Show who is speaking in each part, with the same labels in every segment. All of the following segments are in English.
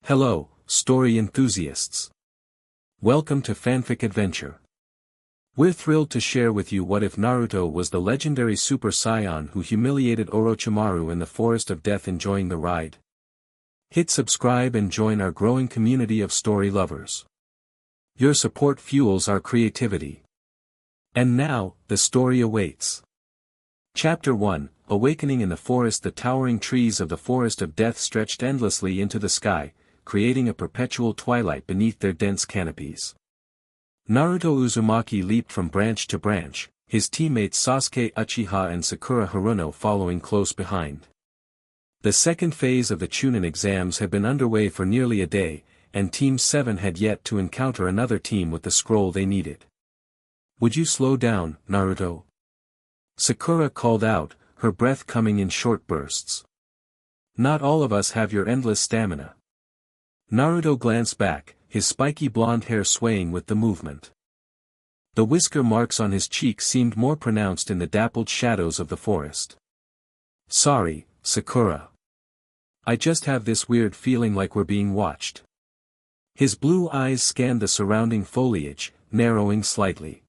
Speaker 1: Hello, story enthusiasts. Welcome to Fanfic Adventure. We're thrilled to share with you what if Naruto was the legendary Super Saiyan who humiliated Orochimaru in the Forest of Death. Enjoying the ride? Hit subscribe and join our growing community of story lovers. Your support fuels our creativity. And now, the story awaits. Chapter 1, Awakening in the Forest. The towering trees of the Forest of Death stretched endlessly into the sky, creating a perpetual twilight beneath their dense canopies. Naruto Uzumaki leaped from branch to branch, his teammates Sasuke Uchiha and Sakura Haruno following close behind. The second phase of the Chunin Exams had been underway for nearly a day, and Team 7 had yet to encounter another team with the scroll they needed. "Would you slow down, Naruto?" Sakura called out, her breath coming in short bursts. "Not all of us have your endless stamina." Naruto glanced back, his spiky blonde hair swaying with the movement. The whisker marks on his cheek seemed more pronounced in the dappled shadows of the forest. "Sorry, Sakura. I just have this weird feeling like we're being watched." His blue eyes scanned the surrounding foliage, narrowing slightly.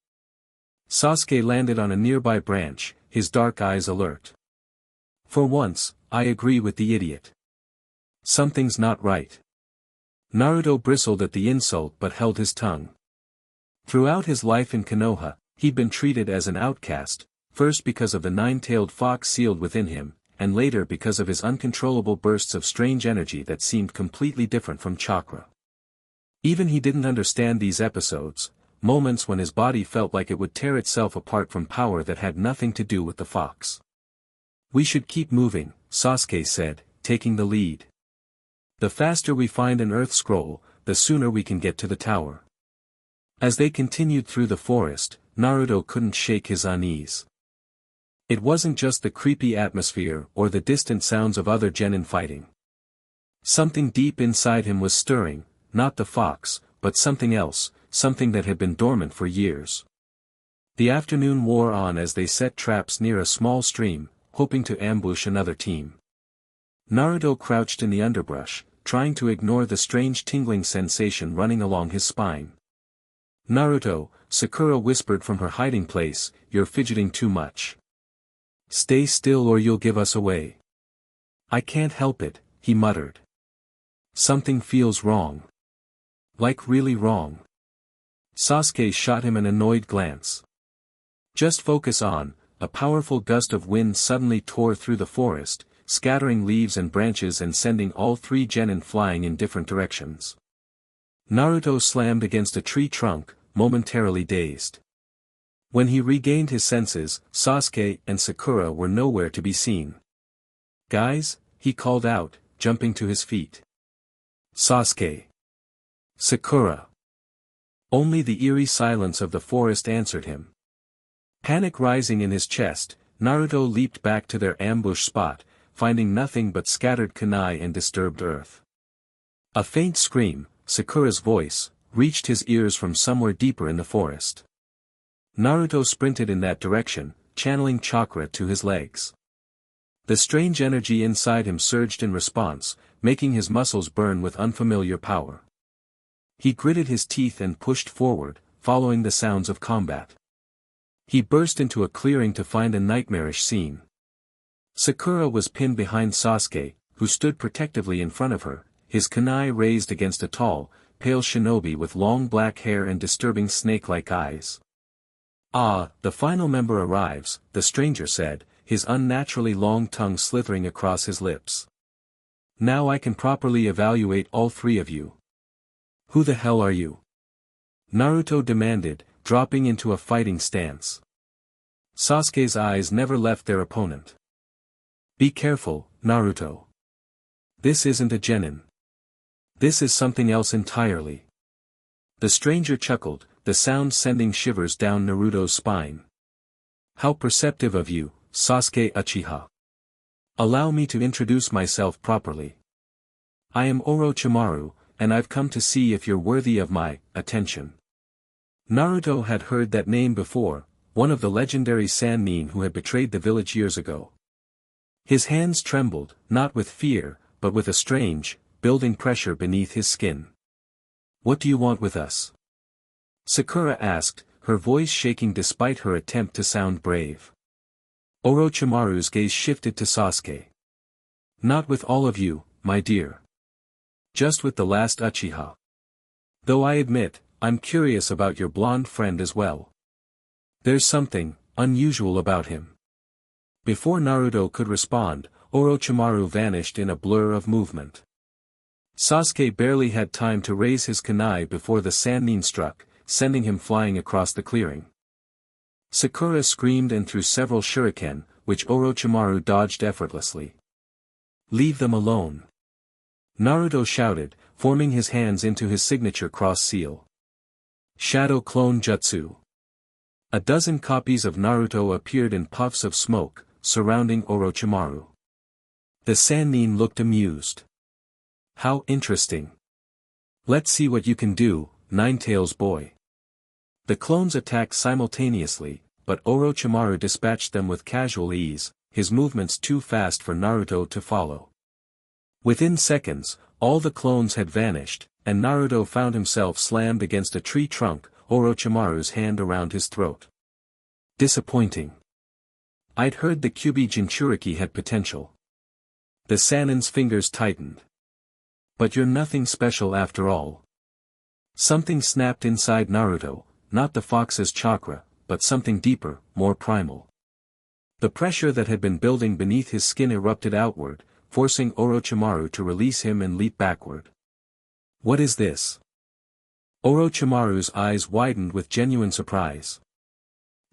Speaker 1: Sasuke landed on a nearby branch, his dark eyes alert. "For once, I agree with the idiot. Something's not right." Naruto bristled at the insult but held his tongue. Throughout his life in Konoha, he'd been treated as an outcast, first because of the nine-tailed fox sealed within him, and later because of his uncontrollable bursts of strange energy that seemed completely different from chakra. Even he didn't understand these episodes, moments when his body felt like it would tear itself apart from power that had nothing to do with the fox. "We should keep moving," Sasuke said, taking the lead. "The faster we find an earth scroll, the sooner we can get to the tower." As they continued through the forest, Naruto couldn't shake his unease. It wasn't just the creepy atmosphere or the distant sounds of other genin fighting. Something deep inside him was stirring, not the fox, but something else, something that had been dormant for years. The afternoon wore on as they set traps near a small stream, hoping to ambush another team. Naruto crouched in the underbrush, trying to ignore the strange tingling sensation running along his spine. "Naruto," Sakura whispered from her hiding place, "you're fidgeting too much. Stay still or you'll give us away." "I can't help it," he muttered. "Something feels wrong. Like really wrong." Sasuke shot him an annoyed glance. "Just focus on." A powerful gust of wind suddenly tore through the forest, scattering leaves and branches and sending all three genin flying in different directions. Naruto slammed against a tree trunk, momentarily dazed. When he regained his senses, Sasuke and Sakura were nowhere to be seen. "Guys," he called out, jumping to his feet. "Sasuke. Sakura." Only the eerie silence of the forest answered him. Panic rising in his chest, Naruto leaped back to their ambush spot, finding nothing but scattered kunai and disturbed earth. A faint scream, Sakura's voice, reached his ears from somewhere deeper in the forest. Naruto sprinted in that direction, channeling chakra to his legs. The strange energy inside him surged in response, making his muscles burn with unfamiliar power. He gritted his teeth and pushed forward, following the sounds of combat. He burst into a clearing to find a nightmarish scene. Sakura was pinned behind Sasuke, who stood protectively in front of her, his kunai raised against a tall, pale shinobi with long black hair and disturbing snake-like eyes. "Ah, the final member arrives," the stranger said, his unnaturally long tongue slithering across his lips. "Now I can properly evaluate all three of you." "Who the hell are you?" Naruto demanded, dropping into a fighting stance. Sasuke's eyes never left their opponent. "Be careful, Naruto. This isn't a genin. This is something else entirely." The stranger chuckled, the sound sending shivers down Naruto's spine. "How perceptive of you, Sasuke Uchiha. Allow me to introduce myself properly. I am Orochimaru, and I've come to see if you're worthy of my attention." Naruto had heard that name before, one of the legendary Sannin who had betrayed the village years ago. His hands trembled, not with fear, but with a strange, building pressure beneath his skin. "What do you want with us?" Sakura asked, her voice shaking despite her attempt to sound brave. Orochimaru's gaze shifted to Sasuke. "Not with all of you, my dear. Just with the last Uchiha. Though I admit, I'm curious about your blonde friend as well. There's something unusual about him." Before Naruto could respond, Orochimaru vanished in a blur of movement. Sasuke barely had time to raise his kunai before the Sannin struck, sending him flying across the clearing. Sakura screamed and threw several shuriken, which Orochimaru dodged effortlessly. "Leave them alone!" Naruto shouted, forming his hands into his signature cross seal. Shadow Clone Jutsu. A dozen copies of Naruto appeared in puffs of smoke, surrounding Orochimaru. The Sannin looked amused. "How interesting. Let's see what you can do, Ninetales boy." The clones attacked simultaneously, but Orochimaru dispatched them with casual ease, his movements too fast for Naruto to follow. Within seconds, all the clones had vanished, and Naruto found himself slammed against a tree trunk, Orochimaru's hand around his throat. Disappointing. I'd heard the Kyuubi Jinchuriki had potential. The Sannin's fingers tightened. But you're nothing special after all. Something snapped inside Naruto, not the fox's chakra, but something deeper, more primal. The pressure that had been building beneath his skin erupted outward, forcing Orochimaru to release him and leap backward. "What is this?" Orochimaru's eyes widened with genuine surprise.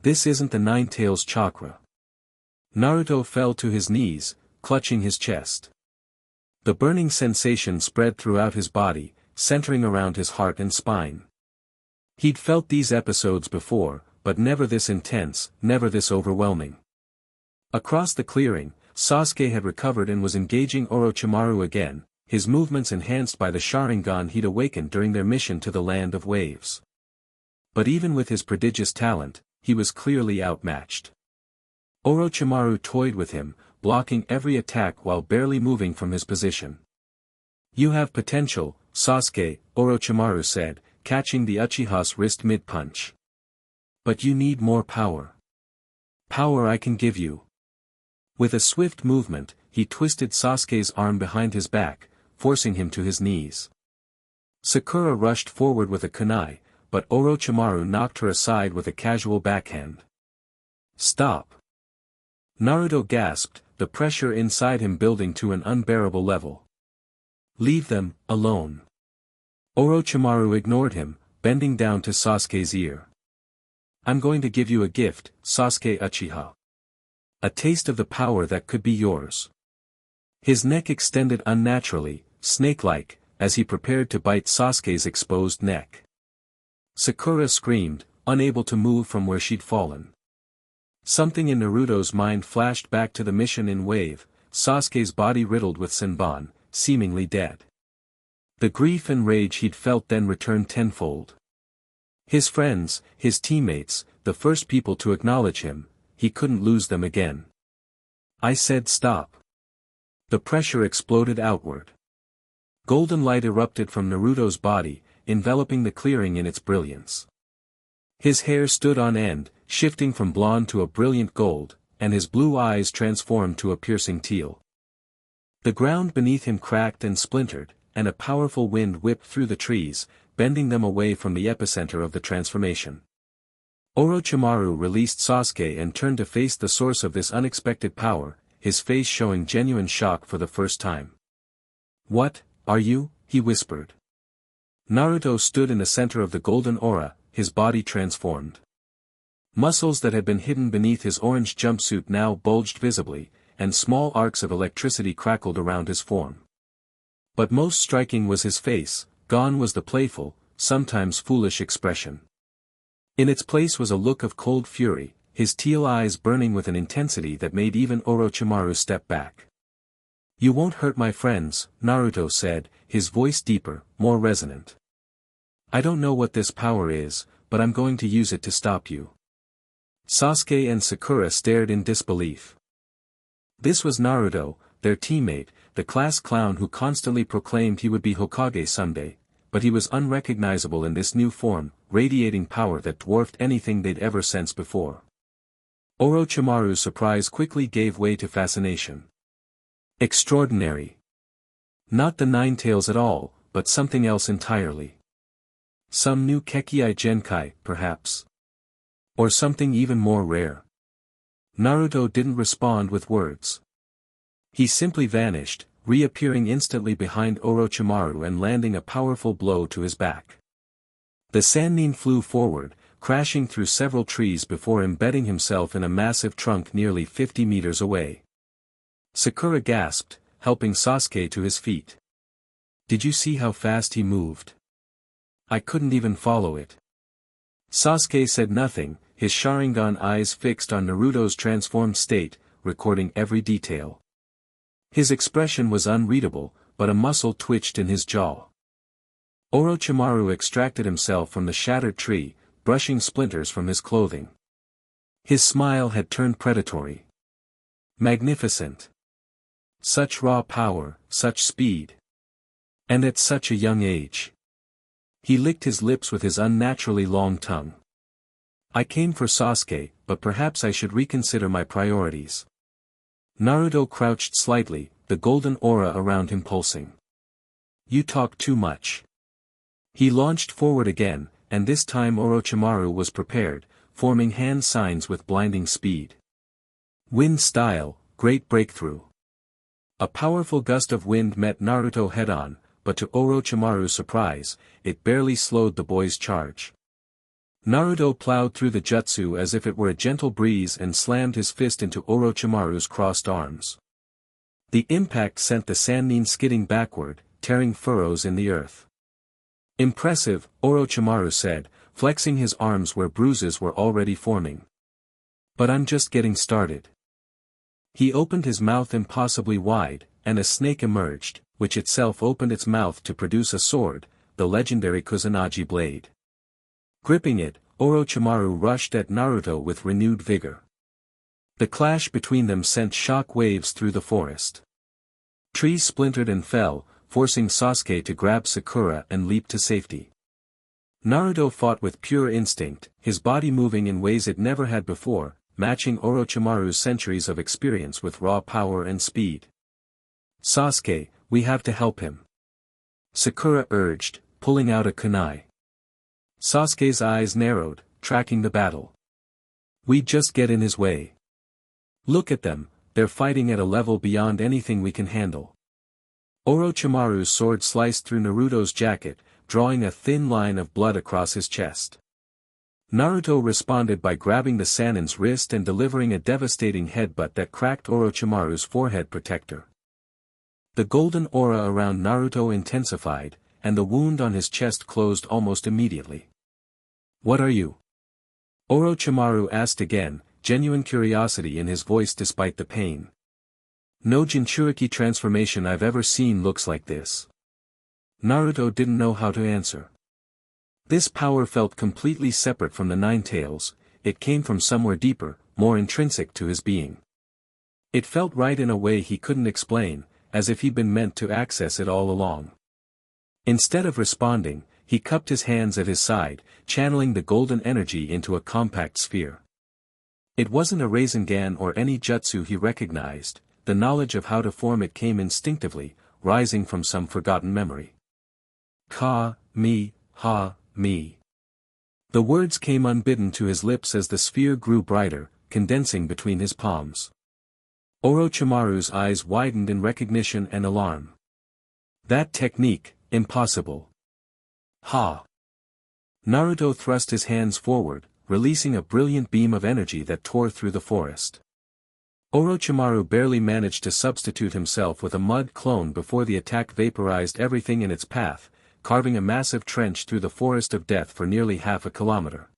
Speaker 1: "This isn't the Ninetales chakra." Naruto fell to his knees, clutching his chest. The burning sensation spread throughout his body, centering around his heart and spine. He'd felt these episodes before, but never this intense, never this overwhelming. Across the clearing, Sasuke had recovered and was engaging Orochimaru again, his movements enhanced by the Sharingan he'd awakened during their mission to the Land of Waves. But even with his prodigious talent, he was clearly outmatched. Orochimaru toyed with him, blocking every attack while barely moving from his position. "You have potential, Sasuke," Orochimaru said, catching the Uchiha's wrist mid-punch. "But you need more power. Power I can give you." With a swift movement, he twisted Sasuke's arm behind his back, forcing him to his knees. Sakura rushed forward with a kunai, but Orochimaru knocked her aside with a casual backhand. "Stop!" Naruto gasped, the pressure inside him building to an unbearable level. "Leave them alone." Orochimaru ignored him, bending down to Sasuke's ear. "I'm going to give you a gift, Sasuke Uchiha. A taste of the power that could be yours." His neck extended unnaturally, snake-like, as he prepared to bite Sasuke's exposed neck. Sakura screamed, unable to move from where she'd fallen. Something in Naruto's mind flashed back to the mission in Wave, Sasuke's body riddled with senbon, seemingly dead. The grief and rage he'd felt then returned tenfold. His friends, his teammates, the first people to acknowledge him, he couldn't lose them again. "I said stop." The pressure exploded outward. Golden light erupted from Naruto's body, enveloping the clearing in its brilliance. His hair stood on end, shifting from blonde to a brilliant gold, and his blue eyes transformed to a piercing teal. The ground beneath him cracked and splintered, and a powerful wind whipped through the trees, bending them away from the epicenter of the transformation. Orochimaru released Sasuke and turned to face the source of this unexpected power, his face showing genuine shock for the first time. "What, are you?" he whispered. Naruto stood in the center of the golden aura, his body transformed. Muscles that had been hidden beneath his orange jumpsuit now bulged visibly, and small arcs of electricity crackled around his form. But most striking was his face, gone was the playful, sometimes foolish expression. In its place was a look of cold fury, his teal eyes burning with an intensity that made even Orochimaru step back. "You won't hurt my friends," Naruto said, his voice deeper, more resonant. "I don't know what this power is, but I'm going to use it to stop you." Sasuke and Sakura stared in disbelief. This was Naruto, their teammate, the class clown who constantly proclaimed he would be Hokage someday, but he was unrecognizable in this new form, radiating power that dwarfed anything they'd ever sensed before. Orochimaru's surprise quickly gave way to fascination. Extraordinary. Not the Nine Tails at all, but something else entirely. Some new Kekkei Genkai, perhaps. Or something even more rare. Naruto didn't respond with words. He simply vanished, reappearing instantly behind Orochimaru and landing a powerful blow to his back. The Sannin flew forward, crashing through several trees before embedding himself in a massive trunk nearly 50 meters away. Sakura gasped, helping Sasuke to his feet. Did you see how fast he moved? I couldn't even follow it. Sasuke said nothing, his Sharingan eyes fixed on Naruto's transformed state, recording every detail. His expression was unreadable, but a muscle twitched in his jaw. Orochimaru extracted himself from the shattered tree, brushing splinters from his clothing. His smile had turned predatory. Magnificent. Such raw power, such speed. And at such a young age. He licked his lips with his unnaturally long tongue. I came for Sasuke, but perhaps I should reconsider my priorities. Naruto crouched slightly, the golden aura around him pulsing. You talk too much. He launched forward again, and this time Orochimaru was prepared, forming hand signs with blinding speed. Wind style, great breakthrough. A powerful gust of wind met Naruto head-on, but to Orochimaru's surprise, it barely slowed the boy's charge. Naruto plowed through the jutsu as if it were a gentle breeze and slammed his fist into Orochimaru's crossed arms. The impact sent the Sannin skidding backward, tearing furrows in the earth. Impressive, Orochimaru said, flexing his arms where bruises were already forming. But I'm just getting started. He opened his mouth impossibly wide, and a snake emerged, which itself opened its mouth to produce a sword, the legendary Kusanagi blade. Gripping it, Orochimaru rushed at Naruto with renewed vigor. The clash between them sent shock waves through the forest. Trees splintered and fell, forcing Sasuke to grab Sakura and leap to safety. Naruto fought with pure instinct, his body moving in ways it never had before, matching Orochimaru's centuries of experience with raw power and speed. Sasuke, we have to help him. Sakura urged, pulling out a kunai. Sasuke's eyes narrowed, tracking the battle. We'd just get in his way. Look at them, they're fighting at a level beyond anything we can handle. Orochimaru's sword sliced through Naruto's jacket, drawing a thin line of blood across his chest. Naruto responded by grabbing the Sannin's wrist and delivering a devastating headbutt that cracked Orochimaru's forehead protector. The golden aura around Naruto intensified, and the wound on his chest closed almost immediately. What are you? Orochimaru asked again, genuine curiosity in his voice despite the pain. No Jinchuriki transformation I've ever seen looks like this. Naruto didn't know how to answer. This power felt completely separate from the Nine Tails, it came from somewhere deeper, more intrinsic to his being. It felt right in a way he couldn't explain, as if he'd been meant to access it all along. Instead of responding, he cupped his hands at his side, channeling the golden energy into a compact sphere. It wasn't a Rasengan or any jutsu he recognized, the knowledge of how to form it came instinctively, rising from some forgotten memory. Me. The words came unbidden to his lips as the sphere grew brighter, condensing between his palms. Orochimaru's eyes widened in recognition and alarm. That technique, impossible. Ha! Naruto thrust his hands forward, releasing a brilliant beam of energy that tore through the forest. Orochimaru barely managed to substitute himself with a mud clone before the attack vaporized everything in its path, carving a massive trench through the forest of death for nearly half a kilometer.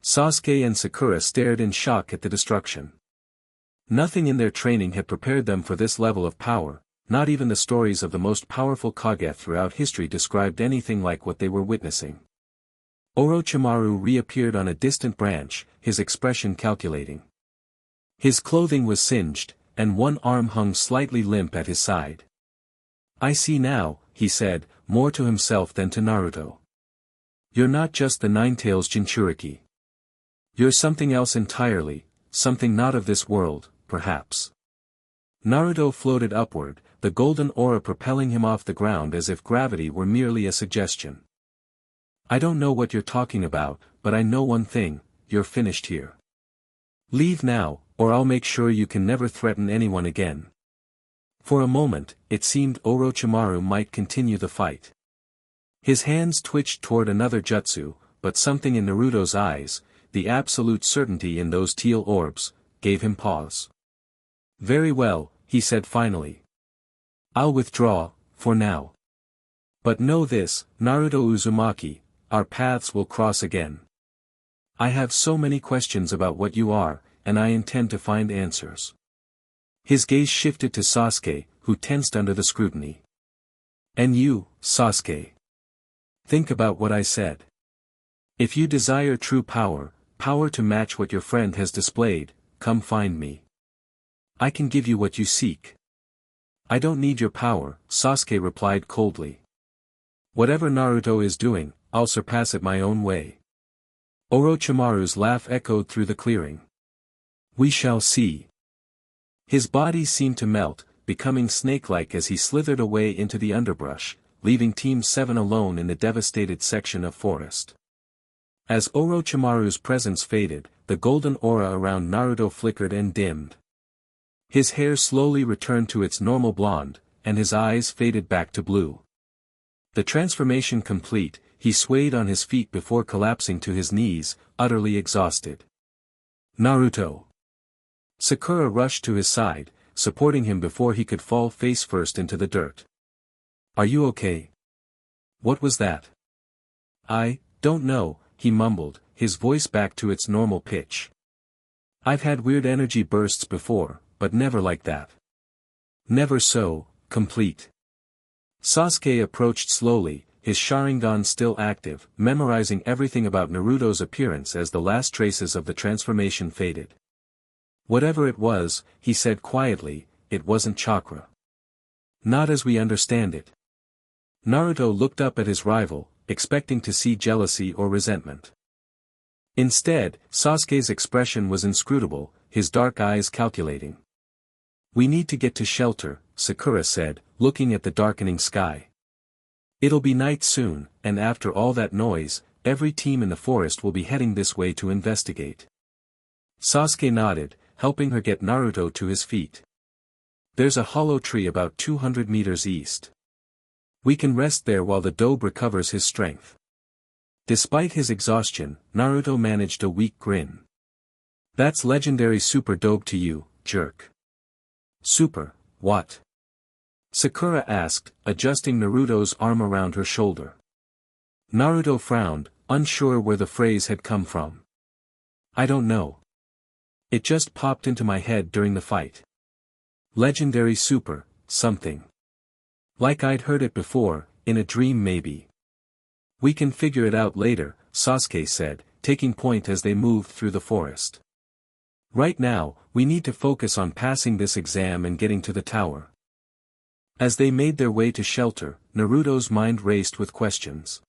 Speaker 1: Sasuke and Sakura stared in shock at the destruction. Nothing in their training had prepared them for this level of power, not even the stories of the most powerful Kage throughout history described anything like what they were witnessing. Orochimaru reappeared on a distant branch, his expression calculating. His clothing was singed, and one arm hung slightly limp at his side. "I see now," he said, more to himself than to Naruto. "You're not just the Nine-Tails Jinchuriki. You're something else entirely, something not of this world, perhaps." Naruto floated upward, the golden aura propelling him off the ground as if gravity were merely a suggestion. "I don't know what you're talking about, but I know one thing, you're finished here. Leave now, or I'll make sure you can never threaten anyone again." For a moment, it seemed Orochimaru might continue the fight. His hands twitched toward another jutsu, but something in Naruto's eyes, the absolute certainty in those teal orbs, gave him pause. "Very well," he said finally. "I'll withdraw, for now. But know this, Naruto Uzumaki, our paths will cross again. I have so many questions about what you are, and I intend to find answers." His gaze shifted to Sasuke, who tensed under the scrutiny. "And you, Sasuke. Think about what I said. If you desire true power, power to match what your friend has displayed, come find me. I can give you what you seek." "I don't need your power," Sasuke replied coldly. "Whatever Naruto is doing, I'll surpass it my own way." Orochimaru's laugh echoed through the clearing. "We shall see." His body seemed to melt, becoming snake-like as he slithered away into the underbrush, leaving Team 7 alone in the devastated section of forest. As Orochimaru's presence faded, the golden aura around Naruto flickered and dimmed. His hair slowly returned to its normal blonde, and his eyes faded back to blue. The transformation complete, he swayed on his feet before collapsing to his knees, utterly exhausted. "Naruto!" Sakura rushed to his side, supporting him before he could fall face first into the dirt. "Are you okay? What was that?" "I don't know," he mumbled, his voice back to its normal pitch. "I've had weird energy bursts before, but never like that. Never so complete." Sasuke approached slowly, his Sharingan still active, memorizing everything about Naruto's appearance as the last traces of the transformation faded. "Whatever it was," he said quietly, "it wasn't chakra. Not as we understand it." Naruto looked up at his rival, expecting to see jealousy or resentment. Instead, Sasuke's expression was inscrutable, his dark eyes calculating. "We need to get to shelter," Sakura said, looking at the darkening sky. "It'll be night soon, and after all that noise, every team in the forest will be heading this way to investigate." Sasuke nodded, helping her get Naruto to his feet. "There's a hollow tree about 200 meters east. We can rest there while the dobe recovers his strength." Despite his exhaustion, Naruto managed a weak grin. "That's legendary super dobe to you, jerk." "Super, what?" Sakura asked, adjusting Naruto's arm around her shoulder. Naruto frowned, unsure where the phrase had come from. "I don't know. It just popped into my head during the fight. Legendary super, something. Like I'd heard it before, in a dream maybe." "We can figure it out later," Sasuke said, taking point as they moved through the forest. "Right now, we need to focus on passing this exam and getting to the tower." As they made their way to shelter, Naruto's mind raced with questions.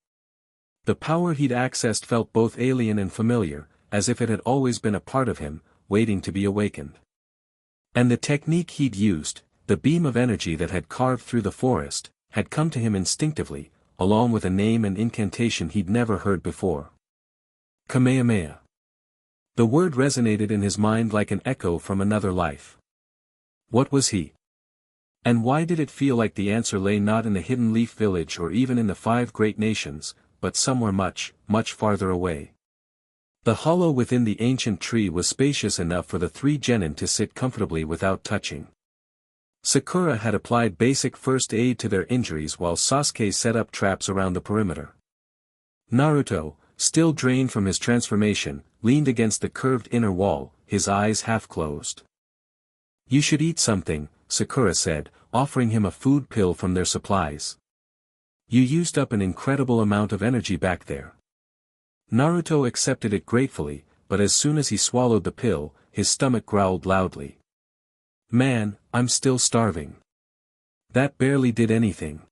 Speaker 1: The power he'd accessed felt both alien and familiar, as if it had always been a part of him, waiting to be awakened. And the technique he'd used, the beam of energy that had carved through the forest, had come to him instinctively, along with a name and incantation he'd never heard before. Kamehameha. The word resonated in his mind like an echo from another life. What was he? And why did it feel like the answer lay not in the hidden leaf village or even in the 5 great nations, but somewhere much, much farther away? The hollow within the ancient tree was spacious enough for the 3 genin to sit comfortably without touching. Sakura had applied basic first aid to their injuries while Sasuke set up traps around the perimeter. Naruto, still drained from his transformation, leaned against the curved inner wall, his eyes half closed. "You should eat something," Sakura said, offering him a food pill from their supplies. "You used up an incredible amount of energy back there." Naruto accepted it gratefully, but as soon as he swallowed the pill, his stomach growled loudly. Man, I'm still starving. That barely did anything.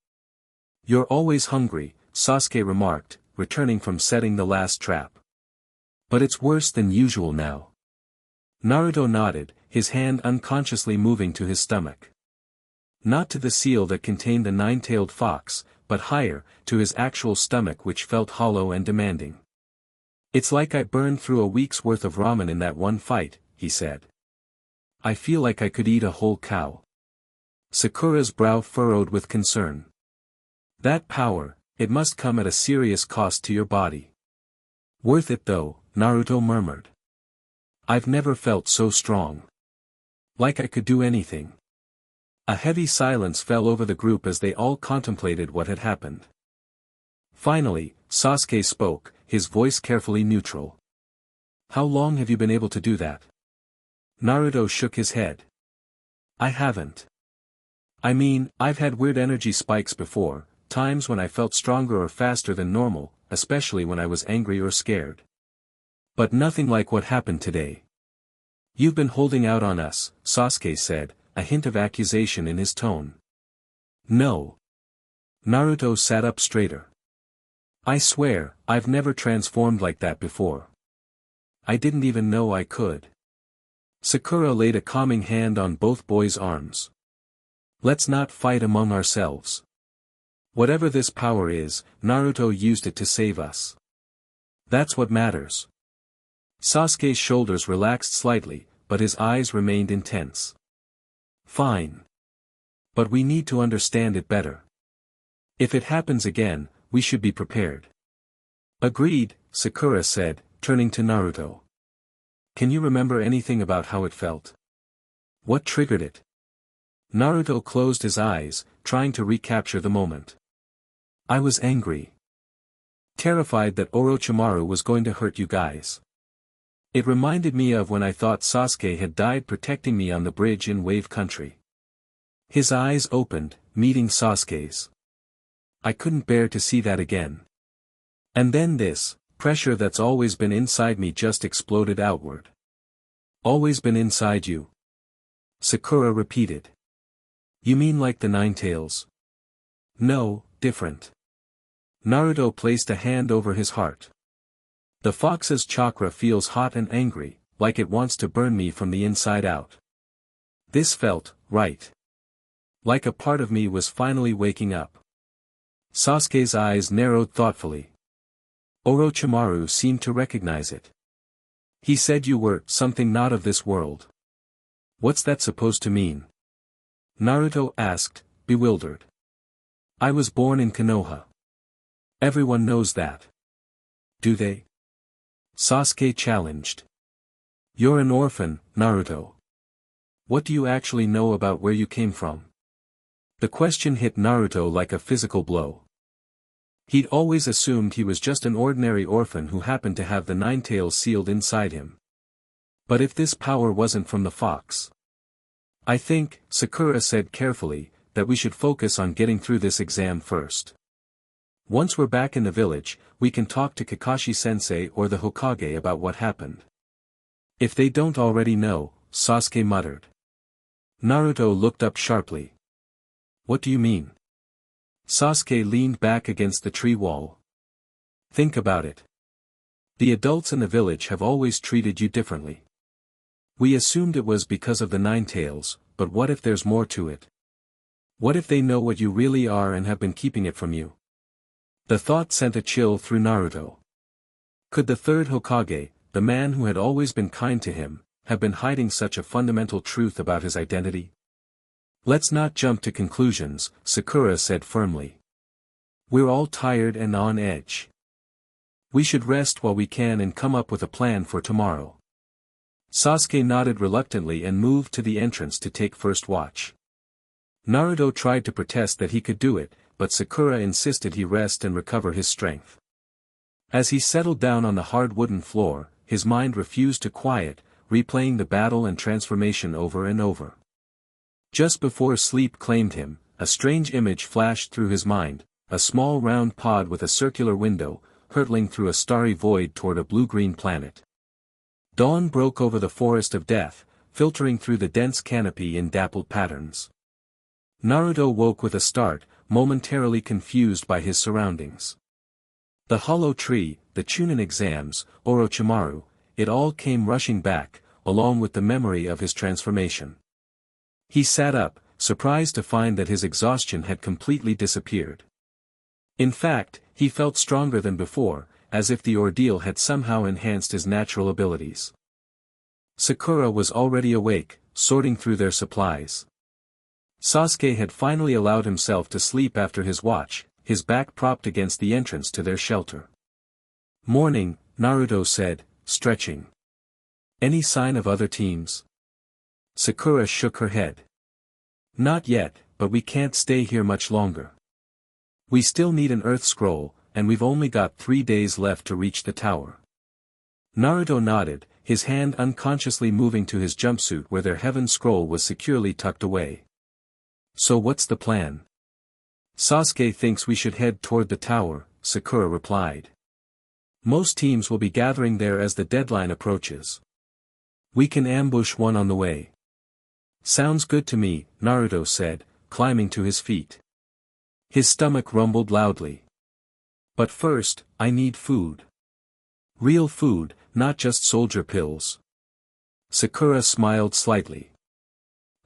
Speaker 1: You're always hungry, Sasuke remarked, returning from setting the last trap. But it's worse than usual now. Naruto nodded, his hand unconsciously moving to his stomach. Not to the seal that contained the nine-tailed fox, but higher, to his actual stomach which felt hollow and demanding. It's like I burned through a week's worth of ramen in that one fight, he said. I feel like I could eat a whole cow. Sakura's brow furrowed with concern. That power, it must come at a serious cost to your body. Worth it though, Naruto murmured. I've never felt so strong. Like I could do anything. A heavy silence fell over the group as they all contemplated what had happened. Finally, Sasuke spoke, his voice carefully neutral. How long have you been able to do that? Naruto shook his head. I haven't. I mean, I've had weird energy spikes before, times when I felt stronger or faster than normal, especially when I was angry or scared. But nothing like what happened today. You've been holding out on us, Sasuke said, a hint of accusation in his tone. No. Naruto sat up straighter. I swear, I've never transformed like that before. I didn't even know I could. Sakura laid a calming hand on both boys' arms. Let's not fight among ourselves. Whatever this power is, Naruto used it to save us. That's what matters. Sasuke's shoulders relaxed slightly, but his eyes remained intense. Fine. But we need to understand it better. If it happens again, we should be prepared. Agreed, Sakura said, turning to Naruto. Can you remember anything about how it felt? What triggered it? Naruto closed his eyes, trying to recapture the moment. I was angry. Terrified that Orochimaru was going to hurt you guys. It reminded me of when I thought Sasuke had died protecting me on the bridge in Wave Country. His eyes opened, meeting Sasuke's. I couldn't bear to see that again. And then this, pressure that's always been inside me just exploded outward. Always been inside you? Sakura repeated. You mean like the Nine Tails? No, different. Naruto placed a hand over his heart. The fox's chakra feels hot and angry, like it wants to burn me from the inside out. This felt right. Like a part of me was finally waking up. Sasuke's eyes narrowed thoughtfully. Orochimaru seemed to recognize it. He said you were something not of this world. What's that supposed to mean? Naruto asked, bewildered. I was born in Konoha. Everyone knows that. Do they? Sasuke challenged. You're an orphan, Naruto. What do you actually know about where you came from? The question hit Naruto like a physical blow. He'd always assumed he was just an ordinary orphan who happened to have the Nine Tails sealed inside him. But if this power wasn't from the fox? I think, Sakura said carefully, that we should focus on getting through this exam first. Once we're back in the village, we can talk to Kakashi-sensei or the Hokage about what happened. If they don't already know, Sasuke muttered. Naruto looked up sharply. What do you mean? Sasuke leaned back against the tree wall. Think about it. The adults in the village have always treated you differently. We assumed it was because of the Nine Tails, but what if there's more to it? What if they know what you really are and have been keeping it from you? The thought sent a chill through Naruto. Could the third Hokage, the man who had always been kind to him, have been hiding such a fundamental truth about his identity? Let's not jump to conclusions, Sakura said firmly. We're all tired and on edge. We should rest while we can and come up with a plan for tomorrow. Sasuke nodded reluctantly and moved to the entrance to take first watch. Naruto tried to protest that he could do it, but Sakura insisted he rest and recover his strength. As he settled down on the hard wooden floor, his mind refused to quiet, replaying the battle and transformation over and over. Just before sleep claimed him, a strange image flashed through his mind, a small round pod with a circular window, hurtling through a starry void toward a blue-green planet. Dawn broke over the forest of death, filtering through the dense canopy in dappled patterns. Naruto woke with a start, momentarily confused by his surroundings. The hollow tree, the Chunin Exams, Orochimaru, it all came rushing back, along with the memory of his transformation. He sat up, surprised to find that his exhaustion had completely disappeared. In fact, he felt stronger than before, as if the ordeal had somehow enhanced his natural abilities. Sakura was already awake, sorting through their supplies. Sasuke had finally allowed himself to sleep after his watch, his back propped against the entrance to their shelter. "Morning," Naruto said, stretching. "Any sign of other teams?" Sakura shook her head. "Not yet, but we can't stay here much longer. We still need an Earth Scroll, and we've only got 3 days left to reach the tower." Naruto nodded, his hand unconsciously moving to his jumpsuit where their Heaven Scroll was securely tucked away. "So what's the plan?" "Sasuke thinks we should head toward the tower," Sakura replied. "Most teams will be gathering there as the deadline approaches. We can ambush one on the way." "Sounds good to me," Naruto said, climbing to his feet. His stomach rumbled loudly. "But first, I need food. Real food, not just soldier pills." Sakura smiled slightly.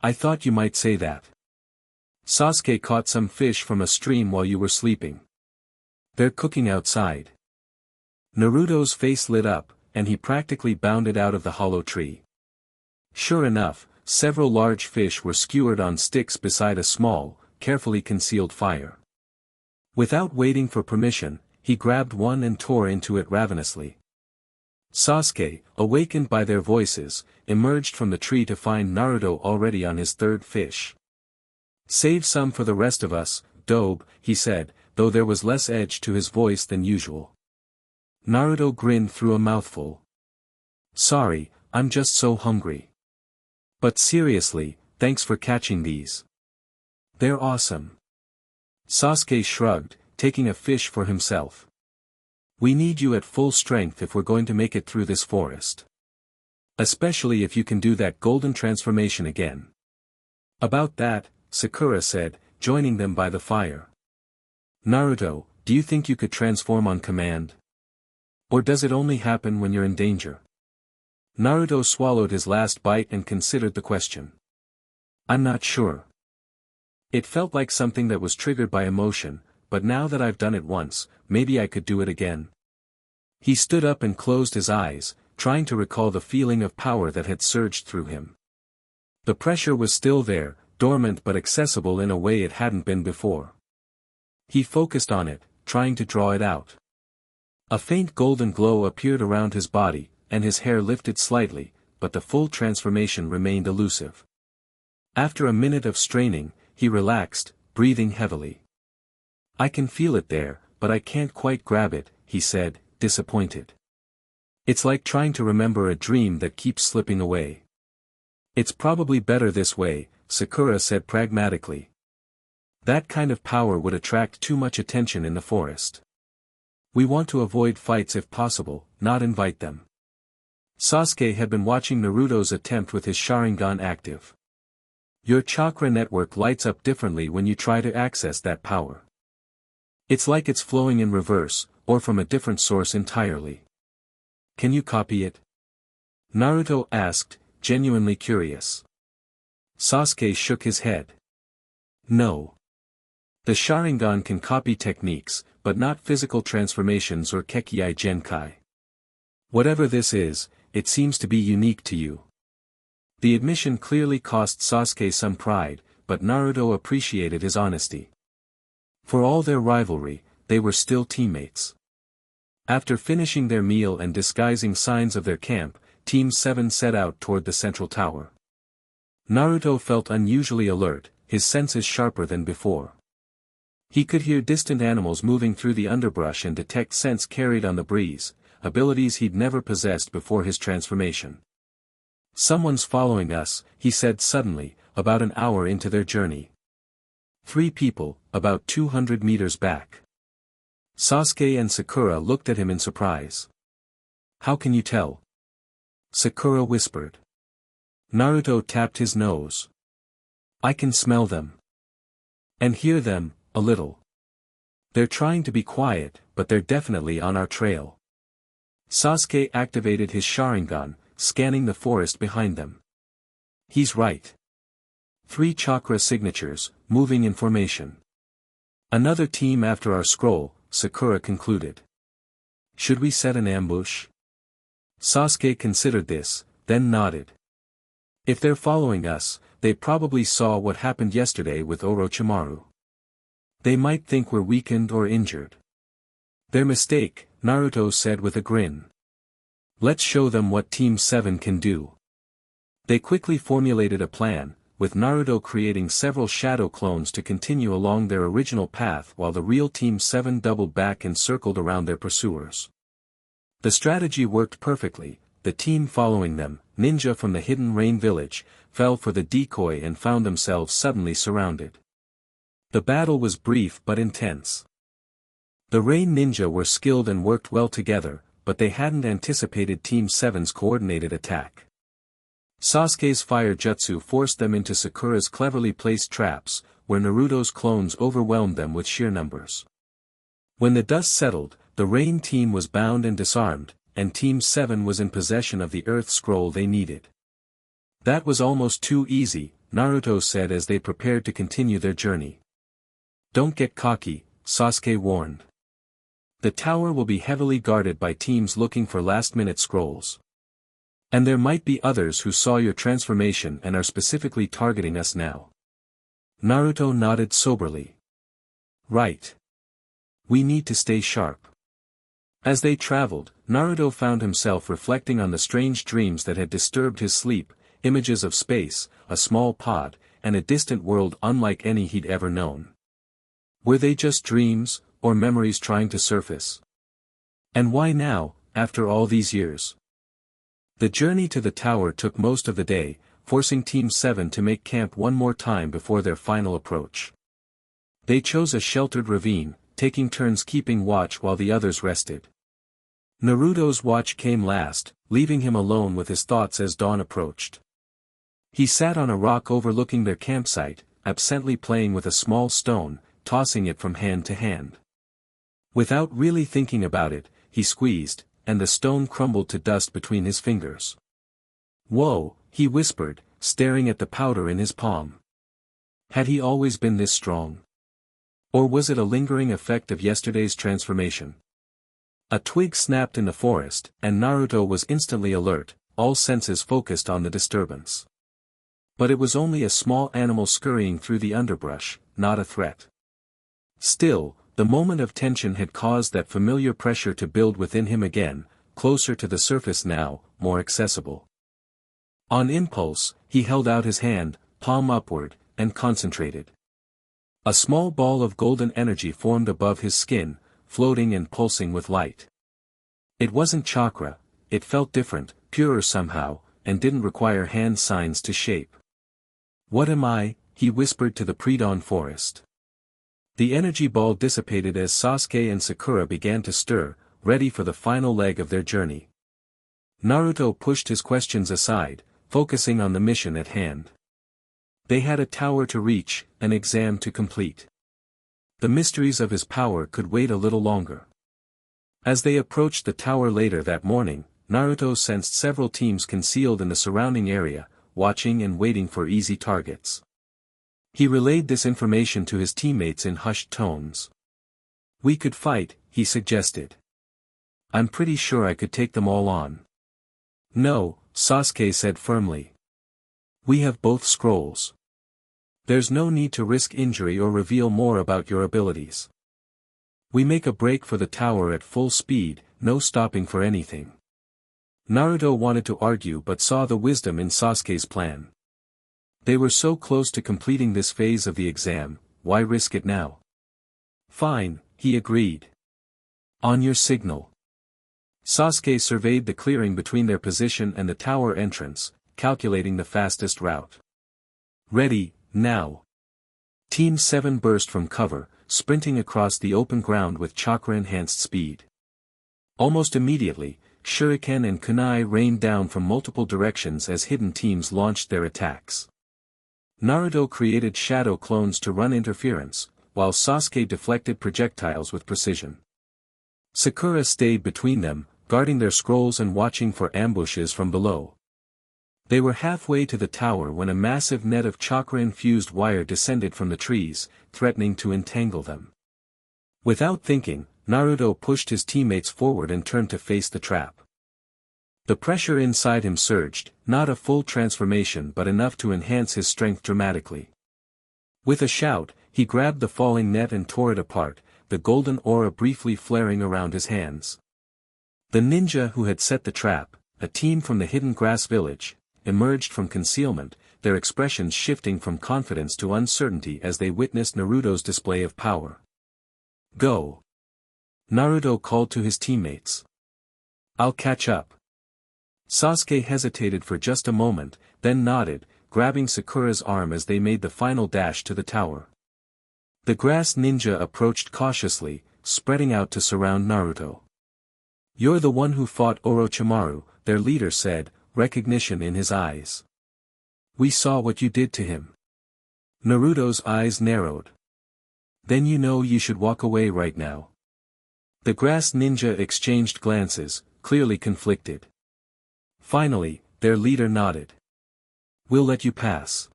Speaker 1: "I thought you might say that. Sasuke caught some fish from a stream while you were sleeping. They're cooking outside." Naruto's face lit up, and he practically bounded out of the hollow tree. Sure enough, several large fish were skewered on sticks beside a small, carefully concealed fire. Without waiting for permission, he grabbed one and tore into it ravenously. Sasuke, awakened by their voices, emerged from the tree to find Naruto already on his third fish. "Save some for the rest of us, Dobe," he said, though there was less edge to his voice than usual. Naruto grinned through a mouthful. "Sorry, I'm just so hungry. But seriously, thanks for catching these. They're awesome." Sasuke shrugged, taking a fish for himself. "We need you at full strength if we're going to make it through this forest. Especially if you can do that golden transformation again." "About that," Sakura said, joining them by the fire. "Naruto, do you think you could transform on command? Or does it only happen when you're in danger?" Naruto swallowed his last bite and considered the question. "I'm not sure. It felt like something that was triggered by emotion, but now that I've done it once, maybe I could do it again." He stood up and closed his eyes, trying to recall the feeling of power that had surged through him. The pressure was still there, dormant but accessible in a way it hadn't been before. He focused on it, trying to draw it out. A faint golden glow appeared around his body, and his hair lifted slightly, but the full transformation remained elusive. After a minute of straining, he relaxed, breathing heavily. "I can feel it there, but I can't quite grab it," he said, disappointed. "It's like trying to remember a dream that keeps slipping away." "It's probably better this way," Sakura said pragmatically. "That kind of power would attract too much attention in the forest. We want to avoid fights if possible, not invite them." Sasuke had been watching Naruto's attempt with his Sharingan active. "Your chakra network lights up differently when you try to access that power. It's like it's flowing in reverse, or from a different source entirely. Can you copy it?" Naruto asked, genuinely curious. Sasuke shook his head. "No. The Sharingan can copy techniques, but not physical transformations or Kekkai Genkai. Whatever this is, it seems to be unique to you." The admission clearly cost Sasuke some pride, but Naruto appreciated his honesty. For all their rivalry, they were still teammates. After finishing their meal and disguising signs of their camp, Team 7 set out toward the central tower. Naruto felt unusually alert, his senses sharper than before. He could hear distant animals moving through the underbrush and detect scents carried on the breeze, abilities he'd never possessed before his transformation. "Someone's following us," he said suddenly, about an hour into their journey. 3 people, about 200 meters back. Sasuke and Sakura looked at him in surprise. "How can you tell?" Sakura whispered. Naruto tapped his nose. I can smell them. And hear them, a little. They're trying to be quiet, but they're definitely on our trail. Sasuke activated his Sharingan, scanning the forest behind them. He's right. 3 chakra signatures, moving in formation. Another team after our scroll, Sakura concluded. Should we set an ambush? Sasuke considered this, then nodded. If they're following us, they probably saw what happened yesterday with Orochimaru. They might think we're weakened or injured. Their mistake, Naruto said with a grin. Let's show them what Team 7 can do. They quickly formulated a plan, with Naruto creating several shadow clones to continue along their original path while the real Team 7 doubled back and circled around their pursuers. The strategy worked perfectly. The team following them, ninja from the hidden rain village, fell for the decoy and found themselves suddenly surrounded. The battle was brief but intense. The rain ninja were skilled and worked well together, but they hadn't anticipated Team 7's coordinated attack. Sasuke's fire jutsu forced them into Sakura's cleverly placed traps, where Naruto's clones overwhelmed them with sheer numbers. When the dust settled, the rain team was bound and disarmed, and Team 7 was in possession of the Earth Scroll they needed. That was almost too easy, Naruto said as they prepared to continue their journey. Don't get cocky, Sasuke warned. The tower will be heavily guarded by teams looking for last-minute scrolls. And there might be others who saw your transformation and are specifically targeting us now. Naruto nodded soberly. Right. We need to stay sharp. As they traveled, Naruto found himself reflecting on the strange dreams that had disturbed his sleep, images of space, a small pod, and a distant world unlike any he'd ever known. Were they just dreams, or memories trying to surface? And why now, after all these years? The journey to the tower took most of the day, forcing Team 7 to make camp one more time before their final approach. They chose a sheltered ravine, taking turns keeping watch while the others rested. Naruto's watch came last, leaving him alone with his thoughts as dawn approached. He sat on a rock overlooking their campsite, absently playing with a small stone, tossing it from hand to hand. Without really thinking about it, he squeezed, and the stone crumbled to dust between his fingers. Whoa, he whispered, staring at the powder in his palm. Had he always been this strong? Or was it a lingering effect of yesterday's transformation? A twig snapped in the forest, and Naruto was instantly alert, all senses focused on the disturbance. But it was only a small animal scurrying through the underbrush, not a threat. Still, the moment of tension had caused that familiar pressure to build within him again, closer to the surface now, more accessible. On impulse, he held out his hand, palm upward, and concentrated. A small ball of golden energy formed above his skin, floating and pulsing with light. It wasn't chakra, it felt different, purer somehow, and didn't require hand signs to shape. What am I? He whispered to the pre-dawn forest. The energy ball dissipated as Sasuke and Sakura began to stir, ready for the final leg of their journey. Naruto pushed his questions aside, focusing on the mission at hand. They had a tower to reach, an exam to complete. The mysteries of his power could wait a little longer. As they approached the tower later that morning, Naruto sensed several teams concealed in the surrounding area, watching and waiting for easy targets. He relayed this information to his teammates in hushed tones. We could fight, he suggested. I'm pretty sure I could take them all on. No, Sasuke said firmly. We have both scrolls. There's no need to risk injury or reveal more about your abilities. We make a break for the tower at full speed, no stopping for anything. Naruto wanted to argue but saw the wisdom in Sasuke's plan. They were so close to completing this phase of the exam, why risk it now? Fine, he agreed. On your signal. Sasuke surveyed the clearing between their position and the tower entrance, calculating the fastest route. Ready, now. Team 7 burst from cover, sprinting across the open ground with chakra-enhanced speed. Almost immediately, shuriken and kunai rained down from multiple directions as hidden teams launched their attacks. Naruto created shadow clones to run interference, while Sasuke deflected projectiles with precision. Sakura stayed between them, guarding their scrolls and watching for ambushes from below. They were halfway to the tower when a massive net of chakra-infused wire descended from the trees, threatening to entangle them. Without thinking, Naruto pushed his teammates forward and turned to face the trap. The pressure inside him surged, not a full transformation but enough to enhance his strength dramatically. With a shout, he grabbed the falling net and tore it apart, the golden aura briefly flaring around his hands. The ninja who had set the trap, a team from the hidden grass village, emerged from concealment, their expressions shifting from confidence to uncertainty as they witnessed Naruto's display of power. "Go!" Naruto called to his teammates. "I'll catch up." Sasuke hesitated for just a moment, then nodded, grabbing Sakura's arm as they made the final dash to the tower. The grass ninja approached cautiously, spreading out to surround Naruto. "You're the one who fought Orochimaru," their leader said, recognition in his eyes. "We saw what you did to him." Naruto's eyes narrowed. "Then you know you should walk away right now." The grass ninja exchanged glances, clearly conflicted. Finally, their leader nodded. "We'll let you pass.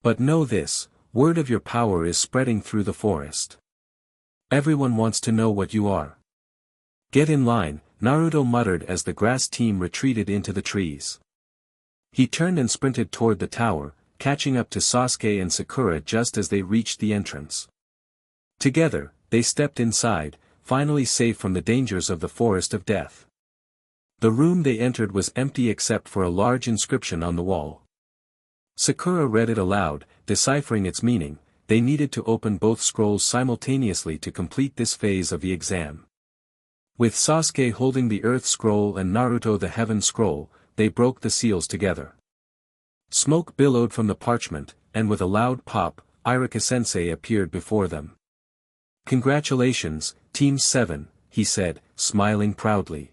Speaker 1: But know this, word of your power is spreading through the forest. Everyone wants to know what you are." "Get in line," Naruto muttered as the grass team retreated into the trees. He turned and sprinted toward the tower, catching up to Sasuke and Sakura just as they reached the entrance. Together, they stepped inside, finally safe from the dangers of the forest of death. The room they entered was empty except for a large inscription on the wall. Sakura read it aloud, deciphering its meaning. They needed to open both scrolls simultaneously to complete this phase of the exam. With Sasuke holding the Earth Scroll and Naruto the Heaven Scroll, they broke the seals together. Smoke billowed from the parchment, and with a loud pop, Iruka-sensei appeared before them. "Congratulations, Team 7, he said, smiling proudly.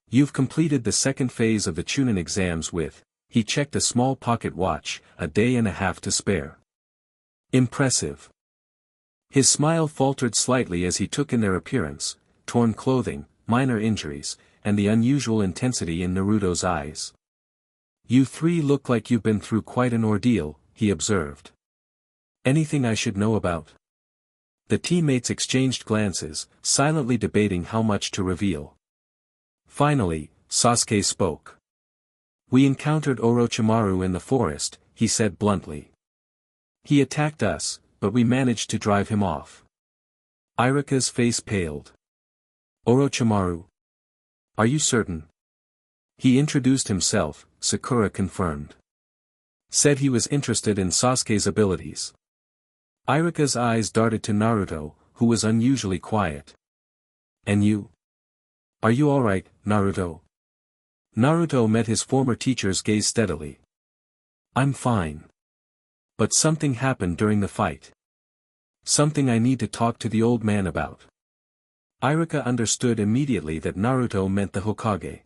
Speaker 1: "You've completed the second phase of the Chunin Exams with," he checked a small pocket watch, "a day and a half to spare." "Impressive." His smile faltered slightly as he took in their appearance, torn clothing, minor injuries, and the unusual intensity in Naruto's eyes. "You three look like you've been through quite an ordeal," he observed. "Anything I should know about?" The teammates exchanged glances, silently debating how much to reveal. Finally, Sasuke spoke. "We encountered Orochimaru in the forest," he said bluntly. "He attacked us, but we managed to drive him off." Iruka's face paled. "Orochimaru? Are you certain?" "He introduced himself," Sakura confirmed. "Said he was interested in Sasuke's abilities." Iruka's eyes darted to Naruto, who was unusually quiet. "And you? Are you alright, Naruto?" Naruto met his former teacher's gaze steadily. "I'm fine. But something happened during the fight. Something I need to talk to the old man about." Iruka understood immediately that Naruto meant the Hokage.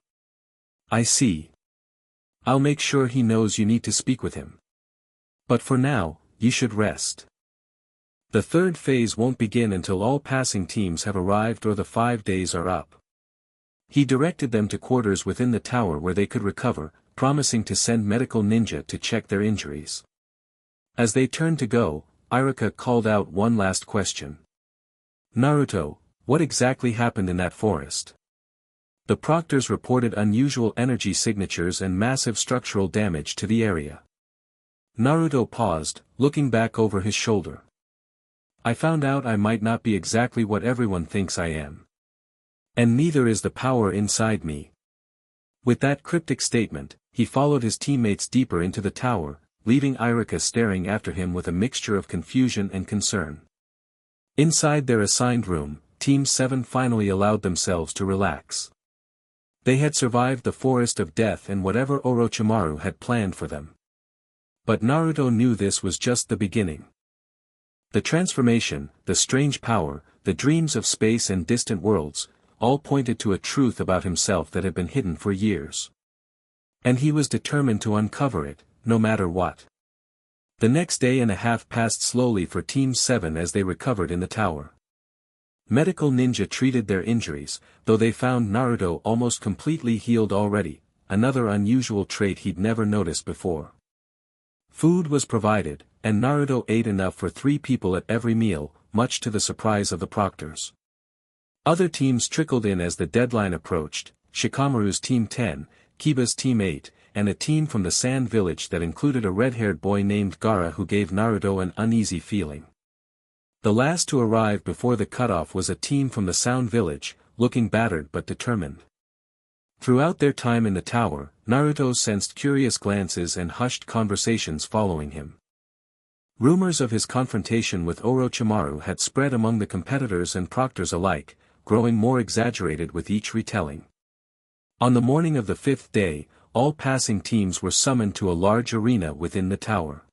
Speaker 1: "I see. I'll make sure he knows you need to speak with him. But for now, you should rest. The third phase won't begin until all passing teams have arrived or the 5 days are up." He directed them to quarters within the tower where they could recover, promising to send medical ninja to check their injuries. As they turned to go, Iruka called out one last question. "Naruto, what exactly happened in that forest?" The proctors reported unusual energy signatures and massive structural damage to the area. Naruto paused, looking back over his shoulder. "I found out I might not be exactly what everyone thinks I am. And neither is the power inside me." With that cryptic statement, he followed his teammates deeper into the tower, leaving Iruka staring after him with a mixture of confusion and concern. Inside their assigned room, Team 7 finally allowed themselves to relax. They had survived the forest of death and whatever Orochimaru had planned for them. But Naruto knew this was just the beginning. The transformation, the strange power, the dreams of space and distant worlds, all pointed to a truth about himself that had been hidden for years. And he was determined to uncover it, no matter what. The next day and a half passed slowly for Team 7 as they recovered in the tower. Medical ninja treated their injuries, though they found Naruto almost completely healed already, another unusual trait he'd never noticed before. Food was provided, and Naruto ate enough for 3 people at every meal, much to the surprise of the proctors. Other teams trickled in as the deadline approached: Shikamaru's Team 10, Kiba's Team 8, and a team from the sand village that included a red-haired boy named Gaara who gave Naruto an uneasy feeling. The last to arrive before the cutoff was a team from the sound village, looking battered but determined. Throughout their time in the tower, Naruto sensed curious glances and hushed conversations following him. Rumors of his confrontation with Orochimaru had spread among the competitors and proctors alike, growing more exaggerated with each retelling. On the morning of the 5th day, all passing teams were summoned to a large arena within the tower.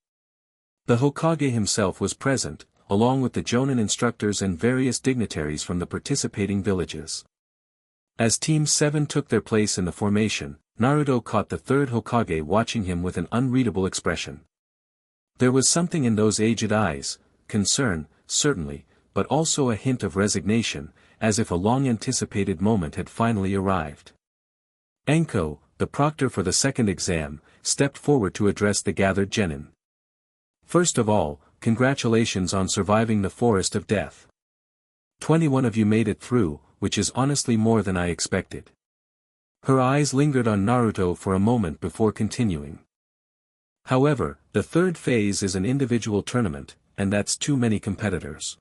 Speaker 1: The Hokage himself was present, along with the Jonin instructors and various dignitaries from the participating villages. As Team 7 took their place in the formation, Naruto caught the 3rd Hokage watching him with an unreadable expression. There was something in those aged eyes, concern, certainly, but also a hint of resignation, as if a long-anticipated moment had finally arrived. Enko, the proctor for the 2nd exam, stepped forward to address the gathered genin. First of all, congratulations on surviving the forest of death. 21 of you made it through, which is honestly more than I expected. Her eyes lingered on Naruto for a moment before continuing. However, the 3rd phase is an individual tournament, and that's too many competitors.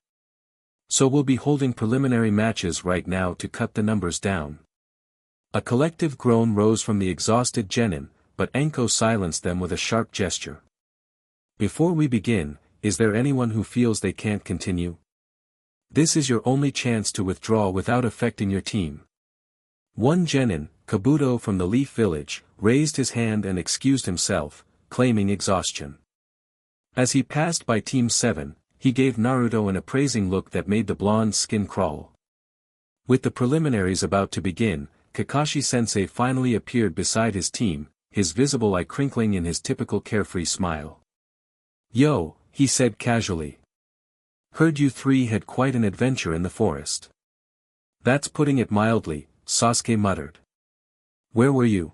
Speaker 1: So we'll be holding preliminary matches right now to cut the numbers down. A collective groan rose from the exhausted genin, but Enko silenced them with a sharp gesture. Before we begin, is there anyone who feels they can't continue? This is your only chance to withdraw without affecting your team. One genin, Kabuto from the Leaf Village, raised his hand and excused himself, claiming exhaustion. As he passed by Team 7, he gave Naruto an appraising look that made the blonde's skin crawl. With the preliminaries about to begin, Kakashi-sensei finally appeared beside his team, his visible eye crinkling in his typical carefree smile. "Yo," he said casually. "Heard you 3 had quite an adventure in the forest." "That's putting it mildly," Sasuke muttered. "Where were you?"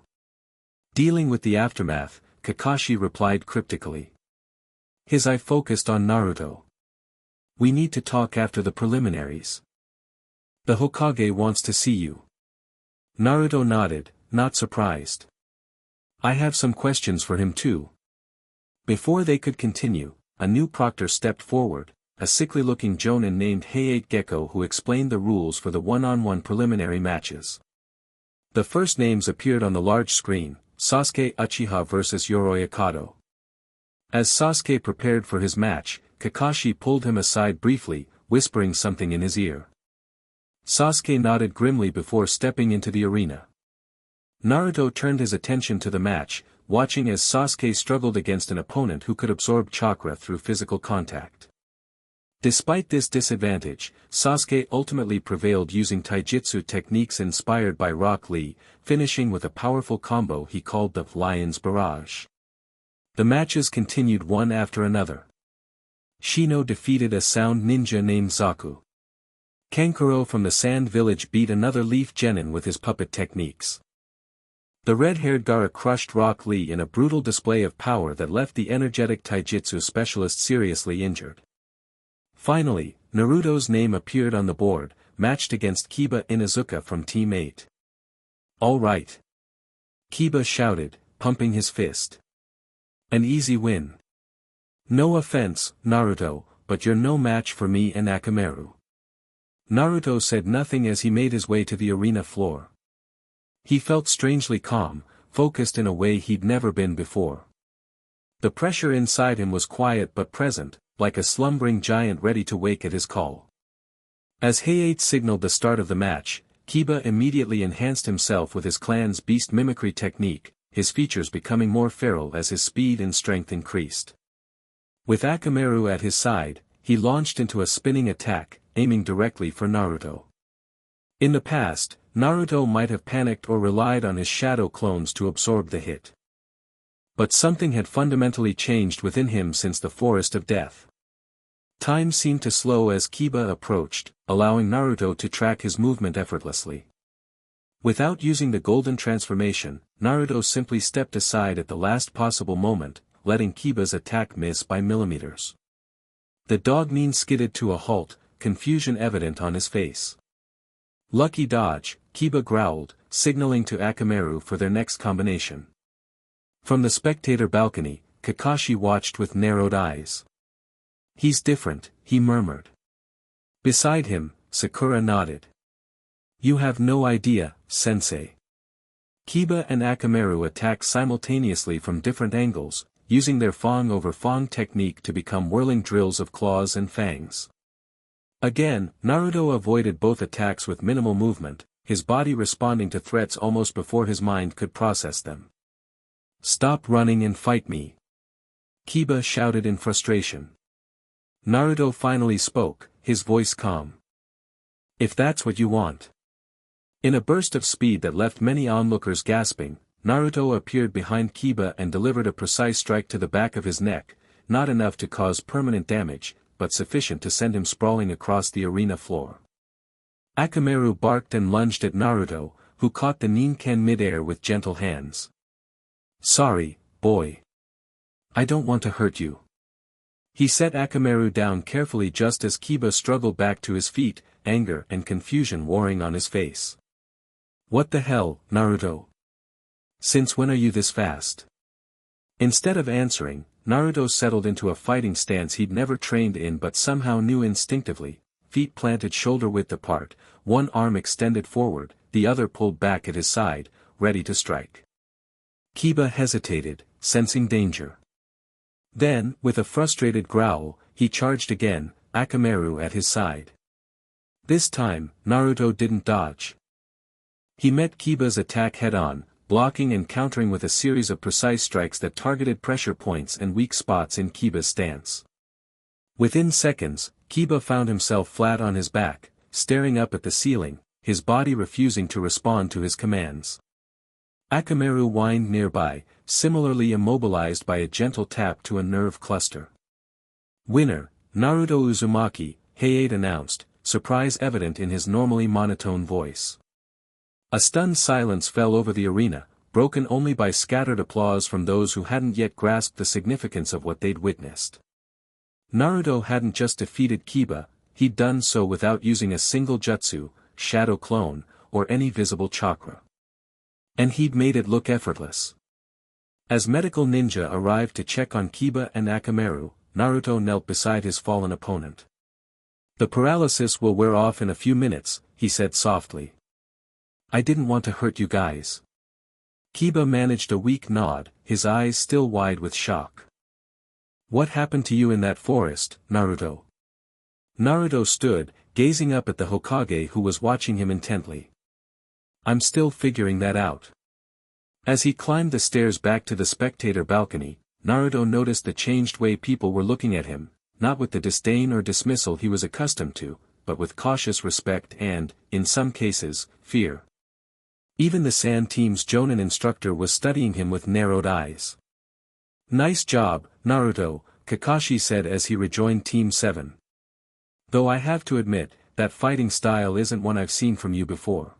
Speaker 1: Dealing with the aftermath, Kakashi replied cryptically. His eye focused on Naruto. "We need to talk after the preliminaries. The Hokage wants to see you." Naruto nodded, not surprised. "I have some questions for him too." Before they could continue, a new proctor stepped forward, a sickly-looking jonin named Hayate Gecko who explained the rules for the one-on-one preliminary matches. The first names appeared on the large screen: Sasuke Uchiha vs Yoroi Akato. As Sasuke prepared for his match, Kakashi pulled him aside briefly, whispering something in his ear. Sasuke nodded grimly before stepping into the arena. Naruto turned his attention to the match, watching as Sasuke struggled against an opponent who could absorb chakra through physical contact. Despite this disadvantage, Sasuke ultimately prevailed using taijutsu techniques inspired by Rock Lee, finishing with a powerful combo he called the Lion's Barrage. The matches continued one after another. Shino defeated a sound ninja named Zaku. Kankuro from the Sand Village beat another Leaf Genin with his puppet techniques. The red-haired Gaara crushed Rock Lee in a brutal display of power that left the energetic taijutsu specialist seriously injured. Finally, Naruto's name appeared on the board, matched against Kiba Inuzuka from Team 8. "All right." Kiba shouted, pumping his fist. "An easy win. No offense, Naruto, but you're no match for me and Akamaru." Naruto said nothing as he made his way to the arena floor. He felt strangely calm, focused in a way he'd never been before. The pressure inside him was quiet but present, like a slumbering giant ready to wake at his call. As Hayate signaled the start of the match, Kiba immediately enhanced himself with his clan's beast mimicry technique, his features becoming more feral as his speed and strength increased. With Akamaru at his side, he launched into a spinning attack, aiming directly for Naruto. In the past, Naruto might have panicked or relied on his shadow clones to absorb the hit. But something had fundamentally changed within him since the Forest of Death. Time seemed to slow as Kiba approached, allowing Naruto to track his movement effortlessly. Without using the golden transformation, Naruto simply stepped aside at the last possible moment, letting Kiba's attack miss by millimeters. The dog-nin skidded to a halt, confusion evident on his face. Lucky dodge, Kiba growled, signaling to Akamaru for their next combination. From the spectator balcony, Kakashi watched with narrowed eyes. "He's different," he murmured. Beside him, Sakura nodded. "You have no idea, sensei." Kiba and Akamaru attacked simultaneously from different angles, using their fang-over-fang technique to become whirling drills of claws and fangs. Again, Naruto avoided both attacks with minimal movement, his body responding to threats almost before his mind could process them. "Stop running and fight me!" Kiba shouted in frustration. Naruto finally spoke, his voice calm. "If that's what you want." In a burst of speed that left many onlookers gasping, Naruto appeared behind Kiba and delivered a precise strike to the back of his neck, not enough to cause permanent damage, but sufficient to send him sprawling across the arena floor. Akamaru barked and lunged at Naruto, who caught the Ninken midair with gentle hands. "Sorry, boy. I don't want to hurt you." He set Akamaru down carefully just as Kiba struggled back to his feet, anger and confusion warring on his face. "What the hell, Naruto? Since when are you this fast?" Instead of answering, Naruto settled into a fighting stance he'd never trained in but somehow knew instinctively, feet planted shoulder-width apart, one arm extended forward, the other pulled back at his side, ready to strike. Kiba hesitated, sensing danger. Then, with a frustrated growl, he charged again, Akamaru at his side. This time, Naruto didn't dodge. He met Kiba's attack head-on, blocking and countering with a series of precise strikes that targeted pressure points and weak spots in Kiba's stance. Within seconds, Kiba found himself flat on his back, staring up at the ceiling, his body refusing to respond to his commands. Akamaru whined nearby, similarly immobilized by a gentle tap to a nerve cluster. "Winner, Naruto Uzumaki," Hayate announced, surprise evident in his normally monotone voice. A stunned silence fell over the arena, broken only by scattered applause from those who hadn't yet grasped the significance of what they'd witnessed. Naruto hadn't just defeated Kiba, he'd done so without using a single jutsu, shadow clone, or any visible chakra. And he'd made it look effortless. As medical ninja arrived to check on Kiba and Akamaru, Naruto knelt beside his fallen opponent. "The paralysis will wear off in a few minutes," he said softly. "I didn't want to hurt you guys." Kiba managed a weak nod, his eyes still wide with shock. "What happened to you in that forest, Naruto?" Naruto stood, gazing up at the Hokage who was watching him intently. "I'm still figuring that out." As he climbed the stairs back to the spectator balcony, Naruto noticed the changed way people were looking at him, not with the disdain or dismissal he was accustomed to, but with cautious respect and, in some cases, fear. Even the Saiyan team's Jonin instructor was studying him with narrowed eyes. "Nice job, Naruto," Kakashi said as he rejoined Team 7. "Though I have to admit, that fighting style isn't one I've seen from you before."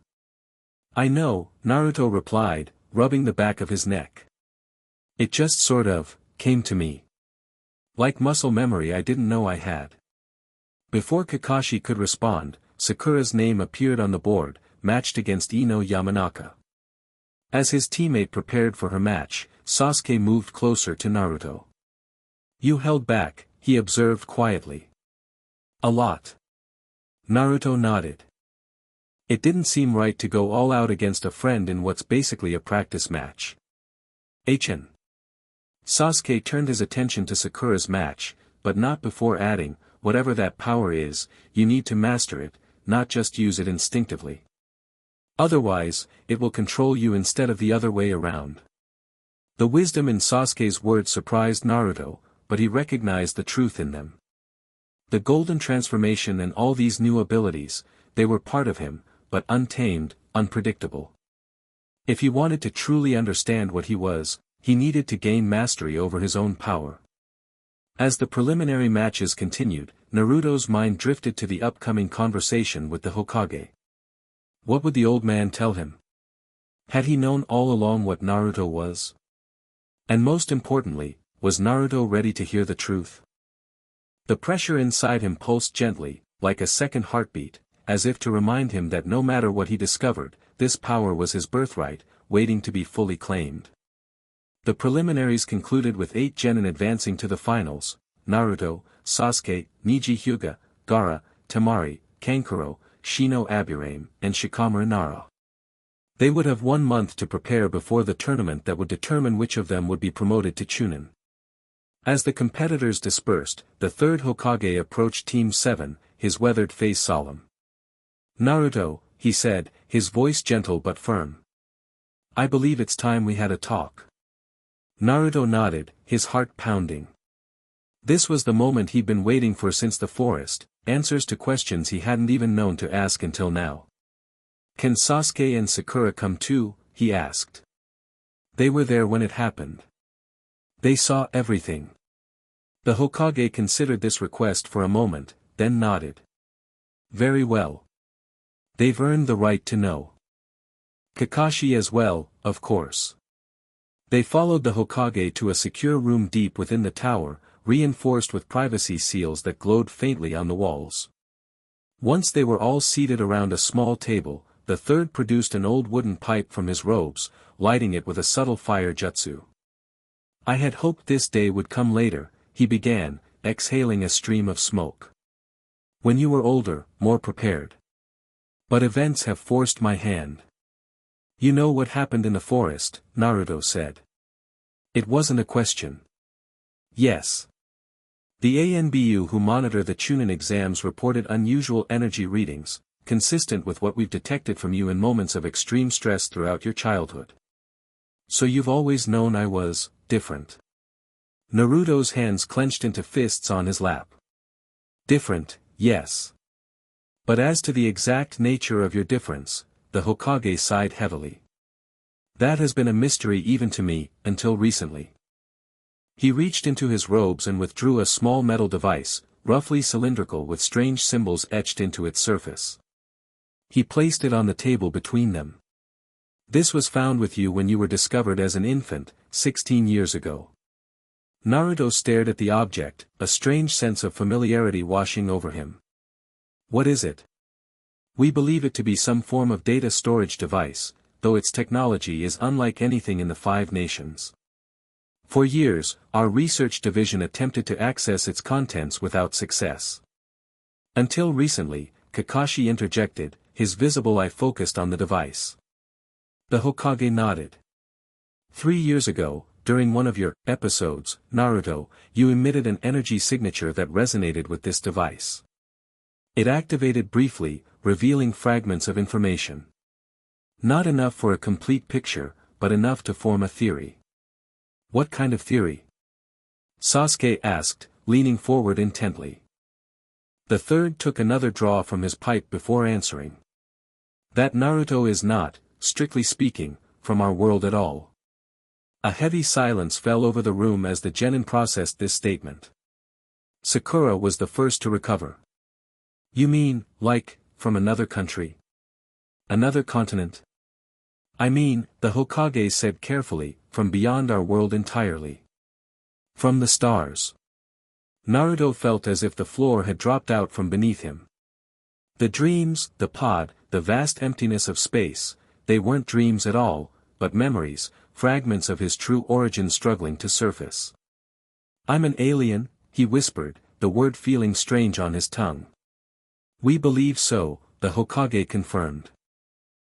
Speaker 1: "I know," Naruto replied, rubbing the back of his neck. "It just sort of came to me. Like muscle memory I didn't know I had." Before Kakashi could respond, Sakura's name appeared on the board, matched against Ino Yamanaka. As his teammate prepared for her match, Sasuke moved closer to Naruto. "You held back," he observed quietly. "A lot." Naruto nodded. It didn't seem right to go all out against a friend in what's basically a practice match. "HN." Sasuke turned his attention to Sakura's match, but not before adding, "Whatever that power is, you need to master it, not just use it instinctively. Otherwise, it will control you instead of the other way around." The wisdom in Sasuke's words surprised Naruto, but he recognized the truth in them. The golden transformation and all these new abilities, they were part of him, but untamed, unpredictable. If he wanted to truly understand what he was, he needed to gain mastery over his own power. As the preliminary matches continued, Naruto's mind drifted to the upcoming conversation with the Hokage. What would the old man tell him? Had he known all along what Naruto was? And most importantly, was Naruto ready to hear the truth? The pressure inside him pulsed gently, like a second heartbeat, as if to remind him that no matter what he discovered, this power was his birthright, waiting to be fully claimed. The preliminaries concluded with 8 genin advancing to the finals: Naruto, Sasuke, Neji Hyuga, Gaara, Temari, Kankuro, Shino Aburame, and Shikamaru Nara. They would have 1 month to prepare before the tournament that would determine which of them would be promoted to Chunin. As the competitors dispersed, the third Hokage approached Team 7, his weathered face solemn. "Naruto," he said, his voice gentle but firm. "I believe it's time we had a talk." Naruto nodded, his heart pounding. This was the moment he'd been waiting for since the forest, answers to questions he hadn't even known to ask until now. "Can Sasuke and Sakura come too?" he asked. They were there when it happened. They saw everything. The Hokage considered this request for a moment, then nodded. "Very well. They've earned the right to know. Kakashi as well, of course." They followed the Hokage to a secure room deep within the tower, reinforced with privacy seals that glowed faintly on the walls. Once they were all seated around a small table, the third produced an old wooden pipe from his robes, lighting it with a subtle fire jutsu. "I had hoped this day would come later," he began, exhaling a stream of smoke. "When you were older, more prepared. But events have forced my hand." "You know what happened in the forest," Naruto said. It wasn't a question. "Yes. The ANBU who monitor the Chunin exams reported unusual energy readings, consistent with what we've detected from you in moments of extreme stress throughout your childhood. So you've always known I was different." Naruto's hands clenched into fists on his lap. "Different, yes. But as to the exact nature of your difference," the Hokage sighed heavily. "That has been a mystery even to me, until recently." He reached into his robes and withdrew a small metal device, roughly cylindrical with strange symbols etched into its surface. He placed it on the table between them. "This was found with you when you were discovered as an infant, 16 years ago." Naruto stared at the object, a strange sense of familiarity washing over him. "What is it?" "We believe it to be some form of data storage device, though its technology is unlike anything in the 5 nations. For years, our research division attempted to access its contents without success. Until recently, Kakashi interjected, his visible eye focused on the device. The Hokage nodded. 3 years ago, during one of your episodes, Naruto, you emitted an energy signature that resonated with this device. It activated briefly, revealing fragments of information. Not enough for a complete picture, but enough to form a theory." "What kind of theory?" Sasuke asked, leaning forward intently. The third took another draw from his pipe before answering. "That Naruto is not, strictly speaking, from our world at all." A heavy silence fell over the room as the genin processed this statement. Sakura was the first to recover. "You mean, like, from another country? Another continent?" "I mean," the Hokage said carefully, "from beyond our world entirely. From the stars." Naruto felt as if the floor had dropped out from beneath him. The dreams, the pod, the vast emptiness of space, they weren't dreams at all, but memories, fragments of his true origin struggling to surface. "I'm an alien," he whispered, the word feeling strange on his tongue. "We believe so," the Hokage confirmed.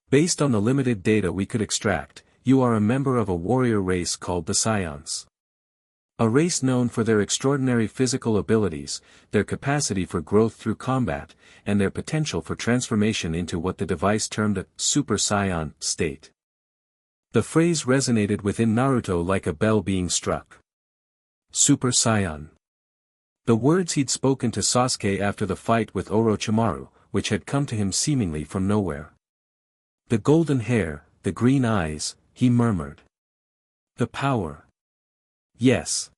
Speaker 1: "Based on the limited data we could extract, you are a member of a warrior race called the Scions. A race known for their extraordinary physical abilities, their capacity for growth through combat, and their potential for transformation into what the device termed a Super Saiyan state." The phrase resonated within Naruto like a bell being struck. Super Saiyan. The words he'd spoken to Sasuke after the fight with Orochimaru, which had come to him seemingly from nowhere. The golden hair, the green eyes, he murmured. The power. Yes.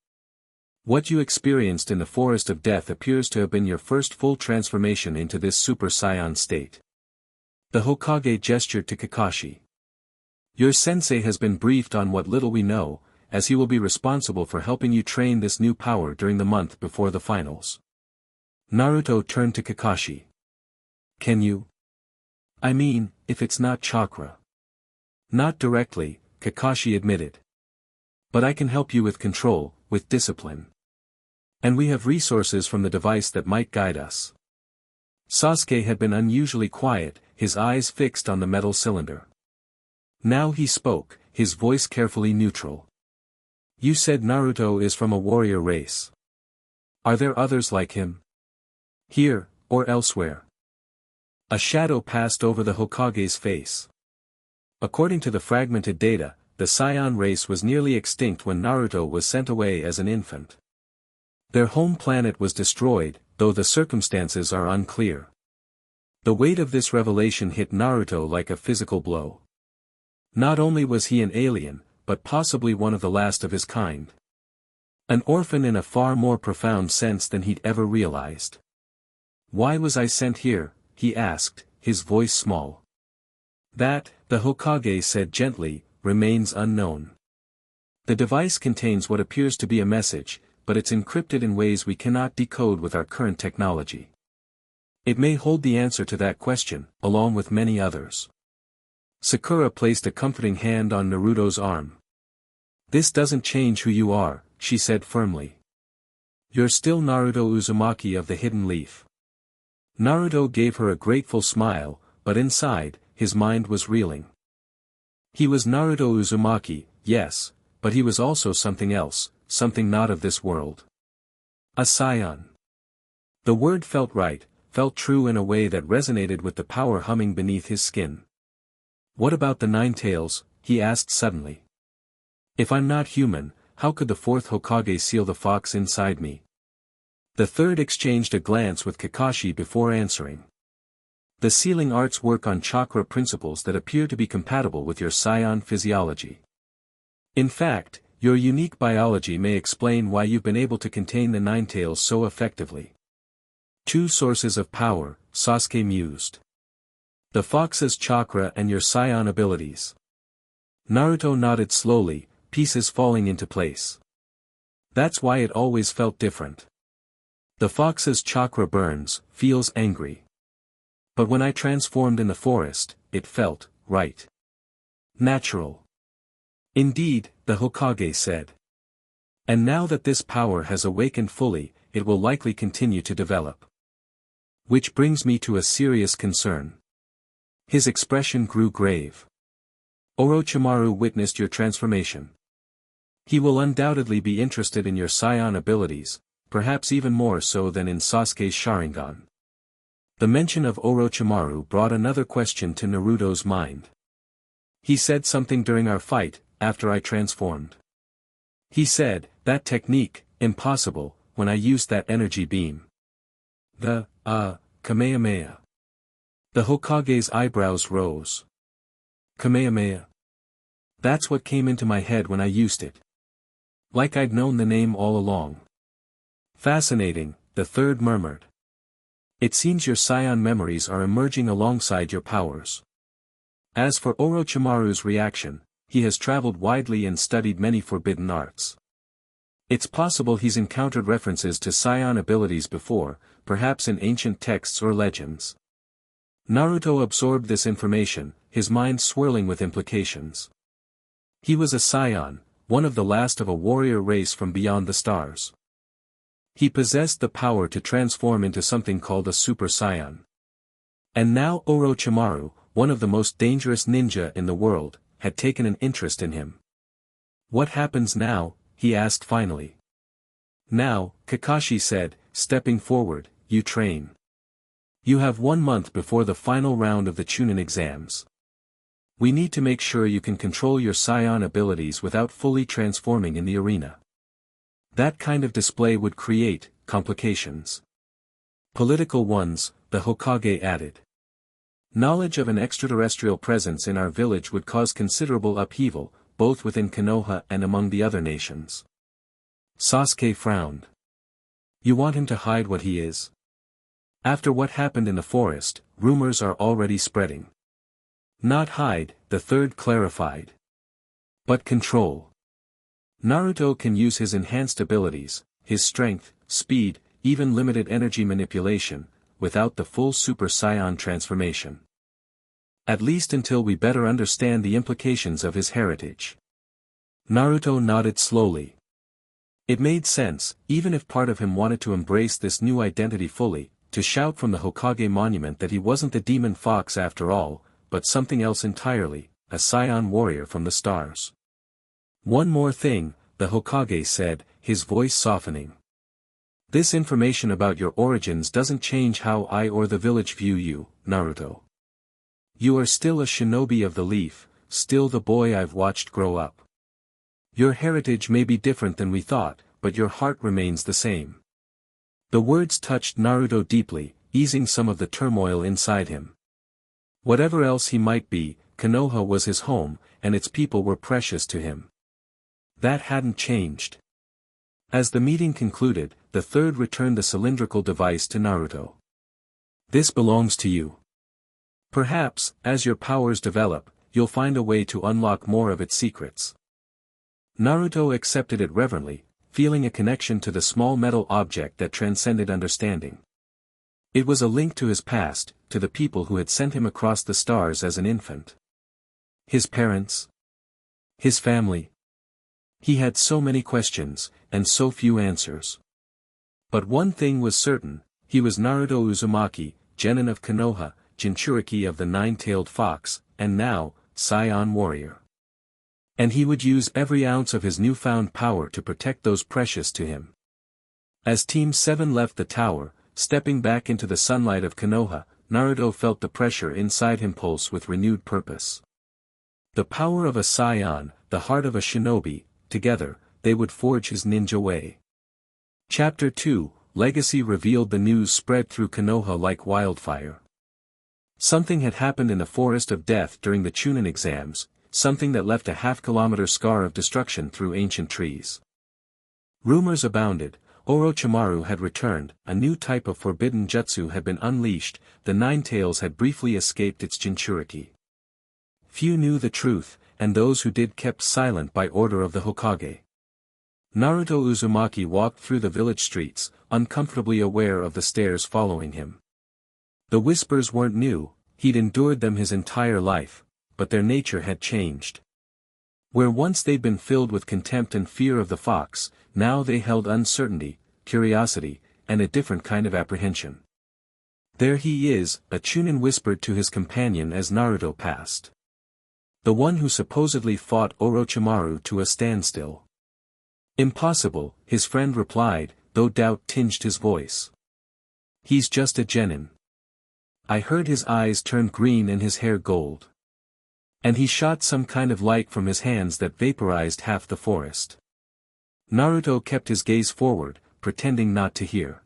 Speaker 1: What you experienced in the Forest of Death appears to have been your first full transformation into this Super Saiyan state. The Hokage gestured to Kakashi. Your sensei has been briefed on what little we know, as he will be responsible for helping you train this new power during the month before the finals. Naruto turned to Kakashi. Can you? I mean, if it's not chakra. Not directly, Kakashi admitted. But I can help you with control, with discipline. And we have resources from the device that might guide us. Sasuke had been unusually quiet, his eyes fixed on the metal cylinder. Now he spoke, his voice carefully neutral. You said Naruto is from a warrior race. Are there others like him? Here, or elsewhere? A shadow passed over the Hokage's face. According to the fragmented data, the Saiyan race was nearly extinct when Naruto was sent away as an infant. Their home planet was destroyed, though the circumstances are unclear. The weight of this revelation hit Naruto like a physical blow. Not only was he an alien, but possibly one of the last of his kind. An orphan in a far more profound sense than he'd ever realized. Why was I sent here? He asked, his voice small. That, the Hokage said gently, remains unknown. The device contains what appears to be a message, but it's encrypted in ways we cannot decode with our current technology. It may hold the answer to that question, along with many others. Sakura placed a comforting hand on Naruto's arm. This doesn't change who you are, she said firmly. You're still Naruto Uzumaki of the Hidden Leaf. Naruto gave her a grateful smile, but inside, his mind was reeling. He was Naruto Uzumaki, yes, but he was also something else, something not of this world. A scion. The word felt right, felt true in a way that resonated with the power humming beneath his skin. What about the Nine Tails? He asked suddenly. If I'm not human, how could the fourth Hokage seal the fox inside me? The third exchanged a glance with Kakashi before answering. The sealing arts work on chakra principles that appear to be compatible with your scion physiology. In fact, your unique biology may explain why you've been able to contain the Nine Tails so effectively. Two sources of power, Sasuke mused. The fox's chakra and your scion abilities. Naruto nodded slowly, pieces falling into place. That's why it always felt different. The fox's chakra burns, feels angry. But when I transformed in the forest, it felt right. Natural. Indeed, the Hokage said. And now that this power has awakened fully, it will likely continue to develop. Which brings me to a serious concern. His expression grew grave. Orochimaru witnessed your transformation. He will undoubtedly be interested in your scion abilities, perhaps even more so than in Sasuke's Sharingan. The mention of Orochimaru brought another question to Naruto's mind. He said something during our fight, after I transformed. He said, that technique, impossible, when I used that energy beam. The, Kamehameha. The Hokage's eyebrows rose. Kamehameha. That's what came into my head when I used it. Like I'd known the name all along. Fascinating, the third murmured. It seems your scion memories are emerging alongside your powers. As for Orochimaru's reaction, he has traveled widely and studied many forbidden arts. It's possible he's encountered references to scion abilities before, perhaps in ancient texts or legends. Naruto absorbed this information, his mind swirling with implications. He was a scion, one of the last of a warrior race from beyond the stars. He possessed the power to transform into something called a Super Saiyan. And now Orochimaru, one of the most dangerous ninja in the world, had taken an interest in him. What happens now? He asked finally. Now, Kakashi said, stepping forward, you train. You have 1 month before the final round of the Chunin Exams. We need to make sure you can control your scion abilities without fully transforming in the arena. That kind of display would create complications. Political ones, the Hokage added. Knowledge of an extraterrestrial presence in our village would cause considerable upheaval, both within Konoha and among the other nations. Sasuke frowned. You want him to hide what he is? After what happened in the forest, rumors are already spreading. Not hide, the third clarified. But control. Naruto can use his enhanced abilities, his strength, speed, even limited energy manipulation, without the full Super Saiyan transformation. At least until we better understand the implications of his heritage. Naruto nodded slowly. It made sense, even if part of him wanted to embrace this new identity fully, to shout from the Hokage monument that he wasn't the demon fox after all, but something else entirely, a scion warrior from the stars. One more thing, the Hokage said, his voice softening. This information about your origins doesn't change how I or the village view you, Naruto. You are still a shinobi of the leaf, still the boy I've watched grow up. Your heritage may be different than we thought, but your heart remains the same. The words touched Naruto deeply, easing some of the turmoil inside him. Whatever else he might be, Konoha was his home, and its people were precious to him. That hadn't changed. As the meeting concluded, the third returned the cylindrical device to Naruto. This belongs to you. Perhaps, as your powers develop, you'll find a way to unlock more of its secrets. Naruto accepted it reverently, feeling a connection to the small metal object that transcended understanding. It was a link to his past, to the people who had sent him across the stars as an infant. His parents? His family? He had so many questions, and so few answers. But one thing was certain, he was Naruto Uzumaki, Genin of Konoha, Jinchuriki of the Nine-Tailed Fox, and now, Scion Warrior. And he would use every ounce of his newfound power to protect those precious to him. As Team 7 left the tower, stepping back into the sunlight of Konoha, Naruto felt the pressure inside him pulse with renewed purpose. The power of a scion, the heart of a shinobi, together, they would forge his ninja way. Chapter 2, Legacy revealed. The news spread through Konoha like wildfire. Something had happened in the Forest of Death during the Chunin Exams, something that left a half-kilometer scar of destruction through ancient trees. Rumors abounded. Orochimaru had returned, a new type of forbidden jutsu had been unleashed, the Nine Tails had briefly escaped its Jinchuriki. Few knew the truth, and those who did kept silent by order of the Hokage. Naruto Uzumaki walked through the village streets, uncomfortably aware of the stares following him. The whispers weren't new, he'd endured them his entire life, but their nature had changed. Where once they'd been filled with contempt and fear of the fox, now they held uncertainty, curiosity, and a different kind of apprehension. There he is, a Chunin whispered to his companion as Naruto passed. The one who supposedly fought Orochimaru to a standstill. Impossible, his friend replied, though doubt tinged his voice. He's just a genin. I heard his eyes turned green and his hair gold. And he shot some kind of light from his hands that vaporized half the forest. Naruto kept his gaze forward, pretending not to hear.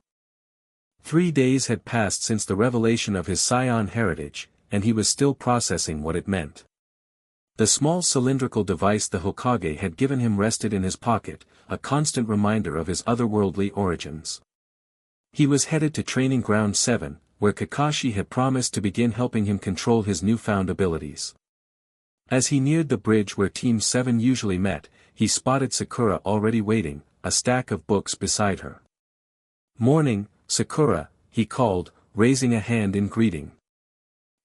Speaker 1: 3 days had passed since the revelation of his scion heritage, and he was still processing what it meant. The small cylindrical device the Hokage had given him rested in his pocket, a constant reminder of his otherworldly origins. He was headed to Training Ground 7, where Kakashi had promised to begin helping him control his newfound abilities. As he neared the bridge where Team 7 usually met, he spotted Sakura already waiting, a stack of books beside her. "Morning, Sakura," he called, raising a hand in greeting.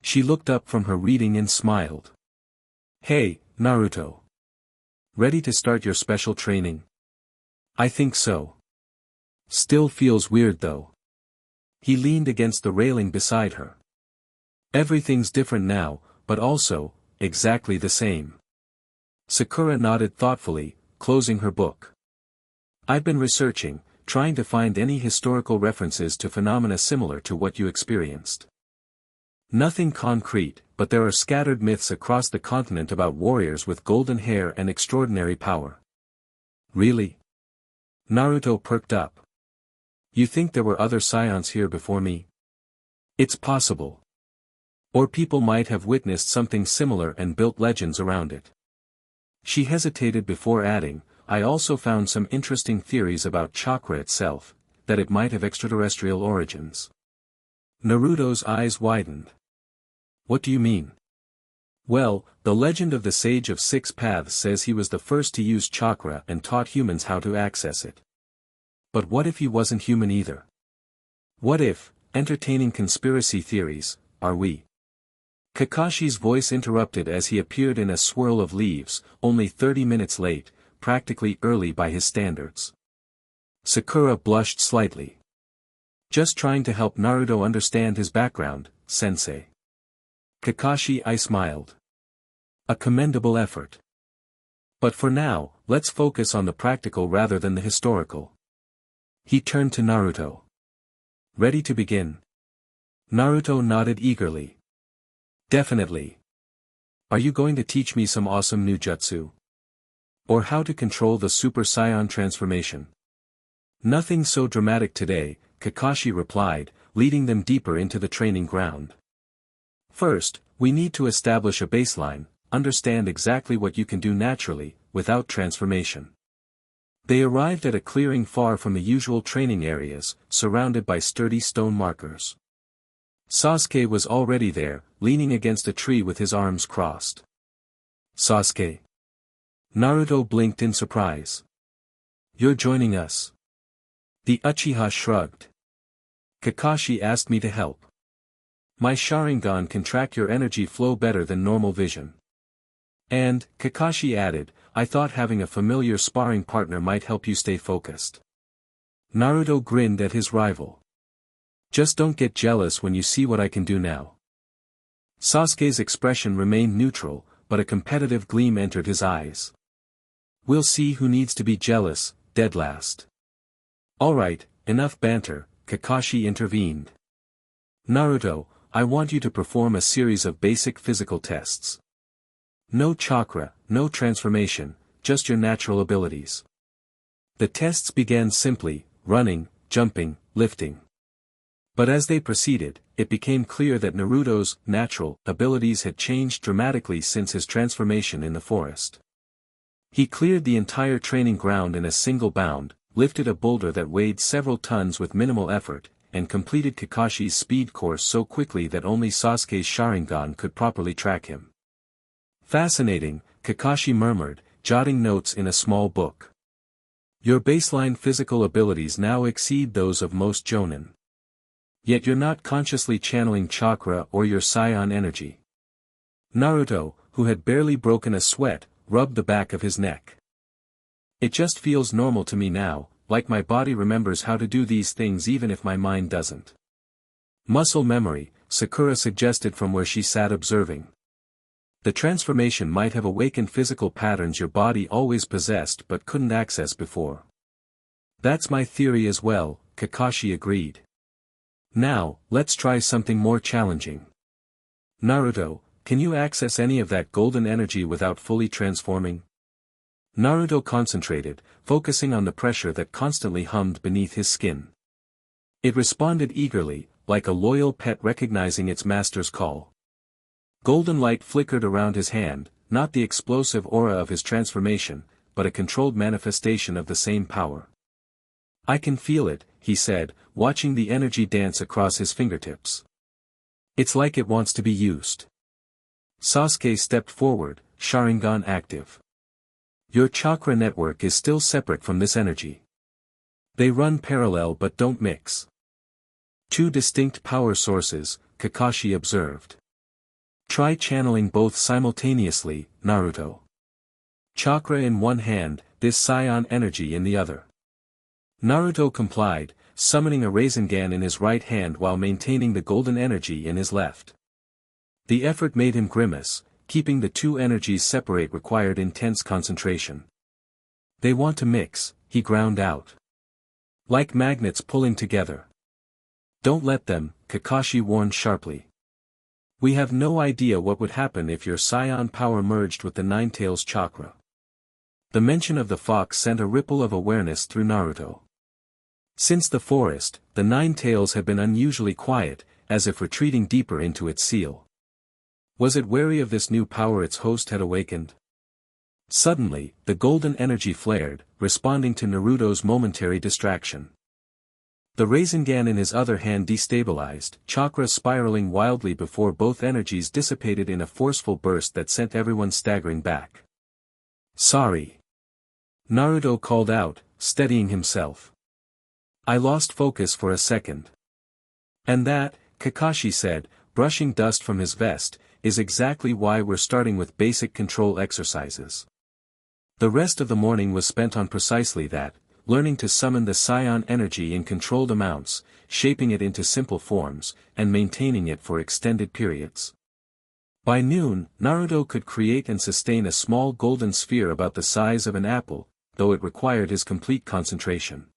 Speaker 1: She looked up from her reading and smiled. "Hey, Naruto. Ready to start your special training?" "I think so. Still feels weird though." He leaned against the railing beside her. "Everything's different now, but also, exactly the same." Sakura nodded thoughtfully, closing her book. "I've been researching, trying to find any historical references to phenomena similar to what you experienced. Nothing concrete, but there are scattered myths across the continent about warriors with golden hair and extraordinary power." "Really?" Naruto perked up. "You think there were other scions here before me?" "It's possible. Or people might have witnessed something similar and built legends around it. She hesitated before adding, I also found some interesting theories about chakra itself, that it might have extraterrestrial origins. Naruto's eyes widened. What do you mean? Well, the legend of the Sage of Six Paths says he was the first to use chakra and taught humans how to access it. But what if he wasn't human either? What if, entertaining conspiracy theories, are we? Kakashi's voice interrupted as he appeared in a swirl of leaves, only 30 minutes late, practically early by his standards. Sakura blushed slightly. Just trying to help Naruto understand his background, sensei. Kakashi, I smiled. A commendable effort. But for now, let's focus on the practical rather than the historical. He turned to Naruto. Ready to begin? Naruto nodded eagerly. Definitely. Are you going to teach me some awesome new jutsu? Or how to control the Super Saiyan transformation? Nothing so dramatic today, Kakashi replied, leading them deeper into the training ground. First, we need to establish a baseline, understand exactly what you can do naturally, without transformation. They arrived at a clearing far from the usual training areas, surrounded by sturdy stone markers. Sasuke was already there, leaning against a tree with his arms crossed. Sasuke. Naruto blinked in surprise. You're joining us. The Uchiha shrugged. Kakashi asked me to help. My Sharingan can track your energy flow better than normal vision. And, Kakashi added, I thought having a familiar sparring partner might help you stay focused. Naruto grinned at his rival. Just don't get jealous when you see what I can do now. Sasuke's expression remained neutral, but a competitive gleam entered his eyes. We'll see who needs to be jealous, dead last. Alright, enough banter, Kakashi intervened. Naruto, I want you to perform a series of basic physical tests. No chakra, no transformation, just your natural abilities. The tests began simply, running, jumping, lifting. But as they proceeded, it became clear that Naruto's natural abilities had changed dramatically since his transformation in the forest. He cleared the entire training ground in a single bound, lifted a boulder that weighed several tons with minimal effort, and completed Kakashi's speed course so quickly that only Sasuke's Sharingan could properly track him. Fascinating, Kakashi murmured, jotting notes in a small book. Your baseline physical abilities now exceed those of most jonin. Yet you're not consciously channeling chakra or your scion energy. Naruto, who had barely broken a sweat, rubbed the back of his neck. It just feels normal to me now, like my body remembers how to do these things even if my mind doesn't. Muscle memory, Sakura suggested from where she sat observing. The transformation might have awakened physical patterns your body always possessed but couldn't access before. That's my theory as well, Kakashi agreed. Now, let's try something more challenging. Naruto, can you access any of that golden energy without fully transforming? Naruto concentrated, focusing on the pressure that constantly hummed beneath his skin. It responded eagerly, like a loyal pet recognizing its master's call. Golden light flickered around his hand, not the explosive aura of his transformation, but a controlled manifestation of the same power. I can feel it, he said, watching the energy dance across his fingertips. It's like it wants to be used. Sasuke stepped forward, Sharingan active. Your chakra network is still separate from this energy. They run parallel but don't mix. Two distinct power sources, Kakashi observed. Try channeling both simultaneously, Naruto. Chakra in one hand, this scion energy in the other. Naruto complied, summoning a Rasengan in his right hand while maintaining the golden energy in his left. The effort made him grimace, keeping the two energies separate required intense concentration. They want to mix, he ground out. Like magnets pulling together. Don't let them, Kakashi warned sharply. We have no idea what would happen if your scion power merged with the Ninetales chakra. The mention of the fox sent a ripple of awareness through Naruto. Since the forest, the Ninetales had been unusually quiet, as if retreating deeper into its seal. Was it wary of this new power its host had awakened? Suddenly, the golden energy flared, responding to Naruto's momentary distraction. The Rasengan in his other hand destabilized, chakra spiraling wildly before both energies dissipated in a forceful burst that sent everyone staggering back. "Sorry," Naruto called out, steadying himself. "I lost focus for a second." "And that," Kakashi said, brushing dust from his vest, "is exactly why we're starting with basic control exercises." The rest of the morning was spent on precisely that, learning to summon the scion energy in controlled amounts, shaping it into simple forms, and maintaining it for extended periods. By noon, Naruto could create and sustain a small golden sphere about the size of an apple, though it required his complete concentration.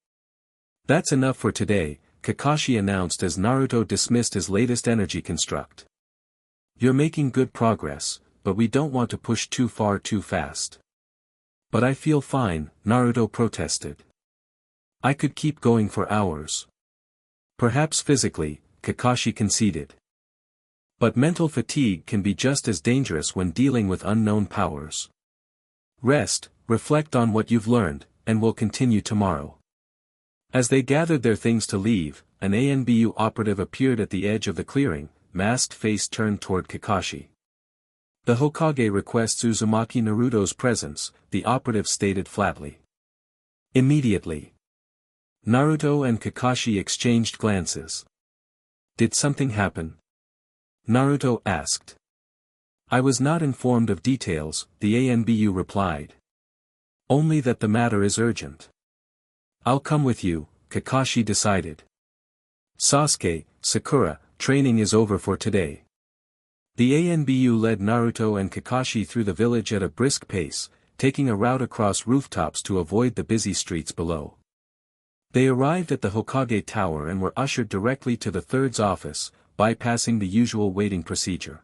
Speaker 1: "That's enough for today," Kakashi announced as Naruto dismissed his latest energy construct. "You're making good progress, but we don't want to push too far too fast." "But I feel fine," Naruto protested. "I could keep going for hours." "Perhaps physically," Kakashi conceded. "But mental fatigue can be just as dangerous when dealing with unknown powers. Rest, reflect on what you've learned, and we'll continue tomorrow." As they gathered their things to leave, an ANBU operative appeared at the edge of the clearing, masked face turned toward Kakashi. "The Hokage requests Uzumaki Naruto's presence," the operative stated flatly. Immediately, Naruto and Kakashi exchanged glances. "Did something happen?" Naruto asked. "I was not informed of details," the ANBU replied. "Only that the matter is urgent." "I'll come with you," Kakashi decided. "Sasuke, Sakura, training is over for today." The ANBU led Naruto and Kakashi through the village at a brisk pace, taking a route across rooftops to avoid the busy streets below. They arrived at the Hokage Tower and were ushered directly to the Third's office, bypassing the usual waiting procedure.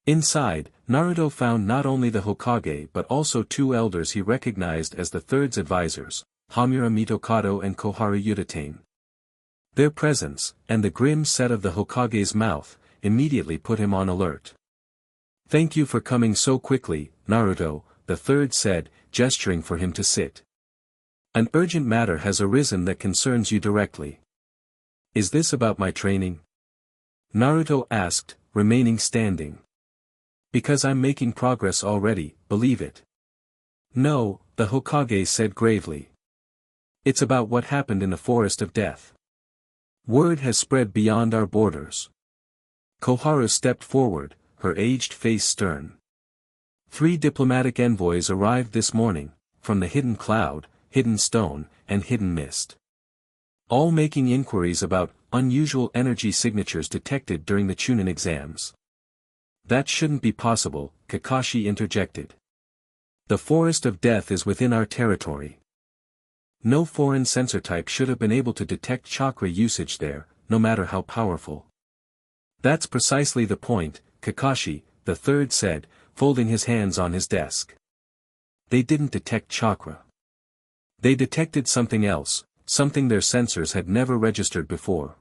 Speaker 1: Inside, Naruto found not only the Hokage but also two elders he recognized as the Third's advisors, Hamura Mitokado and Koharu Udatane. Their presence, and the grim set of the Hokage's mouth, immediately put him on alert. "Thank you for coming so quickly, Naruto," the Third said, gesturing for him to sit. "An urgent matter has arisen that concerns you directly." "Is this about my training?" Naruto asked, remaining standing. "Because I'm making progress already, believe it." "No," the Hokage said gravely. "It's about what happened in the Forest of Death. Word has spread beyond our borders." Koharu stepped forward, her aged face stern. 3 diplomatic envoys arrived this morning, from the Hidden Cloud, Hidden Stone, and Hidden Mist. All making inquiries about unusual energy signatures detected during the Chunin Exams. "That shouldn't be possible," Kakashi interjected. "The Forest of Death is within our territory. No foreign sensor type should have been able to detect chakra usage there, no matter how powerful." "That's precisely the point," Kakashi, the Third said, folding his hands on his desk. "They didn't detect chakra. They detected something else, something their sensors had never registered before."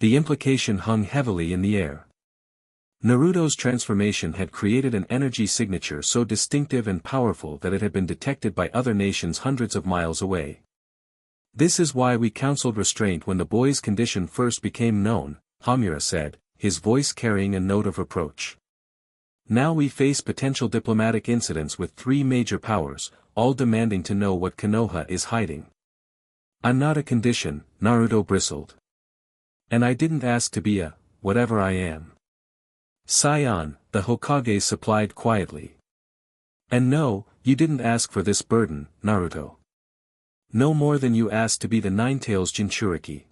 Speaker 1: The implication hung heavily in the air. Naruto's transformation had created an energy signature so distinctive and powerful that it had been detected by other nations hundreds of miles away. "This is why we counseled restraint when the boy's condition first became known," Hamura said, his voice carrying a note of reproach. "Now we face potential diplomatic incidents with 3 major powers, all demanding to know what Konoha is hiding." "I'm not a condition," Naruto bristled. "And I didn't ask to be a, whatever I am." "Scion," the Hokage supplied quietly. "And no, you didn't ask for this burden, Naruto. No more than you asked to be the Ninetales Jinchuriki.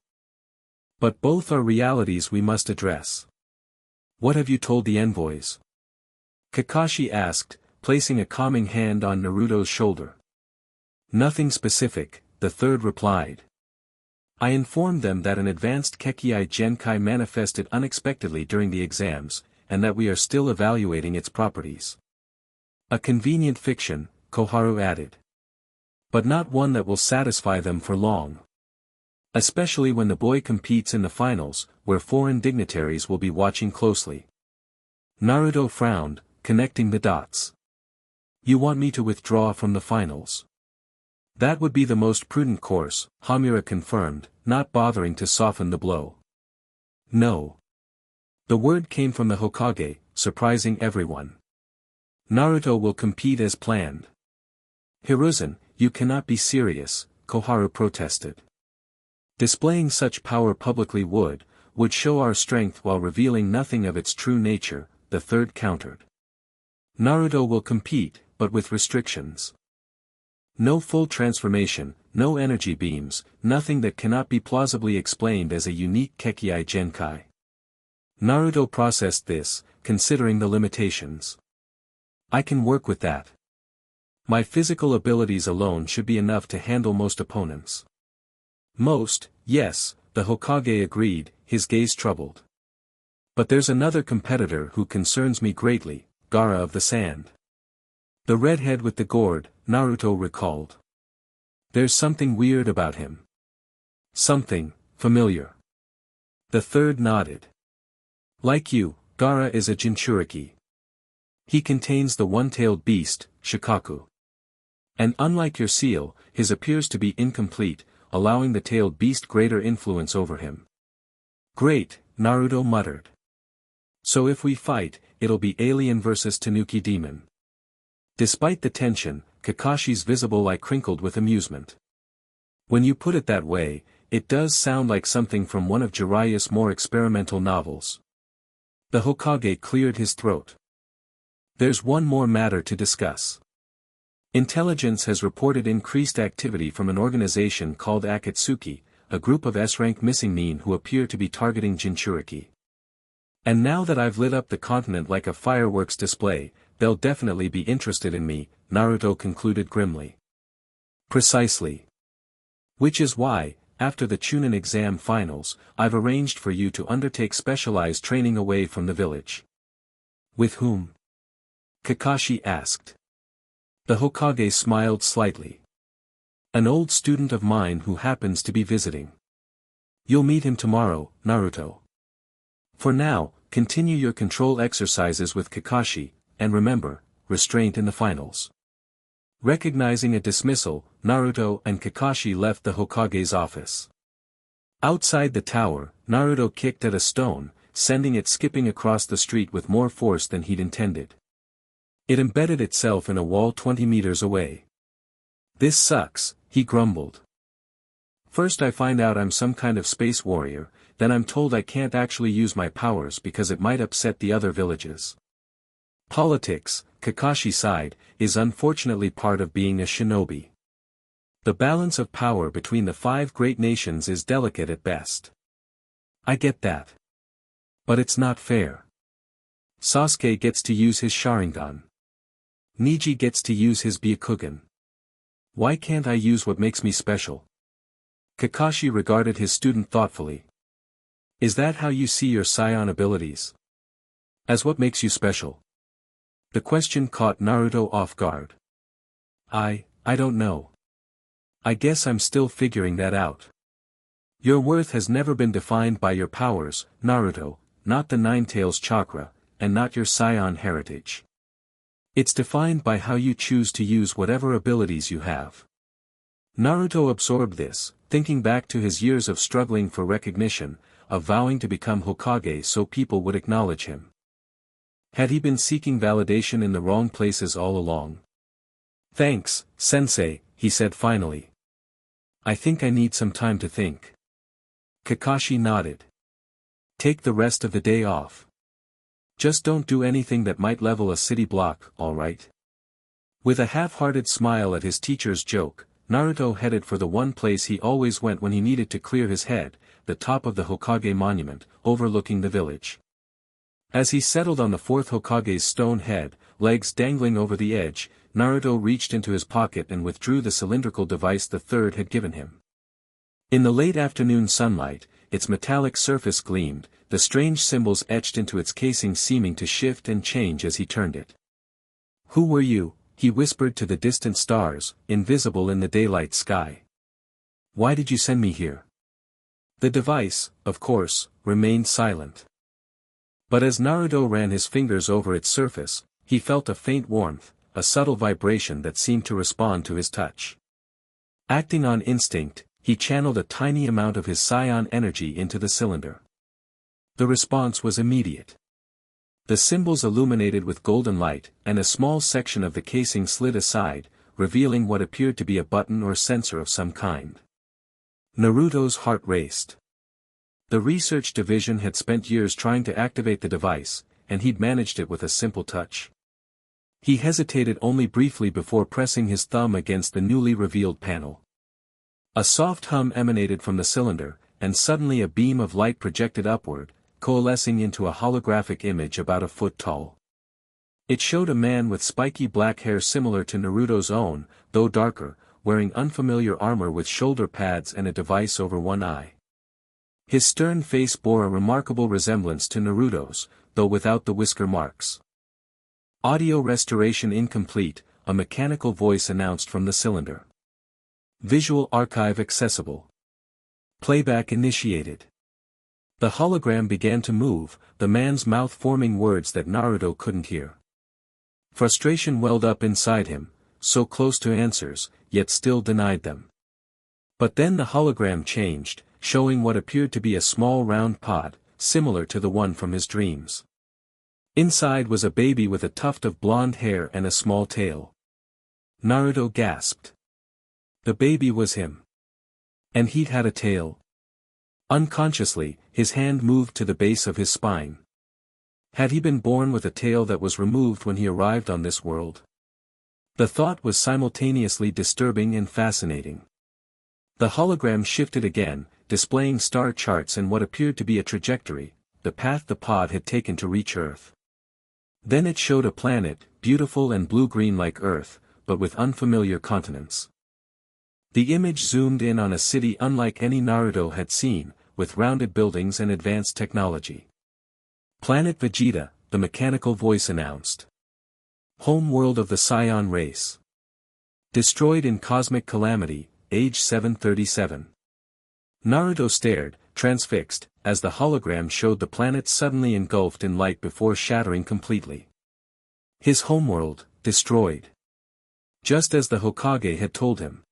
Speaker 1: But both are realities we must address. What have you told the envoys?" Kakashi asked, placing a calming hand on Naruto's shoulder. "Nothing specific," the Third replied. "I informed them that an advanced Kekii Genkai manifested unexpectedly during the exams, and that we are still evaluating its properties." "A convenient fiction," Koharu added. "But not one that will satisfy them for long. Especially when the boy competes in the finals, where foreign dignitaries will be watching closely." Naruto frowned, connecting the dots. You want me to withdraw from the finals? That would be the most prudent course, Hamura confirmed, not bothering to soften the blow. No. The word came from the Hokage, surprising everyone. Naruto will compete as planned. Hiruzen, you cannot be serious, Koharu protested. Displaying such power publicly would show our strength while revealing nothing of its true nature, the third countered. Naruto will compete, but with restrictions. No full transformation, no energy beams, nothing that cannot be plausibly explained as a unique Kekkai Genkai. Naruto processed this, considering the limitations. I can work with that. My physical abilities alone should be enough to handle most opponents. Most, yes, the Hokage agreed, his gaze troubled. But there's another competitor who concerns me greatly, Gaara of the Sand. The redhead with the gourd, Naruto recalled. There's something weird about him. Something familiar. The third nodded. Like you, Gaara is a Jinchuriki. He contains the one-tailed beast, Shikaku. And unlike your seal, his appears to be incomplete, allowing the tailed beast greater influence over him. Great, Naruto muttered. So if we fight, it'll be alien versus Tanuki demon. Despite the tension, Kakashi's visible eye crinkled with amusement. When you put it that way, it does sound like something from one of Jiraiya's more experimental novels. The Hokage cleared his throat. There's one more matter to discuss. Intelligence has reported increased activity from an organization called Akatsuki, a group of S-rank missing nin who appear to be targeting Jinchuriki. And now that I've lit up the continent like a fireworks display, they'll definitely be interested in me, Naruto concluded grimly. Precisely. Which is why, after the Chunin exam finals, I've arranged for you to undertake specialized training away from the village. With whom? Kakashi asked. The Hokage smiled slightly. An old student of mine who happens to be visiting. You'll meet him tomorrow, Naruto. For now, continue your control exercises with Kakashi, and remember, restraint in the finals. Recognizing a dismissal, Naruto and Kakashi left the Hokage's office. Outside the tower, Naruto kicked at a stone, sending it skipping across the street with more force than he'd intended. It embedded itself in a wall 20 meters away. This sucks, he grumbled. First I find out I'm some kind of space warrior, then I'm told I can't actually use my powers because it might upset the other villages. Politics, Kakashi sighed, is unfortunately part of being a shinobi. The balance of power between the 5 great nations is delicate at best. I get that. But it's not fair. Sasuke gets to use his Sharingan. Neji gets to use his Byakugan. Why can't I use what makes me special? Kakashi regarded his student thoughtfully. Is that how you see your scion abilities? As what makes you special? The question caught Naruto off guard. I don't know. I guess I'm still figuring that out. Your worth has never been defined by your powers, Naruto, not the Nine-Tails chakra, and not your scion heritage. It's defined by how you choose to use whatever abilities you have. Naruto absorbed this, thinking back to his years of struggling for recognition, of vowing to become Hokage so people would acknowledge him. Had he been seeking validation in the wrong places all along? Thanks, sensei, he said finally. I think I need some time to think. Kakashi nodded. Take the rest of the day off. Just don't do anything that might level a city block, alright? With a half-hearted smile at his teacher's joke, Naruto headed for the one place he always went when he needed to clear his head, the top of the Hokage monument, overlooking the village. As he settled on the 4th Hokage's stone head, legs dangling over the edge, Naruto reached into his pocket and withdrew the cylindrical device the third had given him. In the late afternoon sunlight, its metallic surface gleamed, the strange symbols etched into its casing seeming to shift and change as he turned it. Who were you? He whispered to the distant stars, invisible in the daylight sky. Why did you send me here? The device, of course, remained silent. But as Naruto ran his fingers over its surface, he felt a faint warmth, a subtle vibration that seemed to respond to his touch. Acting on instinct, he channeled a tiny amount of his scion energy into the cylinder. The response was immediate. The symbols illuminated with golden light, and a small section of the casing slid aside, revealing what appeared to be a button or sensor of some kind. Naruto's heart raced. The research division had spent years trying to activate the device, and he'd managed it with a simple touch. He hesitated only briefly before pressing his thumb against the newly revealed panel. A soft hum emanated from the cylinder, and suddenly a beam of light projected upward, coalescing into a holographic image about a foot tall. It showed a man with spiky black hair similar to Naruto's own, though darker, wearing unfamiliar armor with shoulder pads and a device over one eye. His stern face bore a remarkable resemblance to Naruto's, though without the whisker marks. Audio restoration incomplete, a mechanical voice announced from the cylinder. Visual archive accessible. Playback initiated. The hologram began to move, the man's mouth forming words that Naruto couldn't hear. Frustration welled up inside him, so close to answers, yet still denied them. But then the hologram changed, showing what appeared to be a small round pod, similar to the one from his dreams. Inside was a baby with a tuft of blonde hair and a small tail. Naruto gasped. The baby was him. And he'd had a tail. Unconsciously, his hand moved to the base of his spine. Had he been born with a tail that was removed when he arrived on this world? The thought was simultaneously disturbing and fascinating. The hologram shifted again, displaying star charts and what appeared to be a trajectory, the path the pod had taken to reach Earth. Then it showed a planet, beautiful and blue-green like Earth, but with unfamiliar continents. The image zoomed in on a city unlike any Naruto had seen, with rounded buildings and advanced technology. Planet Vegeta, the mechanical voice announced. Home world of the Saiyan race. Destroyed in cosmic calamity, age 737. Naruto stared, transfixed, as the hologram showed the planet suddenly engulfed in light before shattering completely. His homeworld, destroyed. Just as the Hokage had told him.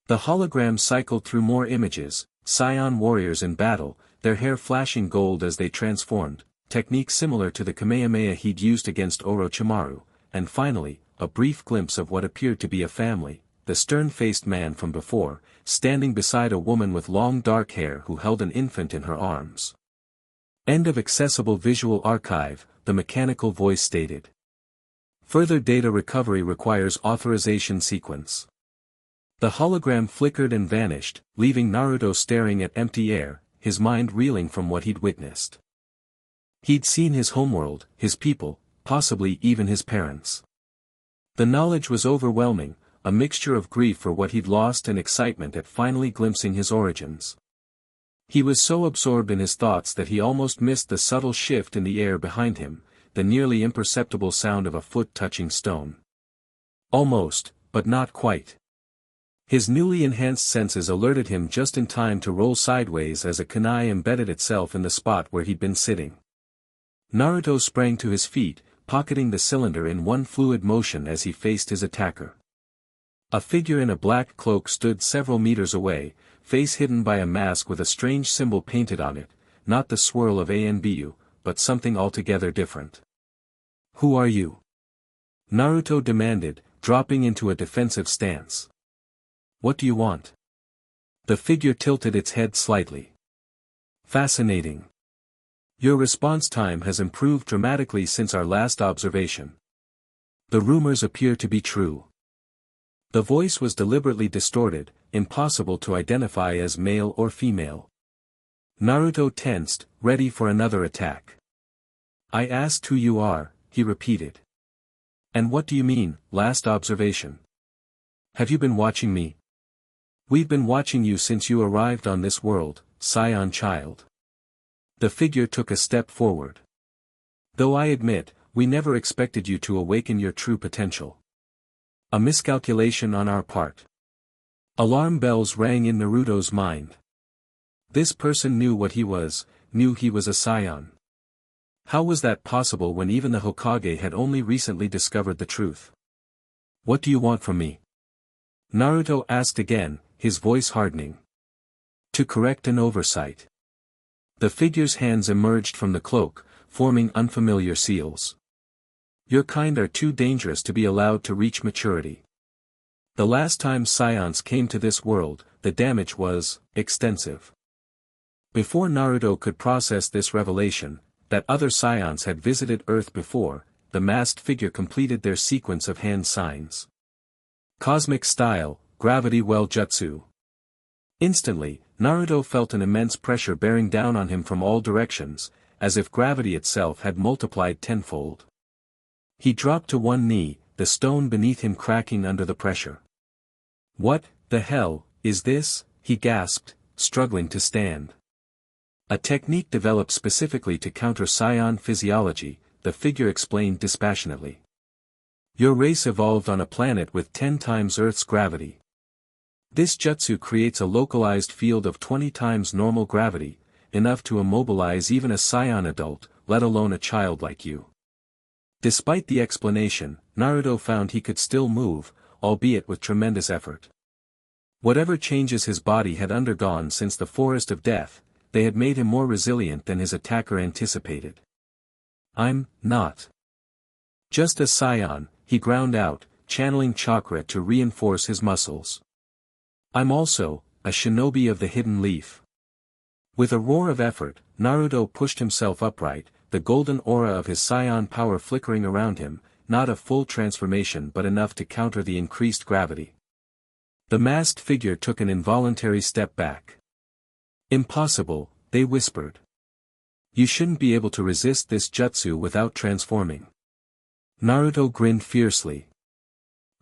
Speaker 1: The hologram cycled through more images, Scion warriors in battle, their hair flashing gold as they transformed, technique similar to the Kamehameha he'd used against Orochimaru, and finally, a brief glimpse of what appeared to be a family, the stern-faced man from before, standing beside a woman with long dark hair who held an infant in her arms. End of accessible visual archive, the mechanical voice stated. Further data recovery requires authorization sequence. The hologram flickered and vanished, leaving Naruto staring at empty air, his mind reeling from what he'd witnessed. He'd seen his homeworld, his people, possibly even his parents. The knowledge was overwhelming, a mixture of grief for what he'd lost and excitement at finally glimpsing his origins. He was so absorbed in his thoughts that he almost missed the subtle shift in the air behind him, the nearly imperceptible sound of a foot touching stone. Almost, but not quite. His newly enhanced senses alerted him just in time to roll sideways as a kunai embedded itself in the spot where he'd been sitting. Naruto sprang to his feet, pocketing the cylinder in one fluid motion as he faced his attacker. A figure in a black cloak stood several meters away, face hidden by a mask with a strange symbol painted on it, not the swirl of Anbu, but something altogether different. "Who are you?" Naruto demanded, dropping into a defensive stance. "What do you want?" The figure tilted its head slightly. "Fascinating. Your response time has improved dramatically since our last observation. The rumors appear to be true." The voice was deliberately distorted, impossible to identify as male or female. Naruto tensed, ready for another attack. "I asked who you are," he repeated. "And what do you mean, last observation? Have you been watching me?" "We've been watching you since you arrived on this world, Scion child." The figure took a step forward. "Though I admit, we never expected you to awaken your true potential. A miscalculation on our part." Alarm bells rang in Naruto's mind. This person knew what he was, knew he was a Scion. How was that possible when even the Hokage had only recently discovered the truth? What do you want from me? Naruto asked again, his voice hardening. To correct an oversight. The figure's hands emerged from the cloak, forming unfamiliar seals. Your kind are too dangerous to be allowed to reach maturity. The last time scions came to this world, the damage was extensive. Before Naruto could process this revelation, that other scions had visited Earth before, the masked figure completed their sequence of hand signs. Cosmic style, gravity well jutsu. Instantly, Naruto felt an immense pressure bearing down on him from all directions, as if gravity itself had multiplied tenfold. He dropped to one knee, the stone beneath him cracking under the pressure. What the hell is this? He gasped, struggling to stand. A technique developed specifically to counter scion physiology, the figure explained dispassionately. Your race evolved on a planet with 10 times Earth's gravity. This jutsu creates a localized field of 20 times normal gravity, enough to immobilize even a scion adult, let alone a child like you. Despite the explanation, Naruto found he could still move, albeit with tremendous effort. Whatever changes his body had undergone since the Forest of Death, they had made him more resilient than his attacker anticipated. I'm not just a scion, he ground out, channeling chakra to reinforce his muscles. I'm also a shinobi of the hidden leaf. With a roar of effort, Naruto pushed himself upright, the golden aura of his scion power flickering around him, not a full transformation but enough to counter the increased gravity. The masked figure took an involuntary step back. Impossible, they whispered. You shouldn't be able to resist this jutsu without transforming. Naruto grinned fiercely.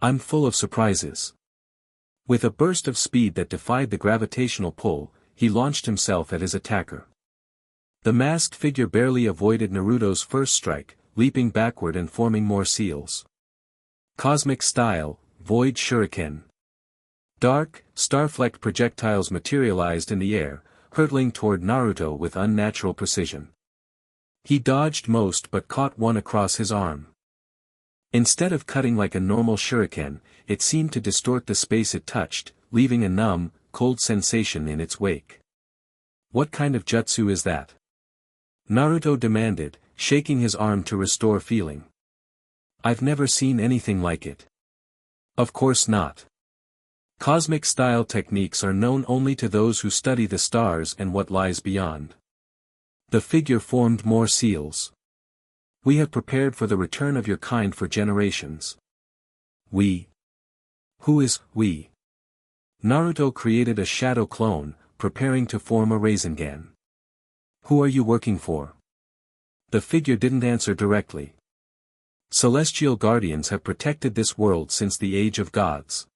Speaker 1: I'm full of surprises. With a burst of speed that defied the gravitational pull, he launched himself at his attacker. The masked figure barely avoided Naruto's first strike, leaping backward and forming more seals. Cosmic style, void shuriken. Dark, star-flecked projectiles materialized in the air, hurtling toward Naruto with unnatural precision. He dodged most but caught one across his arm. Instead of cutting like a normal shuriken, it seemed to distort the space it touched, leaving a numb, cold sensation in its wake. What kind of jutsu is that? Naruto demanded, shaking his arm to restore feeling. I've never seen anything like it. Of course not. Cosmic style techniques are known only to those who study the stars and what lies beyond. The figure formed more seals. We have prepared for the return of your kind for generations. We? Who is we? Naruto created a shadow clone, preparing to form a Rasengan. Who are you working for? The figure didn't answer directly. Celestial guardians have protected this world since the Age of Gods.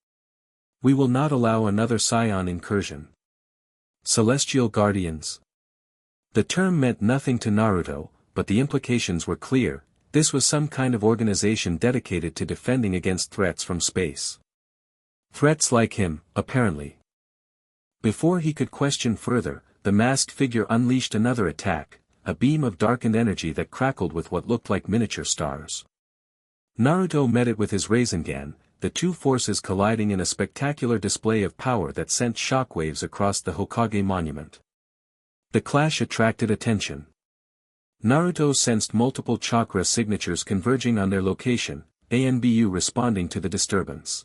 Speaker 1: We will not allow another scion incursion. Celestial guardians. The term meant nothing to Naruto, but the implications were clear. This was some kind of organization dedicated to defending against threats from space. Threats like him, apparently. Before he could question further, the masked figure unleashed another attack, a beam of darkened energy that crackled with what looked like miniature stars. Naruto met it with his Rasengan, the two forces colliding in a spectacular display of power that sent shockwaves across the Hokage monument. The clash attracted attention. Naruto sensed multiple chakra signatures converging on their location, ANBU responding to the disturbance.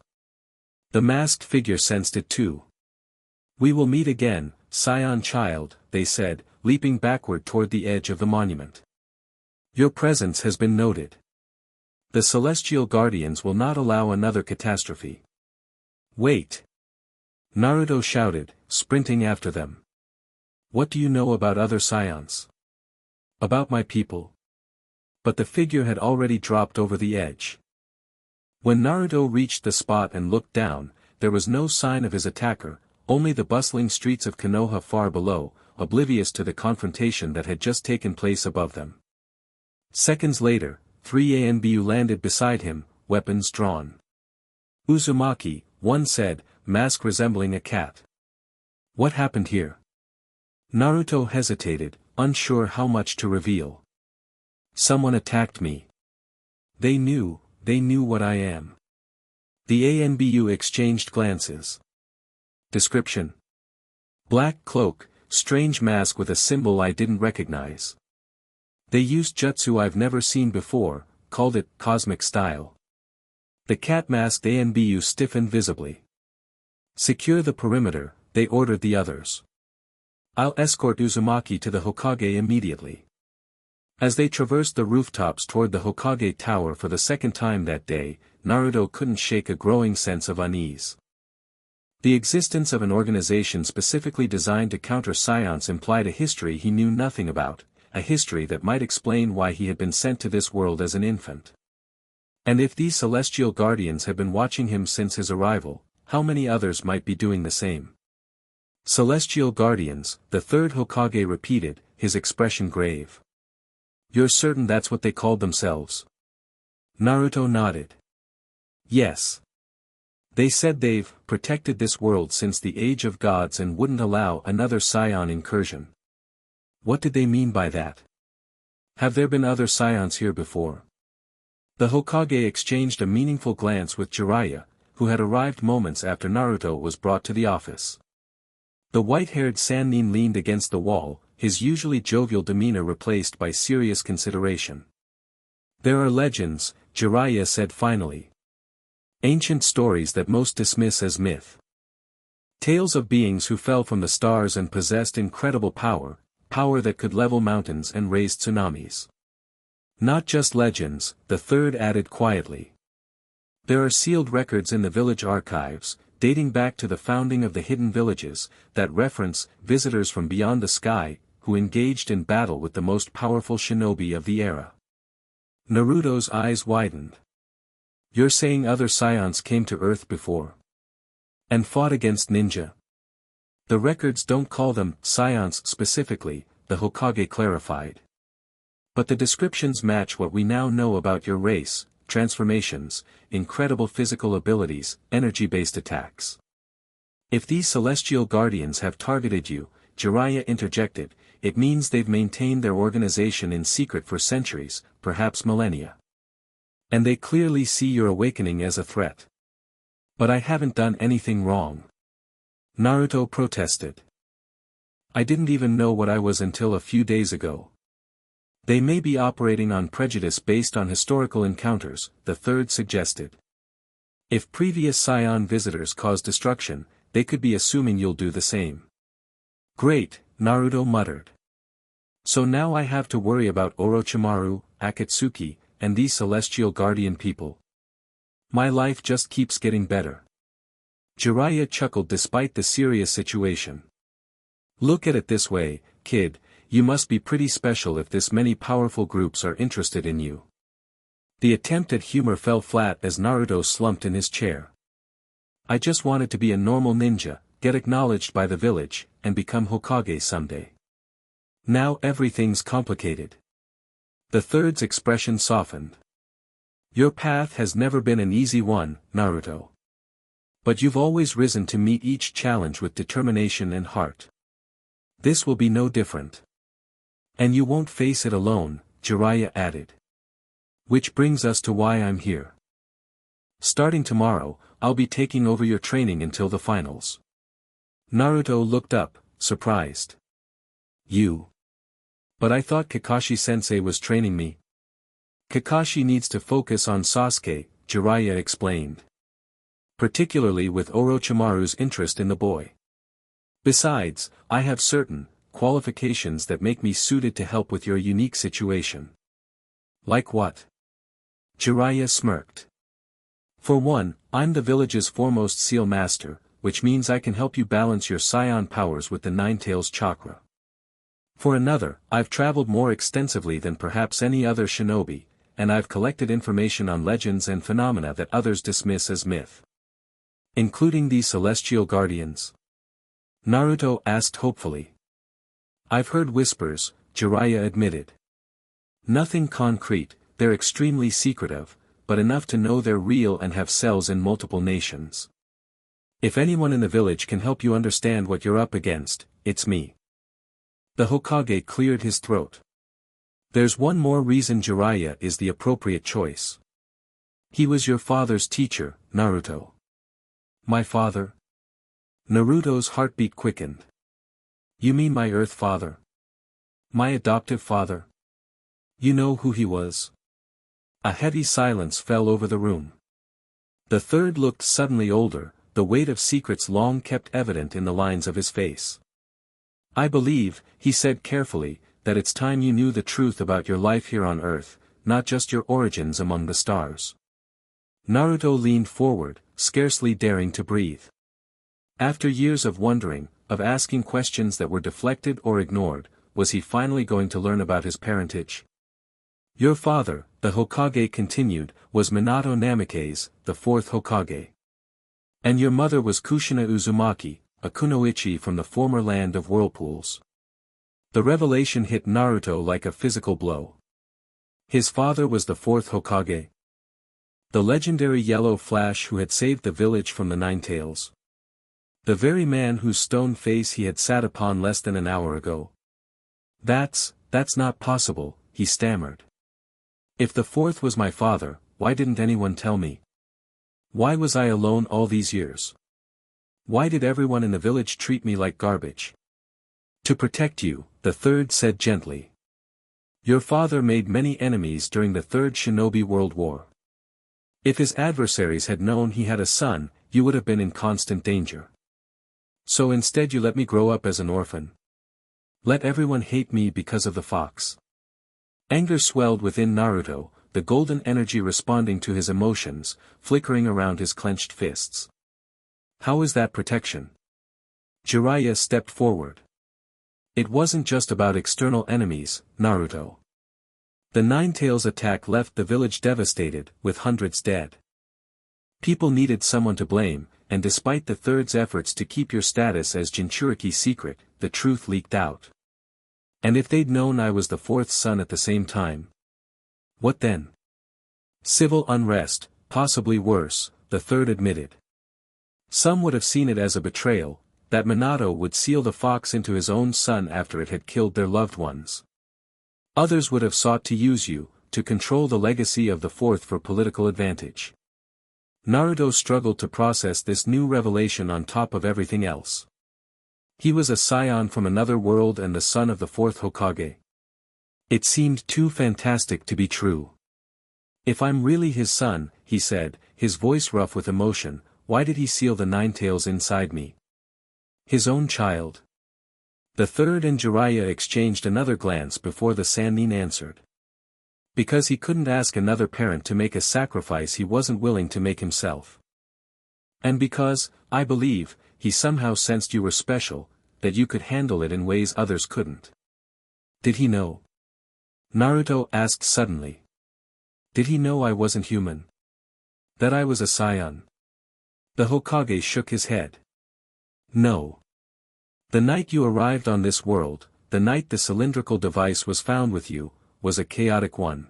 Speaker 1: The masked figure sensed it too. We will meet again, Scion child, they said, leaping backward toward the edge of the monument. Your presence has been noted. The Celestial Guardians will not allow another catastrophe. Wait! Naruto shouted, sprinting after them. What do you know about other scions? About my people? But the figure had already dropped over the edge. When Naruto reached the spot and looked down, there was no sign of his attacker, only the bustling streets of Konoha far below, oblivious to the confrontation that had just taken place above them. Seconds later, 3 ANBU landed beside him, weapons drawn. Uzumaki, one said, mask resembling a cat. What happened here? Naruto hesitated, unsure how much to reveal. Someone attacked me. They knew what I am. The ANBU exchanged glances. Description: black cloak, strange mask with a symbol I didn't recognize. They used jutsu I've never seen before, called it cosmic style. The cat-masked ANBU stiffened visibly. Secure the perimeter, they ordered the others. I'll escort Uzumaki to the Hokage immediately. As they traversed the rooftops toward the Hokage tower for the second time that day, Naruto couldn't shake a growing sense of unease. The existence of an organization specifically designed to counter scions implied a history he knew nothing about, a history that might explain why he had been sent to this world as an infant. And if these celestial guardians had been watching him since his arrival, how many others might be doing the same? Celestial guardians, the third Hokage repeated, his expression grave. You're certain that's what they called themselves? Naruto nodded. Yes. They said they've protected this world since the Age of Gods and wouldn't allow another scion incursion. What did they mean by that? Have there been other scions here before? The Hokage exchanged a meaningful glance with Jiraiya, who had arrived moments after Naruto was brought to the office. The white-haired Sannin leaned against the wall, his usually jovial demeanor replaced by serious consideration. There are legends, Jiraiya said finally. Ancient stories that most dismiss as myth. Tales of beings who fell from the stars and possessed incredible power, power that could level mountains and raise tsunamis. Not just legends, the third added quietly. There are sealed records in the village archives, dating back to the founding of the hidden villages, that reference visitors from beyond the sky, who engaged in battle with the most powerful shinobi of the era. Naruto's eyes widened. You're saying other scions came to Earth before? And fought against ninja? The records don't call them scions specifically, the Hokage clarified. But the descriptions match what we now know about your race, transformations, incredible physical abilities, energy-based attacks. If these celestial guardians have targeted you, Jiraiya interjected, it means they've maintained their organization in secret for centuries, perhaps millennia. And they clearly see your awakening as a threat. But I haven't done anything wrong. Naruto protested. I didn't even know what I was until a few days ago. They may be operating on prejudice based on historical encounters, the third suggested. If previous scion visitors cause destruction, they could be assuming you'll do the same. Great, Naruto muttered. So now I have to worry about Orochimaru, Akatsuki, and these celestial guardian people. My life just keeps getting better. Jiraiya chuckled despite the serious situation. Look at it this way, kid, you must be pretty special if this many powerful groups are interested in you. The attempt at humor fell flat as Naruto slumped in his chair. I just wanted to be a normal ninja, get acknowledged by the village, and become Hokage someday. Now everything's complicated. The third's expression softened. Your path has never been an easy one, Naruto. But you've always risen to meet each challenge with determination and heart. This will be no different. And you won't face it alone, Jiraiya added. Which brings us to why I'm here. Starting tomorrow, I'll be taking over your training until the finals. Naruto looked up, surprised. You? But I thought Kakashi-sensei was training me. Kakashi needs to focus on Sasuke, Jiraiya explained. Particularly with Orochimaru's interest in the boy. Besides, I have certain qualifications that make me suited to help with your unique situation. Like what? Jiraiya smirked. For one, I'm the village's foremost seal master, which means I can help you balance your scion powers with the Nine-Tails chakra. For another, I've traveled more extensively than perhaps any other shinobi, and I've collected information on legends and phenomena that others dismiss as myth. Including these celestial guardians? Naruto asked hopefully. I've heard whispers, Jiraiya admitted. Nothing concrete, they're extremely secretive, but enough to know they're real and have cells in multiple nations. If anyone in the village can help you understand what you're up against, it's me. The Hokage cleared his throat. There's one more reason Jiraiya is the appropriate choice. He was your father's teacher, Naruto. My father? Naruto's heartbeat quickened. You mean my Earth father? My adoptive father? You know who he was? A heavy silence fell over the room. The third looked suddenly older, the weight of secrets long kept evident in the lines of his face. I believe, he said carefully, that it's time you knew the truth about your life here on Earth, not just your origins among the stars. Naruto leaned forward, scarcely daring to breathe. After years of wondering, of asking questions that were deflected or ignored, was he finally going to learn about his parentage? Your father, the Hokage continued, was Minato Namikaze, the fourth Hokage. And your mother was Kushina Uzumaki, a kunoichi from the former land of whirlpools. The revelation hit Naruto like a physical blow. His father was the fourth Hokage. The legendary Yellow Flash who had saved the village from the Nine Tails. The very man whose stone face he had sat upon less than an hour ago. That's not possible, he stammered. If the fourth was my father, why didn't anyone tell me? Why was I alone all these years? Why did everyone in the village treat me like garbage? To protect you, the third said gently. Your father made many enemies during the Third Shinobi World War. If his adversaries had known he had a son, you would have been in constant danger. So instead you let me grow up as an orphan. Let everyone hate me because of the fox. Anger swelled within Naruto, the golden energy responding to his emotions, flickering around his clenched fists. How is that protection? Jiraiya stepped forward. It wasn't just about external enemies, Naruto. The Nine Tails attack left the village devastated, with hundreds dead. People needed someone to blame, and despite the third's efforts to keep your status as Jinchuriki secret, the truth leaked out. And if they'd known I was the fourth son at the same time? What then? Civil unrest, possibly worse, the third admitted. Some would have seen it as a betrayal, that Minato would seal the fox into his own son after it had killed their loved ones. Others would have sought to use you, to control the legacy of the fourth for political advantage. Naruto struggled to process this new revelation on top of everything else. He was a scion from another world and the son of the fourth Hokage. It seemed too fantastic to be true. If I'm really his son, he said, his voice rough with emotion, why did he seal the Nine Tails inside me? His own child. The third and Jiraiya exchanged another glance before the Sannin answered. Because he couldn't ask another parent to make a sacrifice he wasn't willing to make himself. And because, I believe, he somehow sensed you were special, that you could handle it in ways others couldn't. Did he know? Naruto asked suddenly. Did he know I wasn't human? That I was a scion? The Hokage shook his head. No. The night you arrived on this world, the night the cylindrical device was found with you, was a chaotic one.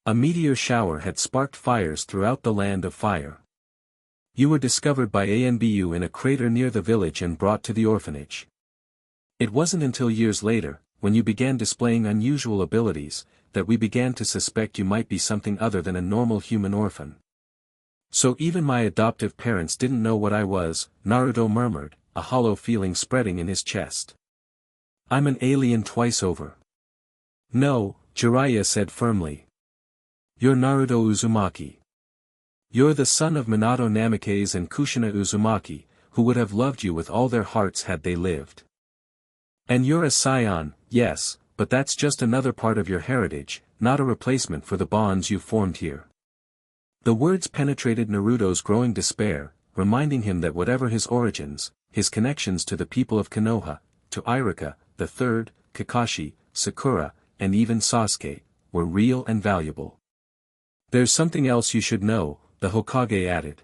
Speaker 1: A meteor shower had sparked fires throughout the land of fire. You were discovered by Anbu in a crater near the village and brought to the orphanage. It wasn't until years later, when you began displaying unusual abilities, that we began to suspect you might be something other than a normal human orphan. So even my adoptive parents didn't know what I was, Naruto murmured, a hollow feeling spreading in his chest. I'm an alien twice over. No, Jiraiya said firmly. You're Naruto Uzumaki. You're the son of Minato Namikaze and Kushina Uzumaki, who would have loved you with all their hearts had they lived. And you're a scion, yes, but that's just another part of your heritage, not a replacement for the bonds you formed here. The words penetrated Naruto's growing despair, reminding him that whatever his origins, his connections to the people of Konoha, to Iruka, the third, Kakashi, Sakura, and even Sasuke, were real and valuable. There's something else you should know, the Hokage added.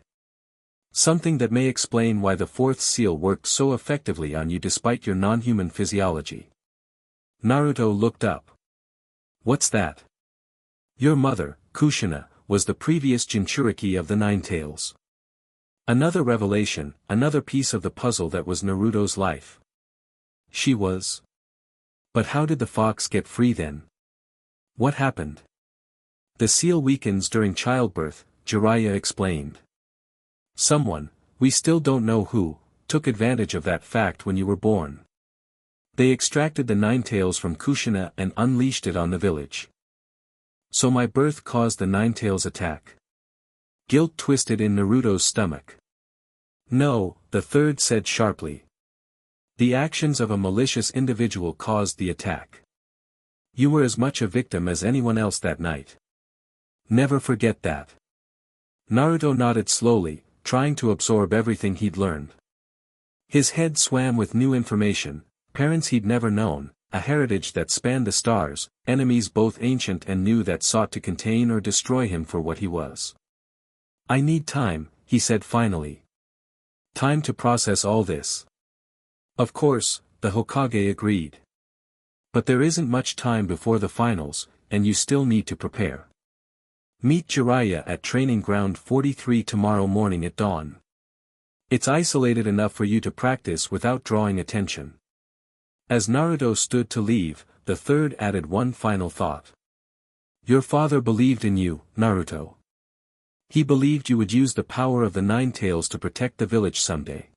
Speaker 1: Something that may explain why the fourth seal worked so effectively on you despite your non-human physiology. Naruto looked up. What's that? Your mother, Kushina, was the previous Jinchuriki of the Nine Tails. Another revelation, another piece of the puzzle that was Naruto's life. She was. But how did the fox get free then? What happened? The seal weakens during childbirth, Jiraiya explained. Someone, we still don't know who, took advantage of that fact when you were born. They extracted the nine tails from Kushina and unleashed it on the village. So my birth caused the nine tails attack. Guilt twisted in Naruto's stomach. No, the third said sharply. The actions of a malicious individual caused the attack. You were as much a victim as anyone else that night. Never forget that. Naruto nodded slowly, trying to absorb everything he'd learned. His head swam with new information, parents he'd never known, a heritage that spanned the stars, enemies both ancient and new that sought to contain or destroy him for what he was. I need time, he said finally. Time to process all this. Of course, the Hokage agreed. But there isn't much time before the finals, and you still need to prepare. Meet Jiraiya at Training Ground 43 tomorrow morning at dawn. It's isolated enough for you to practice without drawing attention. As Naruto stood to leave, the third added one final thought. Your father believed in you, Naruto. He believed you would use the power of the nine tails to protect the village someday.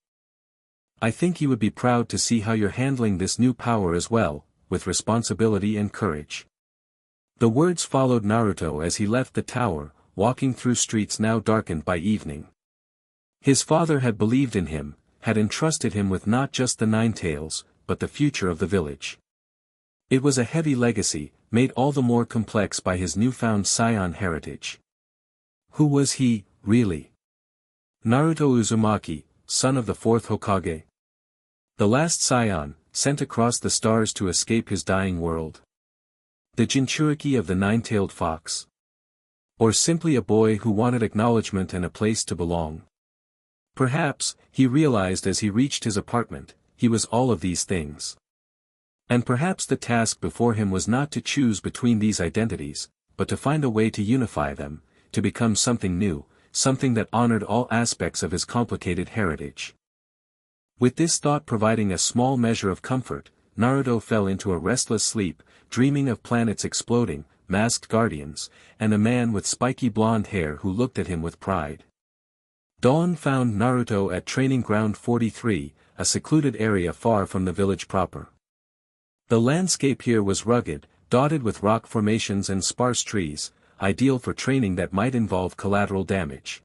Speaker 1: I think he would be proud to see how you're handling this new power as well, with responsibility and courage. The words followed Naruto as he left the tower, walking through streets now darkened by evening. His father had believed in him, had entrusted him with not just the nine tails, but the future of the village. It was a heavy legacy, made all the more complex by his newfound scion heritage. Who was he, really? Naruto Uzumaki, son of the fourth Hokage. The last scion, sent across the stars to escape his dying world. The Jinchuriki of the nine-tailed fox. Or simply a boy who wanted acknowledgement and a place to belong. Perhaps, he realized as he reached his apartment, he was all of these things. And perhaps the task before him was not to choose between these identities, but to find a way to unify them, to become something new, something that honored all aspects of his complicated heritage. With this thought providing a small measure of comfort, Naruto fell into a restless sleep, dreaming of planets exploding, masked guardians, and a man with spiky blonde hair who looked at him with pride. Dawn found Naruto at Training Ground 43, a secluded area far from the village proper. The landscape here was rugged, dotted with rock formations and sparse trees, ideal for training that might involve collateral damage.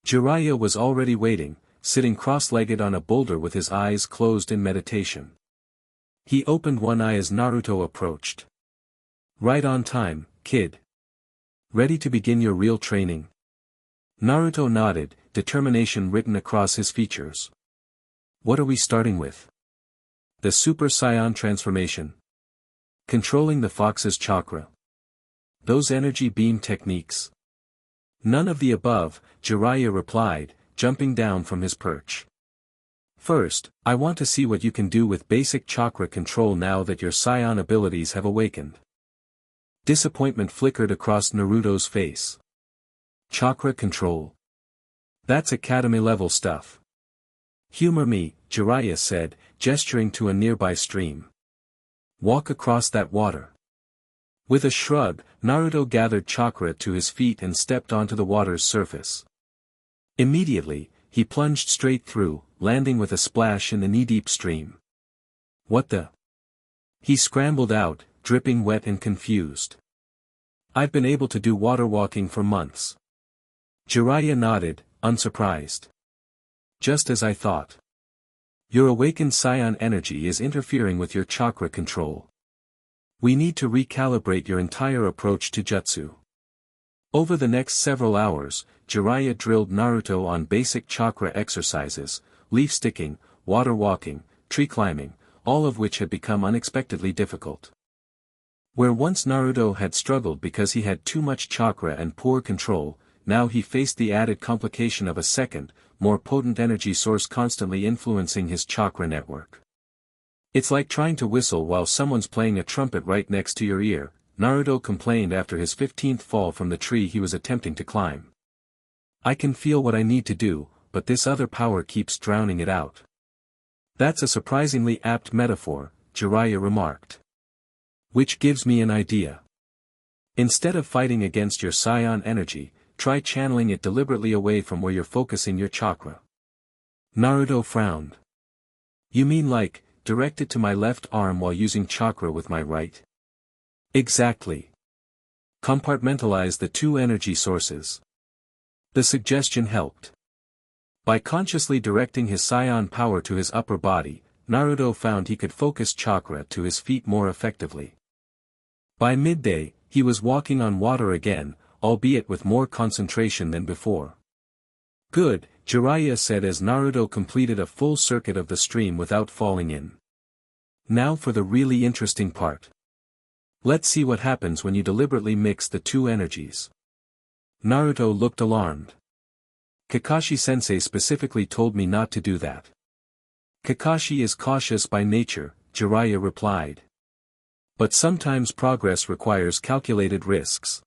Speaker 1: Jiraiya was already waiting, sitting cross-legged on a boulder with his eyes closed in meditation. He opened one eye as Naruto approached. Right on time, kid. Ready to begin your real training? Naruto nodded, determination written across his features. What are we starting with? The Super Saiyan transformation. Controlling the fox's chakra. Those energy beam techniques. None of the above, Jiraiya replied, jumping down from his perch. First, I want to see what you can do with basic chakra control now that your scion abilities have awakened. Disappointment flickered across Naruto's face. Chakra control. That's academy-level stuff. Humor me, Jiraiya said, gesturing to a nearby stream. Walk across that water. With a shrug, Naruto gathered chakra to his feet and stepped onto the water's surface. Immediately, he plunged straight through, landing with a splash in the knee-deep stream. What the? He scrambled out, dripping wet and confused. I've been able to do water walking for months. Jiraiya nodded, unsurprised. Just as I thought. Your awakened scion energy is interfering with your chakra control. We need to recalibrate your entire approach to jutsu. Over the next several hours, Jiraiya drilled Naruto on basic chakra exercises, leaf sticking, water walking, tree climbing, all of which had become unexpectedly difficult. Where once Naruto had struggled because he had too much chakra and poor control, now he faced the added complication of a second, more potent energy source constantly influencing his chakra network. It's like trying to whistle while someone's playing a trumpet right next to your ear, Naruto complained after his 15th fall from the tree he was attempting to climb. I can feel what I need to do, but this other power keeps drowning it out. That's a surprisingly apt metaphor, Jiraiya remarked. Which gives me an idea. Instead of fighting against your scion energy, try channeling it deliberately away from where you're focusing your chakra. Naruto frowned. You mean like, direct it to my left arm while using chakra with my right? Exactly. Compartmentalize the two energy sources. The suggestion helped. By consciously directing his scion power to his upper body, Naruto found he could focus chakra to his feet more effectively. By midday, he was walking on water again, albeit with more concentration than before. Good, Jiraiya said as Naruto completed a full circuit of the stream without falling in. Now for the really interesting part. Let's see what happens when you deliberately mix the two energies. Naruto looked alarmed. Kakashi-sensei specifically told me not to do that. Kakashi is cautious by nature, Jiraiya replied. But sometimes progress requires calculated risks.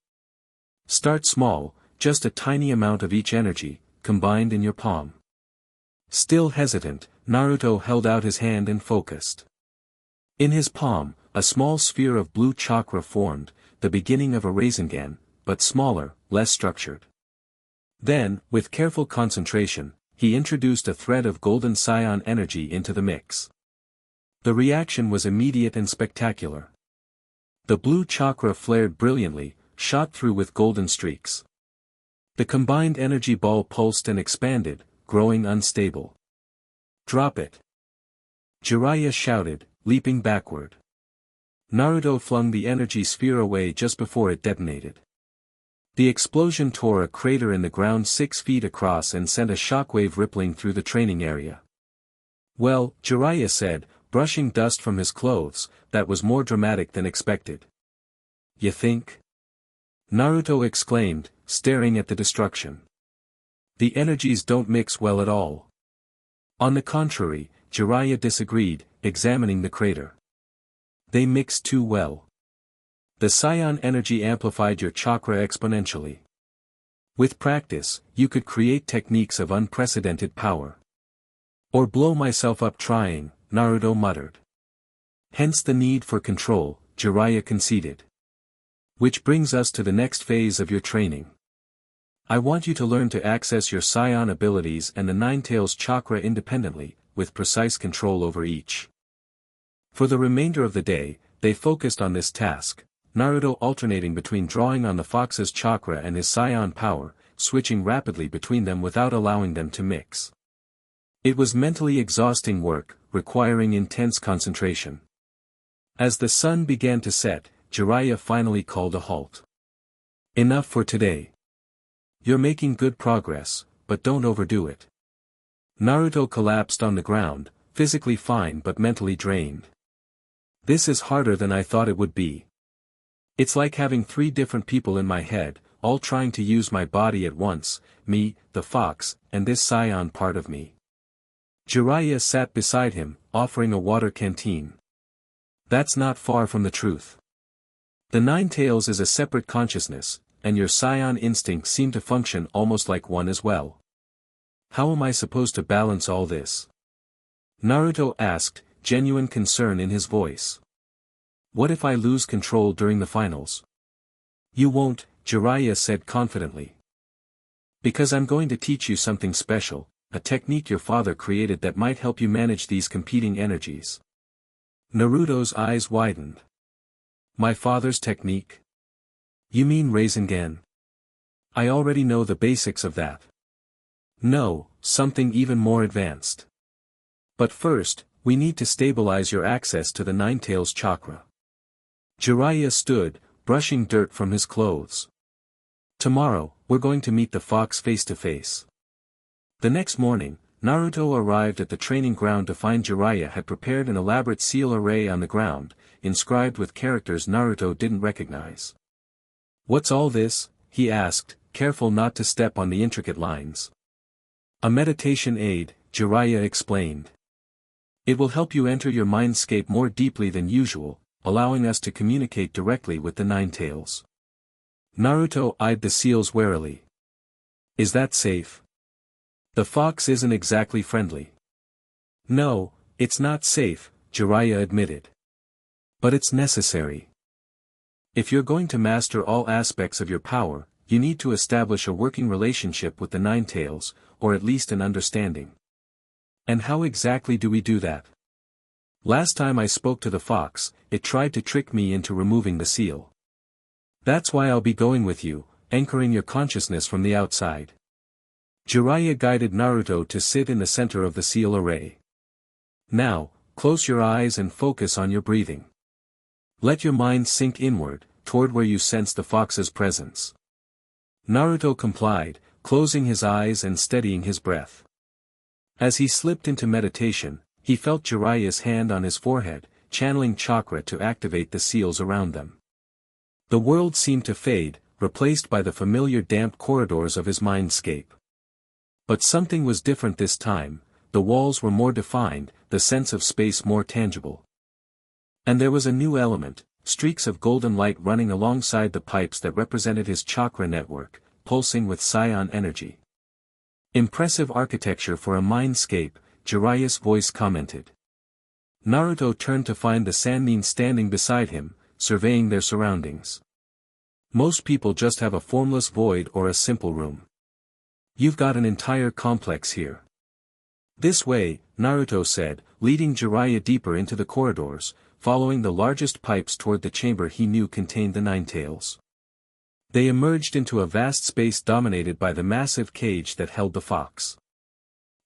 Speaker 1: Start small, just a tiny amount of each energy, combined in your palm. Still hesitant, Naruto held out his hand and focused. In his palm, a small sphere of blue chakra formed, the beginning of a Rasengan, but smaller, less structured. Then, with careful concentration, he introduced a thread of golden scion energy into the mix. The reaction was immediate and spectacular. The blue chakra flared brilliantly, shot through with golden streaks. The combined energy ball pulsed and expanded, growing unstable. Drop it! Jiraiya shouted, leaping backward. Naruto flung the energy sphere away just before it detonated. The explosion tore a crater in the ground 6 feet across and sent a shockwave rippling through the training area. Well, Jiraiya said, brushing dust from his clothes, that was more dramatic than expected. You think? Naruto exclaimed, staring at the destruction. The energies don't mix well at all. On the contrary, Jiraiya disagreed, examining the crater. They mix too well. The scion energy amplified your chakra exponentially. With practice, you could create techniques of unprecedented power. Or blow myself up trying, Naruto muttered. Hence the need for control, Jiraiya conceded. Which brings us to the next phase of your training. I want you to learn to access your scion abilities and the Ninetales chakra independently, with precise control over each. For the remainder of the day, they focused on this task, Naruto alternating between drawing on the fox's chakra and his scion power, switching rapidly between them without allowing them to mix. It was mentally exhausting work, requiring intense concentration. As the sun began to set, Jiraiya finally called a halt. Enough for today. You're making good progress, but don't overdo it. Naruto collapsed on the ground, physically fine but mentally drained. This is harder than I thought it would be. It's like having 3 different people in my head, all trying to use my body at once, me, the fox, and this scion part of me. Jiraiya sat beside him, offering a water canteen. That's not far from the truth. The Ninetales is a separate consciousness, and your scion instincts seem to function almost like one as well. How am I supposed to balance all this? Naruto asked, genuine concern in his voice. What if I lose control during the finals? You won't, Jiraiya said confidently. Because I'm going to teach you something special, a technique your father created that might help you manage these competing energies. Naruto's eyes widened. My father's technique? You mean Rasengan? I already know the basics of that. No, something even more advanced. But first, we need to stabilize your access to the Ninetales chakra. Jiraiya stood, brushing dirt from his clothes. Tomorrow, we're going to meet the fox face to face. The next morning, Naruto arrived at the training ground to find Jiraiya had prepared an elaborate seal array on the ground, inscribed with characters Naruto didn't recognize. What's all this? He asked, careful not to step on the intricate lines. A meditation aid, Jiraiya explained. It will help you enter your mindscape more deeply than usual, allowing us to communicate directly with the Ninetales. Naruto eyed the seals warily. Is that safe? The fox isn't exactly friendly. No, it's not safe, Jiraiya admitted. But it's necessary. If you're going to master all aspects of your power, you need to establish a working relationship with the Nine Tails, or at least an understanding. And how exactly do we do that? Last time I spoke to the fox, it tried to trick me into removing the seal. That's why I'll be going with you, anchoring your consciousness from the outside. Jiraiya guided Naruto to sit in the center of the seal array. Now, close your eyes and focus on your breathing. Let your mind sink inward, toward where you sense the fox's presence. Naruto complied, closing his eyes and steadying his breath. As he slipped into meditation, he felt Jiraiya's hand on his forehead, channeling chakra to activate the seals around them. The world seemed to fade, replaced by the familiar damp corridors of his mindscape. But something was different this time, the walls were more defined, the sense of space more tangible. And there was a new element, streaks of golden light running alongside the pipes that represented his chakra network, pulsing with scion energy. Impressive architecture for a mindscape, Jiraiya's voice commented. Naruto turned to find the Sannin standing beside him, surveying their surroundings. Most people just have a formless void or a simple room. You've got an entire complex here. This way, Naruto said, leading Jiraiya deeper into the corridors, following the largest pipes toward the chamber he knew contained the Nine Tails. They emerged into a vast space dominated by the massive cage that held the fox.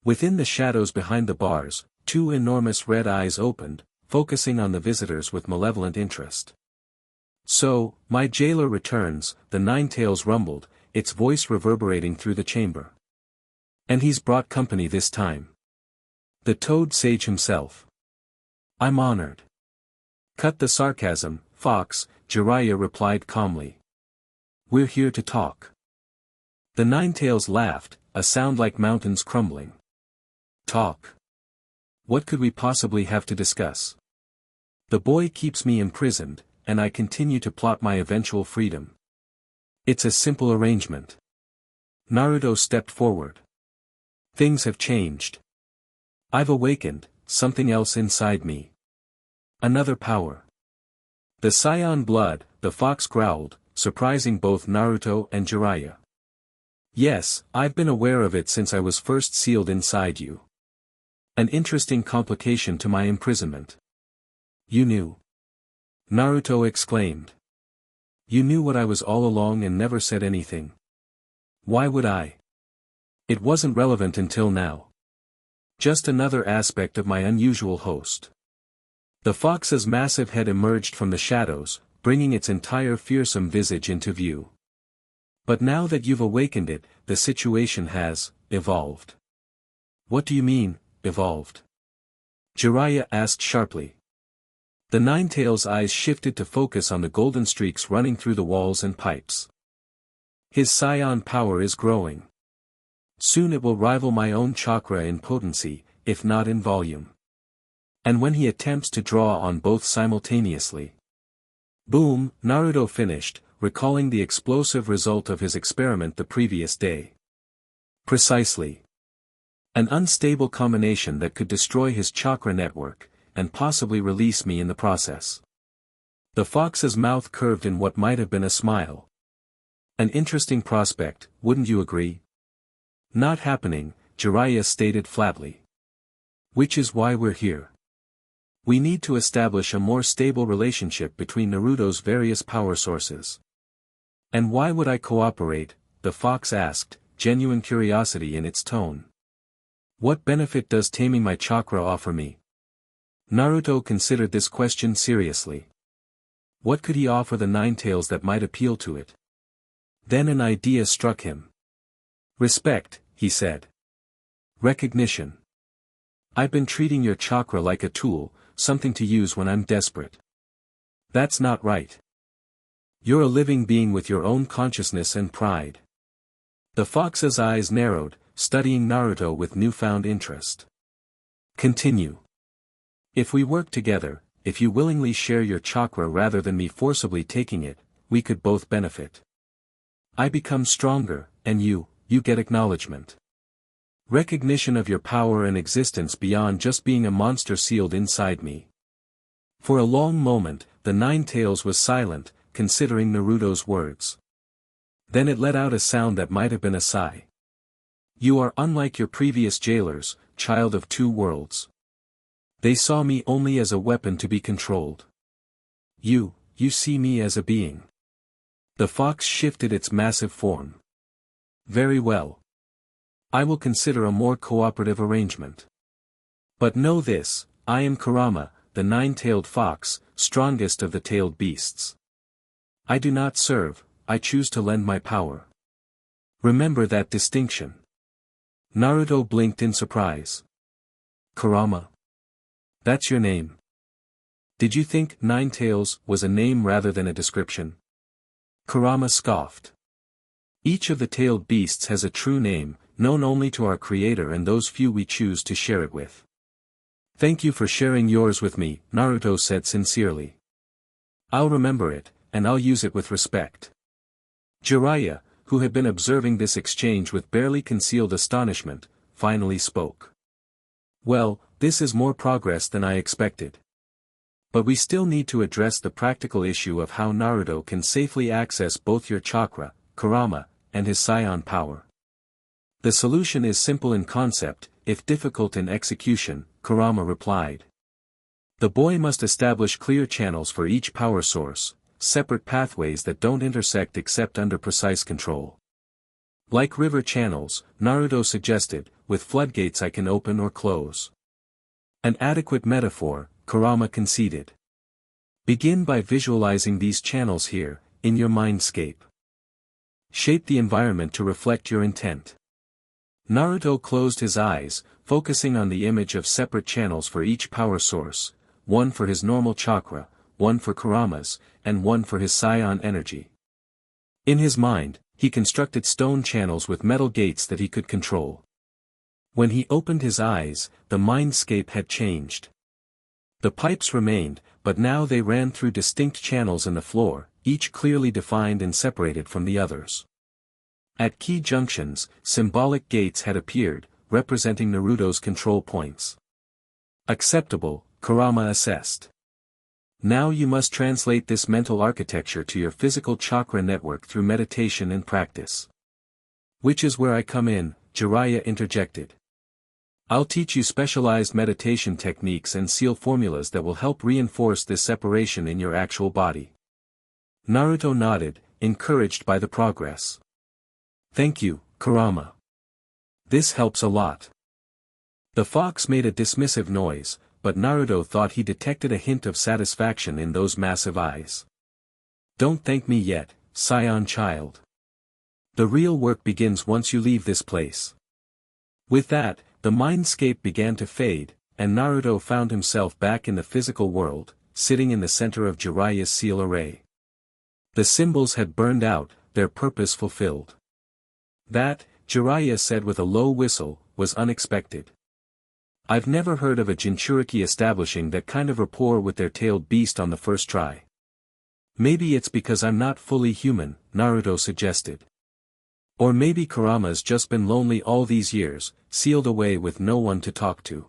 Speaker 1: Within the shadows behind the bars, two enormous red eyes opened, focusing on the visitors with malevolent interest. "So, my jailer returns," the Nine Tails rumbled, its voice reverberating through the chamber. "And he's brought company this time. The Toad Sage himself. I'm honored." "Cut the sarcasm, Fox," Jiraiya replied calmly. "We're here to talk." The Nine Tails laughed, a sound like mountains crumbling. "Talk? What could we possibly have to discuss? The boy keeps me imprisoned, and I continue to plot my eventual freedom. It's a simple arrangement." Naruto stepped forward. "Things have changed. I've awakened, something else inside me. Another power. The scion blood," the fox growled, surprising both Naruto and Jiraiya. "Yes, I've been aware of it since I was first sealed inside you. An interesting complication to my imprisonment." "You knew?" Naruto exclaimed. "You knew what I was all along and never said anything." "Why would I? It wasn't relevant until now. Just another aspect of my unusual host." The fox's massive head emerged from the shadows, bringing its entire fearsome visage into view. "But now that you've awakened it, the situation has evolved." "What do you mean, evolved?" Jiraiya asked sharply. The Nine Tails' eyes shifted to focus on the golden streaks running through the walls and pipes. "His scion power is growing. Soon it will rival my own chakra in potency, if not in volume. And when he attempts to draw on both simultaneously." "Boom," Naruto finished, recalling the explosive result of his experiment the previous day. "Precisely. An unstable combination that could destroy his chakra network, and possibly release me in the process." The fox's mouth curved in what might have been a smile. "An interesting prospect, wouldn't you agree?" "Not happening," Jiraiya stated flatly. "Which is why we're here. We need to establish a more stable relationship between Naruto's various power sources." "And why would I cooperate?" the fox asked, genuine curiosity in its tone. "What benefit does taming my chakra offer me?" Naruto considered this question seriously. What could he offer the Nine Tails that might appeal to it? Then an idea struck him. "Respect," he said. "Recognition. I've been treating your chakra like a tool, something to use when I'm desperate." "That's not right. You're a living being with your own consciousness and pride." The fox's eyes narrowed, studying Naruto with newfound interest. "Continue. If we work together, if you willingly share your chakra rather than me forcibly taking it, we could both benefit. I become stronger, and you get acknowledgement. Recognition of your power and existence beyond just being a monster sealed inside me." For a long moment, the Nine Tails was silent, considering Naruto's words. Then it let out a sound that might have been a sigh. You are unlike your previous jailers, child of two worlds. They saw me only as a weapon to be controlled. You see me as a being. The fox shifted its massive form. Very well. I will consider a more cooperative arrangement. But know this, I am Kurama, the nine-tailed fox, strongest of the tailed beasts. I do not serve, I choose to lend my power. Remember that distinction. Naruto blinked in surprise. Kurama? That's your name. Did you think Nine Tails was a name rather than a description? Kurama scoffed. Each of the tailed beasts has a true name, known only to our creator and those few we choose to share it with. Thank you for sharing yours with me, Naruto said sincerely. I'll remember it, and I'll use it with respect. Jiraiya, who had been observing this exchange with barely concealed astonishment, finally spoke. Well, this is more progress than I expected. But we still need to address the practical issue of how Naruto can safely access both your chakra, Kurama, and his scion power. The solution is simple in concept, if difficult in execution, Kurama replied. The boy must establish clear channels for each power source, separate pathways that don't intersect except under precise control. Like river channels, Naruto suggested, with floodgates I can open or close. An adequate metaphor, Kurama conceded. Begin by visualizing these channels here, in your mindscape. Shape the environment to reflect your intent. Naruto closed his eyes, focusing on the image of separate channels for each power source, one for his normal chakra, one for Kurama's, and one for his scion energy. In his mind, he constructed stone channels with metal gates that he could control. When he opened his eyes, the mindscape had changed. The pipes remained, but now they ran through distinct channels in the floor, each clearly defined and separated from the others. At key junctions, symbolic gates had appeared, representing Naruto's control points. Acceptable, Kurama assessed. Now you must translate this mental architecture to your physical chakra network through meditation and practice. Which is where I come in, Jiraiya interjected. I'll teach you specialized meditation techniques and seal formulas that will help reinforce this separation in your actual body. Naruto nodded, encouraged by the progress. Thank you, Kurama. This helps a lot. The fox made a dismissive noise, but Naruto thought he detected a hint of satisfaction in those massive eyes. Don't thank me yet, Saiyan child. The real work begins once you leave this place. With that, the mindscape began to fade, and Naruto found himself back in the physical world, sitting in the center of Jiraiya's seal array. The symbols had burned out, their purpose fulfilled. That, Jiraiya said with a low whistle, was unexpected. I've never heard of a Jinchuriki establishing that kind of rapport with their tailed beast on the first try. Maybe it's because I'm not fully human, Naruto suggested. Or maybe Kurama's just been lonely all these years, sealed away with no one to talk to.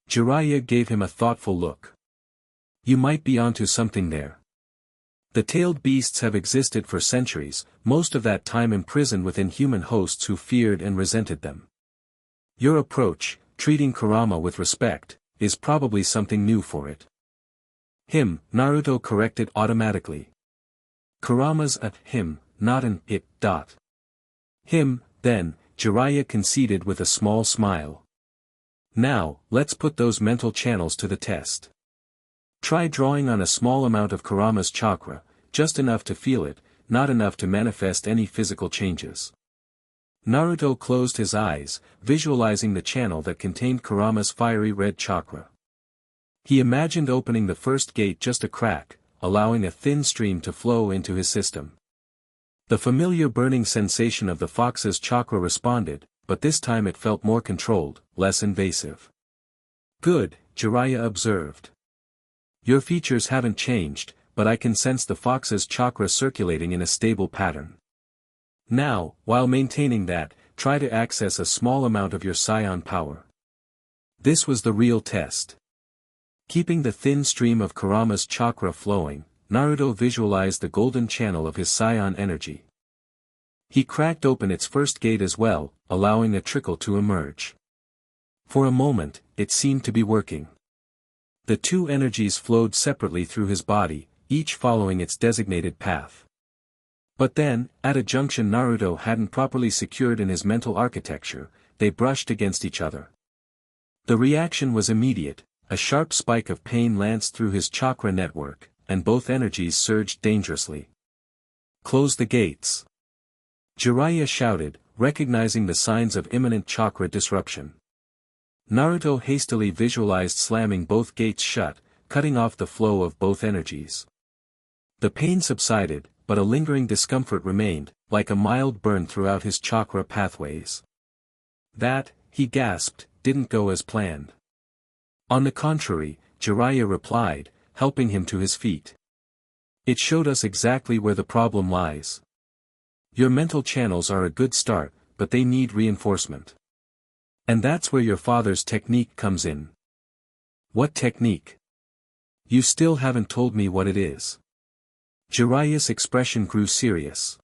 Speaker 1: Jiraiya gave him a thoughtful look. You might be onto something there. The tailed beasts have existed for centuries, most of that time imprisoned within human hosts who feared and resented them. Your approach, treating Kurama with respect, is probably something new for it. Him, Naruto corrected automatically. Kurama's a him, not an it. Him, then, Jiraiya conceded with a small smile. Now, let's put those mental channels to the test. Try drawing on a small amount of Kurama's chakra, just enough to feel it, not enough to manifest any physical changes. Naruto closed his eyes, visualizing the channel that contained Kurama's fiery red chakra. He imagined opening the first gate just a crack, allowing a thin stream to flow into his system. The familiar burning sensation of the fox's chakra responded, but this time it felt more controlled, less invasive. Good, Jiraiya observed. Your features haven't changed, but I can sense the fox's chakra circulating in a stable pattern. Now, while maintaining that, try to access a small amount of your scion power. This was the real test. Keeping the thin stream of Kurama's chakra flowing, Naruto visualized the golden channel of his scion energy. He cracked open its first gate as well, allowing a trickle to emerge. For a moment, it seemed to be working. The two energies flowed separately through his body, each following its designated path. But then, at a junction Naruto hadn't properly secured in his mental architecture, they brushed against each other. The reaction was immediate, a sharp spike of pain lanced through his chakra network, and both energies surged dangerously. "Close the gates!" Jiraiya shouted, recognizing the signs of imminent chakra disruption. Naruto hastily visualized slamming both gates shut, cutting off the flow of both energies. The pain subsided, but a lingering discomfort remained, like a mild burn throughout his chakra pathways. That, he gasped, didn't go as planned. On the contrary, Jiraiya replied, helping him to his feet. "It showed us exactly where the problem lies. Your mental channels are a good start, but they need reinforcement. And that's where your father's technique comes in." "What technique? You still haven't told me what it is." Jiraiya's expression grew serious.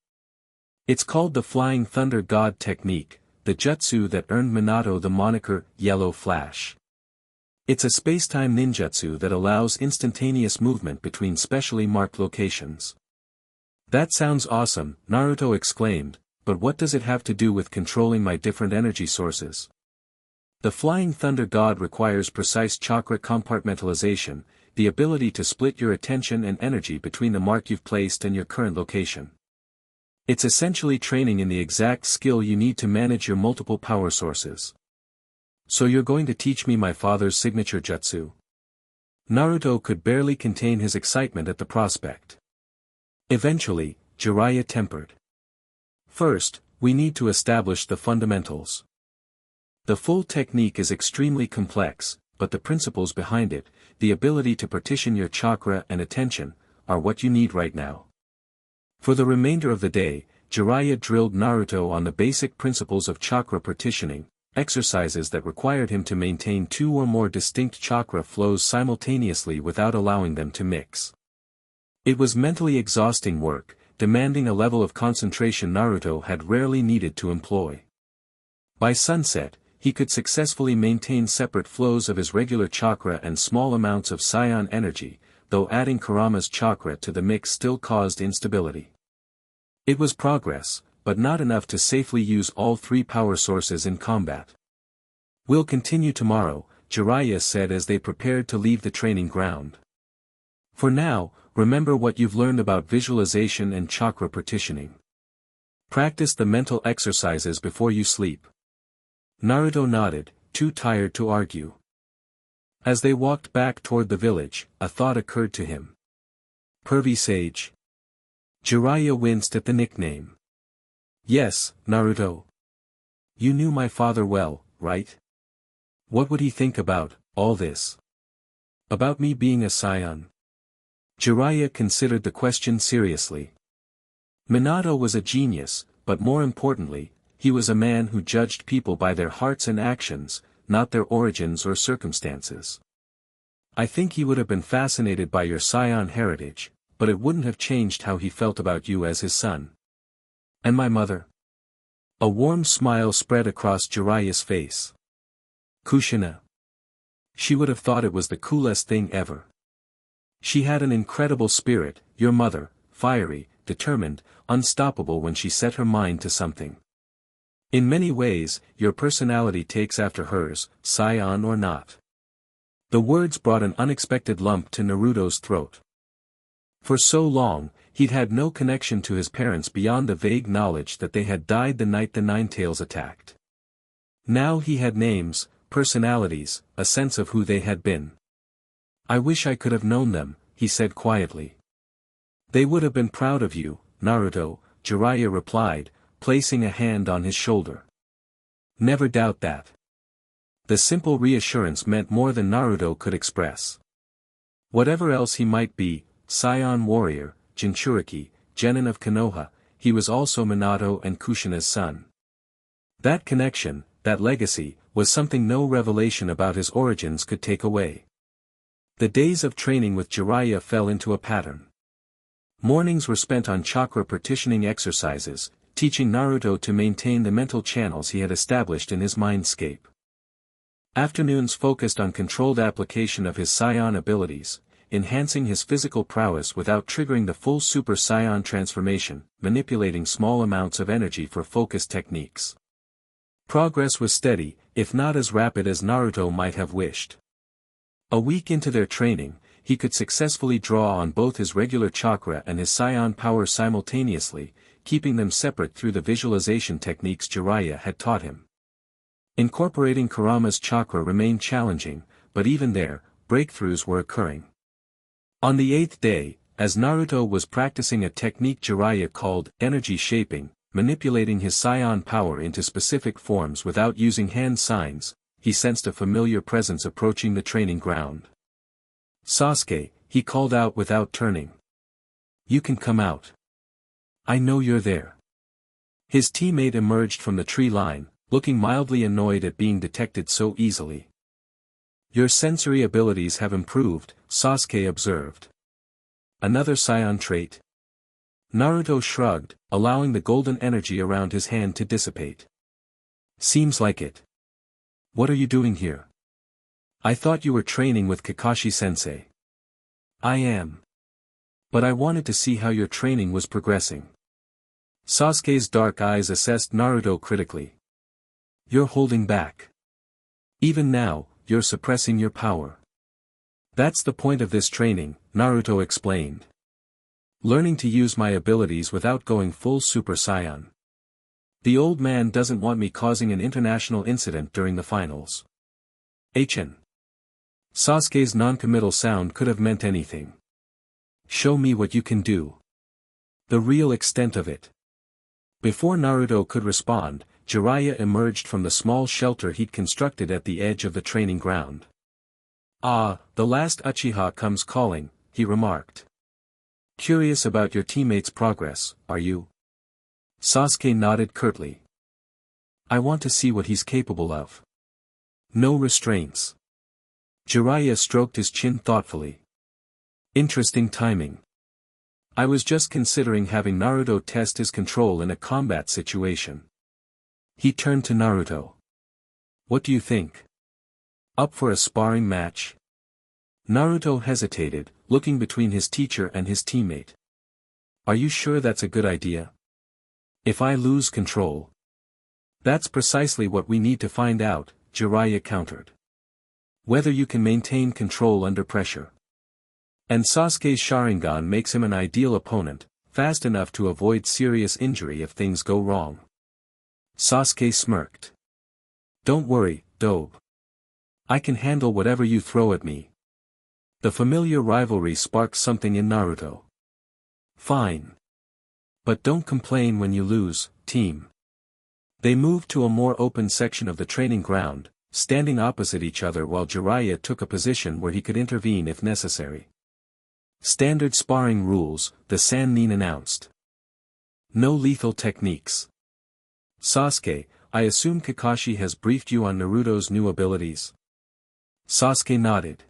Speaker 1: "It's called the Flying Thunder God technique, the jutsu that earned Minato the moniker, Yellow Flash. It's a spacetime ninjutsu that allows instantaneous movement between specially marked locations." "That sounds awesome," Naruto exclaimed, "but what does it have to do with controlling my different energy sources?" "The Flying Thunder God requires precise chakra compartmentalization, the ability to split your attention and energy between the mark you've placed and your current location. It's essentially training in the exact skill you need to manage your multiple power sources." "So you're going to teach me my father's signature jutsu?" Naruto could barely contain his excitement at the prospect. Eventually, Jiraiya tempered. "First, we need to establish the fundamentals. The full technique is extremely complex, but the principles behind it, the ability to partition your chakra and attention, are what you need right now." For the remainder of the day, Jiraiya drilled Naruto on the basic principles of chakra partitioning, exercises that required him to maintain two or more distinct chakra flows simultaneously without allowing them to mix. It was mentally exhausting work, demanding a level of concentration Naruto had rarely needed to employ. By sunset, he could successfully maintain separate flows of his regular chakra and small amounts of scion energy, though adding Kurama's chakra to the mix still caused instability. It was progress, but not enough to safely use all three power sources in combat. "We'll continue tomorrow," Jiraiya said as they prepared to leave the training ground. "For now, remember what you've learned about visualization and chakra partitioning. Practice the mental exercises before you sleep." Naruto nodded, too tired to argue. As they walked back toward the village, a thought occurred to him. "Pervy Sage?" Jiraiya winced at the nickname. "Yes, Naruto. You knew my father well, right? What would he think about all this? About me being a scion?" Jiraiya considered the question seriously. Minato was a genius, but more importantly, he was a man who judged people by their hearts and actions, not their origins or circumstances. "I think he would have been fascinated by your scion heritage, but it wouldn't have changed how he felt about you as his son." "And my mother?" A warm smile spread across Jiraiya's face. "Kushina. She would have thought it was the coolest thing ever. She had an incredible spirit, your mother, fiery, determined, unstoppable when she set her mind to something. In many ways, your personality takes after hers, scion or not." The words brought an unexpected lump to Naruto's throat. For so long, he'd had no connection to his parents beyond the vague knowledge that they had died the night the Ninetales attacked. Now he had names, personalities, a sense of who they had been. "I wish I could have known them," he said quietly. "They would have been proud of you, Naruto," Jiraiya replied, placing a hand on his shoulder. "Never doubt that." The simple reassurance meant more than Naruto could express. Whatever else he might be, scion warrior, Jinchuriki, genin of Konoha, he was also Minato and Kushina's son. That connection, that legacy, was something no revelation about his origins could take away. The days of training with Jiraiya fell into a pattern. Mornings were spent on chakra partitioning exercises, teaching Naruto to maintain the mental channels he had established in his mindscape. Afternoons focused on controlled application of his scion abilities, enhancing his physical prowess without triggering the full Super Saiyan transformation, manipulating small amounts of energy for focused techniques. Progress was steady, if not as rapid as Naruto might have wished. A week into their training, he could successfully draw on both his regular chakra and his scion power simultaneously, keeping them separate through the visualization techniques Jiraiya had taught him. Incorporating Kurama's chakra remained challenging, but even there, breakthroughs were occurring. On the 8th day, as Naruto was practicing a technique Jiraiya called energy shaping, manipulating his scion power into specific forms without using hand signs, he sensed a familiar presence approaching the training ground. "Sasuke," he called out without turning. "You can come out. I know you're there." His teammate emerged from the tree line, looking mildly annoyed at being detected so easily. "Your sensory abilities have improved," Sasuke observed. "Another scion trait?" Naruto shrugged, allowing the golden energy around his hand to dissipate. "Seems like it. What are you doing here?" "I thought you were training with Kakashi-sensei." "I am. But I wanted to see how your training was progressing." Sasuke's dark eyes assessed Naruto critically. "You're holding back. Even now, you're suppressing your power." "That's the point of this training," Naruto explained. "Learning to use my abilities without going full Super Saiyan. The old man doesn't want me causing an international incident during the finals." "HN." Sasuke's noncommittal sound could have meant anything. "Show me what you can do. The real extent of it." Before Naruto could respond, Jiraiya emerged from the small shelter he'd constructed at the edge of the training ground. "Ah, the last Uchiha comes calling," he remarked. "Curious about your teammate's progress, are you?" Sasuke nodded curtly. "I want to see what he's capable of. No restraints." Jiraiya stroked his chin thoughtfully. "Interesting timing. I was just considering having Naruto test his control in a combat situation." He turned to Naruto. "What do you think? Up for a sparring match?" Naruto hesitated, looking between his teacher and his teammate. "Are you sure that's a good idea? If I lose control?" "That's precisely what we need to find out," Jiraiya countered. "Whether you can maintain control under pressure. And Sasuke's Sharingan makes him an ideal opponent, fast enough to avoid serious injury if things go wrong." Sasuke smirked. "Don't worry, Dobe. I can handle whatever you throw at me." The familiar rivalry sparked something in Naruto. "Fine. But don't complain when you lose, team." They moved to a more open section of the training ground, standing opposite each other while Jiraiya took a position where he could intervene if necessary. "Standard sparring rules," the Sannin announced. "No lethal techniques." "Sasuke, I assume Kakashi has briefed you on Naruto's new abilities?" Sasuke nodded.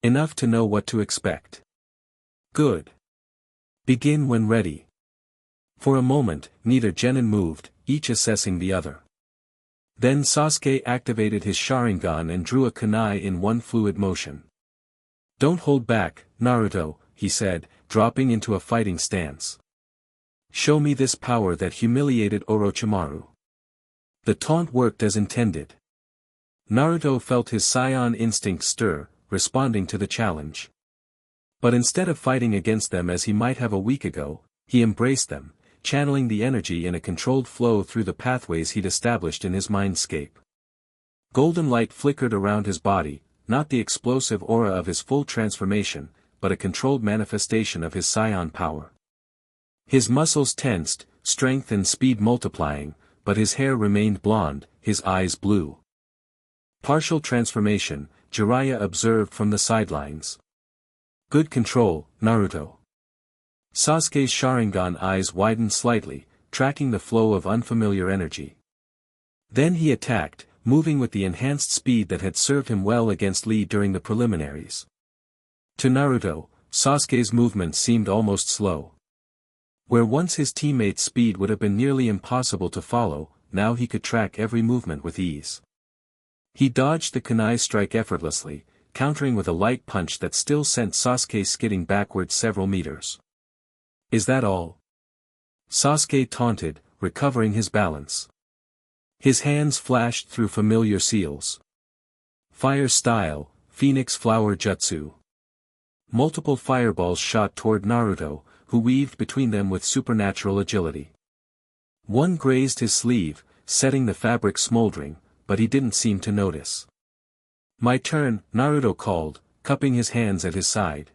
Speaker 1: "Enough to know what to expect." "Good. Begin when ready." For a moment, neither genin moved, each assessing the other. Then Sasuke activated his Sharingan and drew a kunai in one fluid motion. "Don't hold back, Naruto," he said, dropping into a fighting stance. "Show me this power that humiliated Orochimaru." The taunt worked as intended. Naruto felt his scion instinct stir, responding to the challenge. But instead of fighting against them as he might have a week ago, he embraced them, channeling the energy in a controlled flow through the pathways he'd established in his mindscape. Golden light flickered around his body, not the explosive aura of his full transformation, but a controlled manifestation of his scion power. His muscles tensed, strength and speed multiplying, but his hair remained blonde, his eyes blue. Partial transformation, Jiraiya observed from the sidelines. "Good control, Naruto." Sasuke's Sharingan eyes widened slightly, tracking the flow of unfamiliar energy. Then he attacked, moving with the enhanced speed that had served him well against Lee during the preliminaries. To Naruto, Sasuke's movement seemed almost slow. Where once his teammate's speed would have been nearly impossible to follow, now he could track every movement with ease. He dodged the kunai strike effortlessly, countering with a light punch that still sent Sasuke skidding backwards several meters. "Is that all?" Sasuke taunted, recovering his balance. His hands flashed through familiar seals. Fire style, Phoenix Flower Jutsu. Multiple fireballs shot toward Naruto, who weaved between them with supernatural agility. One grazed his sleeve, setting the fabric smoldering, but he didn't seem to notice. "My turn," Naruto called, cupping his hands at his side.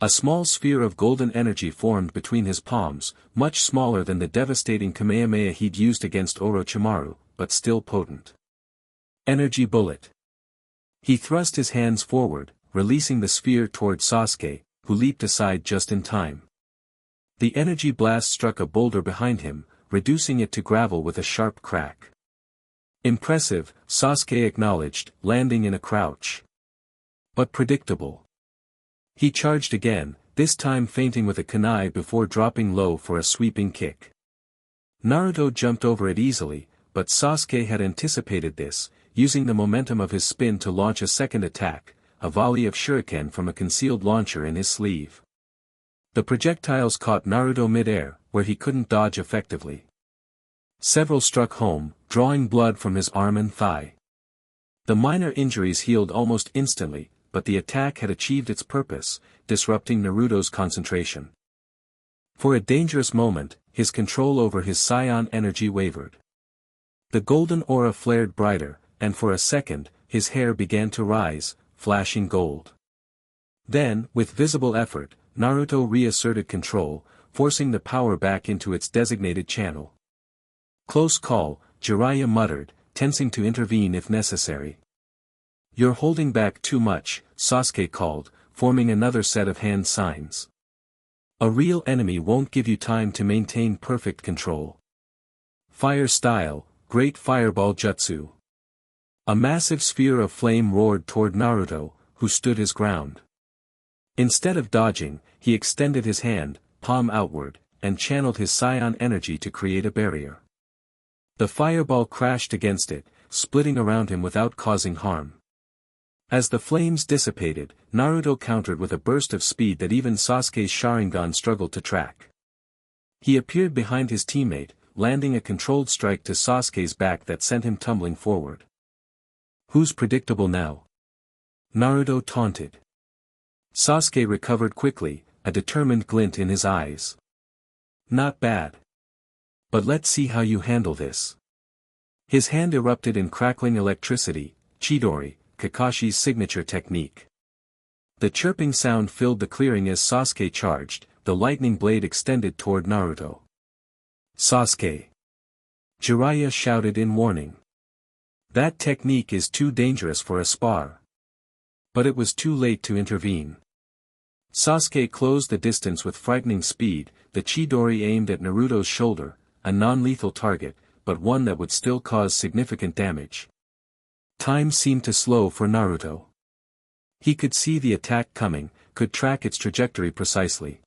Speaker 1: A small sphere of golden energy formed between his palms, much smaller than the devastating Kamehameha he'd used against Orochimaru, but still potent. Energy bullet. He thrust his hands forward, releasing the sphere toward Sasuke, who leaped aside just in time. The energy blast struck a boulder behind him, reducing it to gravel with a sharp crack. "Impressive," Sasuke acknowledged, landing in a crouch. "But predictable." He charged again, this time feinting with a kunai before dropping low for a sweeping kick. Naruto jumped over it easily, but Sasuke had anticipated this, using the momentum of his spin to launch a second attack, a volley of shuriken from a concealed launcher in his sleeve. The projectiles caught Naruto mid-air, where he couldn't dodge effectively. Several struck home, drawing blood from his arm and thigh. The minor injuries healed almost instantly, but the attack had achieved its purpose, disrupting Naruto's concentration. For a dangerous moment, his control over his scion energy wavered. The golden aura flared brighter, and for a second, his hair began to rise, flashing gold. Then, with visible effort, Naruto reasserted control, forcing the power back into its designated channel. "Close call," Jiraiya muttered, tensing to intervene if necessary. "You're holding back too much," Sasuke called, forming another set of hand signs. "A real enemy won't give you time to maintain perfect control." Fire style, Great Fireball Jutsu. A massive sphere of flame roared toward Naruto, who stood his ground. Instead of dodging, he extended his hand, palm outward, and channeled his scion energy to create a barrier. The fireball crashed against it, splitting around him without causing harm. As the flames dissipated, Naruto countered with a burst of speed that even Sasuke's Sharingan struggled to track. He appeared behind his teammate, landing a controlled strike to Sasuke's back that sent him tumbling forward. "Who's predictable now?" Naruto taunted. Sasuke recovered quickly, a determined glint in his eyes. "Not bad. But let's see how you handle this." His hand erupted in crackling electricity, Chidori, Kakashi's signature technique. The chirping sound filled the clearing as Sasuke charged, the lightning blade extended toward Naruto. "Sasuke!" Jiraiya shouted in warning. "That technique is too dangerous for a spar." But it was too late to intervene. Sasuke closed the distance with frightening speed, the Chidori aimed at Naruto's shoulder, a non-lethal target, but one that would still cause significant damage. Time seemed to slow for Naruto. He could see the attack coming, could track its trajectory precisely.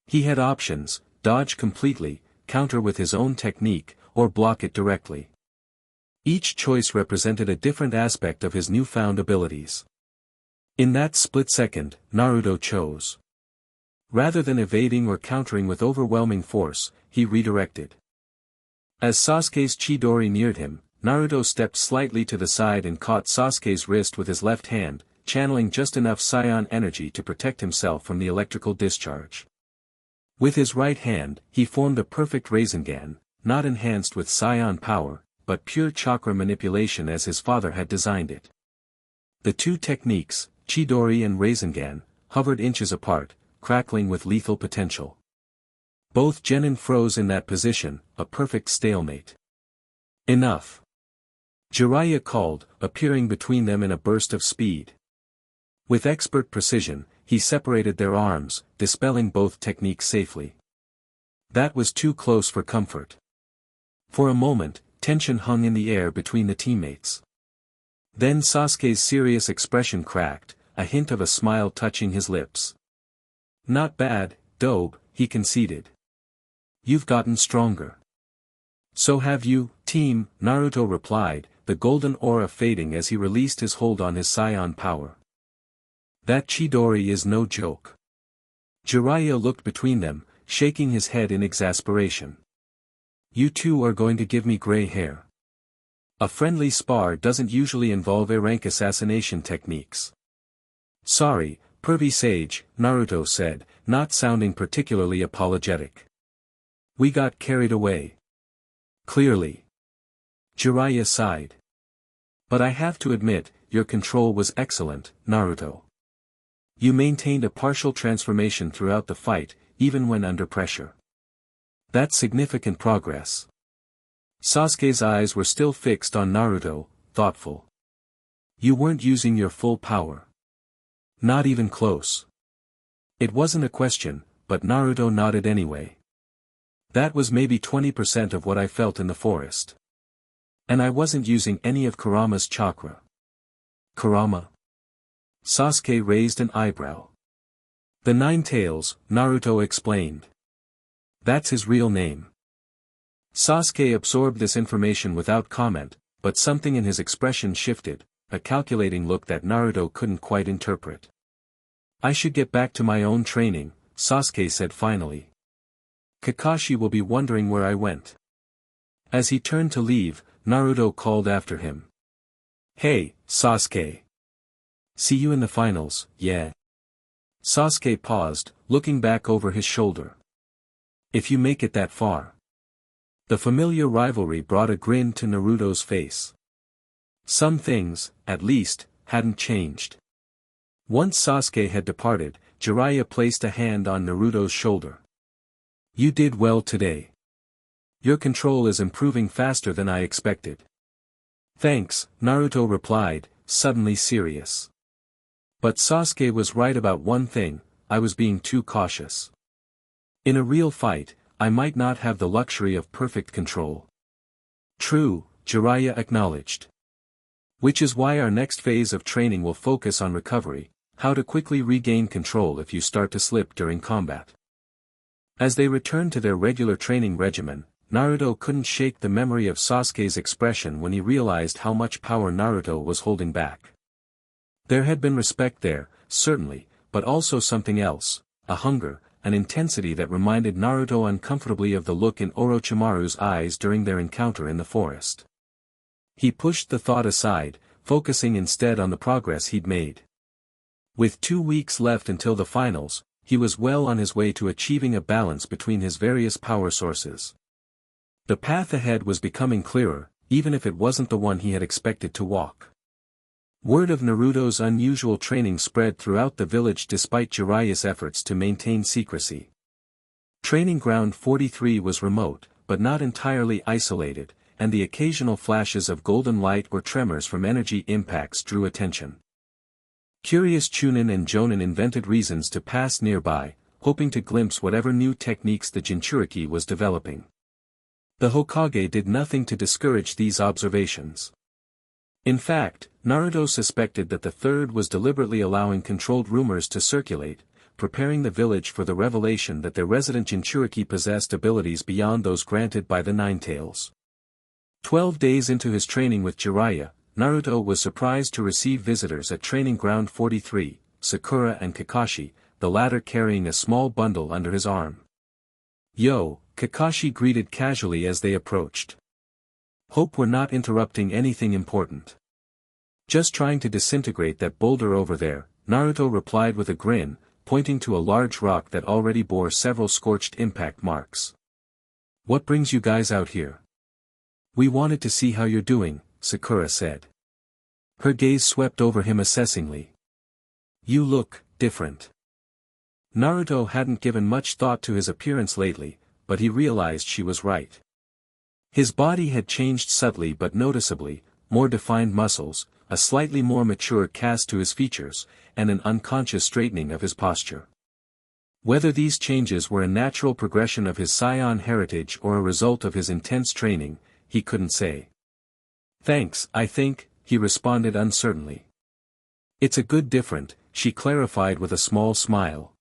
Speaker 1: He had options: dodge completely, counter with his own technique, or block it directly. Each choice represented a different aspect of his newfound abilities. In that split second, Naruto chose. Rather than evading or countering with overwhelming force, he redirected. As Sasuke's Chidori neared him, Naruto stepped slightly to the side and caught Sasuke's wrist with his left hand, channeling just enough scion energy to protect himself from the electrical discharge. With his right hand, he formed a perfect Rasengan, not enhanced with scion power, but pure chakra manipulation as his father had designed it. The two techniques, Chidori and Rasengan, hovered inches apart, crackling with lethal potential. Both genin froze in that position, a perfect stalemate. "Enough!" Jiraiya called, appearing between them in a burst of speed. With expert precision, he separated their arms, dispelling both techniques safely. That was too close for comfort. For a moment, tension hung in the air between the teammates. Then Sasuke's serious expression cracked, a hint of a smile touching his lips. Not bad, Dobe, he conceded. You've gotten stronger. So have you, team, Naruto replied, the golden aura fading as he released his hold on his scion power. That Chidori is no joke. Jiraiya looked between them, shaking his head in exasperation. You two are going to give me gray hair. A friendly spar doesn't usually involve A-rank assassination techniques. Sorry, pervy sage, Naruto said, not sounding particularly apologetic. We got carried away. Clearly. Jiraiya sighed. But I have to admit, your control was excellent, Naruto. You maintained a partial transformation throughout the fight, even when under pressure. That's significant progress. Sasuke's eyes were still fixed on Naruto, thoughtful. You weren't using your full power. Not even close. It wasn't a question, but Naruto nodded anyway. That was maybe 20% of what I felt in the forest. And I wasn't using any of Kurama's chakra. Kurama? Sasuke raised an eyebrow. The Nine Tails, Naruto explained. That's his real name. Sasuke absorbed this information without comment, but something in his expression shifted, a calculating look that Naruto couldn't quite interpret. I should get back to my own training, Sasuke said finally. Kakashi will be wondering where I went. As he turned to leave, Naruto called after him. Hey, Sasuke. See you in the finals, yeah. Sasuke paused, looking back over his shoulder. If you make it that far. The familiar rivalry brought a grin to Naruto's face. Some things, at least, hadn't changed. Once Sasuke had departed, Jiraiya placed a hand on Naruto's shoulder. You did well today. Your control is improving faster than I expected. Thanks, Naruto replied, suddenly serious. But Sasuke was right about one thing, I was being too cautious. In a real fight, I might not have the luxury of perfect control. True, Jiraiya acknowledged. Which is why our next phase of training will focus on recovery, how to quickly regain control if you start to slip during combat. As they returned to their regular training regimen, Naruto couldn't shake the memory of Sasuke's expression when he realized how much power Naruto was holding back. There had been respect there, certainly, but also something else, a hunger, an intensity that reminded Naruto uncomfortably of the look in Orochimaru's eyes during their encounter in the forest. He pushed the thought aside, focusing instead on the progress he'd made. With 2 weeks left until the finals, he was well on his way to achieving a balance between his various power sources. The path ahead was becoming clearer, even if it wasn't the one he had expected to walk. Word of Naruto's unusual training spread throughout the village despite Jiraiya's efforts to maintain secrecy. Training Ground 43 was remote, but not entirely isolated, and the occasional flashes of golden light or tremors from energy impacts drew attention. Curious Chunin and Jonin invented reasons to pass nearby, hoping to glimpse whatever new techniques the Jinchuriki was developing. The Hokage did nothing to discourage these observations. In fact, Naruto suspected that the third was deliberately allowing controlled rumors to circulate, preparing the village for the revelation that their resident Jinchuriki possessed abilities beyond those granted by the Nine Tails. 12 days into his training with Jiraiya, Naruto was surprised to receive visitors at Training Ground 43, Sakura and Kakashi, the latter carrying a small bundle under his arm. Yo, Kakashi greeted casually as they approached. Hope we're not interrupting anything important. Just trying to disintegrate that boulder over there, Naruto replied with a grin, pointing to a large rock that already bore several scorched impact marks. What brings you guys out here? We wanted to see how you're doing, Sakura said. Her gaze swept over him assessingly. You look different. Naruto hadn't given much thought to his appearance lately, but he realized she was right. His body had changed subtly but noticeably, more defined muscles, a slightly more mature cast to his features, and an unconscious straightening of his posture. Whether these changes were a natural progression of his scion heritage or a result of his intense training, he couldn't say. Thanks, I think, he responded uncertainly. It's a good different, she clarified with a small smile.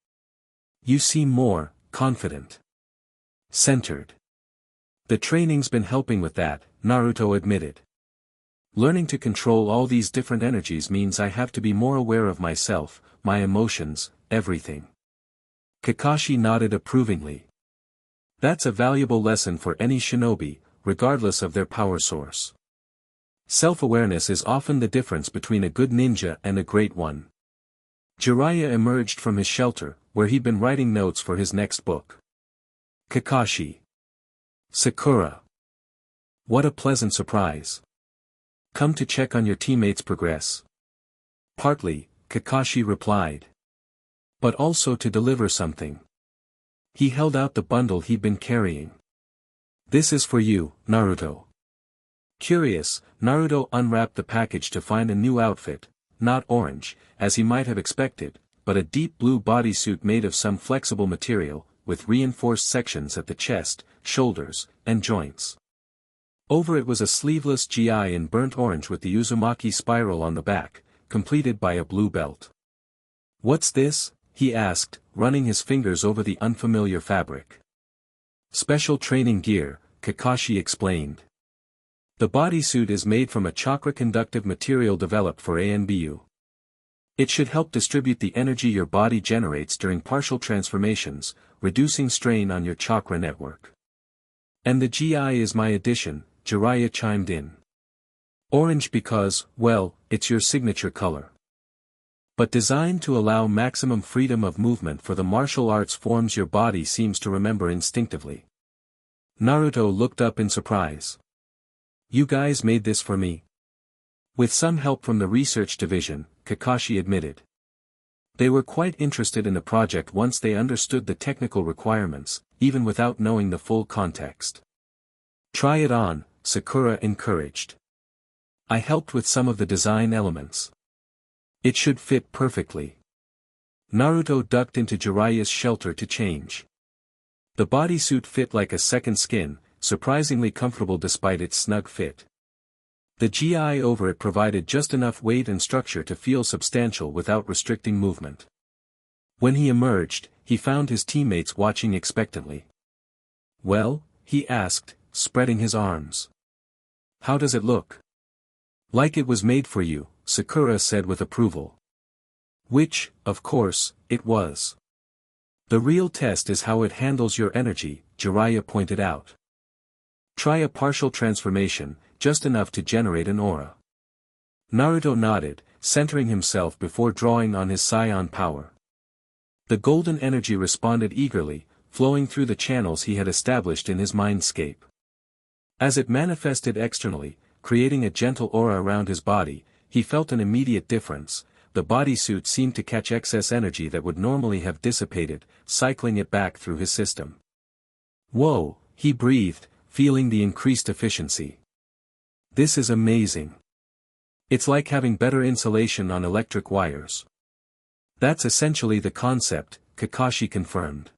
Speaker 1: You seem more confident. Centered. The training's been helping with that, Naruto admitted. Learning to control all these different energies means I have to be more aware of myself, my emotions, everything. Kakashi nodded approvingly. That's a valuable lesson for any shinobi, regardless of their power source. Self-awareness is often the difference between a good ninja and a great one. Jiraiya emerged from his shelter, where he'd been writing notes for his next book. Kakashi. Sakura. What a pleasant surprise. Come to check on your teammates' progress. Partly, Kakashi replied. But also to deliver something. He held out the bundle he'd been carrying. This is for you, Naruto. Curious, Naruto unwrapped the package to find a new outfit, not orange, as he might have expected, but a deep blue bodysuit made of some flexible material, with reinforced sections at the chest, shoulders, and joints. Over it was a sleeveless GI in burnt orange with the Uzumaki spiral on the back, completed by a blue belt. What's this? He asked, running his fingers over the unfamiliar fabric. Special training gear, Kakashi explained. The bodysuit is made from a chakra-conductive material developed for ANBU. It should help distribute the energy your body generates during partial transformations, reducing strain on your chakra network. And the GI is my addition, Jiraiya chimed in. Orange because, well, it's your signature color. But designed to allow maximum freedom of movement for the martial arts forms your body seems to remember instinctively. Naruto looked up in surprise. You guys made this for me? With some help from the research division, Kakashi admitted. They were quite interested in the project once they understood the technical requirements, even without knowing the full context. Try it on, Sakura encouraged. I helped with some of the design elements. It should fit perfectly. Naruto ducked into Jiraiya's shelter to change. The bodysuit fit like a second skin, surprisingly comfortable despite its snug fit. The GI over it provided just enough weight and structure to feel substantial without restricting movement. When he emerged, he found his teammates watching expectantly. Well, he asked, spreading his arms. How does it look? Like it was made for you, Sakura said with approval. Which, of course, it was. The real test is how it handles your energy, Jiraiya pointed out. Try a partial transformation, just enough to generate an aura. Naruto nodded, centering himself before drawing on his scion power. The golden energy responded eagerly, flowing through the channels he had established in his mindscape. As it manifested externally, creating a gentle aura around his body, he felt an immediate difference. The bodysuit seemed to catch excess energy that would normally have dissipated, cycling it back through his system. Whoa, he breathed, feeling the increased efficiency. This is amazing. It's like having better insulation on electric wires. That's essentially the concept, Kakashi confirmed.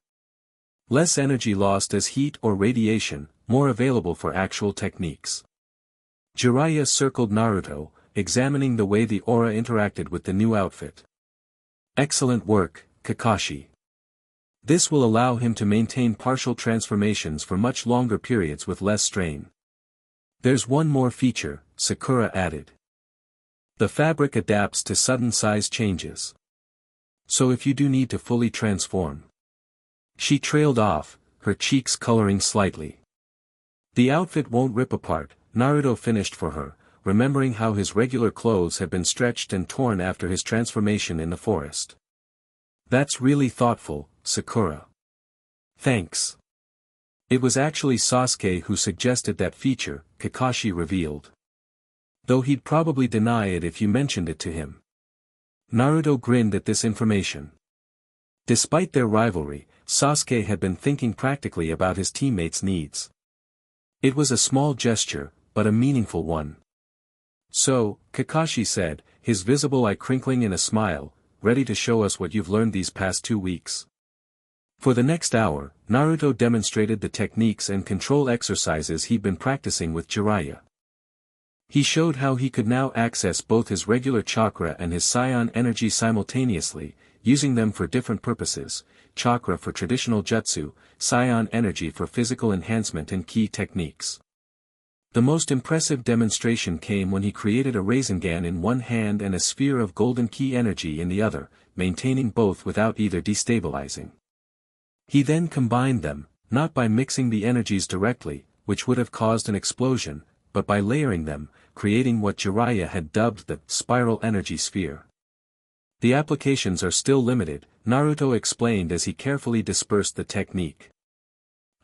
Speaker 1: Less energy lost as heat or radiation, more available for actual techniques. Jiraiya circled Naruto, examining the way the aura interacted with the new outfit. Excellent work, Kakashi. This will allow him to maintain partial transformations for much longer periods with less strain. There's one more feature, Sakura added. The fabric adapts to sudden size changes. So if you do need to fully transform. She trailed off, her cheeks coloring slightly. The outfit won't rip apart, Naruto finished for her, remembering how his regular clothes had been stretched and torn after his transformation in the forest. That's really thoughtful, Sakura. Thanks. It was actually Sasuke who suggested that feature, Kakashi revealed. Though he'd probably deny it if you mentioned it to him. Naruto grinned at this information. Despite their rivalry, Sasuke had been thinking practically about his teammates' needs. It was a small gesture, but a meaningful one. So, Kakashi said, his visible eye crinkling in a smile, ready to show us what you've learned these past 2 weeks. For the next hour, Naruto demonstrated the techniques and control exercises he'd been practicing with Jiraiya. He showed how he could now access both his regular chakra and his scion energy simultaneously, using them for different purposes: chakra for traditional jutsu, scion energy for physical enhancement and key techniques. The most impressive demonstration came when he created a Rasengan in one hand and a sphere of golden ki energy in the other, maintaining both without either destabilizing. He then combined them, not by mixing the energies directly, which would have caused an explosion, but by layering them, creating what Jiraiya had dubbed the spiral energy sphere. The applications are still limited, Naruto explained as he carefully dispersed the technique.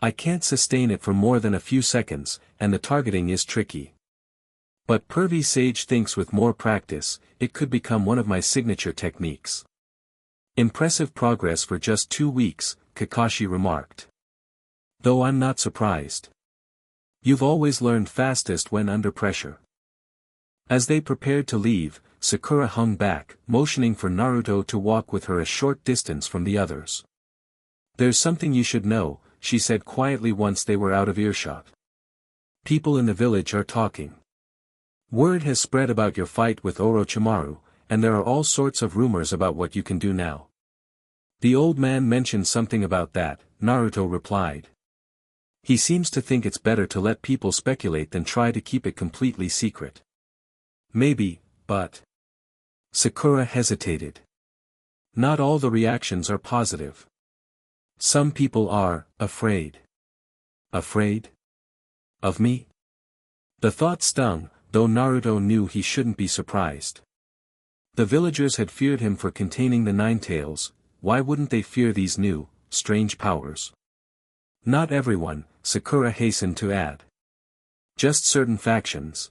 Speaker 1: I can't sustain it for more than a few seconds, and the targeting is tricky. But Pervy Sage thinks with more practice, it could become one of my signature techniques. Impressive progress for just 2 weeks, Kakashi remarked. Though I'm not surprised. You've always learned fastest when under pressure. As they prepared to leave, Sakura hung back, motioning for Naruto to walk with her a short distance from the others. There's something you should know, she said quietly once they were out of earshot. People in the village are talking. Word has spread about your fight with Orochimaru, and there are all sorts of rumors about what you can do now. The old man mentioned something about that, Naruto replied. He seems to think it's better to let people speculate than try to keep it completely secret. Maybe, but... Sakura hesitated. Not all the reactions are positive. Some people are afraid. Afraid? Of me? The thought stung, though Naruto knew he shouldn't be surprised. The villagers had feared him for containing the Nine Tails, why wouldn't they fear these new, strange powers? Not everyone, Sakura hastened to add. Just certain factions.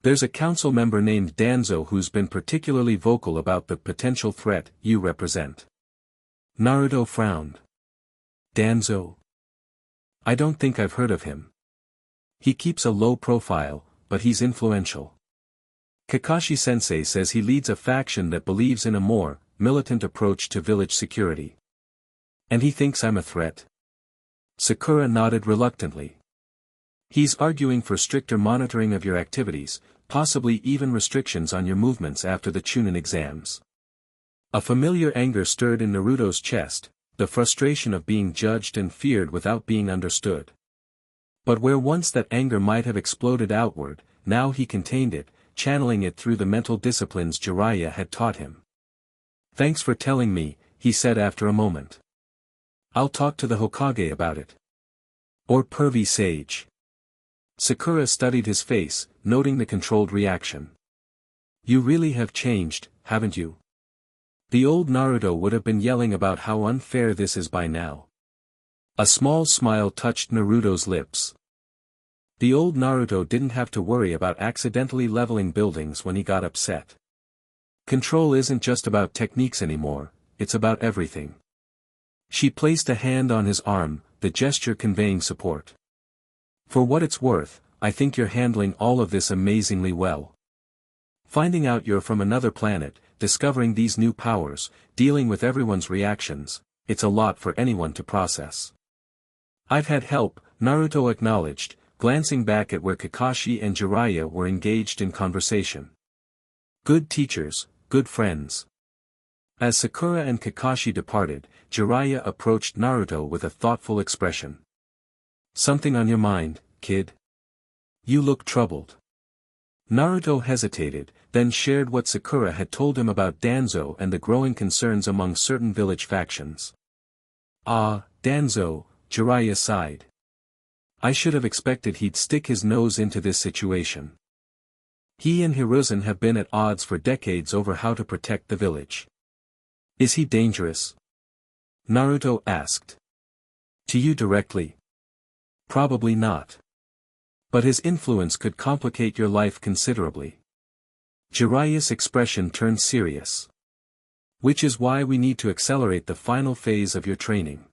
Speaker 1: There's a council member named Danzo who's been particularly vocal about the potential threat you represent. Naruto frowned. Danzo? I don't think I've heard of him. He keeps a low profile, but he's influential. Kakashi-sensei says he leads a faction that believes in a more militant approach to village security. And he thinks I'm a threat? Sakura nodded reluctantly. He's arguing for stricter monitoring of your activities, possibly even restrictions on your movements after the Chunin Exams. A familiar anger stirred in Naruto's chest, the frustration of being judged and feared without being understood. But where once that anger might have exploded outward, now he contained it, channeling it through the mental disciplines Jiraiya had taught him. Thanks for telling me, he said after a moment. I'll talk to the Hokage about it. Or Pervy Sage. Sakura studied his face, noting the controlled reaction. You really have changed, haven't you? The old Naruto would have been yelling about how unfair this is by now. A small smile touched Naruto's lips. The old Naruto didn't have to worry about accidentally leveling buildings when he got upset. Control isn't just about techniques anymore, it's about everything. She placed a hand on his arm, the gesture conveying support. For what it's worth, I think you're handling all of this amazingly well. Finding out you're from another planet, discovering these new powers, dealing with everyone's reactions, it's a lot for anyone to process. I've had help, Naruto acknowledged, glancing back at where Kakashi and Jiraiya were engaged in conversation. Good teachers, good friends. As Sakura and Kakashi departed, Jiraiya approached Naruto with a thoughtful expression. Something on your mind, kid? You look troubled. Naruto hesitated, then shared what Sakura had told him about Danzo and the growing concerns among certain village factions. Ah, Danzo, Jiraiya sighed. I should have expected he'd stick his nose into this situation. He and Hiruzen have been at odds for decades over how to protect the village. Is he dangerous? Naruto asked. To you directly? Probably not. But his influence could complicate your life considerably. Jiraiya's expression turned serious. Which is why we need to accelerate the final phase of your training.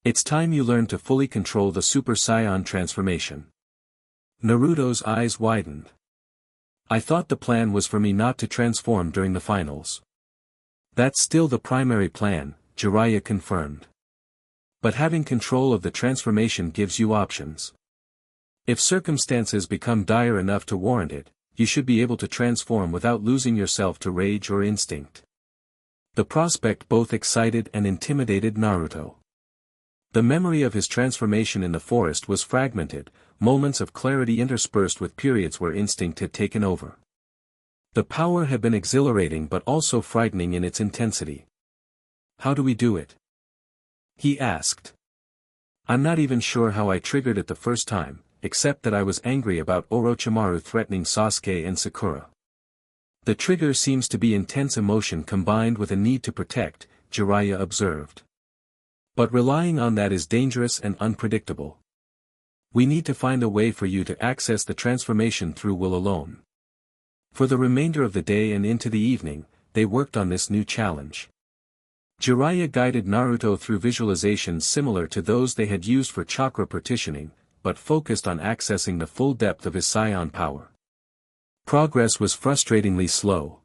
Speaker 1: It's time you learn to fully control the Super Saiyan transformation. Naruto's eyes widened. I thought the plan was for me not to transform during the finals. That's still the primary plan, Jiraiya confirmed. But having control of the transformation gives you options. If circumstances become dire enough to warrant it, you should be able to transform without losing yourself to rage or instinct. The prospect both excited and intimidated Naruto. The memory of his transformation in the forest was fragmented, moments of clarity interspersed with periods where instinct had taken over. The power had been exhilarating but also frightening in its intensity. "How do we do it?" he asked. "I'm not even sure how I triggered it the first time, except that I was angry about Orochimaru threatening Sasuke and Sakura. The trigger seems to be intense emotion combined with a need to protect," Jiraiya observed. "But relying on that is dangerous and unpredictable. We need to find a way for you to access the transformation through will alone." For the remainder of the day and into the evening, they worked on this new challenge. Jiraiya guided Naruto through visualizations similar to those they had used for chakra partitioning, but focused on accessing the full depth of his scion power. Progress was frustratingly slow.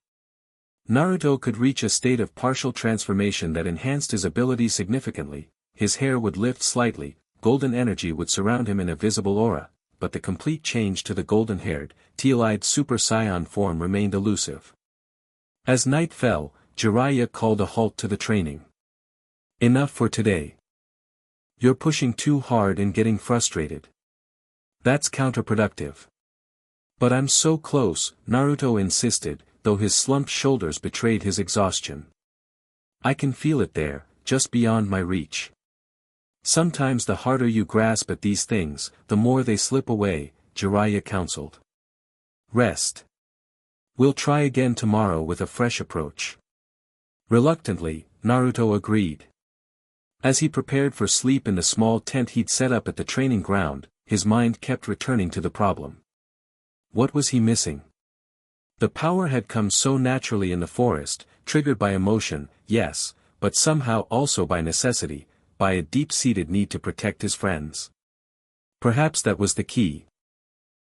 Speaker 1: Naruto could reach a state of partial transformation that enhanced his ability significantly, his hair would lift slightly, golden energy would surround him in a visible aura, but the complete change to the golden-haired, teal-eyed Super Saiyan form remained elusive. As night fell, Jiraiya called a halt to the training. "Enough for today. You're pushing too hard and getting frustrated. That's counterproductive." "But I'm so close," Naruto insisted, though his slumped shoulders betrayed his exhaustion. "I can feel it there, just beyond my reach." "Sometimes the harder you grasp at these things, the more they slip away," Jiraiya counseled. "Rest. We'll try again tomorrow with a fresh approach." Reluctantly, Naruto agreed. As he prepared for sleep in the small tent he'd set up at the training ground, his mind kept returning to the problem. What was he missing? The power had come so naturally in the forest, triggered by emotion, yes, but somehow also by necessity, by a deep-seated need to protect his friends. Perhaps that was the key.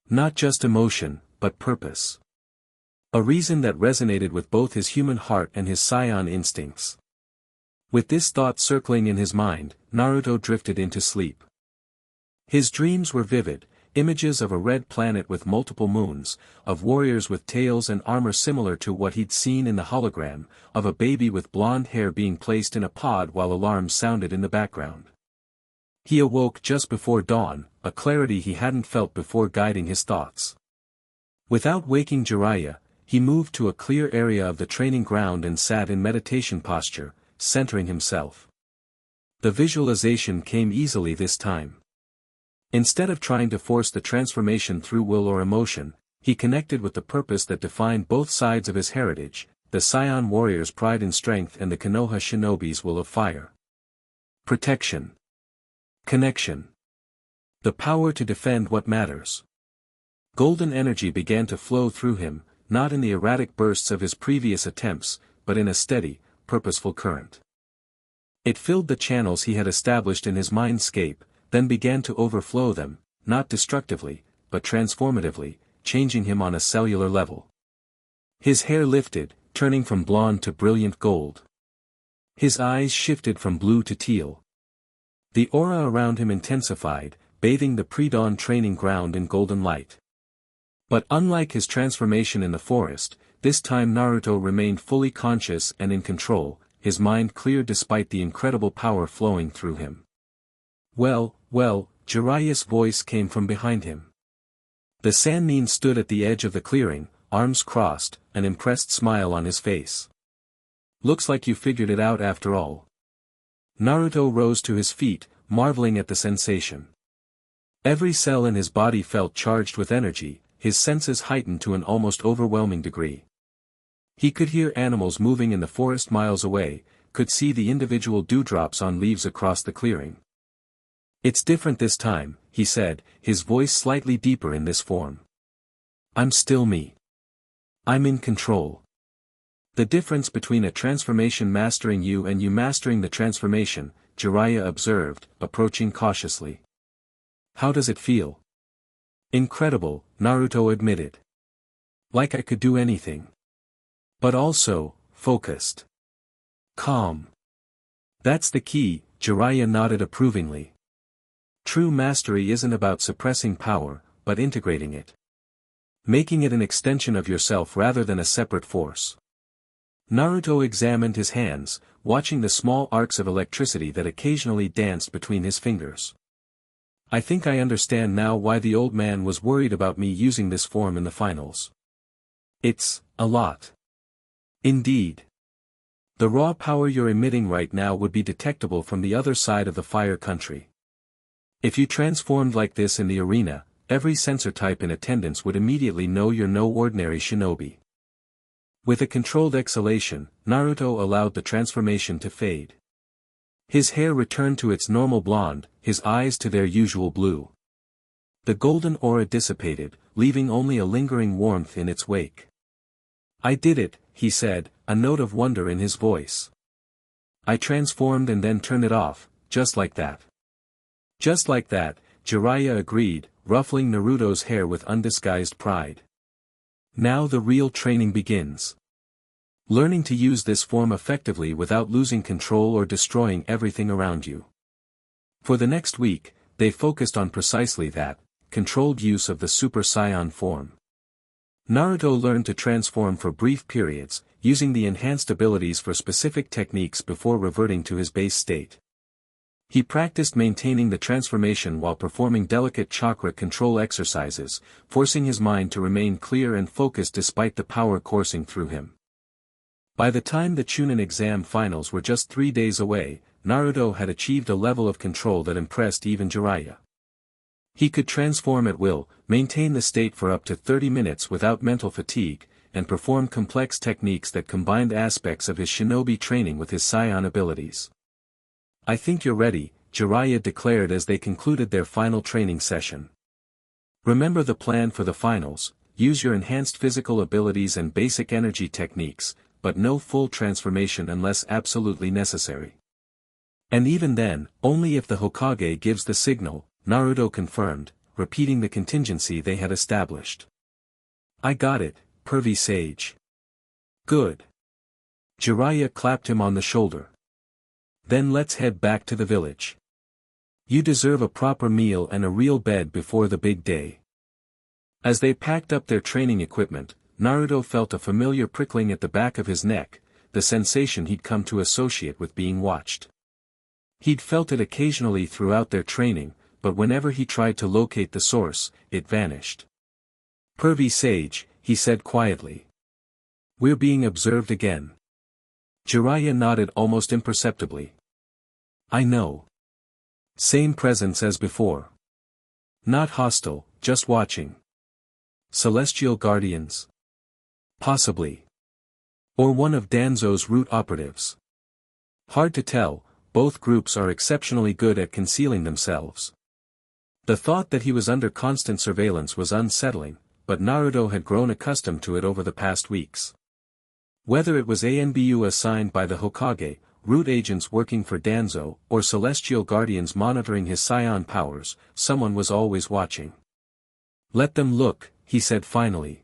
Speaker 1: Not just emotion, but purpose. A reason that resonated with both his human heart and his scion instincts. With this thought circling in his mind, Naruto drifted into sleep. His dreams were vivid, images of a red planet with multiple moons, of warriors with tails and armor similar to what he'd seen in the hologram, of a baby with blonde hair being placed in a pod while alarms sounded in the background. He awoke just before dawn, a clarity he hadn't felt before guiding his thoughts. Without waking Jiraiya, he moved to a clear area of the training ground and sat in meditation posture, centering himself. The visualization came easily this time. Instead of trying to force the transformation through will or emotion, he connected with the purpose that defined both sides of his heritage, the Saiyan warrior's pride and strength and the Konoha shinobi's will of fire. Protection. Connection. The power to defend what matters. Golden energy began to flow through him, not in the erratic bursts of his previous attempts, but in a steady, purposeful current. It filled the channels he had established in his mindscape, then began to overflow them, not destructively, but transformatively, changing him on a cellular level. His hair lifted, turning from blonde to brilliant gold. His eyes shifted from blue to teal. The aura around him intensified, bathing the pre-dawn training ground in golden light. But unlike his transformation in the forest, this time Naruto remained fully conscious and in control, his mind clear despite the incredible power flowing through him. Well, Jiraiya's voice came from behind him. The Sannin stood at the edge of the clearing, arms crossed, an impressed smile on his face. "Looks like you figured it out after all." Naruto rose to his feet, marveling at the sensation. Every cell in his body felt charged with energy, his senses heightened to an almost overwhelming degree. He could hear animals moving in the forest miles away, could see the individual dewdrops on leaves across the clearing. "It's different this time," he said, his voice slightly deeper in this form. "I'm still me. I'm in control." "The difference between a transformation mastering you and you mastering the transformation," Jiraiya observed, approaching cautiously. "How does it feel?" "Incredible," Naruto admitted. "Like I could do anything. But also, focused. Calm. That's the key," Jiraiya nodded approvingly. "True mastery isn't about suppressing power, but integrating it. Making it an extension of yourself rather than a separate force." Naruto examined his hands, watching the small arcs of electricity that occasionally danced between his fingers. I think I understand now why the old man was worried about me using this form in the finals. It's a lot. Indeed. The raw power you're emitting right now would be detectable from the other side of the fire country. If you transformed like this in the arena, every sensor type in attendance would immediately know you're no ordinary shinobi. With a controlled exhalation, Naruto allowed the transformation to fade. His hair returned to its normal blonde, his eyes to their usual blue. The golden aura dissipated, leaving only a lingering warmth in its wake. I did it, he said, a note of wonder in his voice. I transformed and then turned it off, just like that. Just like that, Jiraiya agreed, ruffling Naruto's hair with undisguised pride. Now the real training begins. Learning to use this form effectively without losing control or destroying everything around you. For the next week, they focused on precisely that, controlled use of the Super Saiyan form. Naruto learned to transform for brief periods, using the enhanced abilities for specific techniques before reverting to his base state. He practiced maintaining the transformation while performing delicate chakra control exercises, forcing his mind to remain clear and focused despite the power coursing through him. By the time the Chunin exam finals were just 3 days away, Naruto had achieved a level of control that impressed even Jiraiya. He could transform at will, maintain the state for up to 30 minutes without mental fatigue, and perform complex techniques that combined aspects of his shinobi training with his scion abilities. I think you're ready, Jiraiya declared as they concluded their final training session. Remember the plan for the finals, use your enhanced physical abilities and basic energy techniques, but no full transformation unless absolutely necessary. And even then, only if the Hokage gives the signal, Naruto confirmed, repeating the contingency they had established. I got it, pervy sage. Good. Jiraiya clapped him on the shoulder. Then let's head back to the village. You deserve a proper meal and a real bed before the big day. As they packed up their training equipment, Naruto felt a familiar prickling at the back of his neck, the sensation he'd come to associate with being watched. He'd felt it occasionally throughout their training, but whenever he tried to locate the source, it vanished. Pervy sage, he said quietly. We're being observed again. Jiraiya nodded almost imperceptibly. I know. Same presence as before. Not hostile, just watching. Celestial guardians? Possibly. Or one of Danzo's root operatives. Hard to tell, both groups are exceptionally good at concealing themselves. The thought that he was under constant surveillance was unsettling, but Naruto had grown accustomed to it over the past weeks. Whether it was ANBU assigned by the Hokage, root agents working for Danzo, or celestial guardians monitoring his scion powers, someone was always watching. Let them look, he said finally.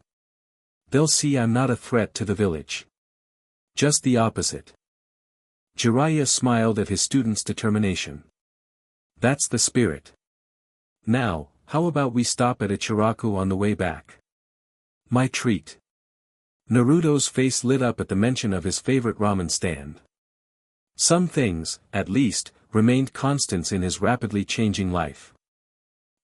Speaker 1: They'll see I'm not a threat to the village. Just the opposite. Jiraiya smiled at his student's determination. That's the spirit. Now, how about we stop at Ichiraku on the way back? My treat. Naruto's face lit up at the mention of his favorite ramen stand. Some things, at least, remained constants in his rapidly changing life.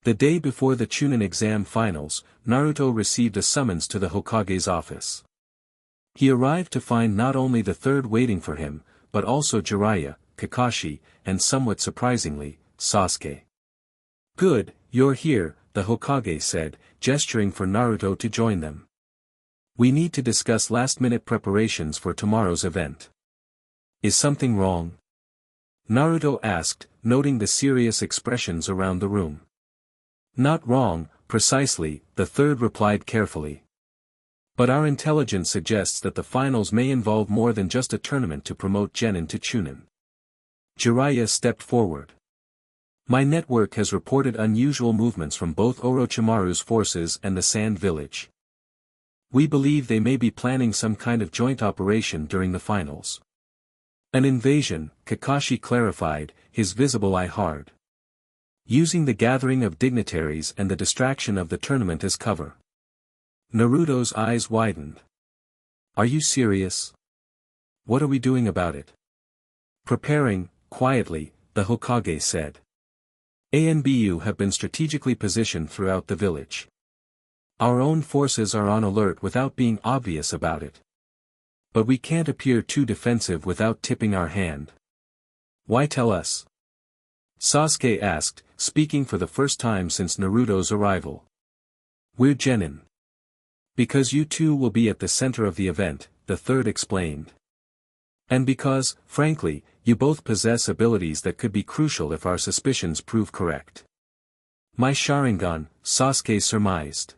Speaker 1: The day before the Chunin exam finals, Naruto received a summons to the Hokage's office. He arrived to find not only the third waiting for him, but also Jiraiya, Kakashi, and somewhat surprisingly, Sasuke. Good, you're here, the Hokage said, gesturing for Naruto to join them. We need to discuss last-minute preparations for tomorrow's event. Is something wrong? Naruto asked, noting the serious expressions around the room. Not wrong, precisely, the third replied carefully. But our intelligence suggests that the finals may involve more than just a tournament to promote Genin to Chunin. Jiraiya stepped forward. My network has reported unusual movements from both Orochimaru's forces and the Sand Village. We believe they may be planning some kind of joint operation during the finals. An invasion, Kakashi clarified, his visible eye hard. Using the gathering of dignitaries and the distraction of the tournament as cover. Naruto's eyes widened. Are you serious? What are we doing about it? Preparing, quietly, the Hokage said. ANBU have been strategically positioned throughout the village. Our own forces are on alert without being obvious about it. But we can't appear too defensive without tipping our hand. Why tell us? Sasuke asked, speaking for the first time since Naruto's arrival. We're genin. Because you two will be at the center of the event, the third explained. And because, frankly, you both possess abilities that could be crucial if our suspicions prove correct. My Sharingan, Sasuke surmised.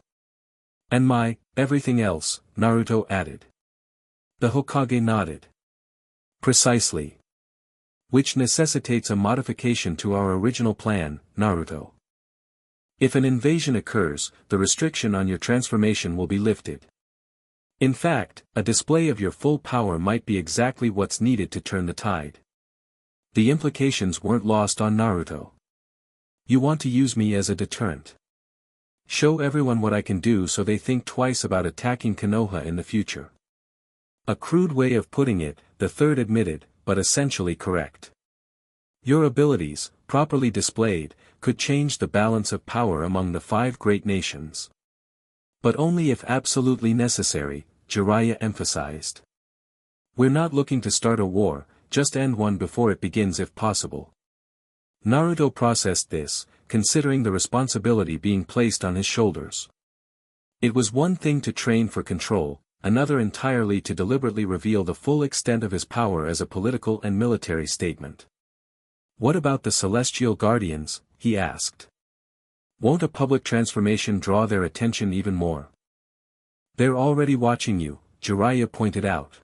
Speaker 1: And my, everything else, Naruto added. The Hokage nodded. Precisely. Which necessitates a modification to our original plan, Naruto. If an invasion occurs, the restriction on your transformation will be lifted. In fact, a display of your full power might be exactly what's needed to turn the tide. The implications weren't lost on Naruto. You want to use me as a deterrent. Show everyone what I can do so they think twice about attacking Konoha in the future. A crude way of putting it, the third admitted, but essentially correct. Your abilities, properly displayed, could change the balance of power among the 5 great nations. But only if absolutely necessary, Jiraiya emphasized. We're not looking to start a war, just end one before it begins if possible. Naruto processed this, considering the responsibility being placed on his shoulders. It was one thing to train for control, another entirely to deliberately reveal the full extent of his power as a political and military statement. What about the Celestial Guardians, he asked. Won't a public transformation draw their attention even more? They're already watching you, Jiraiya pointed out.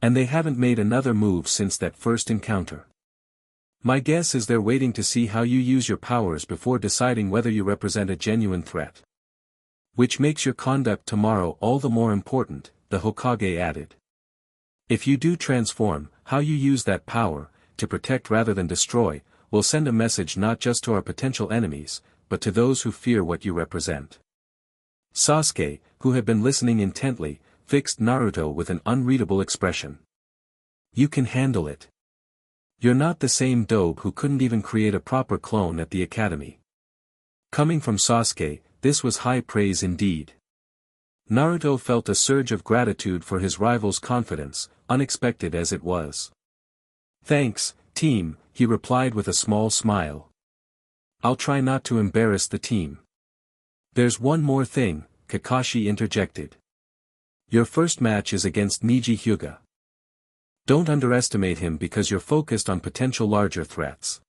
Speaker 1: And they haven't made another move since that first encounter. My guess is they're waiting to see how you use your powers before deciding whether you represent a genuine threat. Which makes your conduct tomorrow all the more important, the Hokage added. If you do transform, how you use that power, to protect rather than destroy, will send a message not just to our potential enemies, but to those who fear what you represent. Sasuke, who had been listening intently, fixed Naruto with an unreadable expression. You can handle it. You're not the same dope who couldn't even create a proper clone at the academy. Coming from Sasuke, this was high praise indeed. Naruto felt a surge of gratitude for his rival's confidence, unexpected as it was. Thanks, team, he replied with a small smile. I'll try not to embarrass the team. There's one more thing, Kakashi interjected. Your first match is against Neji Hyuga. Don't underestimate him because you're focused on potential larger threats.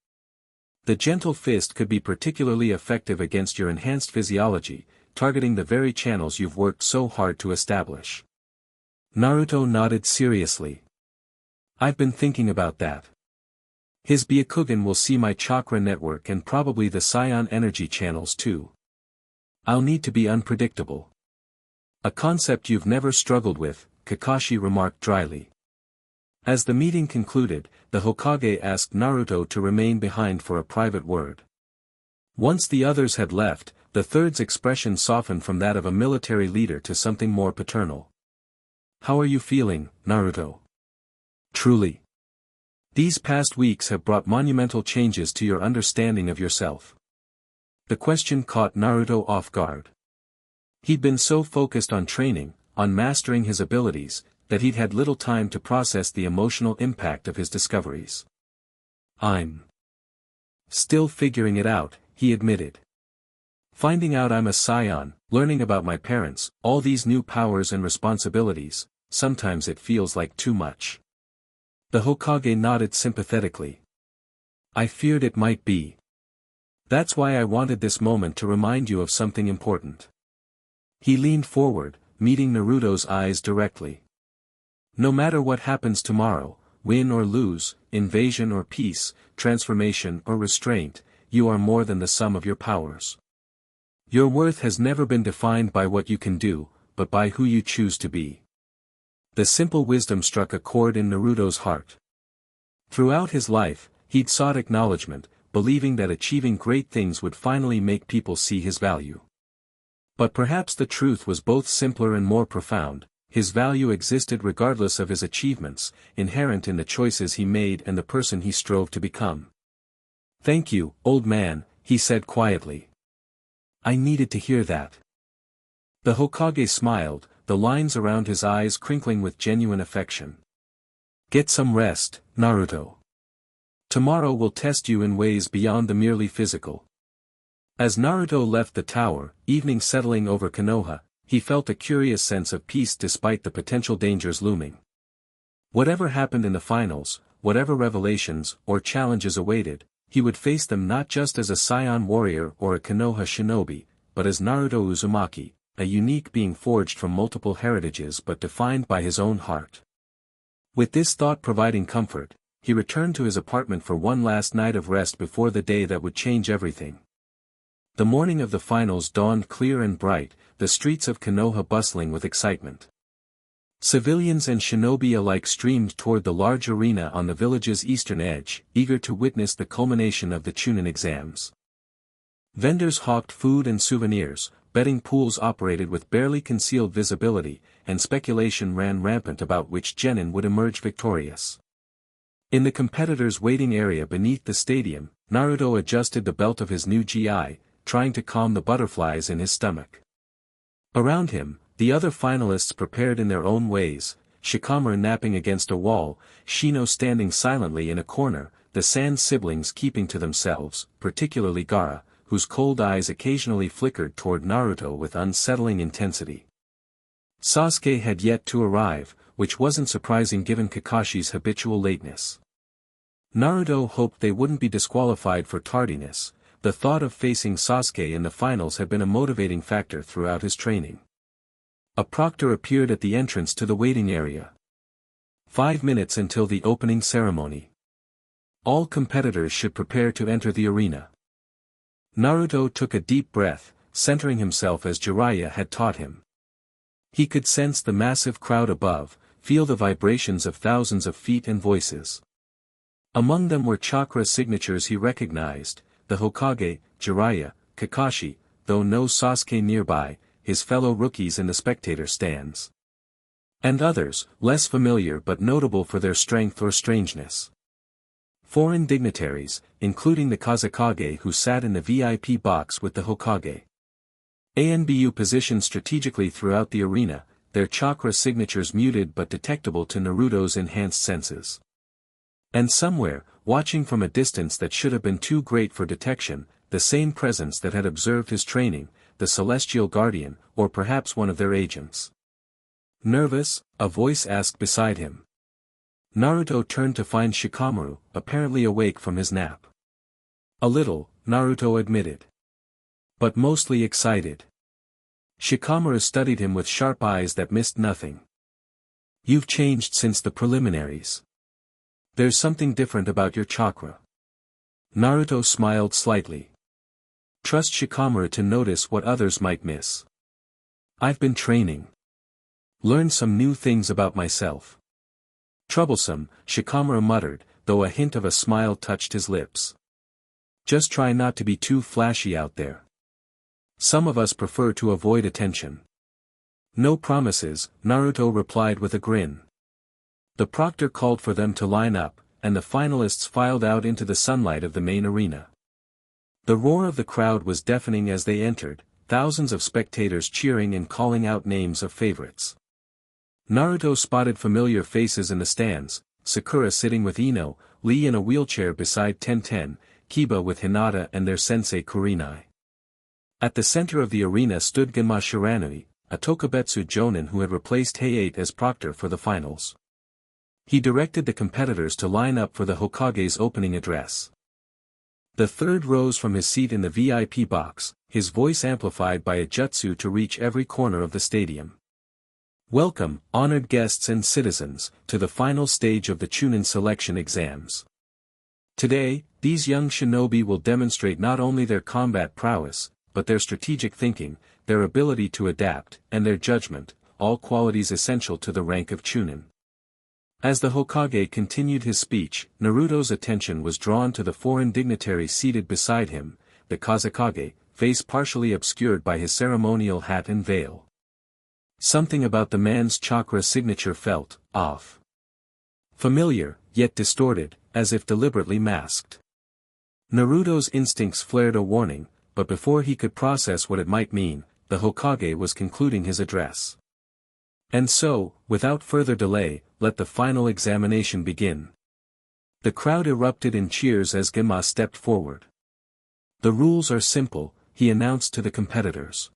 Speaker 1: The gentle fist could be particularly effective against your enhanced physiology, targeting the very channels you've worked so hard to establish. Naruto nodded seriously. I've been thinking about that. His Byakugan will see my chakra network and probably the scion energy channels too. I'll need to be unpredictable. A concept you've never struggled with, Kakashi remarked dryly. As the meeting concluded, the Hokage asked Naruto to remain behind for a private word. Once the others had left, the third's expression softened from that of a military leader to something more paternal. How are you feeling, Naruto? Truly. These past weeks have brought monumental changes to your understanding of yourself. The question caught Naruto off guard. He'd been so focused on training, on mastering his abilities, that he'd had little time to process the emotional impact of his discoveries. I'm still figuring it out, he admitted. Finding out I'm a scion, learning about my parents, all these new powers and responsibilities, sometimes it feels like too much. The Hokage nodded sympathetically. I feared it might be. That's why I wanted this moment to remind you of something important. He leaned forward, meeting Naruto's eyes directly. No matter what happens tomorrow, win or lose, invasion or peace, transformation or restraint, you are more than the sum of your powers. Your worth has never been defined by what you can do, but by who you choose to be. The simple wisdom struck a chord in Naruto's heart. Throughout his life, he'd sought acknowledgement, believing that achieving great things would finally make people see his value. But perhaps the truth was both simpler and more profound. his value existed regardless of his achievements, inherent in the choices he made and the person he strove to become. "Thank you, old man," he said quietly. "I needed to hear that." The Hokage smiled, the lines around his eyes crinkling with genuine affection. "Get some rest, Naruto. Tomorrow will test you in ways beyond the merely physical." As Naruto left the tower, evening settling over Konoha, he felt a curious sense of peace despite the potential dangers looming. Whatever happened in the finals, whatever revelations or challenges awaited, he would face them not just as a Saiyan warrior or a Konoha shinobi, but as Naruto Uzumaki, a unique being forged from multiple heritages but defined by his own heart. With this thought providing comfort, he returned to his apartment for one last night of rest before the day that would change everything. The morning of the finals dawned clear and bright, the streets of Konoha bustling with excitement. Civilians and shinobi alike streamed toward the large arena on the village's eastern edge, eager to witness the culmination of the Chunin Exams. Vendors hawked food and souvenirs, betting pools operated with barely concealed visibility, and speculation ran rampant about which genin would emerge victorious. In the competitors' waiting area beneath the stadium, Naruto adjusted the belt of his new gi, trying to calm the butterflies in his stomach. Around him, the other finalists prepared in their own ways, Shikamaru napping against a wall, Shino standing silently in a corner, the Sand siblings keeping to themselves, particularly Gaara, whose cold eyes occasionally flickered toward Naruto with unsettling intensity. Sasuke had yet to arrive, which wasn't surprising given Kakashi's habitual lateness. Naruto hoped they wouldn't be disqualified for tardiness. The thought of facing Sasuke in the finals had been a motivating factor throughout his training. A proctor appeared at the entrance to the waiting area. 5 minutes until the opening ceremony. All competitors should prepare to enter the arena. Naruto took a deep breath, centering himself as Jiraiya had taught him. He could sense the massive crowd above, feel the vibrations of thousands of feet and voices. Among them were chakra signatures he recognized, the Hokage, Jiraiya, Kakashi, though no Sasuke nearby, his fellow rookies in the spectator stands. And others, less familiar but notable for their strength or strangeness. Foreign dignitaries, including the Kazekage who sat in the VIP box with the Hokage. ANBU positioned strategically throughout the arena, their chakra signatures muted but detectable to Naruto's enhanced senses. And somewhere, watching from a distance that should have been too great for detection, the same presence that had observed his training, the Celestial Guardian, or perhaps one of their agents. "Nervous?" a voice asked beside him. Naruto turned to find Shikamaru, apparently awake from his nap. "A little," Naruto admitted. "But mostly excited." Shikamaru studied him with sharp eyes that missed nothing. "You've changed since the preliminaries. There's something different about your chakra." Naruto smiled slightly. "Trust Shikamaru to notice what others might miss. I've been training. Learned some new things about myself." "Troublesome," Shikamaru muttered, though a hint of a smile touched his lips. "Just try not to be too flashy out there. Some of us prefer to avoid attention." "No promises," Naruto replied with a grin. The proctor called for them to line up, and the finalists filed out into the sunlight of the main arena. The roar of the crowd was deafening as they entered, thousands of spectators cheering and calling out names of favorites. Naruto spotted familiar faces in the stands, Sakura sitting with Ino, Lee in a wheelchair beside Tenten, Kiba with Hinata and their sensei Kurenai. At the center of the arena stood Genma Shiranui, a Tokubetsu Jonin who had replaced Hayate as proctor for the finals. He directed the competitors to line up for the Hokage's opening address. The third rose from his seat in the VIP box, his voice amplified by a jutsu to reach every corner of the stadium. "Welcome, honored guests and citizens, to the final stage of the Chunin selection exams. Today, these young shinobi will demonstrate not only their combat prowess, but their strategic thinking, their ability to adapt, and their judgment, all qualities essential to the rank of Chunin." As the Hokage continued his speech, Naruto's attention was drawn to the foreign dignitary seated beside him, the Kazekage, face partially obscured by his ceremonial hat and veil. Something about the man's chakra signature felt off. Familiar, yet distorted, as if deliberately masked. Naruto's instincts flared a warning, but before he could process what it might mean, the Hokage was concluding his address. And so, without further delay, let the final examination begin. The crowd erupted in cheers as Genma stepped forward. The rules are simple, he announced to the competitors.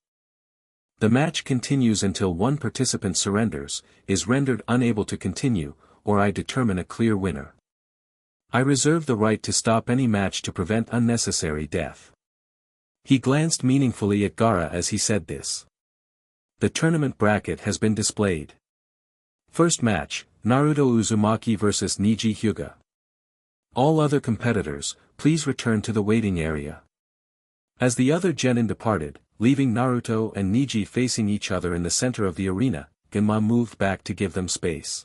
Speaker 1: The match continues until one participant surrenders, is rendered unable to continue, or I determine a clear winner. I reserve the right to stop any match to prevent unnecessary death. He glanced meaningfully at Gaara as he said this. The tournament bracket has been displayed. First match, Naruto Uzumaki vs Neji Hyuga. All other competitors, please return to the waiting area. As the other genin departed, leaving Naruto and Neji facing each other in the center of the arena, Genma moved back to give them space.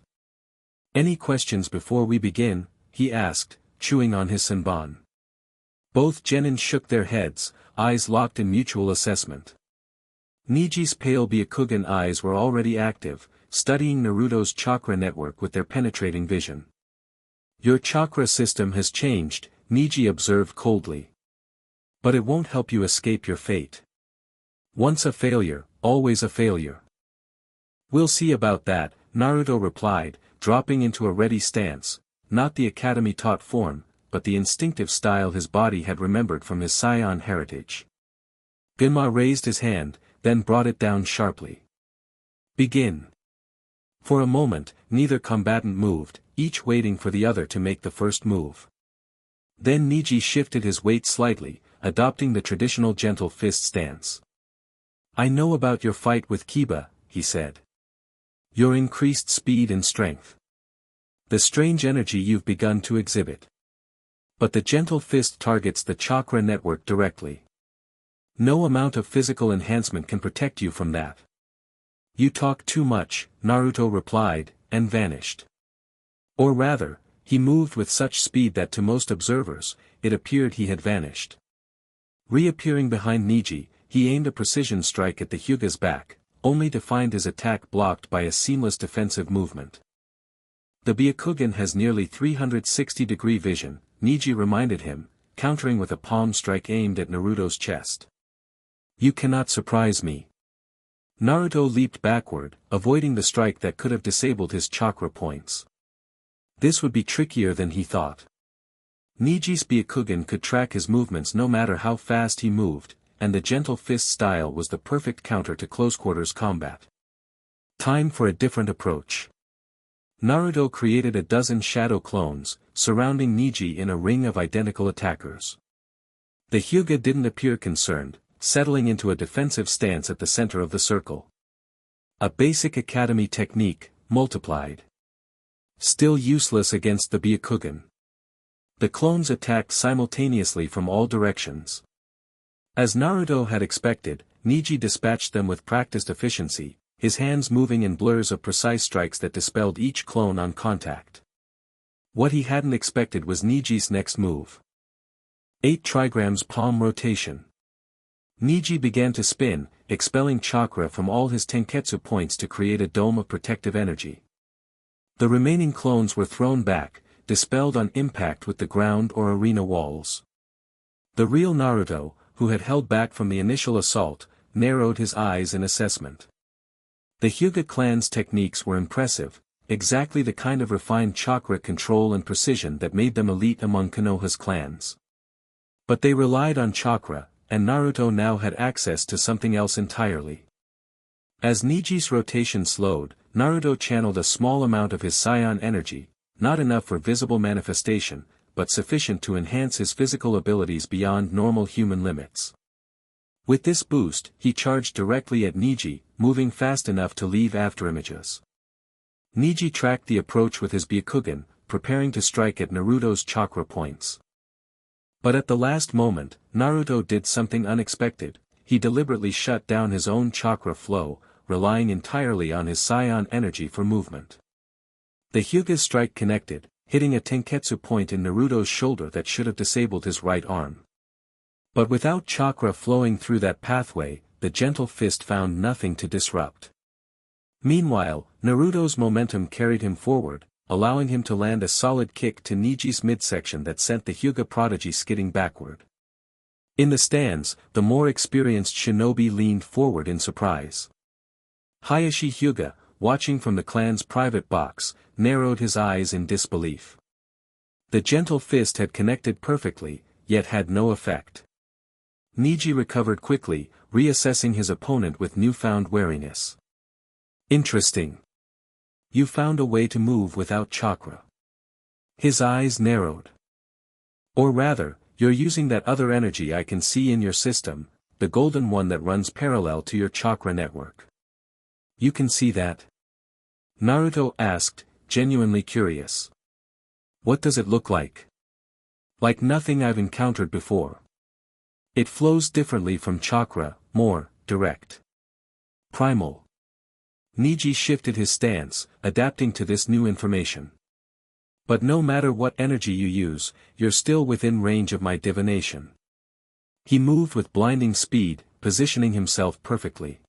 Speaker 1: Any questions before we begin? He asked, chewing on his senbon. Both genin shook their heads, eyes locked in mutual assessment. Neji's pale Byakugan eyes were already active, studying Naruto's chakra network with their penetrating vision. Your chakra system has changed, Neji observed coldly. But it won't help you escape your fate. Once a failure, always a failure. We'll see about that, Naruto replied, dropping into a ready stance, not the academy-taught form, but the instinctive style his body had remembered from his scion heritage. Genma raised his hand, then brought it down sharply. Begin. For a moment, neither combatant moved, each waiting for the other to make the first move. Then Neji shifted his weight slightly, adopting the traditional gentle fist stance. I know about your fight with Kiba, he said. Your increased speed and strength. The strange energy you've begun to exhibit. But the gentle fist targets the chakra network directly. No amount of physical enhancement can protect you from that. You talk too much, Naruto replied, and vanished. Or rather, he moved with such speed that to most observers, it appeared he had vanished. Reappearing behind Neji, he aimed a precision strike at the Hyuga's back, only to find his attack blocked by a seamless defensive movement. The Byakugan has nearly 360-degree vision, Neji reminded him, countering with a palm strike aimed at Naruto's chest. You cannot surprise me. Naruto leaped backward, avoiding the strike that could have disabled his chakra points. This would be trickier than he thought. Neji's Byakugan could track his movements no matter how fast he moved, and the gentle fist style was the perfect counter to close-quarters combat. Time for a different approach. Naruto created a dozen shadow clones, surrounding Neji in a ring of identical attackers. The Hyuga didn't appear concerned, settling into a defensive stance at the center of the circle. A basic academy technique, multiplied. Still useless against the Byakugan. The clones attacked simultaneously from all directions. As Naruto had expected, Neji dispatched them with practiced efficiency, his hands moving in blurs of precise strikes that dispelled each clone on contact. What he hadn't expected was Neji's next move. 8 trigrams palm rotation. Neji began to spin, expelling chakra from all his tenketsu points to create a dome of protective energy. The remaining clones were thrown back, dispelled on impact with the ground or arena walls. The real Naruto, who had held back from the initial assault, narrowed his eyes in assessment. The Hyuga clan's techniques were impressive, exactly the kind of refined chakra control and precision that made them elite among Konoha's clans. But they relied on chakra, and Naruto now had access to something else entirely. As Neji's rotation slowed, Naruto channeled a small amount of his scion energy, not enough for visible manifestation, but sufficient to enhance his physical abilities beyond normal human limits. With this boost, he charged directly at Neji, moving fast enough to leave afterimages. Neji tracked the approach with his Byakugan, preparing to strike at Naruto's chakra points. But at the last moment, Naruto did something unexpected. He deliberately shut down his own chakra flow, relying entirely on his scion energy for movement. The Hyuga's strike connected, hitting a tenketsu point in Naruto's shoulder that should have disabled his right arm. But without chakra flowing through that pathway, the gentle fist found nothing to disrupt. Meanwhile, Naruto's momentum carried him forward, allowing him to land a solid kick to Neji's midsection that sent the Hyuga prodigy skidding backward. In the stands, the more experienced shinobi leaned forward in surprise. Hayashi Hyuga, watching from the clan's private box, narrowed his eyes in disbelief. The gentle fist had connected perfectly, yet had no effect. Neji recovered quickly, reassessing his opponent with newfound wariness. Interesting. You found a way to move without chakra. His eyes narrowed. Or rather, you're using that other energy I can see in your system, the golden one that runs parallel to your chakra network. You can see that? Naruto asked, genuinely curious. What does it look like? Like nothing I've encountered before. It flows differently from chakra, more direct. Primal. Neji shifted his stance, adapting to this new information. But no matter what energy you use, you're still within range of my divination. He moved with blinding speed, positioning himself perfectly.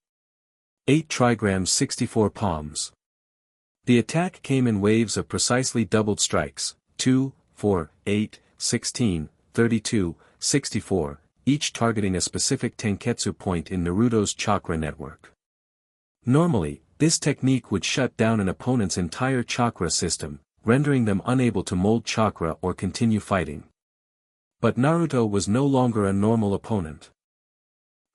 Speaker 1: 8 trigrams 64 palms. The attack came in waves of precisely doubled strikes, 2, 4, 8, 16, 32, 64, each targeting a specific tenketsu point in Naruto's chakra network. Normally, this technique would shut down an opponent's entire chakra system, rendering them unable to mold chakra or continue fighting. But Naruto was no longer a normal opponent.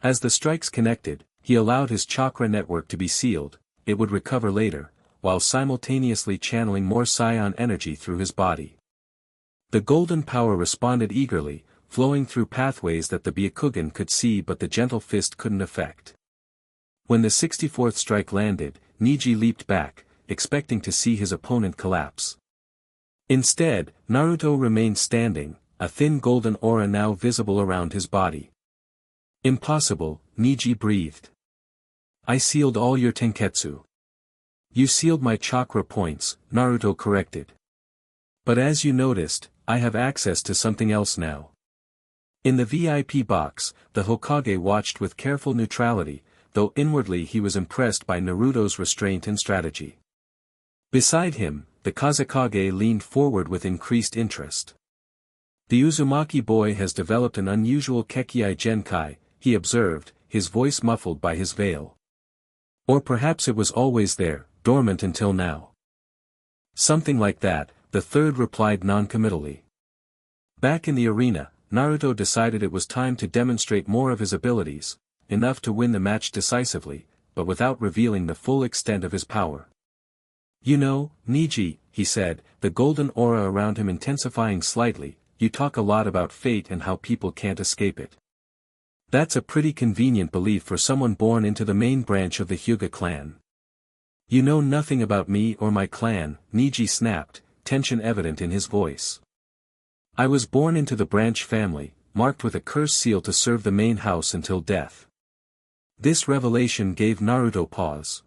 Speaker 1: As the strikes connected, he allowed his chakra network to be sealed, it would recover later, while simultaneously channeling more scion energy through his body. The golden power responded eagerly, flowing through pathways that the Byakugan could see but the gentle fist couldn't affect. When the 64th strike landed, Neji leaped back, expecting to see his opponent collapse. Instead, Naruto remained standing, a thin golden aura now visible around his body. Impossible, Neji breathed. I sealed all your tenketsu. You sealed my chakra points, Naruto corrected. But as you noticed, I have access to something else now. In the VIP box, the Hokage watched with careful neutrality, though inwardly he was impressed by Naruto's restraint and strategy. Beside him, the Kazekage leaned forward with increased interest. The Uzumaki boy has developed an unusual Kekkei Genkai, he observed, his voice muffled by his veil. Or perhaps it was always there, dormant until now. Something like that, the third replied noncommittally. Back in the arena, Naruto decided it was time to demonstrate more of his abilities, enough to win the match decisively, but without revealing the full extent of his power. You know, Neji, he said, the golden aura around him intensifying slightly, you talk a lot about fate and how people can't escape it. That's a pretty convenient belief for someone born into the main branch of the Hyuga clan. You know nothing about me or my clan, Neji snapped, tension evident in his voice. I was born into the branch family, marked with a curse seal to serve the main house until death. This revelation gave Naruto pause.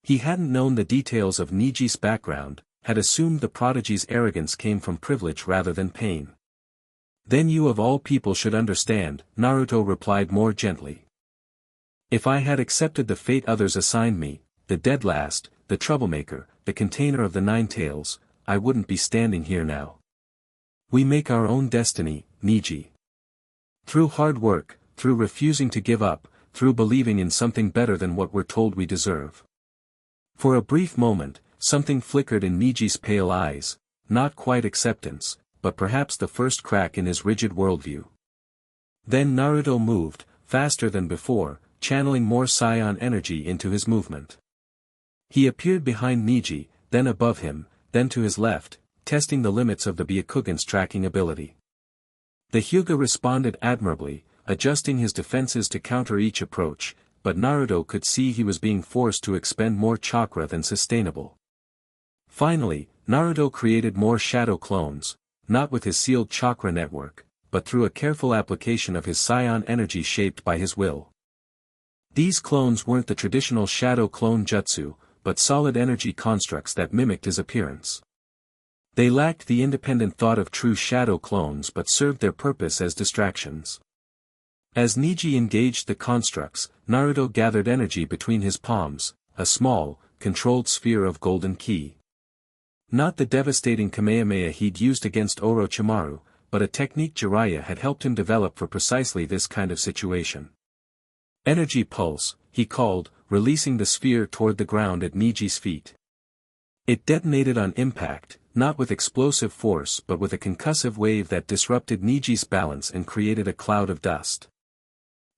Speaker 1: He hadn't known the details of Neji's background, had assumed the prodigy's arrogance came from privilege rather than pain. Then you of all people should understand, Naruto replied more gently. If I had accepted the fate others assigned me, the dead last, the troublemaker, the container of the nine tails, I wouldn't be standing here now. We make our own destiny, Neji. Through hard work, through refusing to give up, through believing in something better than what we're told we deserve. For a brief moment, something flickered in Neji's pale eyes, not quite acceptance, but perhaps the first crack in his rigid worldview. Then Naruto moved, faster than before, channeling more scion energy into his movement. He appeared behind Neji, then above him, then to his left, testing the limits of the Byakugan's tracking ability. The Hyuga responded admirably, adjusting his defenses to counter each approach, but Naruto could see he was being forced to expend more chakra than sustainable. Finally, Naruto created more shadow clones, not with his sealed chakra network, but through a careful application of his scion energy shaped by his will. These clones weren't the traditional shadow clone jutsu, but solid energy constructs that mimicked his appearance. They lacked the independent thought of true shadow clones but served their purpose as distractions. As Neji engaged the constructs, Naruto gathered energy between his palms, a small, controlled sphere of golden ki. Not the devastating Kamehameha he'd used against Orochimaru, but a technique Jiraiya had helped him develop for precisely this kind of situation. Energy pulse, he called, releasing the sphere toward the ground at Neji's feet. It detonated on impact, not with explosive force but with a concussive wave that disrupted Neji's balance and created a cloud of dust.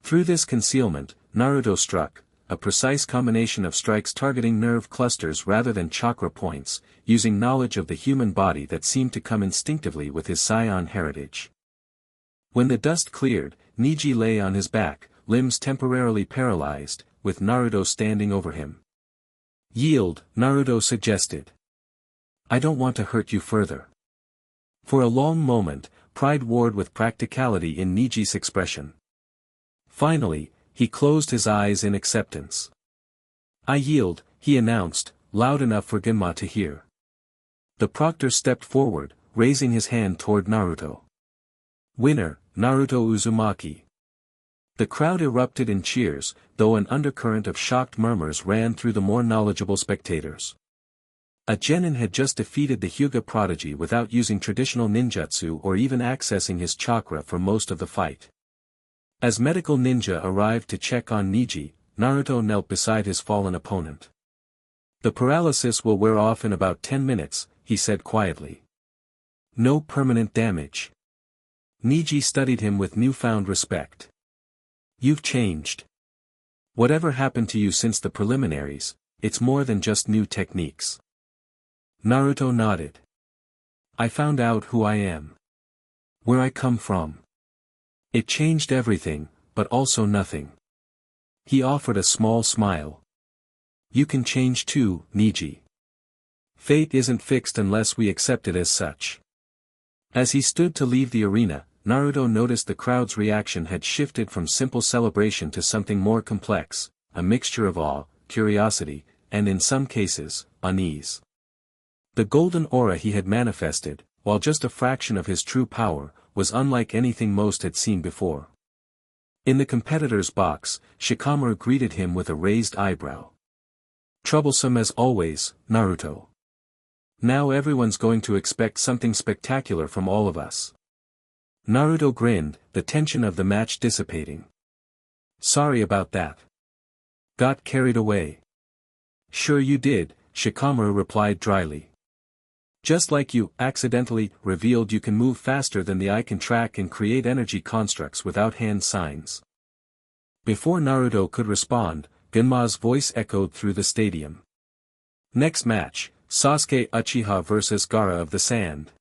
Speaker 1: Through this concealment, Naruto struck, a precise combination of strikes targeting nerve clusters rather than chakra points, using knowledge of the human body that seemed to come instinctively with his scion heritage. When the dust cleared, Neji lay on his back, limbs temporarily paralyzed, with Naruto standing over him. "Yield," Naruto suggested. "I don't want to hurt you further." For a long moment, pride warred with practicality in Neji's expression. Finally, he closed his eyes in acceptance. "I yield," he announced, loud enough for Genma to hear. The proctor stepped forward, raising his hand toward Naruto. "Winner, Naruto Uzumaki." The crowd erupted in cheers, though an undercurrent of shocked murmurs ran through the more knowledgeable spectators. A genin had just defeated the Hyuga prodigy without using traditional ninjutsu or even accessing his chakra for most of the fight. As medical ninja arrived to check on Neji, Naruto knelt beside his fallen opponent. "The paralysis will wear off in about 10 minutes, he said quietly. "No permanent damage." Neji studied him with newfound respect. "You've changed. Whatever happened to you since the preliminaries, it's more than just new techniques." Naruto nodded. "I found out who I am. Where I come from. It changed everything, but also nothing." He offered a small smile. "You can change too, Neji. Fate isn't fixed unless we accept it as such." As he stood to leave the arena, Naruto noticed the crowd's reaction had shifted from simple celebration to something more complex, a mixture of awe, curiosity, and in some cases, unease. The golden aura he had manifested, while just a fraction of his true power, was unlike anything most had seen before. In the competitor's box, Shikamaru greeted him with a raised eyebrow. "Troublesome as always, Naruto. Now everyone's going to expect something spectacular from all of us." Naruto grinned, the tension of the match dissipating. "Sorry about that. Got carried away." "Sure you did," Shikamaru replied dryly. "Just like you accidentally revealed you can move faster than the eye can track and create energy constructs without hand signs." Before Naruto could respond, Genma's voice echoed through the stadium. "Next match, Sasuke Uchiha vs Gaara of the Sand."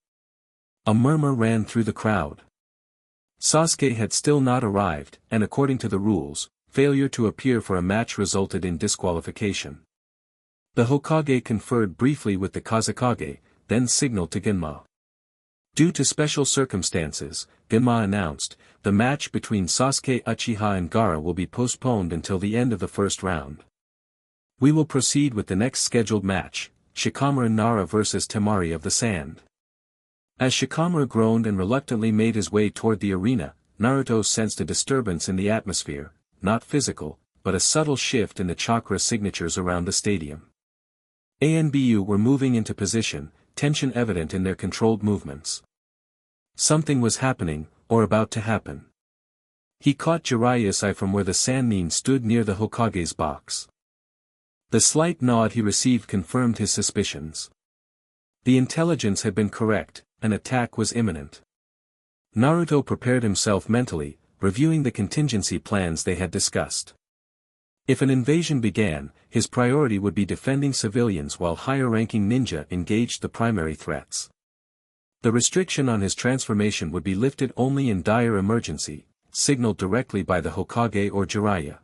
Speaker 1: A murmur ran through the crowd. Sasuke had still not arrived, and according to the rules, failure to appear for a match resulted in disqualification. The Hokage conferred briefly with the Kazekage, then signaled to Genma. Due to special circumstances, Genma announced, the match between Sasuke Uchiha and Gaara will be postponed until the end of the first round. We will proceed with the next scheduled match, Shikamaru Nara vs Temari of the Sand. As Shikamaru groaned and reluctantly made his way toward the arena, Naruto sensed a disturbance in the atmosphere, not physical, but a subtle shift in the chakra signatures around the stadium. ANBU were moving into position, tension evident in their controlled movements. Something was happening, or about to happen. He caught Jiraiya's eye from where the Sannin stood near the Hokage's box. The slight nod he received confirmed his suspicions. The intelligence had been correct, an attack was imminent. Naruto prepared himself mentally, reviewing the contingency plans they had discussed. If an invasion began, his priority would be defending civilians while higher-ranking ninja engaged the primary threats. The restriction on his transformation would be lifted only in dire emergency, signaled directly by the Hokage or Jiraiya.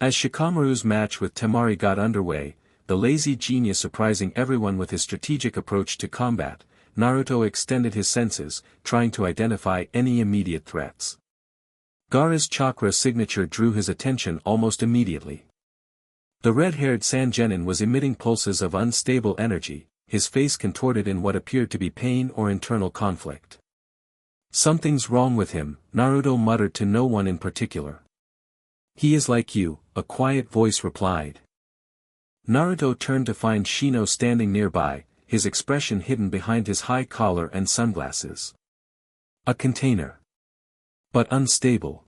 Speaker 1: As Shikamaru's match with Temari got underway, the lazy genius surprising everyone with his strategic approach to combat, Naruto extended his senses, trying to identify any immediate threats. Gaara's chakra signature drew his attention almost immediately. The red-haired Sangenin was emitting pulses of unstable energy, his face contorted in what appeared to be pain or internal conflict. "Something's wrong with him," Naruto muttered to no one in particular. "He is like you," a quiet voice replied. Naruto turned to find Shino standing nearby, his expression hidden behind his high collar and sunglasses. A container. But unstable.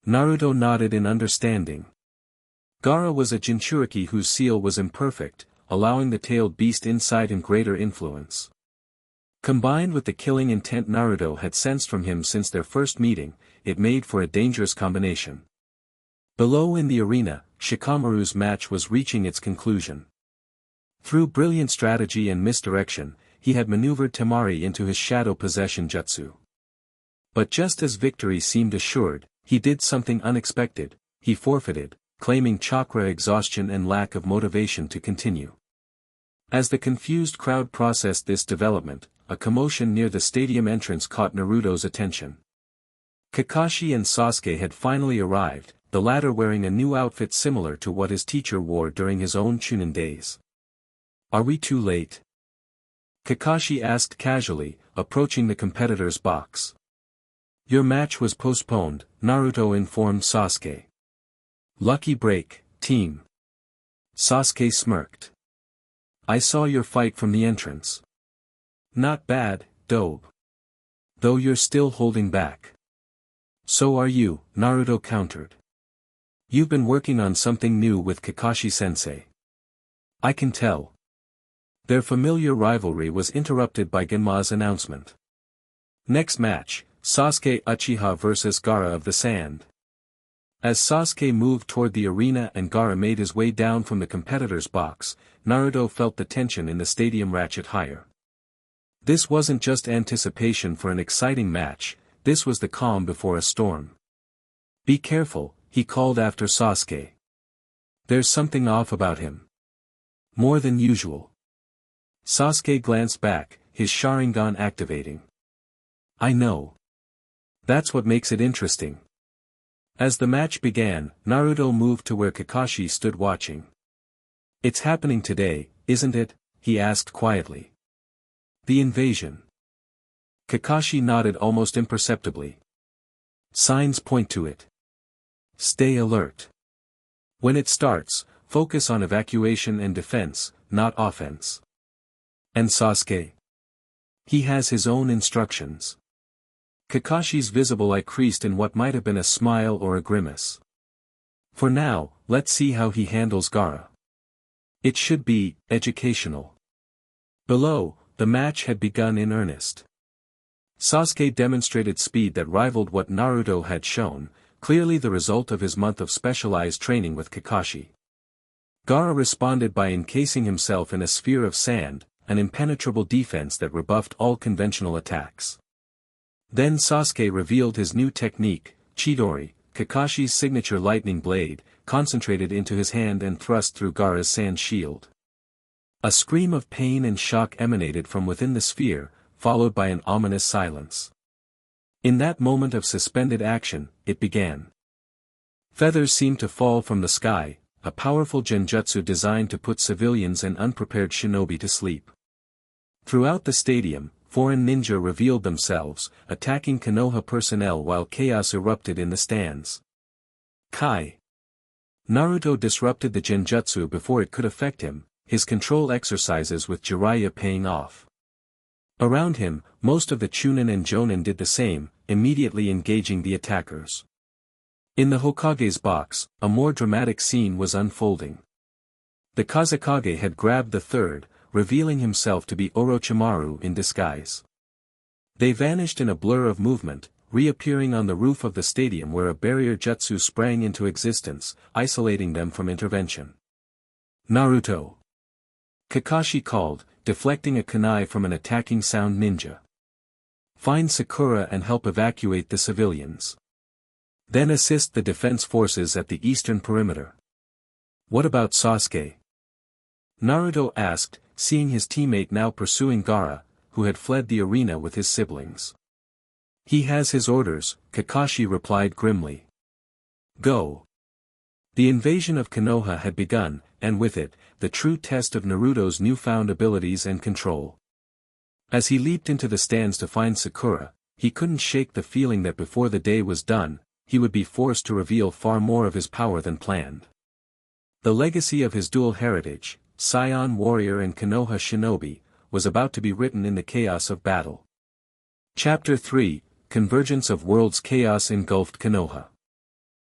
Speaker 1: Naruto nodded in understanding. Gaara was a Jinchuriki whose seal was imperfect, allowing the tailed beast inside him greater influence. Combined with the killing intent Naruto had sensed from him since their first meeting, it made for a dangerous combination. Below in the arena, Shikamaru's match was reaching its conclusion. Through brilliant strategy and misdirection, he had maneuvered Temari into his shadow possession jutsu. But just as victory seemed assured, he did something unexpected. He forfeited, claiming chakra exhaustion and lack of motivation to continue. As the confused crowd processed this development, a commotion near the stadium entrance caught Naruto's attention. Kakashi and Sasuke had finally arrived, the latter wearing a new outfit similar to what his teacher wore during his own Chunin days. "Are we too late?" Kakashi asked casually, approaching the competitor's box. "Your match was postponed," Naruto informed Sasuke. "Lucky break, team." Sasuke smirked. "I saw your fight from the entrance. Not bad, dope. Though you're still holding back." "So are you," Naruto countered. "You've been working on something new with Kakashi-sensei." "I can tell." Their familiar rivalry was interrupted by Genma's announcement. Next match, Sasuke Uchiha vs Gaara of the Sand. As Sasuke moved toward the arena and Gaara made his way down from the competitor's box, Naruto felt the tension in the stadium ratchet higher. This wasn't just anticipation for an exciting match, this was the calm before a storm. "Be careful," he called after Sasuke. "There's something off about him. More than usual." Sasuke glanced back, his Sharingan activating. "I know. That's what makes it interesting." As the match began, Naruto moved to where Kakashi stood watching. "It's happening today, isn't it?" he asked quietly. "The invasion." Kakashi nodded almost imperceptibly. "Signs point to it. Stay alert. When it starts, focus on evacuation and defense, not offense." "And Sasuke?" "He has his own instructions." Kakashi's visible eye creased in what might have been a smile or a grimace. "For now, let's see how he handles Gaara. It should be educational." Below, the match had begun in earnest. Sasuke demonstrated speed that rivaled what Naruto had shown, clearly the result of his month of specialized training with Kakashi. Gaara responded by encasing himself in a sphere of sand, an impenetrable defense that rebuffed all conventional attacks. Then Sasuke revealed his new technique, Chidori, Kakashi's signature lightning blade, concentrated into his hand and thrust through Gaara's sand shield. A scream of pain and shock emanated from within the sphere, followed by an ominous silence. In that moment of suspended action, it began. Feathers seemed to fall from the sky, a powerful genjutsu designed to put civilians and unprepared shinobi to sleep. Throughout the stadium, foreign ninja revealed themselves, attacking Konoha personnel while chaos erupted in the stands. Kai. Naruto disrupted the genjutsu before it could affect him, his control exercises with Jiraiya paying off. Around him, most of the Chunin and Jonin did the same, immediately engaging the attackers. In the Hokage's box, a more dramatic scene was unfolding. The Kazekage had grabbed the third, revealing himself to be Orochimaru in disguise. They vanished in a blur of movement, reappearing on the roof of the stadium where a barrier jutsu sprang into existence, isolating them from intervention. "Naruto!" Kakashi called, deflecting a kunai from an attacking sound ninja. "Find Sakura and help evacuate the civilians. Then assist the defense forces at the eastern perimeter." "What about Sasuke?" Naruto asked, seeing his teammate now pursuing Gaara, who had fled the arena with his siblings. "He has his orders," Kakashi replied grimly. "Go." The invasion of Konoha had begun, and with it, the true test of Naruto's newfound abilities and control. As he leaped into the stands to find Sakura, he couldn't shake the feeling that before the day was done, he would be forced to reveal far more of his power than planned. The legacy of his dual heritage, Scion warrior and Konoha shinobi, was about to be written in the chaos of battle. Chapter 3, Convergence of Worlds. Chaos engulfed Konoha.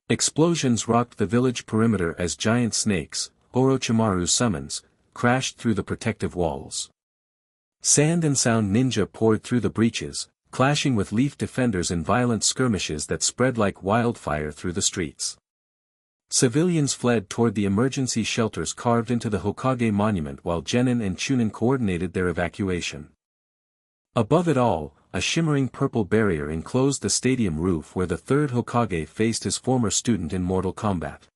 Speaker 1: Explosions rocked the village perimeter as giant snakes, Orochimaru's summons, crashed through the protective walls. Sand and sound ninja poured through the breaches, clashing with leaf defenders in violent skirmishes that spread like wildfire through the streets. Civilians fled toward the emergency shelters carved into the Hokage monument while Genin and Chunin coordinated their evacuation. Above it all, a shimmering purple barrier enclosed the stadium roof where the third Hokage faced his former student in mortal combat.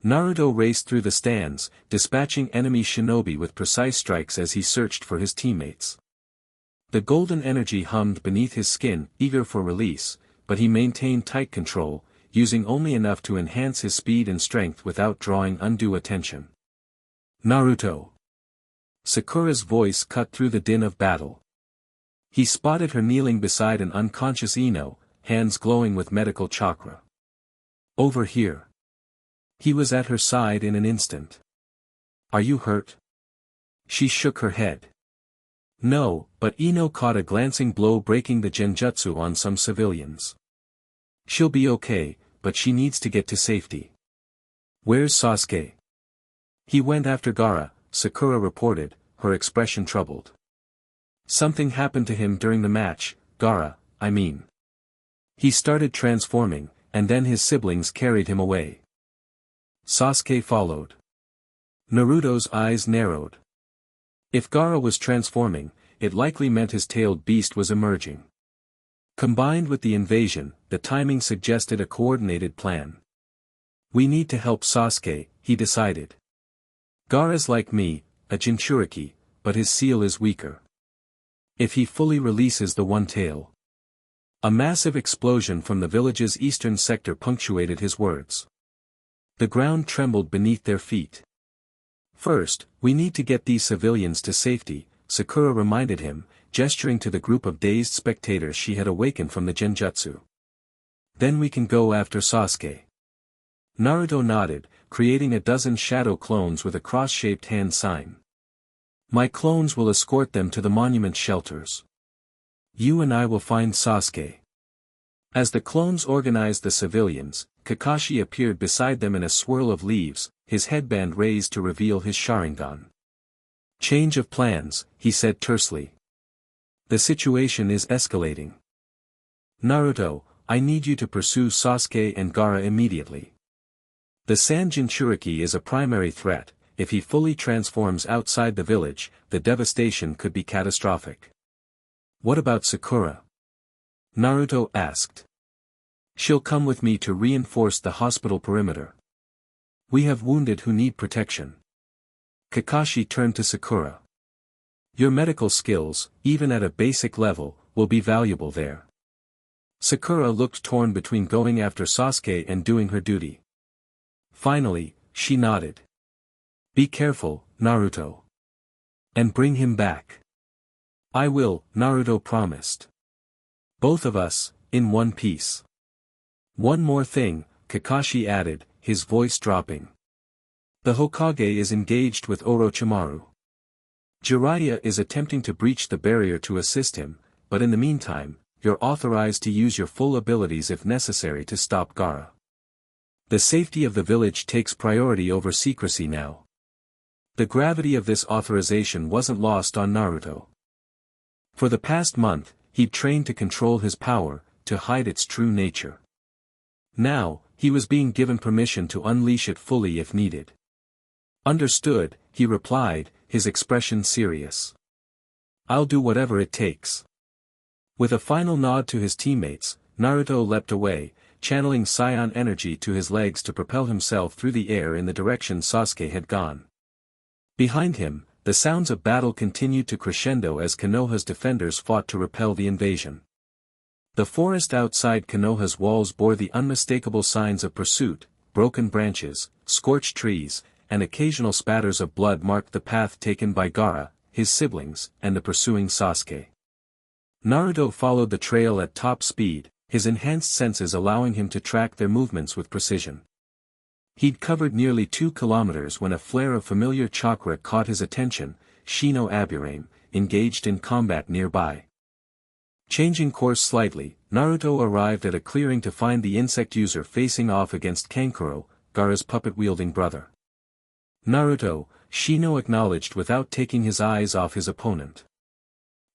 Speaker 1: Naruto raced through the stands, dispatching enemy shinobi with precise strikes as he searched for his teammates. The golden energy hummed beneath his skin, eager for release, but he maintained tight control, using only enough to enhance his speed and strength without drawing undue attention. Naruto. Sakura's voice cut through the din of battle. He spotted her kneeling beside an unconscious Ino, hands glowing with medical chakra. Over here. He was at her side in an instant. Are you hurt? She shook her head. No, but Ino caught a glancing blow breaking the genjutsu on some civilians. She'll be okay, but she needs to get to safety. Where's Sasuke? He went after Gaara, Sakura reported, her expression troubled. Something happened to him during the match, Gaara, I mean. He started transforming, and then his siblings carried him away. Sasuke followed. Naruto's eyes narrowed. If Gaara was transforming, it likely meant his tailed beast was emerging. Combined with the invasion, the timing suggested a coordinated plan. We need to help Sasuke, he decided. Gaara's like me, a Jinchuriki, but his seal is weaker. If he fully releases the one tail. A massive explosion from the village's eastern sector punctuated his words. The ground trembled beneath their feet. First, we need to get these civilians to safety, Sakura reminded him, gesturing to the group of dazed spectators she had awakened from the genjutsu. Then we can go after Sasuke. Naruto nodded, creating a dozen shadow clones with a cross-shaped hand sign. My clones will escort them to the monument shelters. You and I will find Sasuke. As the clones organized the civilians, Kakashi appeared beside them in a swirl of leaves, his headband raised to reveal his Sharingan. Change of plans, he said tersely. The situation is escalating. Naruto, I need you to pursue Sasuke and Gaara immediately. The Sand Jinchuriki is a primary threat. If he fully transforms outside the village, the devastation could be catastrophic. What about Sakura? Naruto asked. She'll come with me to reinforce the hospital perimeter. We have wounded who need protection. Kakashi turned to Sakura. Your medical skills, even at a basic level, will be valuable there. Sakura looked torn between going after Sasuke and doing her duty. Finally, she nodded. Be careful, Naruto. And bring him back. I will, Naruto promised. Both of us, in one piece. One more thing, Kakashi added, his voice dropping. The Hokage is engaged with Orochimaru. Jiraiya is attempting to breach the barrier to assist him, but in the meantime, you're authorized to use your full abilities if necessary to stop Gaara. The safety of the village takes priority over secrecy now. The gravity of this authorization wasn't lost on Naruto. For the past month, he'd trained to control his power, to hide its true nature. Now, he was being given permission to unleash it fully if needed. Understood, he replied, his expression serious. I'll do whatever it takes. With a final nod to his teammates, Naruto leapt away, channeling scion energy to his legs to propel himself through the air in the direction Sasuke had gone. Behind him, the sounds of battle continued to crescendo as Konoha's defenders fought to repel the invasion. The forest outside Konoha's walls bore the unmistakable signs of pursuit, broken branches, scorched trees, and occasional spatters of blood marked the path taken by Gaara, his siblings, and the pursuing Sasuke. Naruto followed the trail at top speed, his enhanced senses allowing him to track their movements with precision. He'd covered nearly 2 kilometers when a flare of familiar chakra caught his attention. Shino Aburame, engaged in combat nearby. Changing course slightly, Naruto arrived at a clearing to find the insect user facing off against Kankuro, Gaara's puppet-wielding brother. Naruto, Shino acknowledged without taking his eyes off his opponent.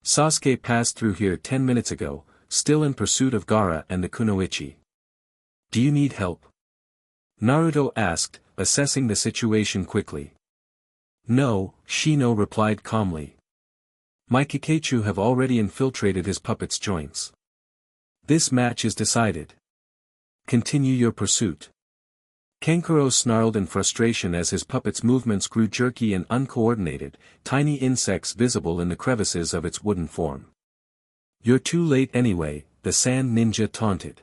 Speaker 1: Sasuke passed through here 10 minutes ago, still in pursuit of Gaara and the Kunoichi. Do you need help? Naruto asked, assessing the situation quickly. No, Shino replied calmly. My Kakachu have already infiltrated his puppet's joints. This match is decided. Continue your pursuit. Kankuro snarled in frustration as his puppet's movements grew jerky and uncoordinated, tiny insects visible in the crevices of its wooden form. You're too late anyway, the sand ninja taunted.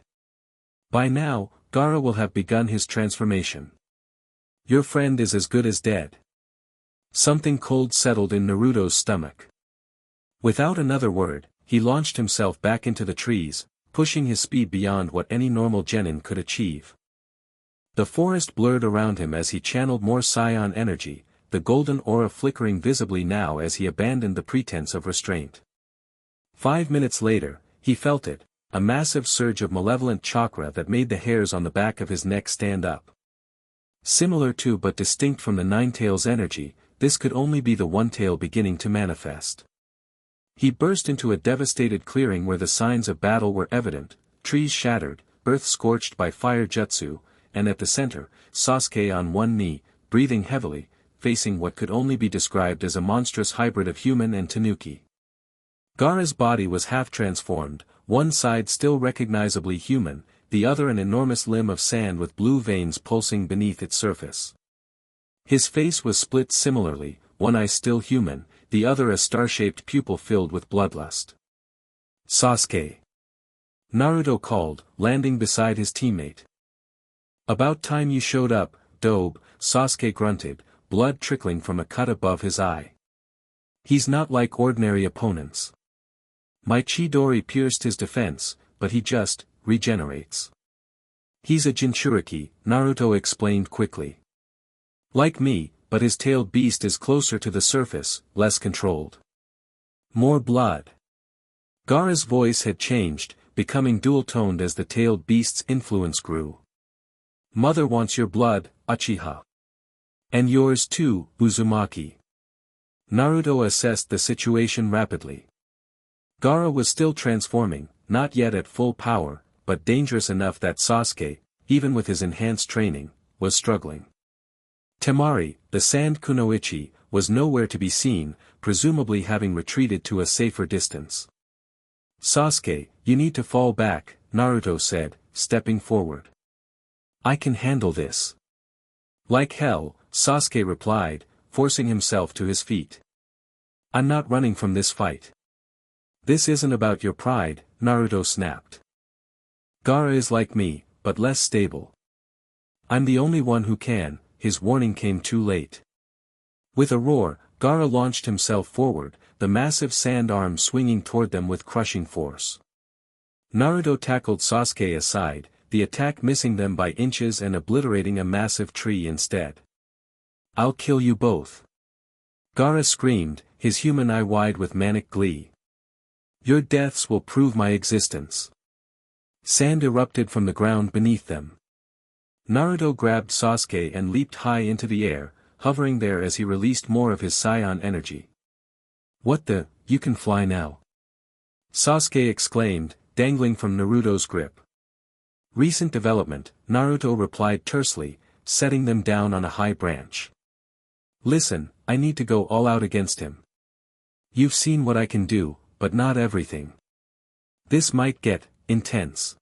Speaker 1: By now, Gaara will have begun his transformation. Your friend is as good as dead. Something cold settled in Naruto's stomach. Without another word, he launched himself back into the trees, pushing his speed beyond what any normal genin could achieve. The forest blurred around him as he channeled more scion energy, the golden aura flickering visibly now as he abandoned the pretense of restraint. 5 minutes later, he felt it, a massive surge of malevolent chakra that made the hairs on the back of his neck stand up. Similar to but distinct from the Nine-Tails energy, this could only be the One-Tail beginning to manifest. He burst into a devastated clearing where the signs of battle were evident, trees shattered, earth scorched by fire jutsu, and at the center, Sasuke on one knee, breathing heavily, facing what could only be described as a monstrous hybrid of human and tanuki. Gaara's body was half transformed, one side still recognizably human, the other an enormous limb of sand with blue veins pulsing beneath its surface. His face was split similarly, one eye still human, the other a star-shaped pupil filled with bloodlust. Sasuke! Naruto called, landing beside his teammate. About time you showed up, Dobe, Sasuke grunted, blood trickling from a cut above his eye. He's not like ordinary opponents. My Chidori pierced his defense, but he just regenerates. He's a Jinchuriki, Naruto explained quickly. Like me, but his tailed beast is closer to the surface, less controlled. More blood. Gaara's voice had changed, becoming dual-toned as the tailed beast's influence grew. Mother wants your blood, Uchiha. And yours too, Uzumaki. Naruto assessed the situation rapidly. Gaara was still transforming, not yet at full power, but dangerous enough that Sasuke, even with his enhanced training, was struggling. Temari, the sand kunoichi, was nowhere to be seen, presumably having retreated to a safer distance. Sasuke, you need to fall back, Naruto said, stepping forward. I can handle this. Like hell, Sasuke replied, forcing himself to his feet. I'm not running from this fight. This isn't about your pride, Naruto snapped. Gaara is like me, but less stable. I'm the only one who can. His warning came too late. With a roar, Gaara launched himself forward, the massive sand arm swinging toward them with crushing force. Naruto tackled Sasuke aside, the attack missing them by inches and obliterating a massive tree instead. I'll kill you both. Gaara screamed, his human eye wide with manic glee. Your deaths will prove my existence. Sand erupted from the ground beneath them. Naruto grabbed Sasuke and leaped high into the air, hovering there as he released more of his scion energy. What the, you can fly now? Sasuke exclaimed, dangling from Naruto's grip. Recent development, Naruto replied tersely, setting them down on a high branch. Listen, I need to go all out against him. You've seen what I can do, but not everything. This might get intense.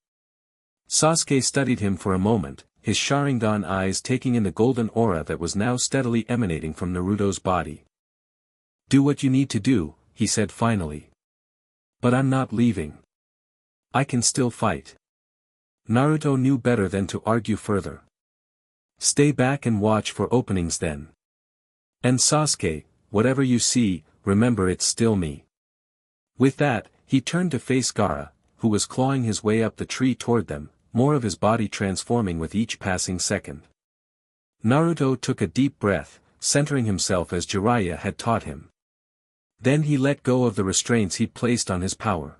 Speaker 1: Sasuke studied him for a moment, his Sharingan eyes taking in the golden aura that was now steadily emanating from Naruto's body. Do what you need to do, he said finally. But I'm not leaving. I can still fight. Naruto knew better than to argue further. Stay back and watch for openings then. And Sasuke, whatever you see, remember it's still me. With that, he turned to face Gaara, who was clawing his way up the tree toward them, more of his body transforming with each passing second. Naruto took a deep breath, centering himself as Jiraiya had taught him. Then he let go of the restraints he'd placed on his power.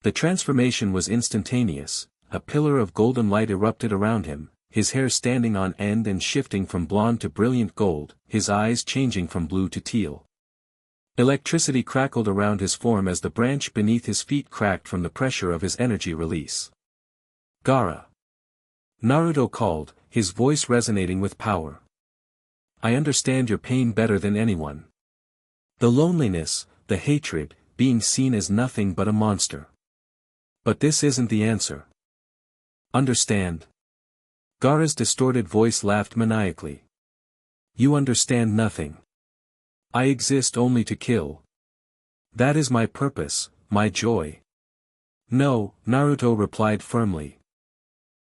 Speaker 1: The transformation was instantaneous, a pillar of golden light erupted around him, his hair standing on end and shifting from blonde to brilliant gold, his eyes changing from blue to teal. Electricity crackled around his form as the branch beneath his feet cracked from the pressure of his energy release. Gaara. Naruto called, his voice resonating with power. I understand your pain better than anyone. The loneliness, the hatred, being seen as nothing but a monster. But this isn't the answer. Understand? Gaara's distorted voice laughed maniacally. You understand nothing. I exist only to kill. That is my purpose, my joy. No, Naruto replied firmly.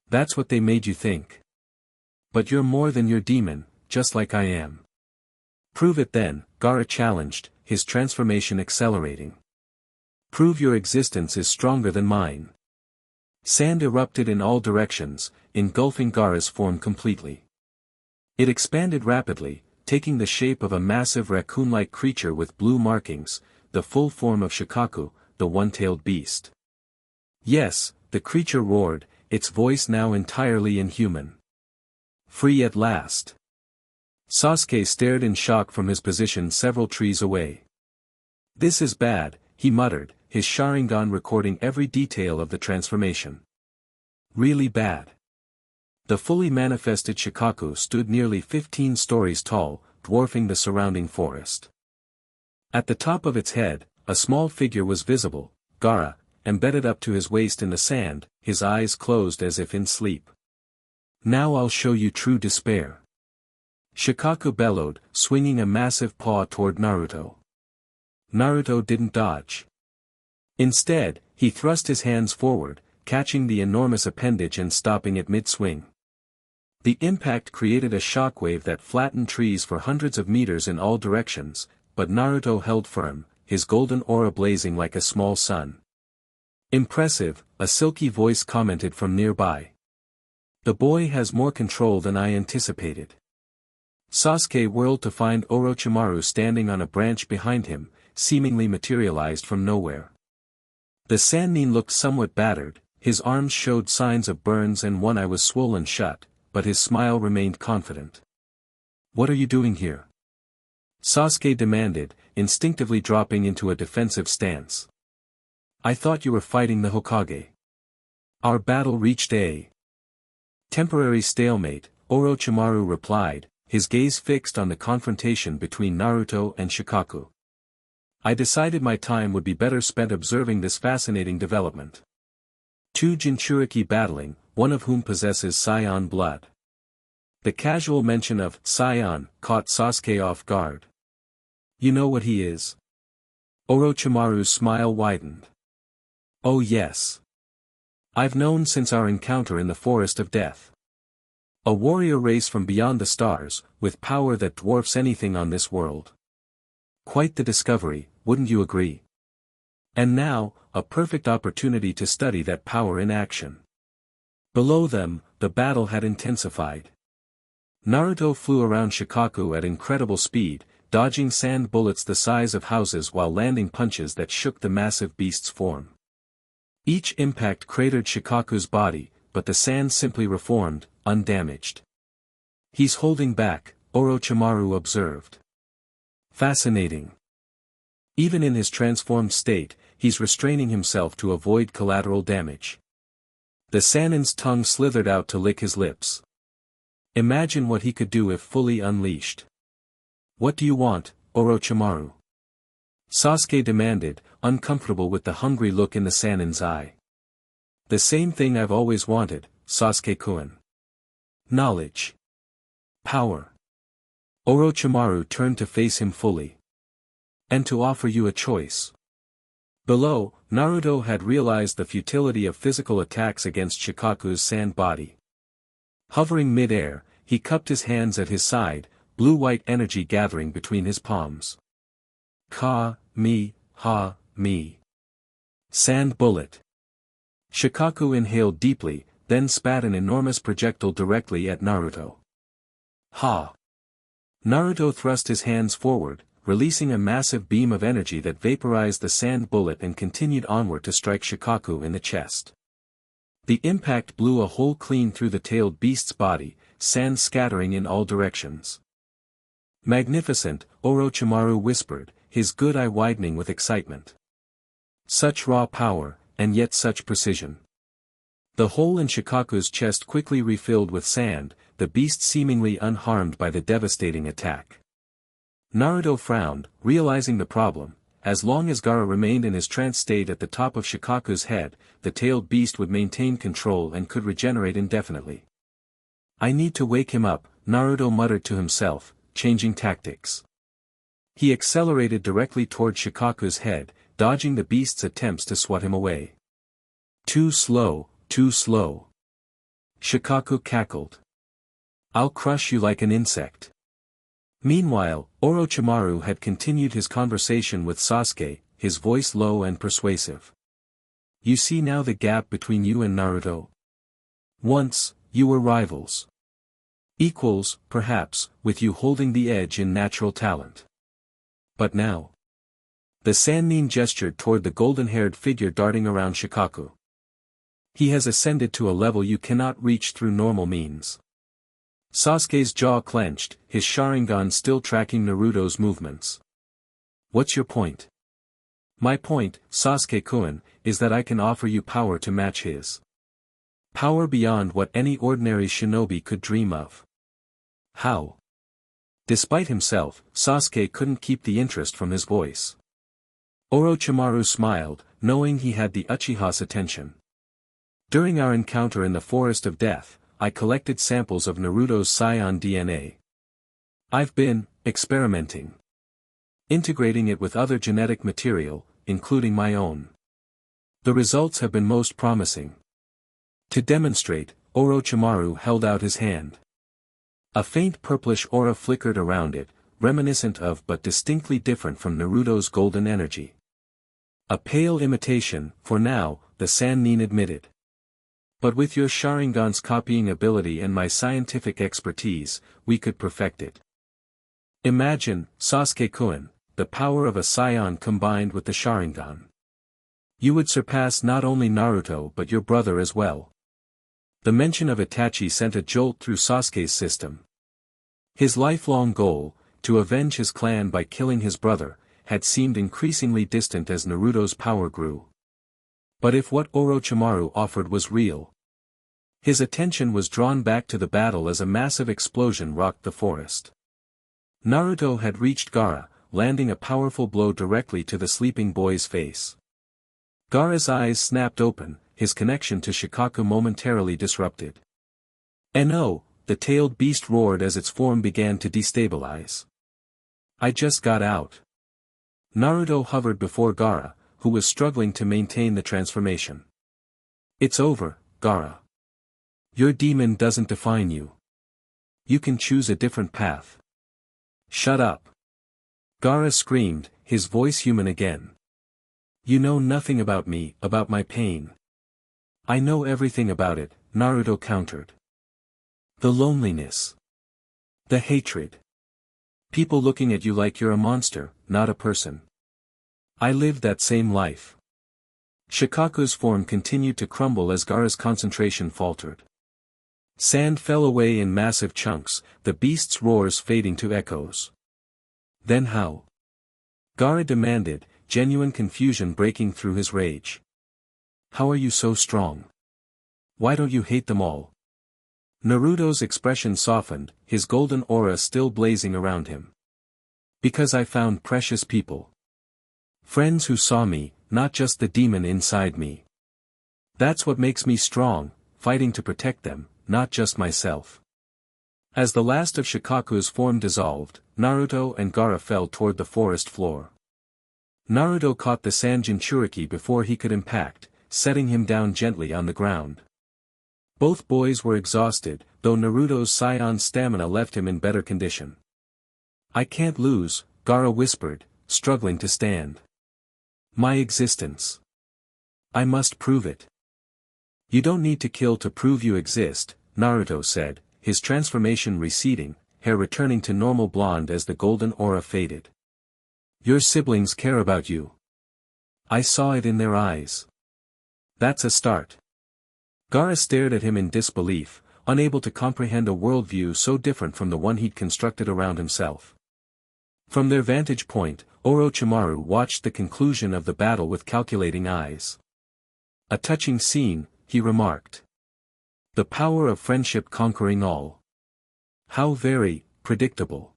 Speaker 1: That's what they made you think. But you're more than your demon, just like I am. Prove it then, Gaara challenged, his transformation accelerating. Prove your existence is stronger than mine. Sand erupted in all directions, engulfing Gaara's form completely. It expanded rapidly, taking the shape of a massive raccoon-like creature with blue markings, the full form of Shikaku, the one-tailed beast. Yes, the creature roared, its voice now entirely inhuman. Free at last. Sasuke stared in shock from his position several trees away. This is bad, he muttered, his Sharingan recording every detail of the transformation. Really bad. The fully manifested Shikaku stood nearly 15 stories tall, dwarfing the surrounding forest. At the top of its head, a small figure was visible, Gaara, embedded up to his waist in the sand, his eyes closed as if in sleep. Now I'll show you true despair. Shikaku bellowed, swinging a massive paw toward Naruto. Naruto didn't dodge. Instead, he thrust his hands forward, catching the enormous appendage and stopping it mid-swing. The impact created a shockwave that flattened trees for hundreds of meters in all directions, but Naruto held firm, his golden aura blazing like a small sun. Impressive, a silky voice commented from nearby. The boy has more control than I anticipated. Sasuke whirled to find Orochimaru standing on a branch behind him, seemingly materialized from nowhere. The Sannin looked somewhat battered, his arms showed signs of burns and one eye was swollen shut, but his smile remained confident. What are you doing here? Sasuke demanded, instinctively dropping into a defensive stance. I thought you were fighting the Hokage. Our battle reached a temporary stalemate, Orochimaru replied, his gaze fixed on the confrontation between Naruto and Shikaku. I decided my time would be better spent observing this fascinating development. Two Jinchuriki battling, one of whom possesses scion blood. The casual mention of scion caught Sasuke off guard. You know what he is? Orochimaru's smile widened. Oh yes. I've known since our encounter in the Forest of Death. A warrior race from beyond the stars, with power that dwarfs anything on this world. Quite the discovery, wouldn't you agree? And now, a perfect opportunity to study that power in action. Below them, the battle had intensified. Naruto flew around Shikaku at incredible speed, dodging sand bullets the size of houses while landing punches that shook the massive beast's form. Each impact cratered Shikaku's body, but the sand simply reformed, undamaged. He's holding back, Orochimaru observed. Fascinating. Even in his transformed state, he's restraining himself to avoid collateral damage. The Sannin's tongue slithered out to lick his lips. Imagine what he could do if fully unleashed. What do you want, Orochimaru? Sasuke demanded, uncomfortable with the hungry look in the Sannin's eye. The same thing I've always wanted, Sasuke-kun. Knowledge. Power. Orochimaru turned to face him fully. And to offer you a choice. Below, Naruto had realized the futility of physical attacks against Shikaku's sand body. Hovering mid-air, he cupped his hands at his side, blue-white energy gathering between his palms. Me. Sand bullet. Shikaku inhaled deeply, then spat an enormous projectile directly at Naruto. Ha! Naruto thrust his hands forward, releasing a massive beam of energy that vaporized the sand bullet and continued onward to strike Shikaku in the chest. The impact blew a hole clean through the tailed beast's body, sand scattering in all directions. Magnificent, Orochimaru whispered, his good eye widening with excitement. Such raw power, and yet such precision. The hole in Shikaku's chest quickly refilled with sand, the beast seemingly unharmed by the devastating attack. Naruto frowned, realizing the problem. As long as Gaara remained in his trance state at the top of Shikaku's head, the tailed beast would maintain control and could regenerate indefinitely. I need to wake him up, Naruto muttered to himself, changing tactics. He accelerated directly toward Shikaku's head, dodging the beast's attempts to swat him away. Too slow, too slow. Shikaku cackled. I'll crush you like an insect. Meanwhile, Orochimaru had continued his conversation with Sasuke, his voice low and persuasive. You see now the gap between you and Naruto? Once, you were rivals. Equals, perhaps, with you holding the edge in natural talent. But now? The Sannin gestured toward the golden-haired figure darting around Shikaku. He has ascended to a level you cannot reach through normal means. Sasuke's jaw clenched, his Sharingan still tracking Naruto's movements. What's your point? My point, Sasuke-kun, is that I can offer you power to match his. Power beyond what any ordinary shinobi could dream of. How? Despite himself, Sasuke couldn't keep the interest from his voice. Orochimaru smiled, knowing he had the Uchiha's attention. During our encounter in the Forest of Death, I collected samples of Naruto's scion DNA. I've been experimenting. Integrating it with other genetic material, including my own. The results have been most promising. To demonstrate, Orochimaru held out his hand. A faint purplish aura flickered around it, reminiscent of but distinctly different from Naruto's golden energy. A pale imitation, for now, the Sannin admitted. But with your Sharingan's copying ability and my scientific expertise, we could perfect it. Imagine, Sasuke-kun, the power of a scion combined with the Sharingan. You would surpass not only Naruto but your brother as well. The mention of Itachi sent a jolt through Sasuke's system. His lifelong goal, to avenge his clan by killing his brother, had seemed increasingly distant as Naruto's power grew. But if what Orochimaru offered was real, his attention was drawn back to the battle as a massive explosion rocked the forest. Naruto had reached Gaara, landing a powerful blow directly to the sleeping boy's face. Gaara's eyes snapped open, his connection to Shikaku momentarily disrupted. No, the tailed beast roared as its form began to destabilize. I just got out. Naruto hovered before Gaara, who was struggling to maintain the transformation. It's over, Gaara. Your demon doesn't define you. You can choose a different path. Shut up. Gaara screamed, his voice human again. You know nothing about me, about my pain. I know everything about it, Naruto countered. The loneliness. The hatred. People looking at you like you're a monster, not a person. I lived that same life. Shikaku's form continued to crumble as Gaara's concentration faltered. Sand fell away in massive chunks, the beast's roars fading to echoes. Then how? Gaara demanded, genuine confusion breaking through his rage. How are you so strong? Why don't you hate them all? Naruto's expression softened, his golden aura still blazing around him. Because I found precious people. Friends who saw me, not just the demon inside me. That's what makes me strong, fighting to protect them, not just myself. As the last of Shikaku's form dissolved, Naruto and Gaara fell toward the forest floor. Naruto caught the sand Jinchuriki before he could impact, setting him down gently on the ground. Both boys were exhausted, though Naruto's scion stamina left him in better condition. I can't lose, Gaara whispered, struggling to stand. My existence. I must prove it. You don't need to kill to prove you exist, Naruto said, his transformation receding, hair returning to normal blonde as the golden aura faded. Your siblings care about you. I saw it in their eyes. That's a start. Gaara stared at him in disbelief, unable to comprehend a worldview so different from the one he'd constructed around himself. From their vantage point, Orochimaru watched the conclusion of the battle with calculating eyes. A touching scene, he remarked. The power of friendship conquering all. How very predictable.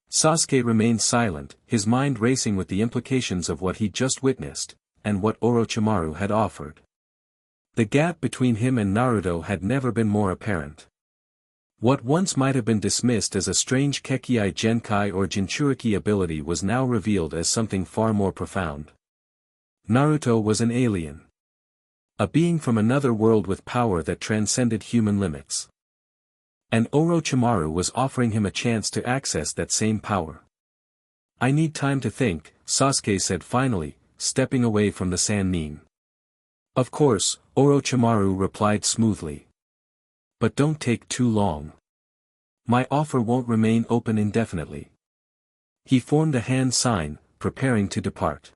Speaker 1: Sasuke remained silent, his mind racing with the implications of what he'd just witnessed, and what Orochimaru had offered. The gap between him and Naruto had never been more apparent. What once might have been dismissed as a strange Kekkai Genkai or Jinchuriki ability was now revealed as something far more profound. Naruto was an alien. A being from another world with power that transcended human limits. And Orochimaru was offering him a chance to access that same power. I need time to think, Sasuke said finally, stepping away from the Sannin. Of course, Orochimaru replied smoothly. But don't take too long. My offer won't remain open indefinitely. He formed a hand sign, preparing to depart.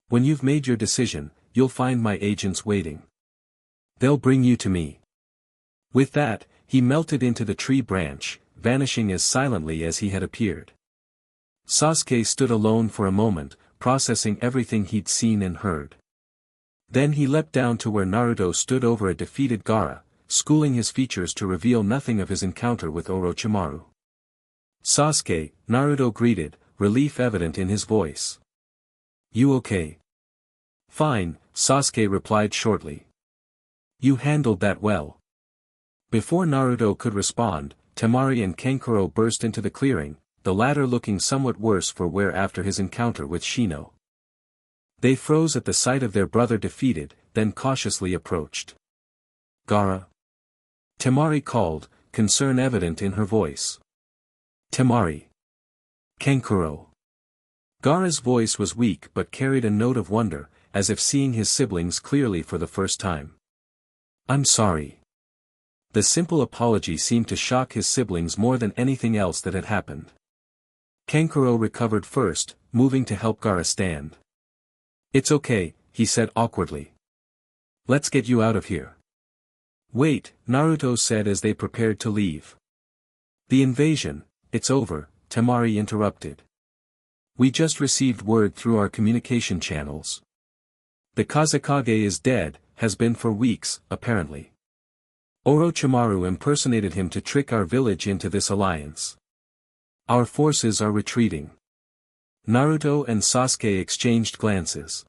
Speaker 1: When you've made your decision, you'll find my agents waiting. They'll bring you to me. With that, he melted into the tree branch, vanishing as silently as he had appeared. Sasuke stood alone for a moment, processing everything he'd seen and heard. Then he leapt down to where Naruto stood over a defeated Gaara, schooling his features to reveal nothing of his encounter with Orochimaru. Sasuke, Naruto greeted, relief evident in his voice. You okay? Fine, Sasuke replied shortly. You handled that well. Before Naruto could respond, Temari and Kankuro burst into the clearing, the latter looking somewhat worse for wear after his encounter with Shino. They froze at the sight of their brother defeated, then cautiously approached. Gaara? Temari called, concern evident in her voice. Temari. Kankuro. Gaara's voice was weak but carried a note of wonder, as if seeing his siblings clearly for the first time. I'm sorry. The simple apology seemed to shock his siblings more than anything else that had happened. Kankuro recovered first, moving to help Gaara stand. It's okay, he said awkwardly. Let's get you out of here. Wait, Naruto said as they prepared to leave. The invasion, it's over, Temari interrupted. We just received word through our communication channels. The Kazekage is dead, has been for weeks, apparently. Orochimaru impersonated him to trick our village into this alliance. Our forces are retreating. Naruto and Sasuke exchanged glances.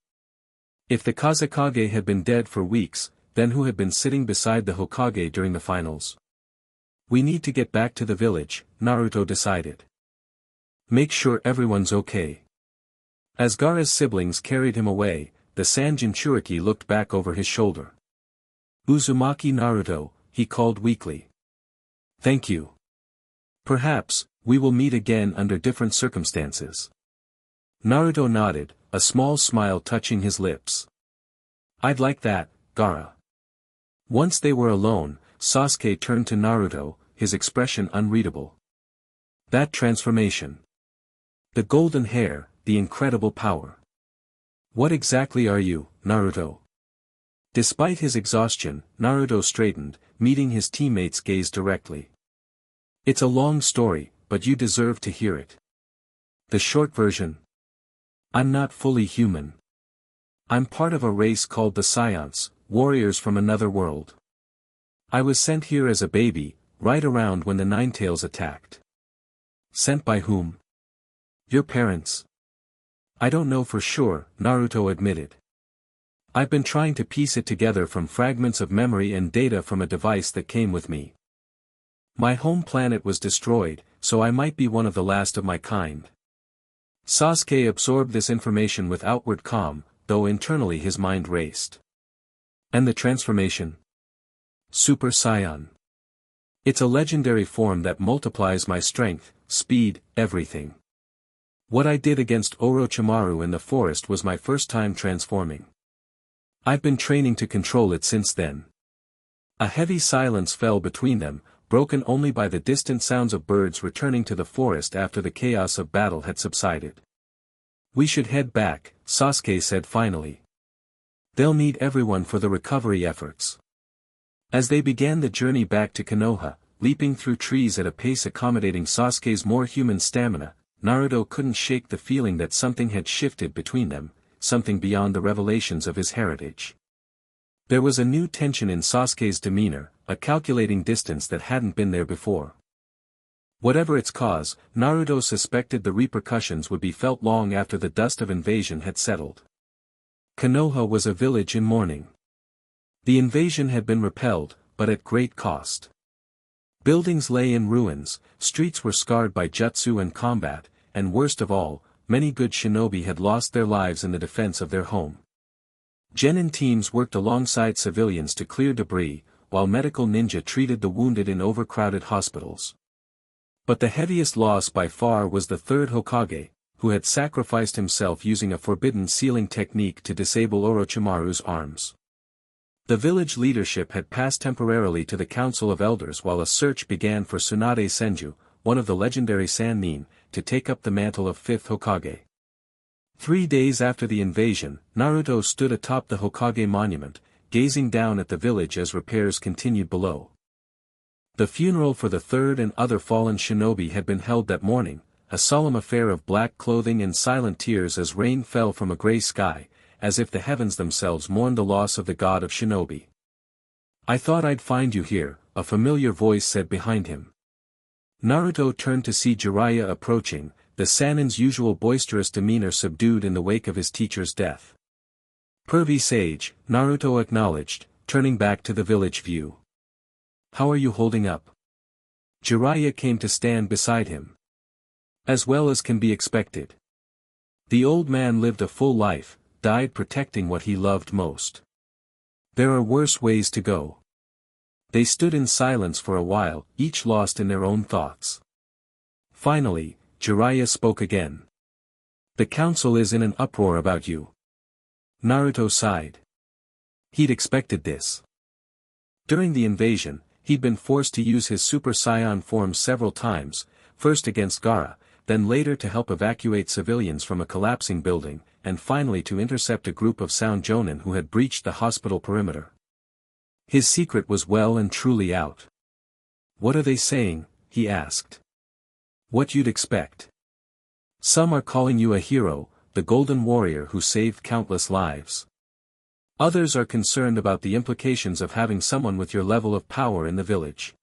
Speaker 1: If the Kazekage had been dead for weeks, then who had been sitting beside the Hokage during the finals? We need to get back to the village, Naruto decided. Make sure everyone's okay. As Gaara's siblings carried him away, the Jinchuriki looked back over his shoulder. Uzumaki Naruto, he called weakly. Thank you. Perhaps, we will meet again under different circumstances. Naruto nodded, a small smile touching his lips. I'd like that, Gaara. Once they were alone, Sasuke turned to Naruto, his expression unreadable. That transformation. The golden hair, the incredible power. What exactly are you, Naruto? Despite his exhaustion, Naruto straightened, meeting his teammates' gaze directly. It's a long story, but you deserve to hear it. The short version. I'm not fully human. I'm part of a race called the Scions, warriors from another world. I was sent here as a baby, right around when the Ninetales attacked. Sent by whom? Your parents. I don't know for sure, Naruto admitted. I've been trying to piece it together from fragments of memory and data from a device that came with me. My home planet was destroyed, so I might be one of the last of my kind. Sasuke absorbed this information with outward calm, though internally his mind raced. And the transformation? Super Saiyan. It's a legendary form that multiplies my strength, speed, everything. What I did against Orochimaru in the forest was my first time transforming. I've been training to control it since then. A heavy silence fell between them, broken only by the distant sounds of birds returning to the forest after the chaos of battle had subsided. "We should head back," Sasuke said finally. "They'll need everyone for the recovery efforts." As they began the journey back to Konoha, leaping through trees at a pace accommodating Sasuke's more human stamina, Naruto couldn't shake the feeling that something had shifted between them, something beyond the revelations of his heritage. There was a new tension in Sasuke's demeanor, a calculating distance that hadn't been there before. Whatever its cause, Naruto suspected the repercussions would be felt long after the dust of invasion had settled. Konoha was a village in mourning. The invasion had been repelled, but at great cost. Buildings lay in ruins, streets were scarred by jutsu and combat, and worst of all, many good shinobi had lost their lives in the defense of their home. Genin teams worked alongside civilians to clear debris, while medical ninja treated the wounded in overcrowded hospitals. But the heaviest loss by far was the third Hokage, who had sacrificed himself using a forbidden sealing technique to disable Orochimaru's arms. The village leadership had passed temporarily to the Council of Elders while a search began for Tsunade Senju, one of the legendary Sannin, to take up the mantle of fifth Hokage. 3 days after the invasion, Naruto stood atop the Hokage monument, gazing down at the village as repairs continued below. The funeral for the third and other fallen shinobi had been held that morning, a solemn affair of black clothing and silent tears as rain fell from a gray sky, as if the heavens themselves mourned the loss of the god of shinobi. "I thought I'd find you here," a familiar voice said behind him. Naruto turned to see Jiraiya approaching, the Sannin's usual boisterous demeanor subdued in the wake of his teacher's death. "Pervy sage," Naruto acknowledged, turning back to the village view. "How are you holding up?" Jiraiya came to stand beside him. "As well as can be expected." The old man lived a full life, died protecting what he loved most. "There are worse ways to go." They stood in silence for a while, each lost in their own thoughts. Finally, Jiraiya spoke again. "The council is in an uproar about you." Naruto sighed. He'd expected this. During the invasion, he'd been forced to use his Super Saiyan form several times, first against Gaara, then later to help evacuate civilians from a collapsing building, and finally to intercept a group of Sound Jonin who had breached the hospital perimeter. His secret was well and truly out. "What are they saying?" he asked. "What you'd expect. Some are calling you a hero, the golden warrior who saved countless lives. Others are concerned about the implications of having someone with your level of power in the village."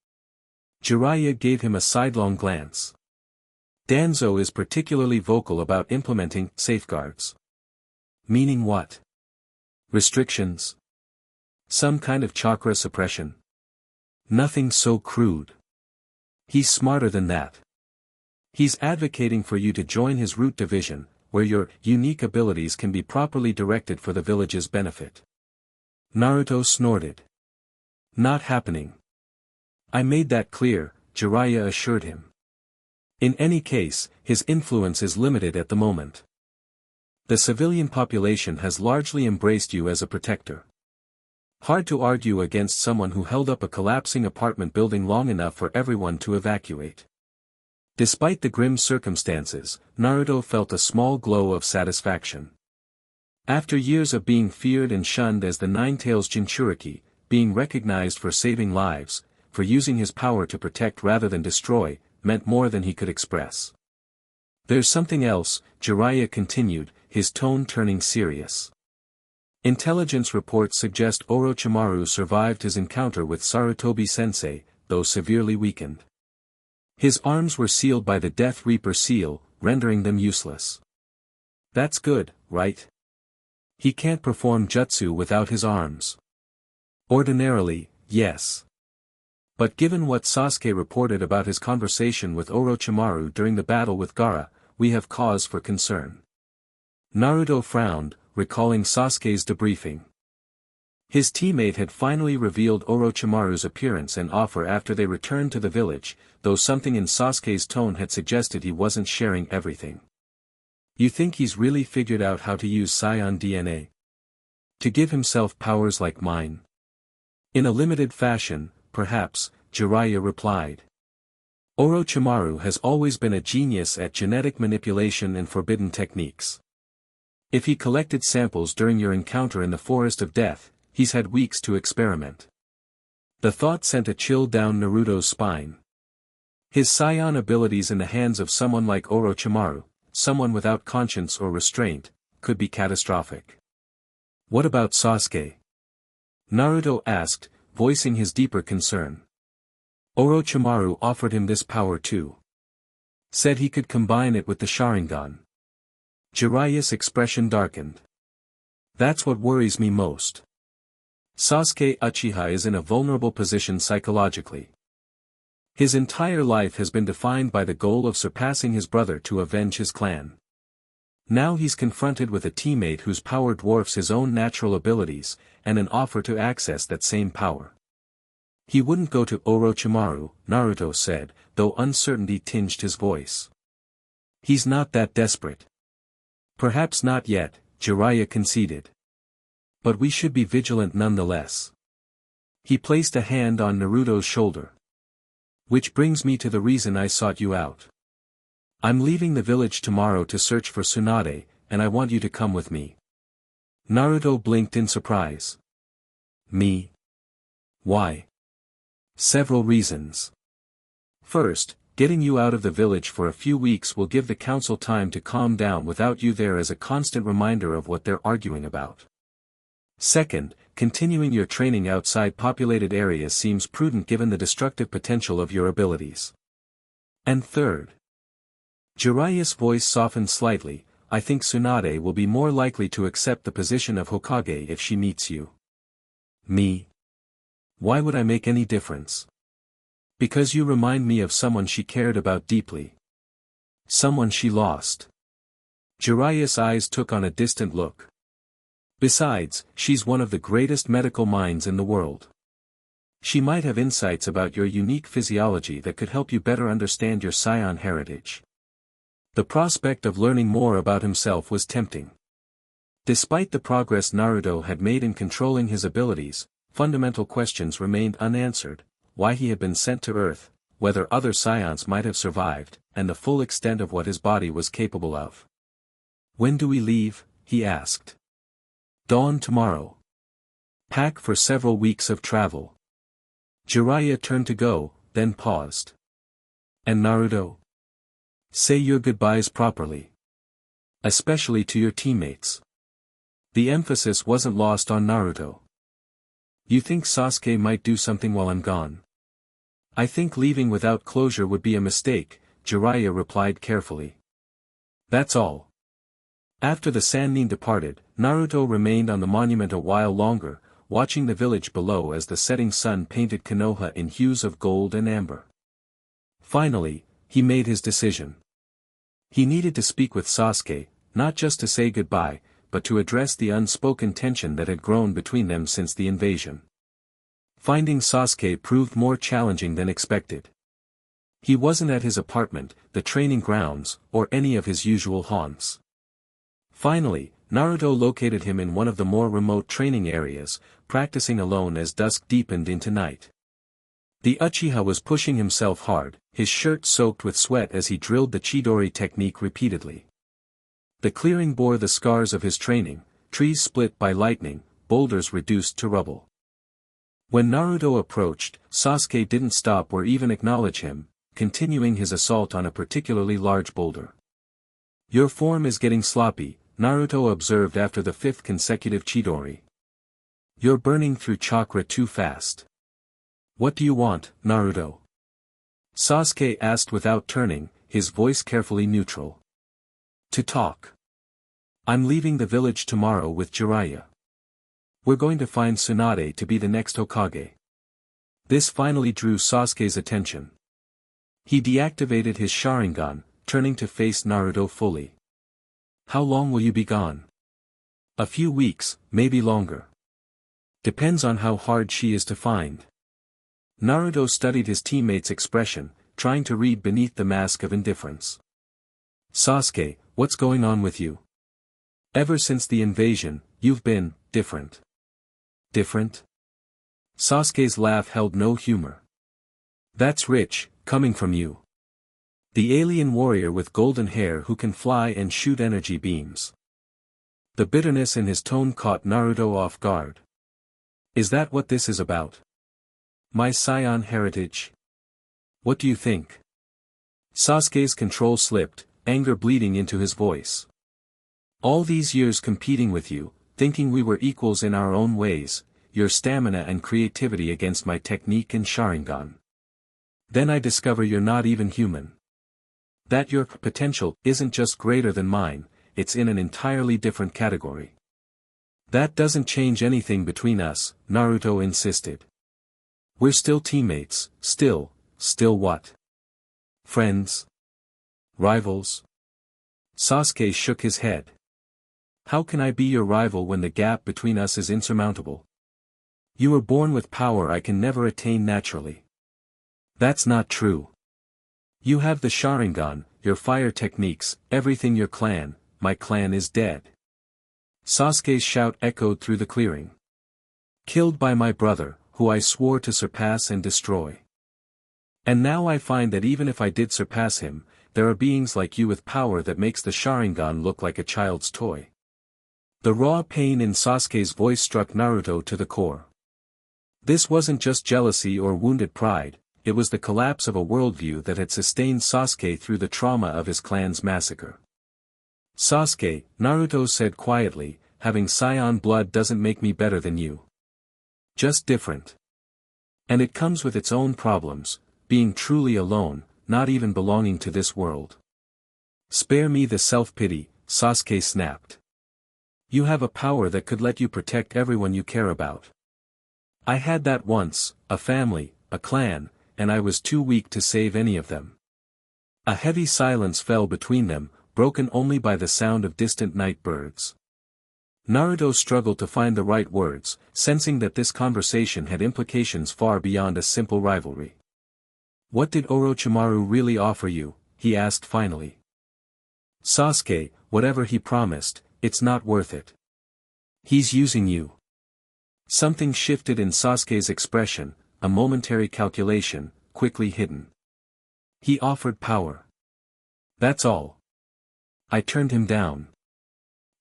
Speaker 1: Jiraiya gave him a sidelong glance. "Danzo is particularly vocal about implementing safeguards." "Meaning what? Restrictions? Some kind of chakra suppression?" "Nothing so crude. He's smarter than that. He's advocating for you to join his root division, where your unique abilities can be properly directed for the village's benefit." Naruto snorted. "Not happening." "I made that clear," Jiraiya assured him. "In any case, his influence is limited at the moment. The civilian population has largely embraced you as a protector. Hard to argue against someone who held up a collapsing apartment building long enough for everyone to evacuate." Despite the grim circumstances, Naruto felt a small glow of satisfaction. After years of being feared and shunned as the Nine-Tails Jinchuriki, being recognized for saving lives, for using his power to protect rather than destroy, meant more than he could express. "There's something else," Jiraiya continued, his tone turning serious. "Intelligence reports suggest Orochimaru survived his encounter with Sarutobi-sensei, though severely weakened. His arms were sealed by the Death Reaper seal, rendering them useless." "That's good, right? He can't perform jutsu without his arms." "Ordinarily, yes. But given what Sasuke reported about his conversation with Orochimaru during the battle with Gaara, we have cause for concern." Naruto frowned, recalling Sasuke's debriefing. His teammate had finally revealed Orochimaru's appearance and offer after they returned to the village, though something in Sasuke's tone had suggested he wasn't sharing everything. "You think he's really figured out how to use Scion DNA? To give himself powers like mine?" "In a limited fashion, perhaps," Jiraiya replied. Orochimaru has always been a genius at genetic manipulation and forbidden techniques. If he collected samples during your encounter in the Forest of Death, he's had weeks to experiment. The thought sent a chill down Naruto's spine. His scion abilities in the hands of someone like Orochimaru, someone without conscience or restraint, could be catastrophic. What about Sasuke? Naruto asked, voicing his deeper concern. Orochimaru offered him this power too. Said he could combine it with the Sharingan. Jiraiya's expression darkened. That's what worries me most. Sasuke Uchiha is in a vulnerable position psychologically. His entire life has been defined by the goal of surpassing his brother to avenge his clan. Now he's confronted with a teammate whose power dwarfs his own natural abilities, and an offer to access that same power. He wouldn't go to Orochimaru, Naruto said, though uncertainty tinged his voice. He's not that desperate. Perhaps not yet, Jiraiya conceded. But we should be vigilant nonetheless. He placed a hand on Naruto's shoulder. Which brings me to the reason I sought you out. I'm leaving the village tomorrow to search for Tsunade, and I want you to come with me. Naruto blinked in surprise. Me? Why? Several reasons. First, getting you out of the village for a few weeks will give the council time to calm down without you there as a constant reminder of what they're arguing about. Second, continuing your training outside populated areas seems prudent given the destructive potential of your abilities. And third. Jiraiya's voice softened slightly, I think Tsunade will be more likely to accept the position of Hokage if she meets you. Me? Why would I make any difference? Because you remind me of someone she cared about deeply. Someone she lost. Jiraiya's eyes took on a distant look. Besides, she's one of the greatest medical minds in the world. She might have insights about your unique physiology that could help you better understand your scion heritage. The prospect of learning more about himself was tempting. Despite the progress Naruto had made in controlling his abilities, fundamental questions remained unanswered: why he had been sent to Earth, whether other scions might have survived, and the full extent of what his body was capable of. When do we leave? He asked. Dawn tomorrow. Pack for several weeks of travel. Jiraiya turned to go, then paused. And Naruto? Say your goodbyes properly. Especially to your teammates. The emphasis wasn't lost on Naruto. You think Sasuke might do something while I'm gone? I think leaving without closure would be a mistake, Jiraiya replied carefully. That's all. After the Sannin departed, Naruto remained on the monument a while longer, watching the village below as the setting sun painted Konoha in hues of gold and amber. Finally, he made his decision. He needed to speak with Sasuke, not just to say goodbye, but to address the unspoken tension that had grown between them since the invasion. Finding Sasuke proved more challenging than expected. He wasn't at his apartment, the training grounds, or any of his usual haunts. Finally, Naruto located him in one of the more remote training areas, practicing alone as dusk deepened into night. The Uchiha was pushing himself hard, his shirt soaked with sweat as he drilled the Chidori technique repeatedly. The clearing bore the scars of his training, trees split by lightning, boulders reduced to rubble. When Naruto approached, Sasuke didn't stop or even acknowledge him, continuing his assault on a particularly large boulder. Your form is getting sloppy, Naruto observed after the fifth consecutive Chidori. You're burning through chakra too fast. What do you want, Naruto? Sasuke asked without turning, his voice carefully neutral. To talk. I'm leaving the village tomorrow with Jiraiya. We're going to find Tsunade to be the next Hokage. This finally drew Sasuke's attention. He deactivated his Sharingan, turning to face Naruto fully. How long will you be gone? A few weeks, maybe longer. Depends on how hard she is to find. Naruto studied his teammate's expression, trying to read beneath the mask of indifference. Sasuke, what's going on with you? Ever since the invasion, you've been different. Different? Sasuke's laugh held no humor. That's rich, coming from you. The alien warrior with golden hair who can fly and shoot energy beams. The bitterness in his tone caught Naruto off guard. Is that what this is about? My scion heritage? What do you think? Sasuke's control slipped, anger bleeding into his voice. All these years competing with you, thinking we were equals in our own ways, your stamina and creativity against my technique and Sharingan. Then I discover you're not even human. That your potential isn't just greater than mine, it's in an entirely different category. That doesn't change anything between us, Naruto insisted. We're still teammates, still what? Friends? Rivals? Sasuke shook his head. How can I be your rival when the gap between us is insurmountable? You were born with power I can never attain naturally. That's not true. You have the Sharingan, your fire techniques, everything your clan, my clan is dead. Sasuke's shout echoed through the clearing. Killed by my brother, who I swore to surpass and destroy. And now I find that even if I did surpass him, there are beings like you with power that makes the Sharingan look like a child's toy. The raw pain in Sasuke's voice struck Naruto to the core. This wasn't just jealousy or wounded pride, it was the collapse of a worldview that had sustained Sasuke through the trauma of his clan's massacre. Sasuke, Naruto said quietly, having scion blood doesn't make me better than you. Just different. And it comes with its own problems, being truly alone, not even belonging to this world. Spare me the self-pity, Sasuke snapped. You have a power that could let you protect everyone you care about. I had that once, a family, a clan, and I was too weak to save any of them. A heavy silence fell between them, broken only by the sound of distant night birds. Naruto struggled to find the right words, sensing that this conversation had implications far beyond a simple rivalry. What did Orochimaru really offer you? He asked finally. Sasuke, whatever he promised, it's not worth it. He's using you. Something shifted in Sasuke's expression, a momentary calculation, quickly hidden. He offered power. That's all. I turned him down.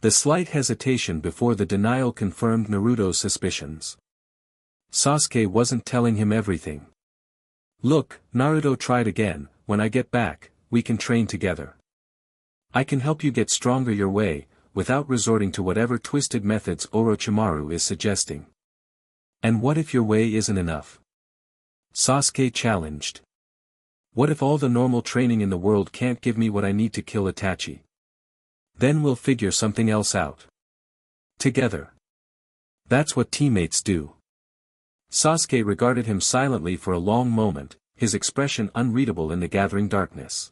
Speaker 1: The slight hesitation before the denial confirmed Naruto's suspicions. Sasuke wasn't telling him everything. Look, Naruto tried again, when I get back, we can train together. I can help you get stronger your way, without resorting to whatever twisted methods Orochimaru is suggesting. And what if your way isn't enough? Sasuke challenged. What if all the normal training in the world can't give me what I need to kill Itachi? Then we'll figure something else out. Together. That's what teammates do. Sasuke regarded him silently for a long moment, his expression unreadable in the gathering darkness.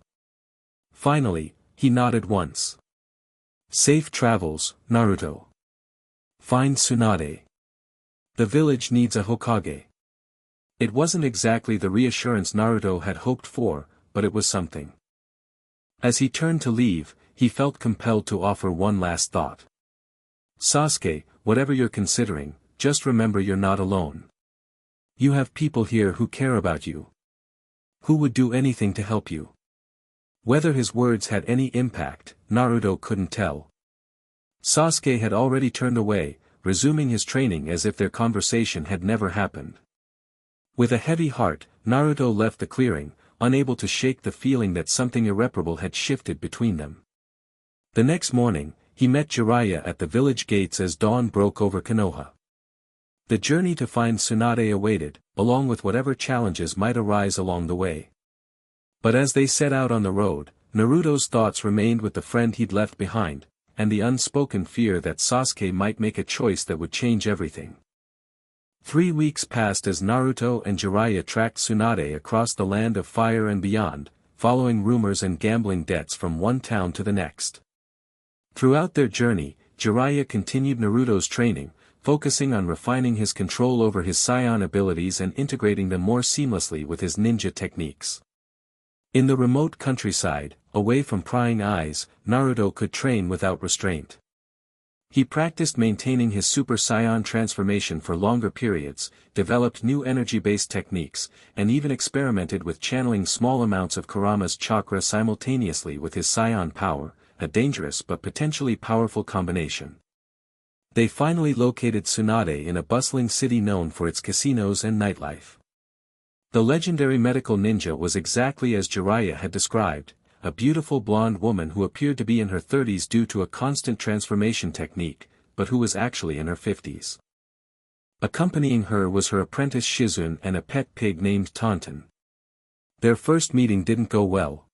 Speaker 1: Finally, he nodded once. Safe travels, Naruto. Find Tsunade. The village needs a Hokage. It wasn't exactly the reassurance Naruto had hoped for, but it was something. As he turned to leave, he felt compelled to offer one last thought. Sasuke, whatever you're considering, just remember you're not alone. You have people here who care about you. Who would do anything to help you. Whether his words had any impact, Naruto couldn't tell. Sasuke had already turned away, resuming his training as if their conversation had never happened. With a heavy heart, Naruto left the clearing, unable to shake the feeling that something irreparable had shifted between them. The next morning, he met Jiraiya at the village gates as dawn broke over Konoha. The journey to find Tsunade awaited, along with whatever challenges might arise along the way. But as they set out on the road, Naruto's thoughts remained with the friend he'd left behind, and the unspoken fear that Sasuke might make a choice that would change everything. 3 weeks passed as Naruto and Jiraiya tracked Tsunade across the land of fire and beyond, following rumors and gambling debts from one town to the next. Throughout their journey, Jiraiya continued Naruto's training, focusing on refining his control over his scion abilities and integrating them more seamlessly with his ninja techniques. In the remote countryside, away from prying eyes, Naruto could train without restraint. He practiced maintaining his Super Saiyan transformation for longer periods, developed new energy-based techniques, and even experimented with channeling small amounts of Kurama's chakra simultaneously with his Saiyan power, a dangerous but potentially powerful combination. They finally located Tsunade in a bustling city known for its casinos and nightlife. The legendary medical ninja was exactly as Jiraiya had described, a beautiful blonde woman who appeared to be in her 30s due to a constant transformation technique, but who was actually in her 50s. Accompanying her was her apprentice Shizun and a pet pig named Tauntaun. Their first meeting didn't go well.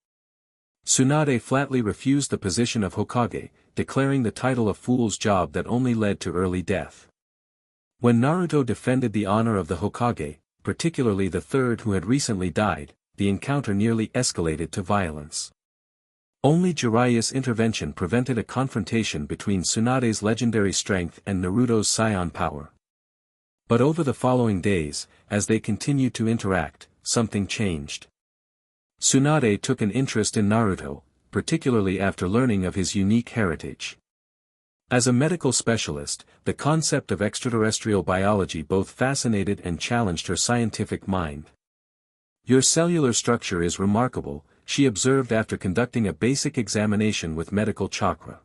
Speaker 1: Tsunade flatly refused the position of Hokage, declaring the title a fool's job that only led to early death. When Naruto defended the honor of the Hokage, particularly the third who had recently died, the encounter nearly escalated to violence. Only Jiraiya's intervention prevented a confrontation between Tsunade's legendary strength and Naruto's Saiyan power. But over the following days, as they continued to interact, something changed. Tsunade took an interest in Naruto, particularly after learning of his unique heritage. As a medical specialist, the concept of extraterrestrial biology both fascinated and challenged her scientific mind. "Your cellular structure is remarkable," she observed after conducting a basic examination with medical chakra.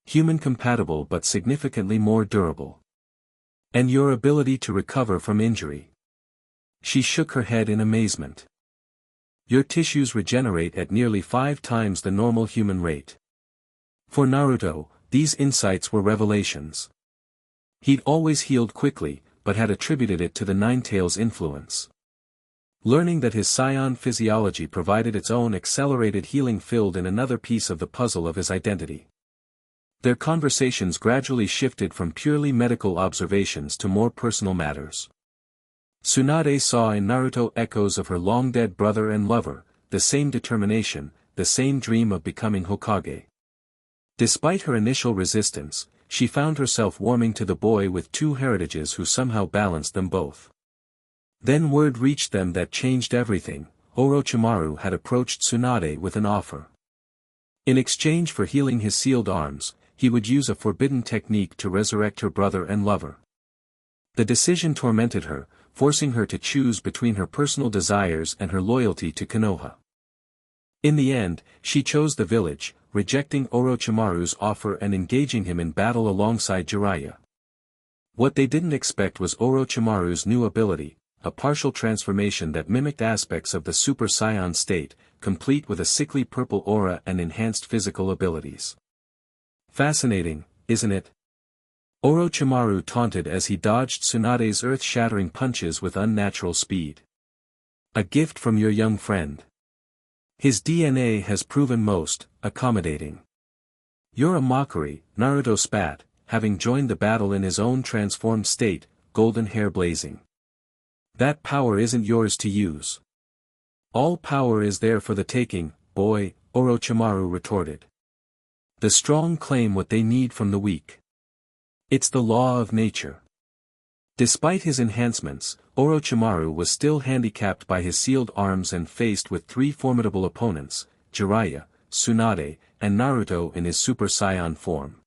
Speaker 1: "Human-compatible but significantly more durable. And your ability to recover from injury." She shook her head in amazement. "Your tissues regenerate at nearly 5 times the normal human rate." For Naruto, these insights were revelations. He'd always healed quickly, but had attributed it to the Nine-Tails' influence. Learning that his Saiyan physiology provided its own accelerated healing filled in another piece of the puzzle of his identity. Their conversations gradually shifted from purely medical observations to more personal matters. Tsunade saw in Naruto echoes of her long-dead brother and lover, the same determination, the same dream of becoming Hokage. Despite her initial resistance, she found herself warming to the boy with 2 heritages who somehow balanced them both. Then word reached them that changed everything. Orochimaru had approached Tsunade with an offer. In exchange for healing his sealed arms, he would use a forbidden technique to resurrect her brother and lover. The decision tormented her, forcing her to choose between her personal desires and her loyalty to Konoha. In the end, she chose the village, rejecting Orochimaru's offer and engaging him in battle alongside Jiraiya. What they didn't expect was Orochimaru's new ability, a partial transformation that mimicked aspects of the Super Saiyan state, complete with a sickly purple aura and enhanced physical abilities. "Fascinating, isn't it?" Orochimaru taunted as he dodged Tsunade's earth-shattering punches with unnatural speed. "A gift from your young friend. His DNA has proven most accommodating." "You're a mockery," Naruto spat, having joined the battle in his own transformed state, golden hair blazing. "That power isn't yours to use." "All power is there for the taking, boy," Orochimaru retorted. "The strong claim what they need from the weak. It's the law of nature." Despite his enhancements, Orochimaru was still handicapped by his sealed arms and faced with 3 formidable opponents, Jiraiya, Tsunade, and Naruto in his Super Saiyan form.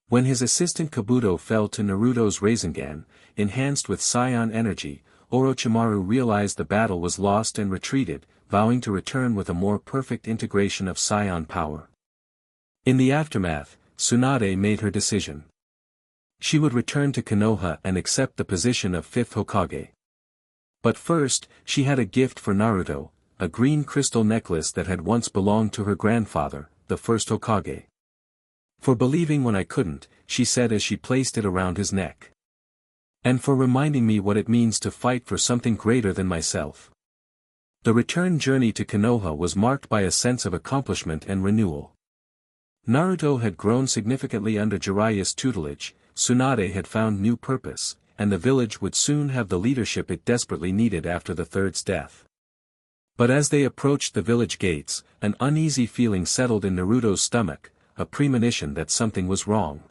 Speaker 1: When his assistant Kabuto fell to Naruto's Rasengan, enhanced with Saiyan energy, Orochimaru realized the battle was lost and retreated, vowing to return with a more perfect integration of Saiyan power. In the aftermath, Tsunade made her decision. She would return to Konoha and accept the position of 5th Hokage. But first, she had a gift for Naruto, a green crystal necklace that had once belonged to her grandfather, the first Hokage. "For believing when I couldn't," she said as she placed it around his neck. "And for reminding me what it means to fight for something greater than myself." The return journey to Konoha was marked by a sense of accomplishment and renewal. Naruto had grown significantly under Jiraiya's tutelage, Tsunade had found new purpose, and the village would soon have the leadership it desperately needed after the third's death. But as they approached the village gates, an uneasy feeling settled in Naruto's stomach, a premonition that something was wrong.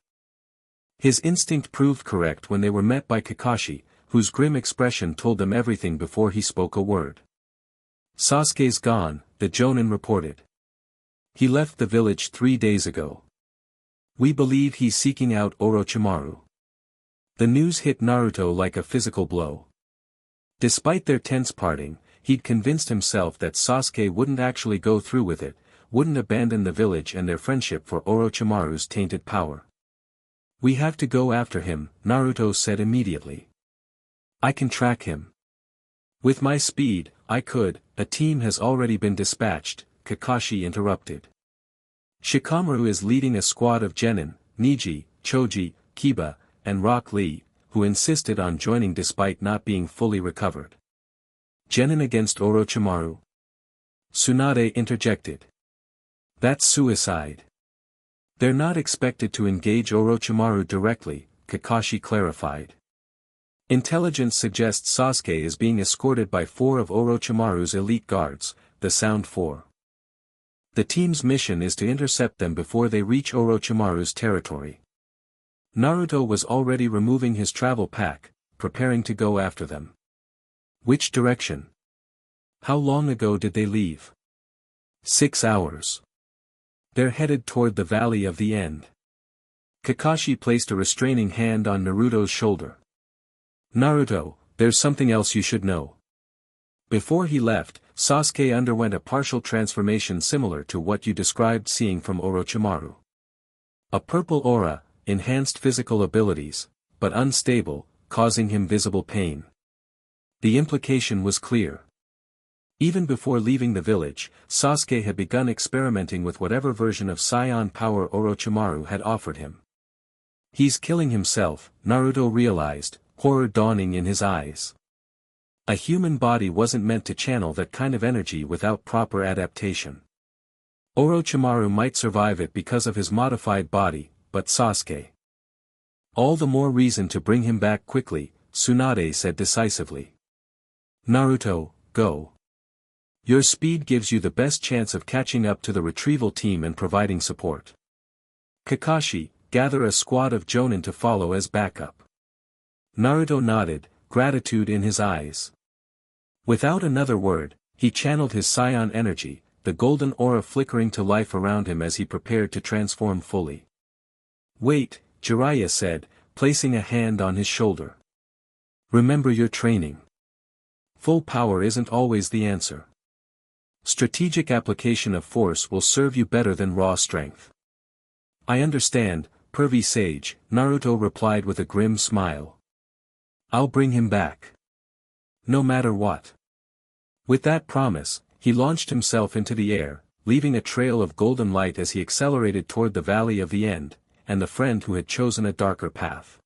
Speaker 1: His instinct proved correct when they were met by Kakashi, whose grim expression told them everything before he spoke a word. "Sasuke's gone," the Jonin reported. "He left the village 3 days ago." We believe he's seeking out Orochimaru. The news hit Naruto like a physical blow. Despite their tense parting, he'd convinced himself that Sasuke wouldn't actually go through with it, wouldn't abandon the village and their friendship for Orochimaru's tainted power. We have to go after him, Naruto said immediately. I can track him. With my speed, I could. A team has already been dispatched, Kakashi interrupted. Shikamaru is leading a squad of Genin, Neji, Choji, Kiba, and Rock Lee, who insisted on joining despite not being fully recovered. Genin against Orochimaru? Tsunade interjected. That's suicide. They're not expected to engage Orochimaru directly, Kakashi clarified. Intelligence suggests Sasuke is being escorted by 4 of Orochimaru's elite guards, the Sound 4. The team's mission is to intercept them before they reach Orochimaru's territory. Naruto was already removing his travel pack, preparing to go after them. Which direction? How long ago did they leave? 6 hours. They're headed toward the Valley of the End. Kakashi placed a restraining hand on Naruto's shoulder. Naruto, there's something else you should know. Before he left, Sasuke underwent a partial transformation similar to what you described seeing from Orochimaru. A purple aura, enhanced physical abilities, but unstable, causing him visible pain. The implication was clear. Even before leaving the village, Sasuke had begun experimenting with whatever version of scion power Orochimaru had offered him. He's killing himself, Naruto realized, horror dawning in his eyes. A human body wasn't meant to channel that kind of energy without proper adaptation. Orochimaru might survive it because of his modified body, but Sasuke. All the more reason to bring him back quickly, Tsunade said decisively. Naruto, go. Your speed gives you the best chance of catching up to the retrieval team and providing support. Kakashi, gather a squad of Jonin to follow as backup. Naruto nodded, gratitude in his eyes. Without another word, he channeled his scion energy, the golden aura flickering to life around him as he prepared to transform fully. Wait, Jiraiya said, placing a hand on his shoulder. Remember your training. Full power isn't always the answer. Strategic application of force will serve you better than raw strength. I understand, pervy sage, Naruto replied with a grim smile. I'll bring him back. No matter what. With that promise, he launched himself into the air, leaving a trail of golden light as he accelerated toward the Valley of the End, and the friend who had chosen a darker path.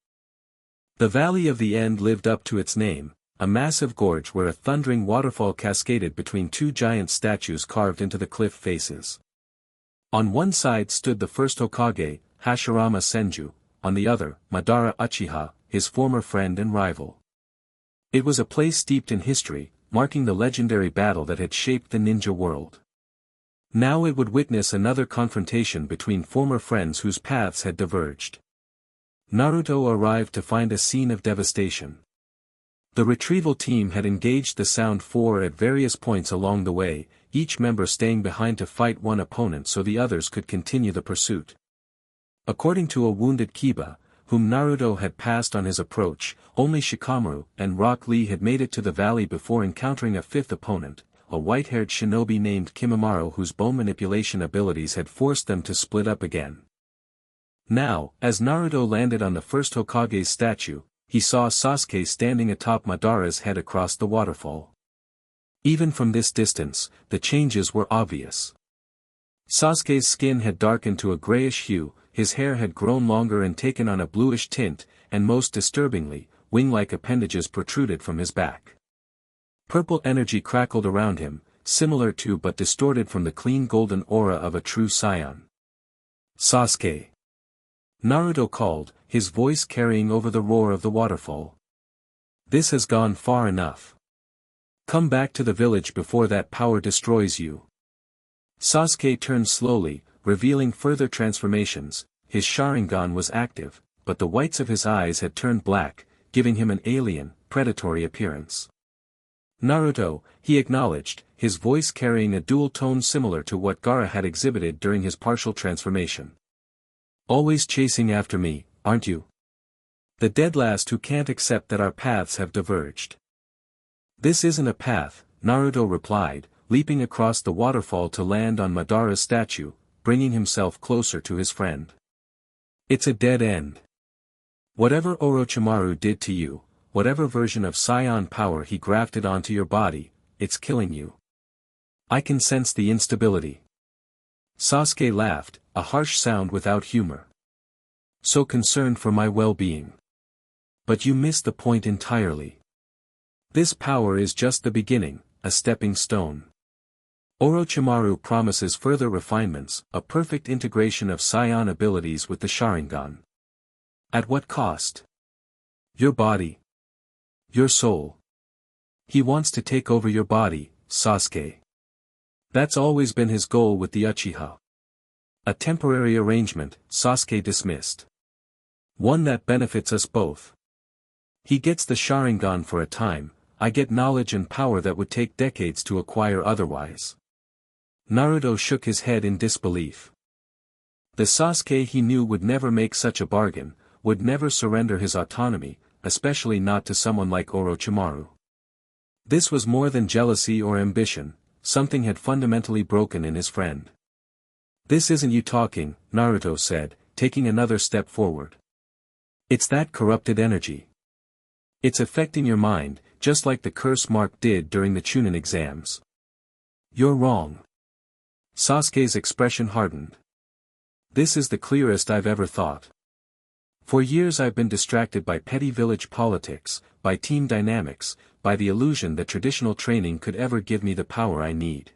Speaker 1: The Valley of the End lived up to its name, a massive gorge where a thundering waterfall cascaded between 2 giant statues carved into the cliff faces. On one side stood the first Hokage, Hashirama Senju, on the other, Madara Uchiha, his former friend and rival. It was a place steeped in history, marking the legendary battle that had shaped the ninja world. Now it would witness another confrontation between former friends whose paths had diverged. Naruto arrived to find a scene of devastation. The retrieval team had engaged the Sound 4 at various points along the way, each member staying behind to fight one opponent so the others could continue the pursuit. According to a wounded Kiba, whom Naruto had passed on his approach, only Shikamaru and Rock Lee had made it to the valley before encountering a 5th opponent, a white-haired shinobi named Kimimaro whose bone manipulation abilities had forced them to split up again. Now, as Naruto landed on the first Hokage's statue, he saw Sasuke standing atop Madara's head across the waterfall. Even from this distance, the changes were obvious. Sasuke's skin had darkened to a grayish hue, his hair had grown longer and taken on a bluish tint, and most disturbingly, wing-like appendages protruded from his back. Purple energy crackled around him, similar to but distorted from the clean golden aura of a true scion. Sasuke! Naruto called, his voice carrying over the roar of the waterfall. This has gone far enough. Come back to the village before that power destroys you. Sasuke turned slowly, revealing further transformations. His Sharingan was active, but the whites of his eyes had turned black, giving him an alien, predatory appearance. Naruto, he acknowledged, his voice carrying a dual tone similar to what Gaara had exhibited during his partial transformation. Always chasing after me, aren't you? The dead last who can't accept that our paths have diverged. This isn't a path, Naruto replied, leaping across the waterfall to land on Madara's statue, bringing himself closer to his friend. It's a dead end. Whatever Orochimaru did to you, whatever version of scion power he grafted onto your body, it's killing you. I can sense the instability. Sasuke laughed, a harsh sound without humor. So concerned for my well-being. But you miss the point entirely. This power is just the beginning, a stepping stone. Orochimaru promises further refinements, a perfect integration of scion abilities with the Sharingan. At what cost? Your body. Your soul. He wants to take over your body, Sasuke. That's always been his goal with the Uchiha. A temporary arrangement, Sasuke dismissed. One that benefits us both. He gets the Sharingan for a time, I get knowledge and power that would take decades to acquire otherwise. Naruto shook his head in disbelief. The Sasuke he knew would never make such a bargain, would never surrender his autonomy, especially not to someone like Orochimaru. This was more than jealousy or ambition, something had fundamentally broken in his friend. This isn't you talking, Naruto said, taking another step forward. It's that corrupted energy. It's affecting your mind, just like the curse mark did during the Chunin exams. You're wrong. Sasuke's expression hardened. This is the clearest I've ever thought. For years I've been distracted by petty village politics, by team dynamics, by the illusion that traditional training could ever give me the power I need.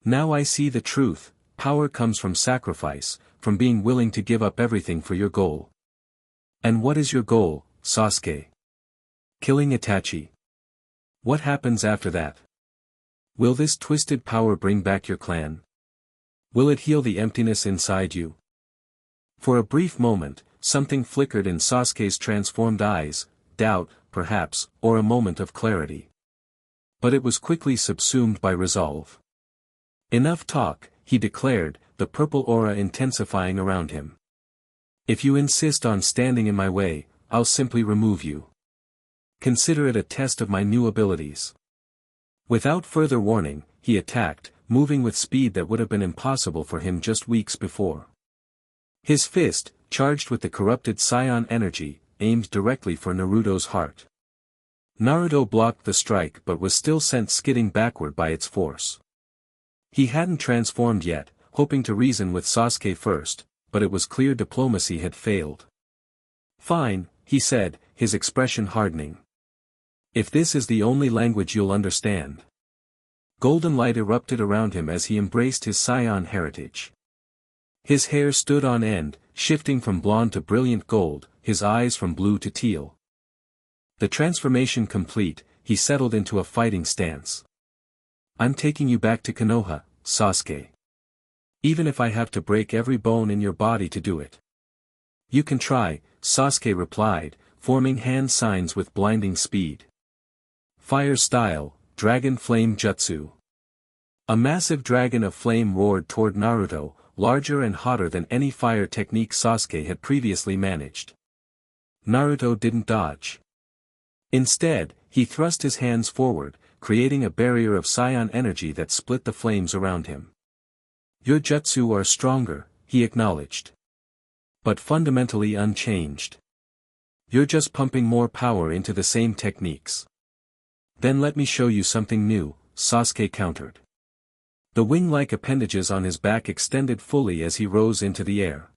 Speaker 1: Now I see the truth, power comes from sacrifice, from being willing to give up everything for your goal. And what is your goal, Sasuke? Killing Itachi. What happens after that? Will this twisted power bring back your clan? Will it heal the emptiness inside you? For a brief moment, something flickered in Sasuke's transformed eyes, doubt, perhaps, or a moment of clarity. But it was quickly subsumed by resolve. Enough talk, he declared, the purple aura intensifying around him. If you insist on standing in my way, I'll simply remove you. Consider it a test of my new abilities. Without further warning, he attacked, moving with speed that would have been impossible for him just weeks before. His fist, charged with the corrupted scion energy, aimed directly for Naruto's heart. Naruto blocked the strike but was still sent skidding backward by its force. He hadn't transformed yet, hoping to reason with Sasuke first, but it was clear diplomacy had failed. Fine, he said, his expression hardening. If this is the only language you'll understand. Golden light erupted around him as he embraced his scion heritage. His hair stood on end, shifting from blonde to brilliant gold, his eyes from blue to teal. The transformation complete, he settled into a fighting stance. I'm taking you back to Konoha, Sasuke. Even if I have to break every bone in your body to do it. You can try, Sasuke replied, forming hand signs with blinding speed. Fire style, Dragon Flame Jutsu. A massive dragon of flame roared toward Naruto, larger and hotter than any fire technique Sasuke had previously managed. Naruto didn't dodge. Instead, he thrust his hands forward, creating a barrier of scion energy that split the flames around him. Your jutsu are stronger, he acknowledged. But fundamentally unchanged. You're just pumping more power into the same techniques. Then let me show you something new, Sasuke countered. The wing-like appendages on his back extended fully as he rose into the air.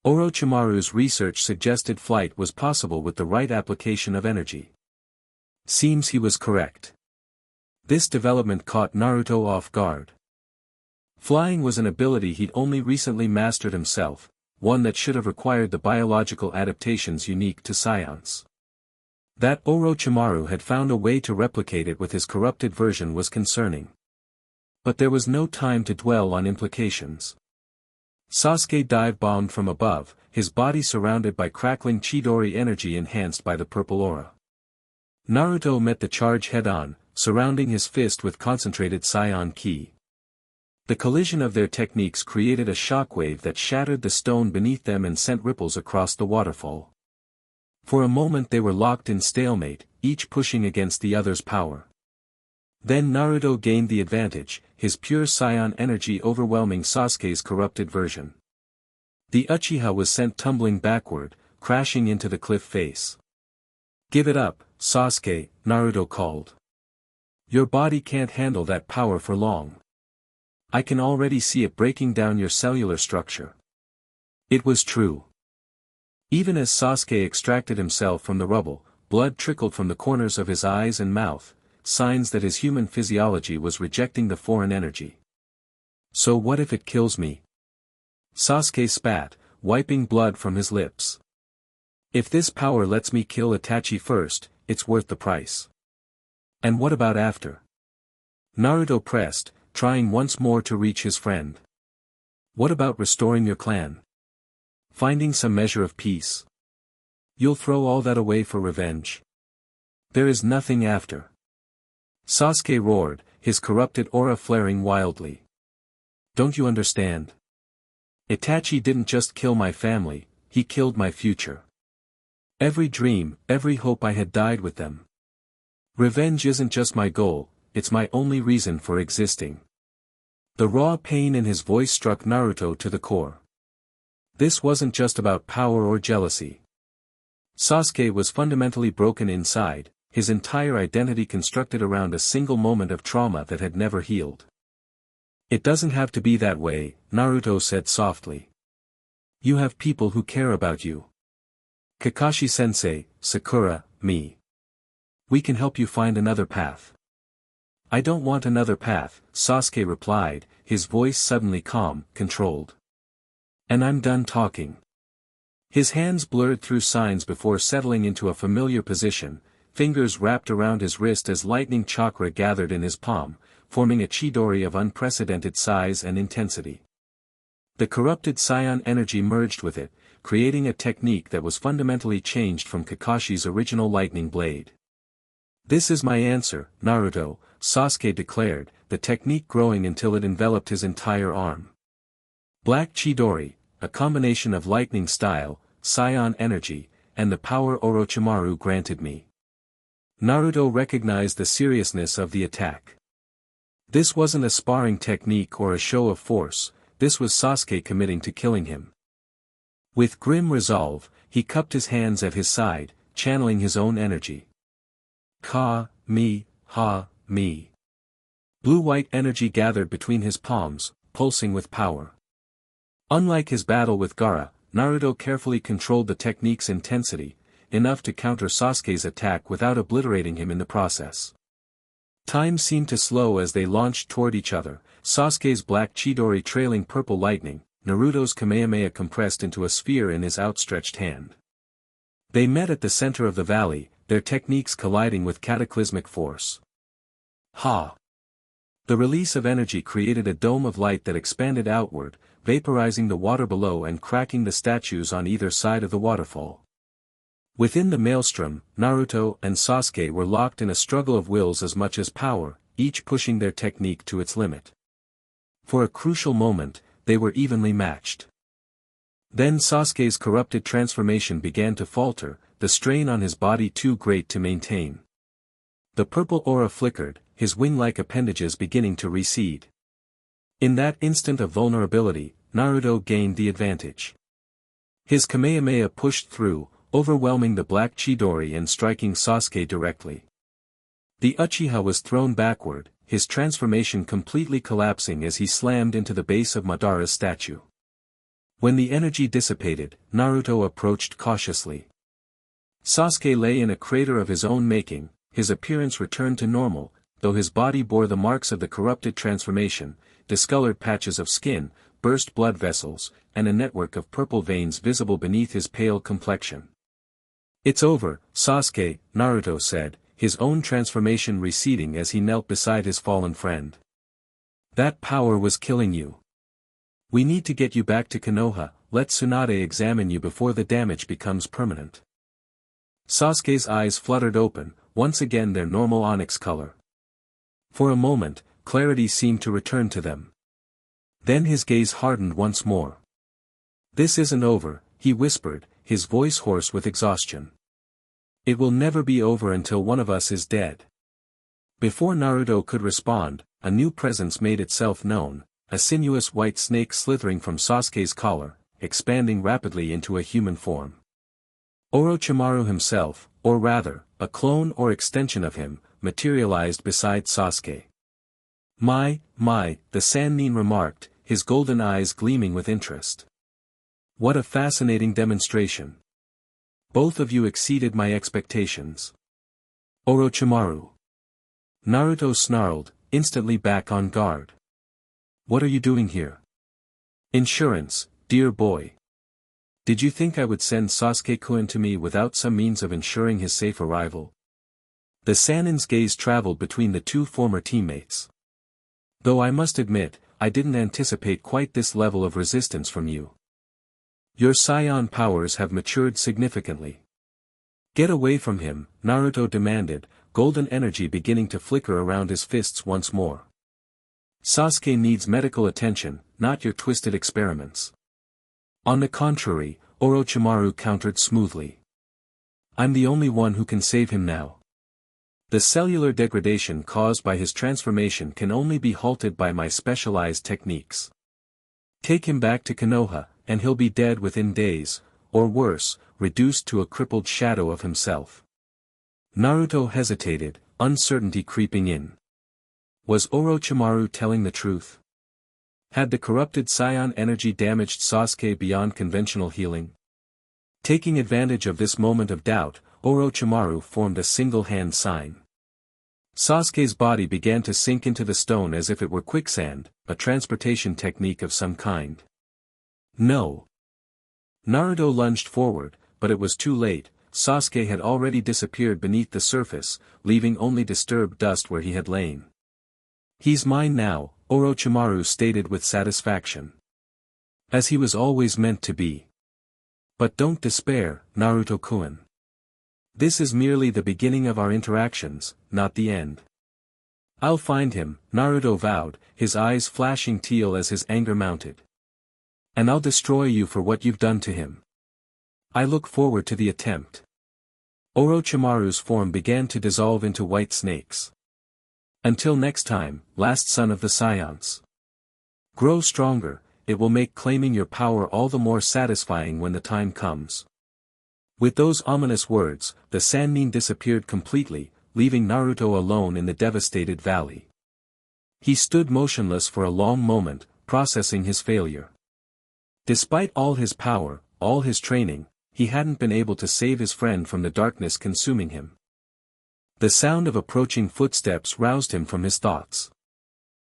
Speaker 1: Orochimaru's research suggested flight was possible with the right application of energy. Seems he was correct. This development caught Naruto off guard. Flying was an ability he'd only recently mastered himself, one that should have required the biological adaptations unique to scions. That Orochimaru had found a way to replicate it with his corrupted version was concerning. But there was no time to dwell on implications. Sasuke dive-bombed from above, his body surrounded by crackling Chidori energy enhanced by the purple aura. Naruto met the charge head-on, surrounding his fist with concentrated scion ki. The collision of their techniques created a shockwave that shattered the stone beneath them and sent ripples across the waterfall. For a moment they were locked in stalemate, each pushing against the other's power. Then Naruto gained the advantage, his pure scion energy overwhelming Sasuke's corrupted version. The Uchiha was sent tumbling backward, crashing into the cliff face. "Give it up, Sasuke," Naruto called. "Your body can't handle that power for long. I can already see it breaking down your cellular structure." It was true. Even as Sasuke extracted himself from the rubble, blood trickled from the corners of his eyes and mouth, signs that his human physiology was rejecting the foreign energy. "So what if it kills me?" Sasuke spat, wiping blood from his lips. "If this power lets me kill Itachi first, it's worth the price." "And what about after?" Naruto pressed, trying once more to reach his friend. "What about restoring your clan? Finding some measure of peace? You'll throw all that away for revenge? There is nothing after." Sasuke roared, his corrupted aura flaring wildly. "Don't you understand? Itachi didn't just kill my family, he killed my future. Every dream, every hope I had died with them. Revenge isn't just my goal, it's my only reason for existing." The raw pain in his voice struck Naruto to the core. This wasn't just about power or jealousy. Sasuke was fundamentally broken inside, his entire identity constructed around a single moment of trauma that had never healed. "It doesn't have to be that way," Naruto said softly. "You have people who care about you. Kakashi-sensei, Sakura, me. We can help you find another path." "I don't want another path," Sasuke replied, his voice suddenly calm, controlled. "And I'm done talking." His hands blurred through signs before settling into a familiar position, fingers wrapped around his wrist as lightning chakra gathered in his palm, forming a Chidori of unprecedented size and intensity. The corrupted scion energy merged with it, creating a technique that was fundamentally changed from Kakashi's original lightning blade. "This is my answer, Naruto," Sasuke declared, the technique growing until it enveloped his entire arm. "Black Chidori, a combination of lightning style, scion energy, and the power Orochimaru granted me." Naruto recognized the seriousness of the attack. This wasn't a sparring technique or a show of force, this was Sasuke committing to killing him. With grim resolve, he cupped his hands at his side, channeling his own energy. "Ka, me, ha, me." Blue-white energy gathered between his palms, pulsing with power. Unlike his battle with Gaara, Naruto carefully controlled the technique's intensity, enough to counter Sasuke's attack without obliterating him in the process. Time seemed to slow as they launched toward each other, Sasuke's black Chidori trailing purple lightning, Naruto's Kamehameha compressed into a sphere in his outstretched hand. They met at the center of the valley, their techniques colliding with cataclysmic force. Ha! The release of energy created a dome of light that expanded outward, vaporizing the water below and cracking the statues on either side of the waterfall. Within the maelstrom, Naruto and Sasuke were locked in a struggle of wills as much as power, each pushing their technique to its limit. For a crucial moment, they were evenly matched. Then Sasuke's corrupted transformation began to falter, the strain on his body too great to maintain. The purple aura flickered, his wing-like appendages beginning to recede. In that instant of vulnerability, Naruto gained the advantage. His Kamehameha pushed through, overwhelming the black Chidori and striking Sasuke directly. The Uchiha was thrown backward, his transformation completely collapsing as he slammed into the base of Madara's statue. When the energy dissipated, Naruto approached cautiously. Sasuke lay in a crater of his own making, his appearance returned to normal, though his body bore the marks of the corrupted transformation, discolored patches of skin, burst blood vessels, and a network of purple veins visible beneath his pale complexion. "It's over, Sasuke," Naruto said, his own transformation receding as he knelt beside his fallen friend. "That power was killing you. We need to get you back to Konoha, let Tsunade examine you before the damage becomes permanent." Sasuke's eyes fluttered open, once again their normal onyx color. For a moment, clarity seemed to return to them. Then his gaze hardened once more. "This isn't over," he whispered, his voice hoarse with exhaustion. "It will never be over until one of us is dead." Before Naruto could respond, a new presence made itself known, a sinuous white snake slithering from Sasuke's collar, expanding rapidly into a human form. Orochimaru himself, or rather, a clone or extension of him, materialized beside Sasuke. My, the Sannin remarked, his golden eyes gleaming with interest. "What a fascinating demonstration. Both of you exceeded my expectations." "Orochimaru." Naruto snarled, instantly back on guard. "What are you doing here?" "Insurance, dear boy. Did you think I would send Sasuke-kun to me without some means of ensuring his safe arrival?" The Sannin's gaze traveled between the two former teammates. "Though I must admit, I didn't anticipate quite this level of resistance from you. Your scion powers have matured significantly." "Get away from him," Naruto demanded, golden energy beginning to flicker around his fists once more. "Sasuke needs medical attention, not your twisted experiments." "On the contrary," Orochimaru countered smoothly. "I'm the only one who can save him now. The cellular degradation caused by his transformation can only be halted by my specialized techniques. Take him back to Konoha, and he'll be dead within days, or worse, reduced to a crippled shadow of himself." Naruto hesitated, uncertainty creeping in. Was Orochimaru telling the truth? Had the corrupted scion energy damaged Sasuke beyond conventional healing? Taking advantage of this moment of doubt, Orochimaru formed a single-hand sign. Sasuke's body began to sink into the stone as if it were quicksand, a transportation technique of some kind. "No." Naruto lunged forward, but it was too late. Sasuke had already disappeared beneath the surface, leaving only disturbed dust where he had lain. "He's mine now," Orochimaru stated with satisfaction. "As he was always meant to be. But don't despair, Naruto-kun. This is merely the beginning of our interactions, not the end." "I'll find him," Naruto vowed, his eyes flashing teal as his anger mounted. "And I'll destroy you for what you've done to him. I look forward to the attempt." Orochimaru's form began to dissolve into white snakes. "Until next time, last son of the Scions. Grow stronger, it will make claiming your power all the more satisfying when the time comes." With those ominous words, the Sannin disappeared completely, leaving Naruto alone in the devastated valley. He stood motionless for a long moment, processing his failure. Despite all his power, all his training, he hadn't been able to save his friend from the darkness consuming him. The sound of approaching footsteps roused him from his thoughts.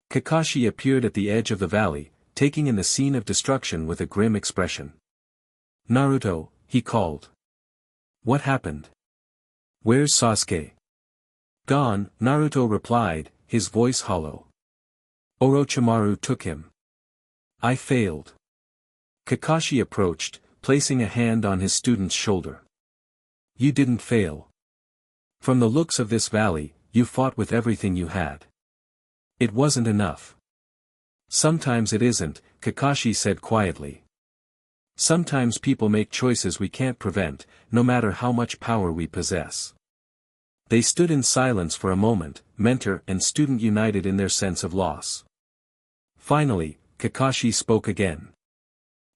Speaker 1: Kakashi appeared at the edge of the valley, taking in the scene of destruction with a grim expression. "Naruto," he called. "What happened? Where's Sasuke?" "Gone," Naruto replied, his voice hollow. "Orochimaru took him. I failed." Kakashi approached, placing a hand on his student's shoulder. "You didn't fail. From the looks of this valley, you fought with everything you had. It wasn't enough." "Sometimes it isn't," Kakashi said quietly. "Sometimes people make choices we can't prevent, no matter how much power we possess." They stood in silence for a moment, mentor and student united in their sense of loss. Finally, Kakashi spoke again.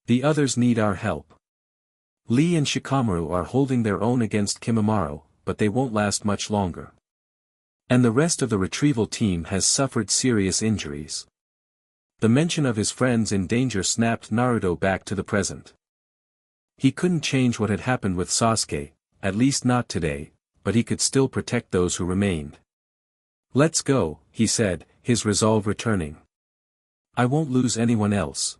Speaker 1: "The others need our help. Lee and Shikamaru are holding their own against Kimimaro, but they won't last much longer. And the rest of the retrieval team has suffered serious injuries." The mention of his friends in danger snapped Naruto back to the present. He couldn't change what had happened with Sasuke, at least not today, but he could still protect those who remained. "Let's go," he said, his resolve returning. "I won't lose anyone else."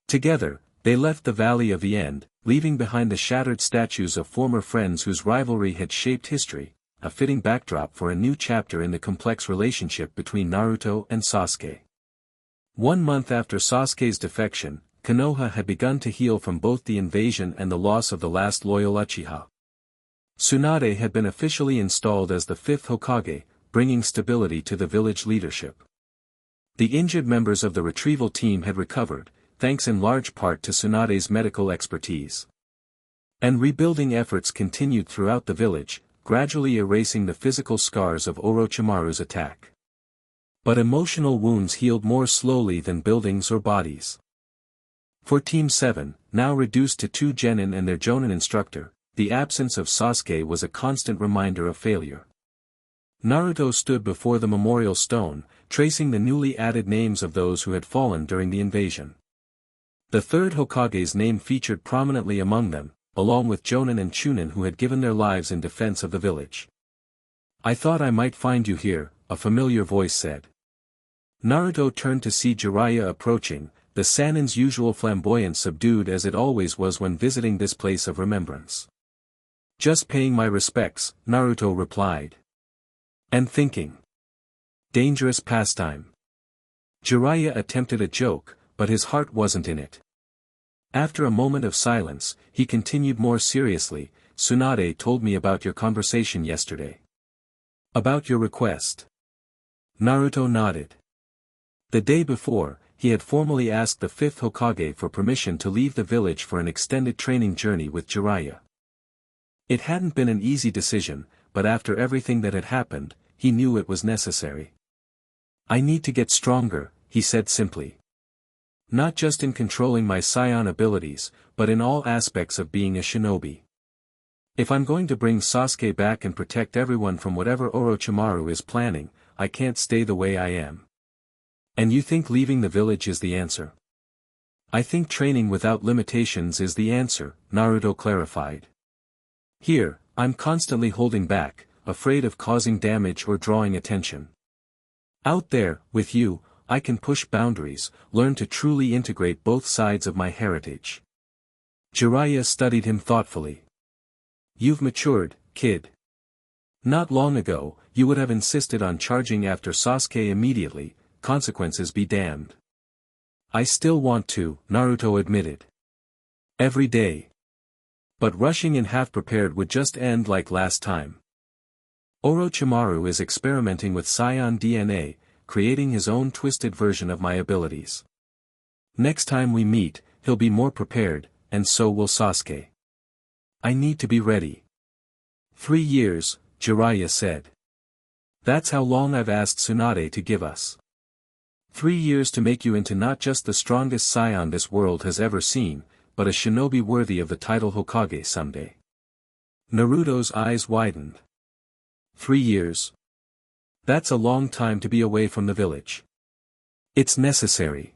Speaker 1: Together, they left the Valley of the End, leaving behind the shattered statues of former friends whose rivalry had shaped history, a fitting backdrop for a new chapter in the complex relationship between Naruto and Sasuke. 1 month after Sasuke's defection, Konoha had begun to heal from both the invasion and the loss of the last loyal Uchiha. Tsunade had been officially installed as the 5th Hokage, bringing stability to the village leadership. The injured members of the retrieval team had recovered, thanks in large part to Tsunade's medical expertise. And rebuilding efforts continued throughout the village, gradually erasing the physical scars of Orochimaru's attack. But emotional wounds healed more slowly than buildings or bodies. For Team 7, now reduced to 2 genin and their jonin instructor, the absence of Sasuke was a constant reminder of failure. Naruto stood before the memorial stone, tracing the newly added names of those who had fallen during the invasion. The third Hokage's name featured prominently among them, along with Jonin and Chunin who had given their lives in defense of the village. "I thought I might find you here," a familiar voice said. Naruto turned to see Jiraiya approaching, the Sannin's usual flamboyance subdued as it always was when visiting this place of remembrance. "Just paying my respects," Naruto replied. "And thinking. Dangerous pastime." Jiraiya attempted a joke, but his heart wasn't in it. After a moment of silence, he continued more seriously, "Tsunade told me about your conversation yesterday. About your request." Naruto nodded. The day before, he had formally asked the 5th Hokage for permission to leave the village for an extended training journey with Jiraiya. It hadn't been an easy decision, but after everything that had happened, he knew it was necessary. "I need to get stronger," he said simply. "Not just in controlling my scion abilities, but in all aspects of being a shinobi. If I'm going to bring Sasuke back and protect everyone from whatever Orochimaru is planning, I can't stay the way I am." "And you think leaving the village is the answer?" "I think training without limitations is the answer," Naruto clarified. "Here, I'm constantly holding back, afraid of causing damage or drawing attention. Out there, with you, I can push boundaries, learn to truly integrate both sides of my heritage." Jiraiya studied him thoughtfully. "You've matured, kid. Not long ago, you would have insisted on charging after Sasuke immediately, consequences be damned." "I still want to," Naruto admitted. "Every day. But rushing in half-prepared would just end like last time. Orochimaru is experimenting with scion DNA, creating his own twisted version of my abilities. Next time we meet, he'll be more prepared, and so will Sasuke. I need to be ready." 3 years, Jiraiya said. "That's how long I've asked Tsunade to give us. 3 years to make you into not just the strongest scion this world has ever seen, but a shinobi worthy of the title Hokage someday." Naruto's eyes widened. 3 years? That's a long time to be away from the village. "It's necessary.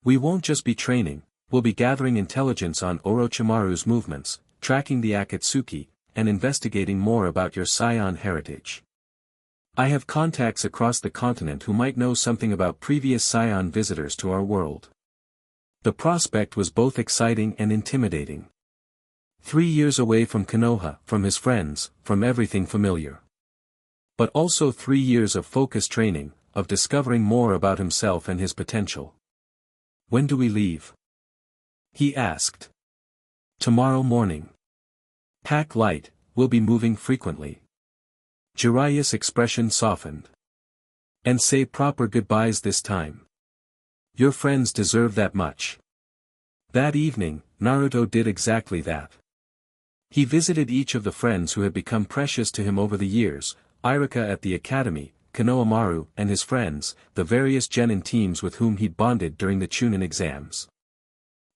Speaker 1: We won't just be training, we'll be gathering intelligence on Orochimaru's movements, tracking the Akatsuki, and investigating more about your scion heritage. I have contacts across the continent who might know something about previous scion visitors to our world." The prospect was both exciting and intimidating. 3 years away from Konoha, from his friends, from everything familiar. But also 3 years of focused training, of discovering more about himself and his potential. "When do we leave?" he asked. "Tomorrow morning. Pack light, we'll be moving frequently." Jiraiya's expression softened. "And say proper goodbyes this time. Your friends deserve that much." That evening, Naruto did exactly that. He visited each of the friends who had become precious to him over the years, Iruka at the academy, Konohamaru and his friends, the various genin teams with whom he'd bonded during the Chunin exams.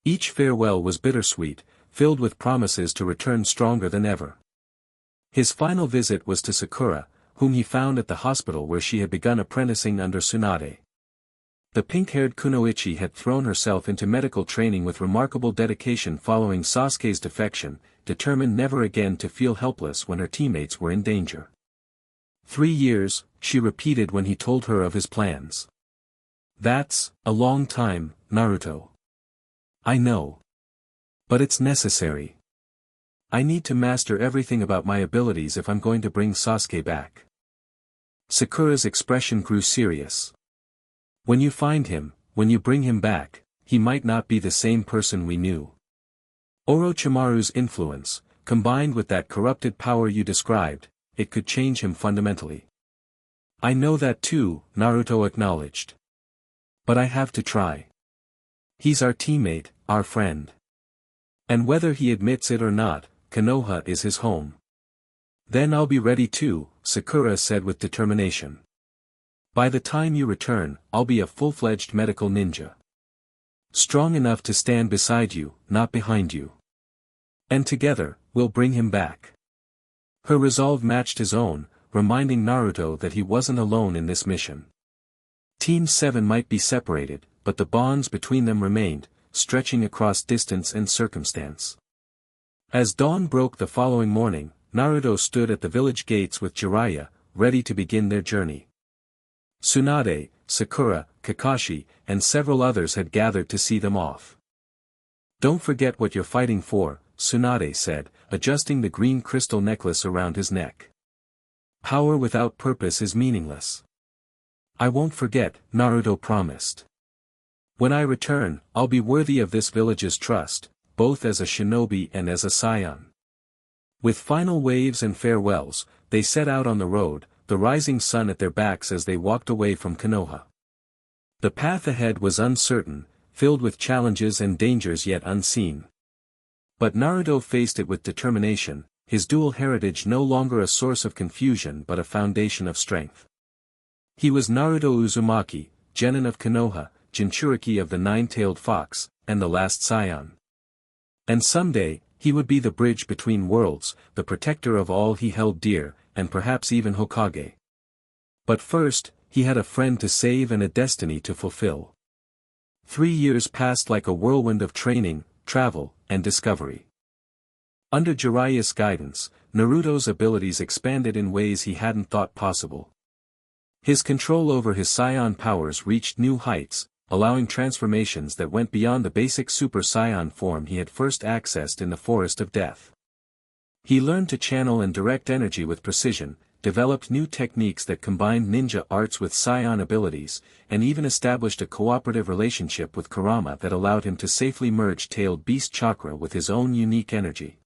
Speaker 1: Each farewell was bittersweet, filled with promises to return stronger than ever. His final visit was to Sakura, whom he found at the hospital where she had begun apprenticing under Tsunade. The pink-haired Kunoichi had thrown herself into medical training with remarkable dedication following Sasuke's defection, determined never again to feel helpless when her teammates were in danger. 3 years, she repeated when he told her of his plans. "That's a long time, Naruto. I know. But it's necessary. I need to master everything about my abilities if I'm going to bring Sasuke back." Sakura's expression grew serious. "When you find him, when you bring him back, he might not be the same person we knew. Orochimaru's influence, combined with that corrupted power you described, it could change him fundamentally." "I know that too," Naruto acknowledged. But I have to try. He's our teammate, our friend. And whether he admits it or not, Konoha is his home. Then I'll be ready too, Sakura said with determination. By the time you return, I'll be a full-fledged medical ninja. Strong enough to stand beside you, not behind you. And together, we'll bring him back. Her resolve matched his own, reminding Naruto that he wasn't alone in this mission. Team 7 might be separated, but the bonds between them remained, stretching across distance and circumstance. As dawn broke the following morning, Naruto stood at the village gates with Jiraiya, ready to begin their journey. Tsunade, Sakura, Kakashi, and several others had gathered to see them off. Don't forget what you're fighting for, Tsunade said, adjusting the green crystal necklace around his neck. Power without purpose is meaningless. I won't forget, Naruto promised. When I return, I'll be worthy of this village's trust, both as a shinobi and as a scion. With final waves and farewells, they set out on the road, the rising sun at their backs as they walked away from Konoha. The path ahead was uncertain, filled with challenges and dangers yet unseen. But Naruto faced it with determination, his dual heritage no longer a source of confusion but a foundation of strength. He was Naruto Uzumaki, genin of Konoha, Jinchuriki of the nine-tailed fox, and the last scion. And someday, he would be the bridge between worlds, the protector of all he held dear, and perhaps even Hokage. But first, he had a friend to save and a destiny to fulfill. 3 years passed like a whirlwind of training, travel, and discovery. Under Jiraiya's guidance, Naruto's abilities expanded in ways he hadn't thought possible. His control over his scion powers reached new heights, allowing transformations that went beyond the basic Super Saiyan form he had first accessed in the Forest of Death. He learned to channel and direct energy with precision, developed new techniques that combined ninja arts with scion abilities, and even established a cooperative relationship with Kurama that allowed him to safely merge tailed beast chakra with his own unique energy.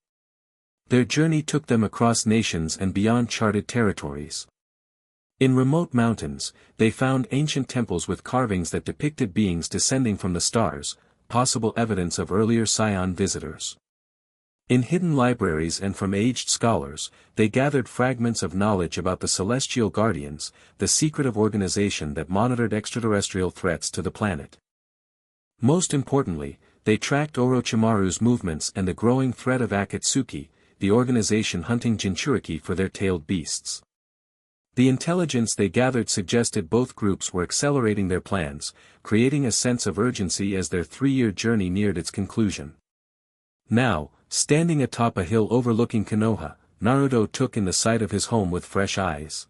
Speaker 1: Their journey took them across nations and beyond charted territories. In remote mountains, they found ancient temples with carvings that depicted beings descending from the stars, possible evidence of earlier scion visitors. In hidden libraries and from aged scholars, they gathered fragments of knowledge about the Celestial Guardians, the secretive organization that monitored extraterrestrial threats to the planet. Most importantly, they tracked Orochimaru's movements and the growing threat of Akatsuki, the organization hunting Jinchuriki for their tailed beasts. The intelligence they gathered suggested both groups were accelerating their plans, creating a sense of urgency as their 3-year journey neared its conclusion. Now, standing atop a hill overlooking Konoha, Naruto took in the sight of his home with fresh eyes.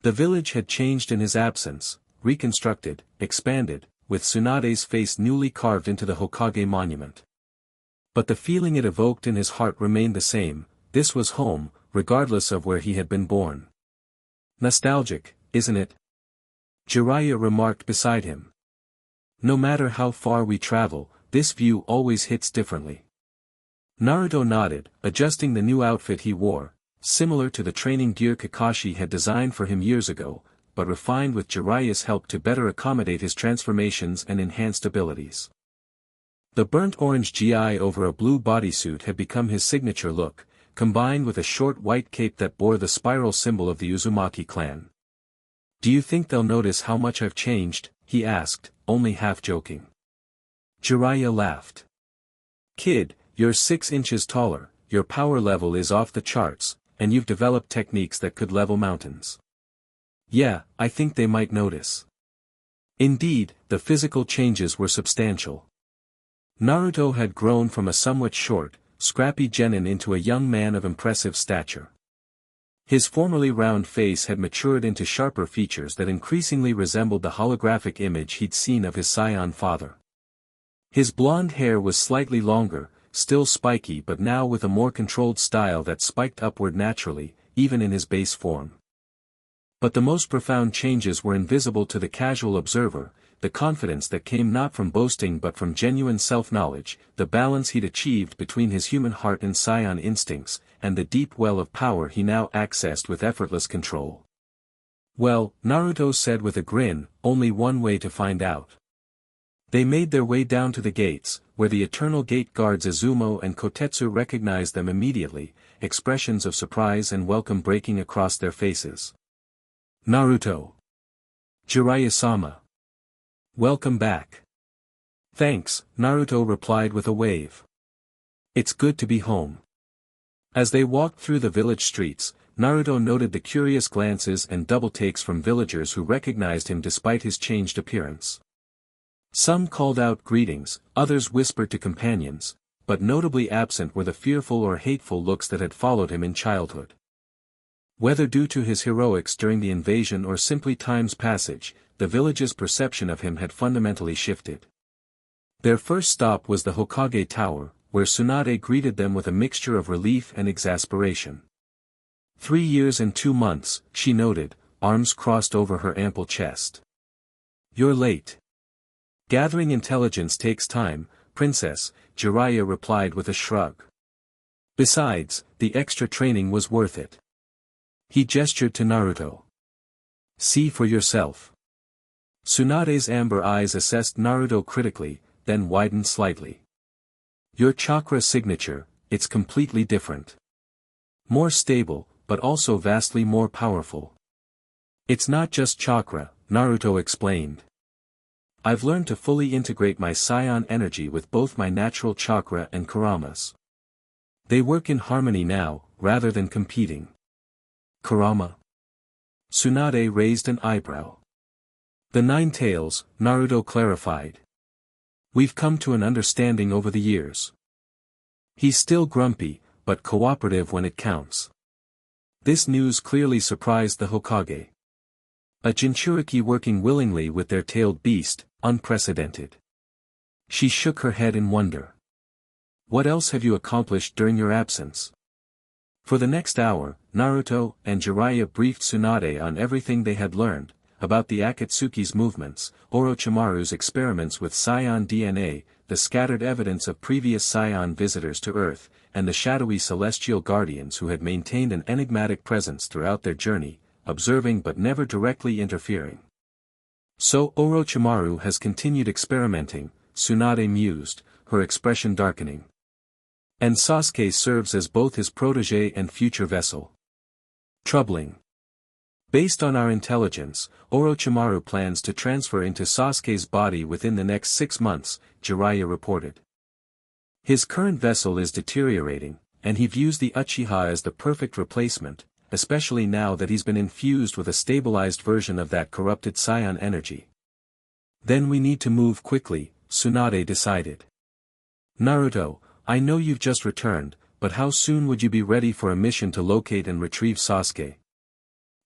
Speaker 1: The village had changed in his absence, reconstructed, expanded, with Tsunade's face newly carved into the Hokage monument. But the feeling it evoked in his heart remained the same: this was home, regardless of where he had been born. Nostalgic, isn't it? Jiraiya remarked beside him. No matter how far we travel, this view always hits differently. Naruto nodded, adjusting the new outfit he wore, similar to the training gear Kakashi had designed for him years ago, but refined with Jiraiya's help to better accommodate his transformations and enhanced abilities. The burnt orange gi over a blue bodysuit had become his signature look, combined with a short white cape that bore the spiral symbol of the Uzumaki clan. Do you think they'll notice how much I've changed? He asked, only half joking. Jiraiya laughed. Kid, you're 6 inches taller, your power level is off the charts, and you've developed techniques that could level mountains. Yeah, I think they might notice. Indeed, the physical changes were substantial. Naruto had grown from a somewhat short, scrappy genin into a young man of impressive stature. His formerly round face had matured into sharper features that increasingly resembled the holographic image he'd seen of his scion father. His blonde hair was slightly longer, still spiky but now with a more controlled style that spiked upward naturally, even in his base form. But the most profound changes were invisible to the casual observer: the confidence that came not from boasting but from genuine self-knowledge, the balance he'd achieved between his human heart and scion instincts, and the deep well of power he now accessed with effortless control. Well, Naruto said with a grin, only one way to find out. They made their way down to the gates, where the eternal gate guards Izumo and Kotetsu recognized them immediately, expressions of surprise and welcome breaking across their faces. Naruto. Jiraiya-sama. Welcome back. Thanks, Naruto replied with a wave. It's good to be home. As they walked through the village streets, Naruto noted the curious glances and double takes from villagers who recognized him despite his changed appearance. Some called out greetings, others whispered to companions, but notably absent were the fearful or hateful looks that had followed him in childhood. Whether due to his heroics during the invasion or simply time's passage, the village's perception of him had fundamentally shifted. Their first stop was the Hokage Tower, where Tsunade greeted them with a mixture of relief and exasperation. 3 years and 2 months, she noted, arms crossed over her ample chest. You're late. Gathering intelligence takes time, Princess, Jiraiya replied with a shrug. Besides, the extra training was worth it. He gestured to Naruto. See for yourself. Tsunade's amber eyes assessed Naruto critically, then widened slightly. Your chakra signature, it's completely different. More stable, but also vastly more powerful. It's not just chakra, Naruto explained. I've learned to fully integrate my scion energy with both my natural chakra and Kurama's. They work in harmony now, rather than competing. Kurama? Tsunade raised an eyebrow. The 9 tails, Naruto clarified. We've come to an understanding over the years. He's still grumpy, but cooperative when it counts. This news clearly surprised the Hokage. A Jinchuriki working willingly with their tailed beast, unprecedented. She shook her head in wonder. What else have you accomplished during your absence? For the next hour, Naruto and Jiraiya briefed Tsunade on everything they had learned, about the Akatsuki's movements, Orochimaru's experiments with scion DNA, the scattered evidence of previous scion visitors to Earth, and the shadowy celestial guardians who had maintained an enigmatic presence throughout their journey, observing but never directly interfering. So Orochimaru has continued experimenting, Tsunade mused, her expression darkening. And Sasuke serves as both his protege and future vessel. Troubling. Based on our intelligence, Orochimaru plans to transfer into Sasuke's body within the next 6 months, Jiraiya reported. His current vessel is deteriorating, and he views the Uchiha as the perfect replacement, especially now that he's been infused with a stabilized version of that corrupted scion energy. Then we need to move quickly, Tsunade decided. Naruto, I know you've just returned, but how soon would you be ready for a mission to locate and retrieve Sasuke?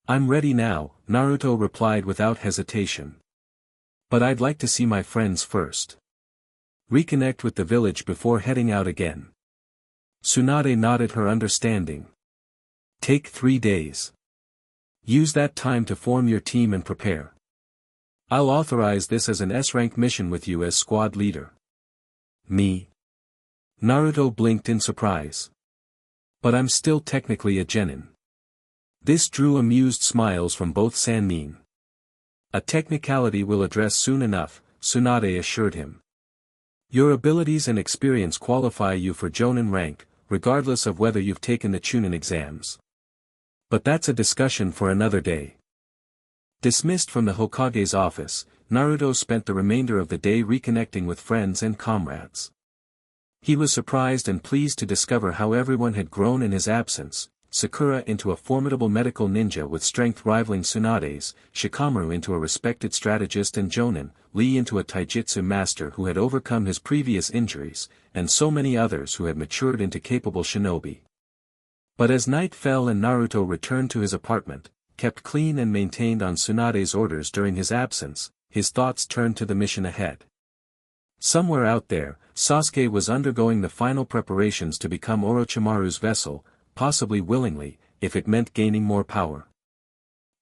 Speaker 1: I'm ready now, Naruto replied without hesitation. But I'd like to see my friends first. Reconnect with the village before heading out again. Tsunade nodded her understanding. Take 3 days. Use that time to form your team and prepare. I'll authorize this as an S-rank mission with you as squad leader. Me? Naruto blinked in surprise. But I'm still technically a genin. This drew amused smiles from both Sannin. A technicality we'll address soon enough, Tsunade assured him. Your abilities and experience qualify you for Jonin rank, regardless of whether you've taken the Chunin Exams. But that's a discussion for another day. Dismissed from the Hokage's office, Naruto spent the remainder of the day reconnecting with friends and comrades. He was surprised and pleased to discover how everyone had grown in his absence, Sakura into a formidable medical ninja with strength rivaling Tsunade's, Shikamaru into a respected strategist and Jonin, Lee into a taijutsu master who had overcome his previous injuries, and so many others who had matured into capable shinobi. But as night fell and Naruto returned to his apartment, kept clean and maintained on Tsunade's orders during his absence, his thoughts turned to the mission ahead. Somewhere out there, Sasuke was undergoing the final preparations to become Orochimaru's vessel, possibly willingly, if it meant gaining more power.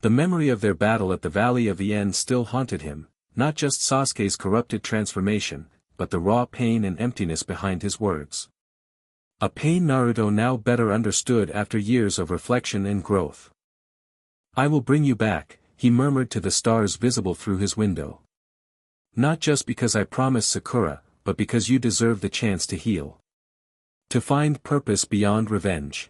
Speaker 1: The memory of their battle at the Valley of the End still haunted him, not just Sasuke's corrupted transformation, but the raw pain and emptiness behind his words. A pain Naruto now better understood after years of reflection and growth. I will bring you back, he murmured to the stars visible through his window. Not just because I promised Sakura, but because you deserve the chance to heal. To find purpose beyond revenge.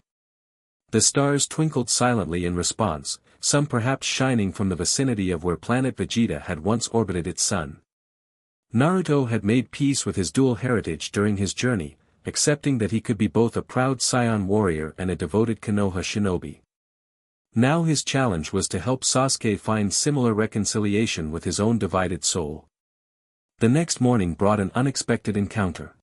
Speaker 1: The stars twinkled silently in response, some perhaps shining from the vicinity of where planet Vegeta had once orbited its sun. Naruto had made peace with his dual heritage during his journey, accepting that he could be both a proud Saiyan warrior and a devoted Konoha shinobi. Now his challenge was to help Sasuke find similar reconciliation with his own divided soul. The next morning brought an unexpected encounter.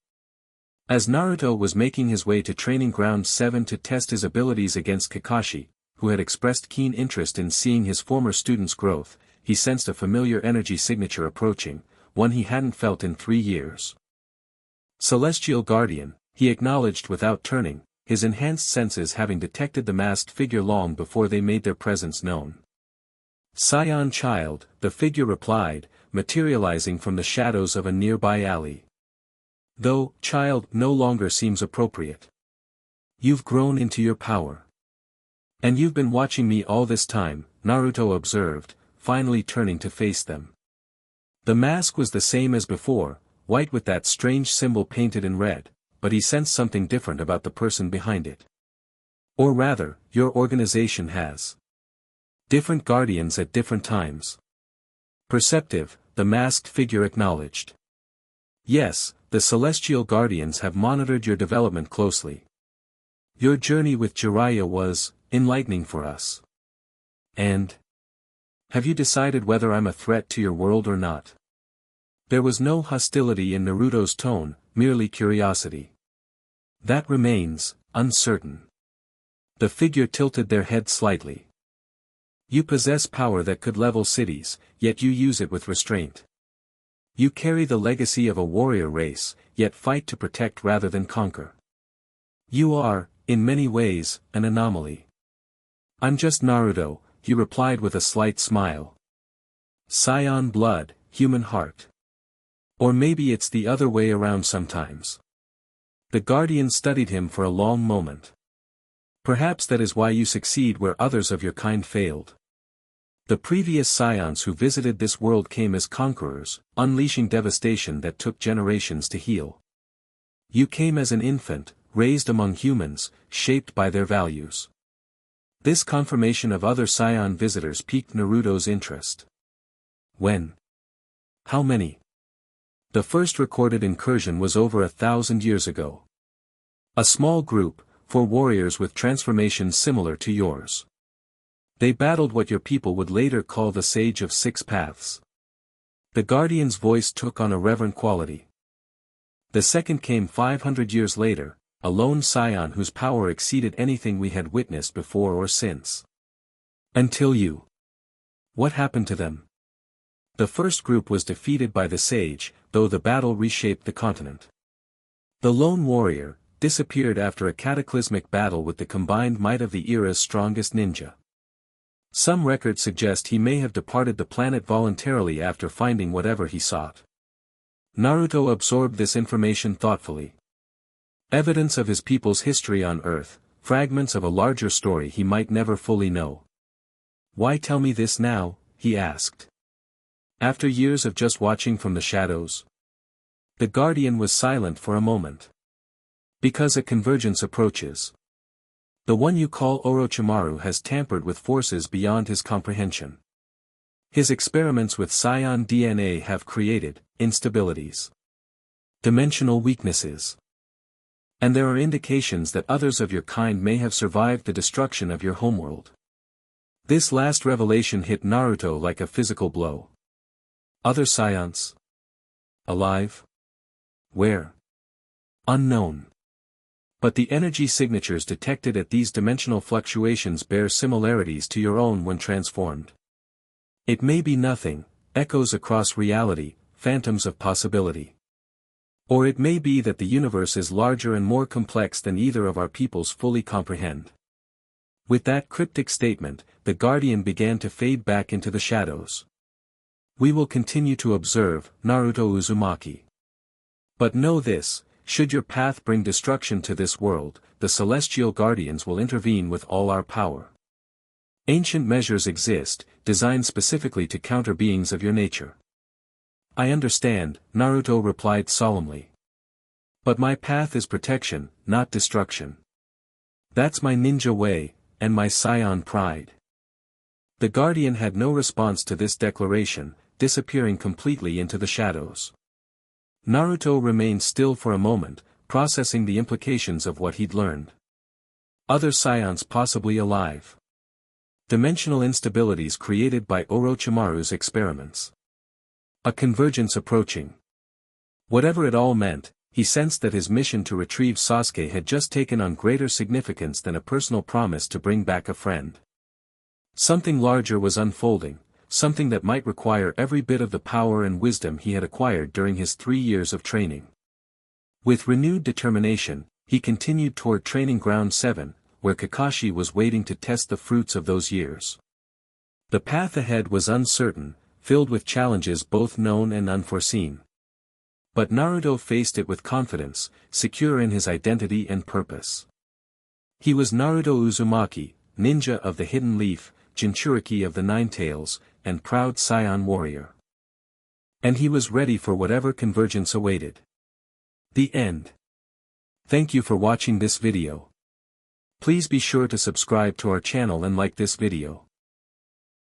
Speaker 1: As Naruto was making his way to Training Ground 7 to test his abilities against Kakashi, who had expressed keen interest in seeing his former student's growth, he sensed a familiar energy signature approaching, one he hadn't felt in 3 years. Celestial Guardian, he acknowledged without turning, his enhanced senses having detected the masked figure long before they made their presence known. Scion child, the figure replied, materializing from the shadows of a nearby alley. Though, child no longer seems appropriate. You've grown into your power. And you've been watching me all this time, Naruto observed, finally turning to face them. The mask was the same as before, white with that strange symbol painted in red, but he sensed something different about the person behind it. Or rather, your organization has different guardians at different times. Perceptive, the masked figure acknowledged. Yes, the Celestial Guardians have monitored your development closely. Your journey with Jiraiya was enlightening for us. And have you decided whether I'm a threat to your world or not? There was no hostility in Naruto's tone, merely curiosity. That remains uncertain. The figure tilted their head slightly. You possess power that could level cities, yet you use it with restraint. You carry the legacy of a warrior race, yet fight to protect rather than conquer. You are, in many ways, an anomaly. I'm just Naruto, he replied with a slight smile. Scion blood, human heart. Or maybe it's the other way around sometimes. The Guardian studied him for a long moment. Perhaps that is why you succeed where others of your kind failed. The previous Scions who visited this world came as conquerors, unleashing devastation that took generations to heal. You came as an infant, raised among humans, shaped by their values. This confirmation of other Scion visitors piqued Naruto's interest. When? How many? The first recorded incursion was over 1,000 years ago. A small group, 4 warriors with transformations similar to yours. They battled what your people would later call the Sage of Six Paths. The Guardian's voice took on a reverent quality. The second came 500 years later, a lone Scion whose power exceeded anything we had witnessed before or since. Until you. What happened to them? The first group was defeated by the Sage, though the battle reshaped the continent. The lone warrior disappeared after a cataclysmic battle with the combined might of the era's strongest ninja. Some records suggest he may have departed the planet voluntarily after finding whatever he sought. Naruto absorbed this information thoughtfully. Evidence of his people's history on Earth, fragments of a larger story he might never fully know. Why tell me this now, he asked. After years of just watching from the shadows? The Guardian was silent for a moment. Because a convergence approaches. The one you call Orochimaru has tampered with forces beyond his comprehension. His experiments with Saiyan DNA have created instabilities. Dimensional weaknesses. And there are indications that others of your kind may have survived the destruction of your homeworld. This last revelation hit Naruto like a physical blow. Other Scions? Alive? Where? Unknown. But the energy signatures detected at these dimensional fluctuations bear similarities to your own when transformed. It may be nothing, echoes across reality, phantoms of possibility. Or it may be that the universe is larger and more complex than either of our peoples fully comprehend. With that cryptic statement, the Guardian began to fade back into the shadows. We will continue to observe, Naruto Uzumaki. But know this, should your path bring destruction to this world, the Celestial Guardians will intervene with all our power. Ancient measures exist, designed specifically to counter beings of your nature. I understand, Naruto replied solemnly. But my path is protection, not destruction. That's my ninja way, and my scion pride. The guardian had no response to this declaration, disappearing completely into the shadows. Naruto remained still for a moment, processing the implications of what he'd learned. Other scions possibly alive. Dimensional instabilities created by Orochimaru's experiments. A convergence approaching. Whatever it all meant, he sensed that his mission to retrieve Sasuke had just taken on greater significance than a personal promise to bring back a friend. Something larger was unfolding, something that might require every bit of the power and wisdom he had acquired during his 3 years of training. With renewed determination, he continued toward Training Ground 7, where Kakashi was waiting to test the fruits of those years. The path ahead was uncertain, filled with challenges both known and unforeseen. But Naruto faced it with confidence, secure in his identity and purpose. He was Naruto Uzumaki, ninja of the Hidden Leaf, Jinchuriki of the Nine Tails, and proud scion warrior. And he was ready for whatever convergence awaited. The end. Thank you for watching this video. Please be sure to subscribe to our channel and like this video.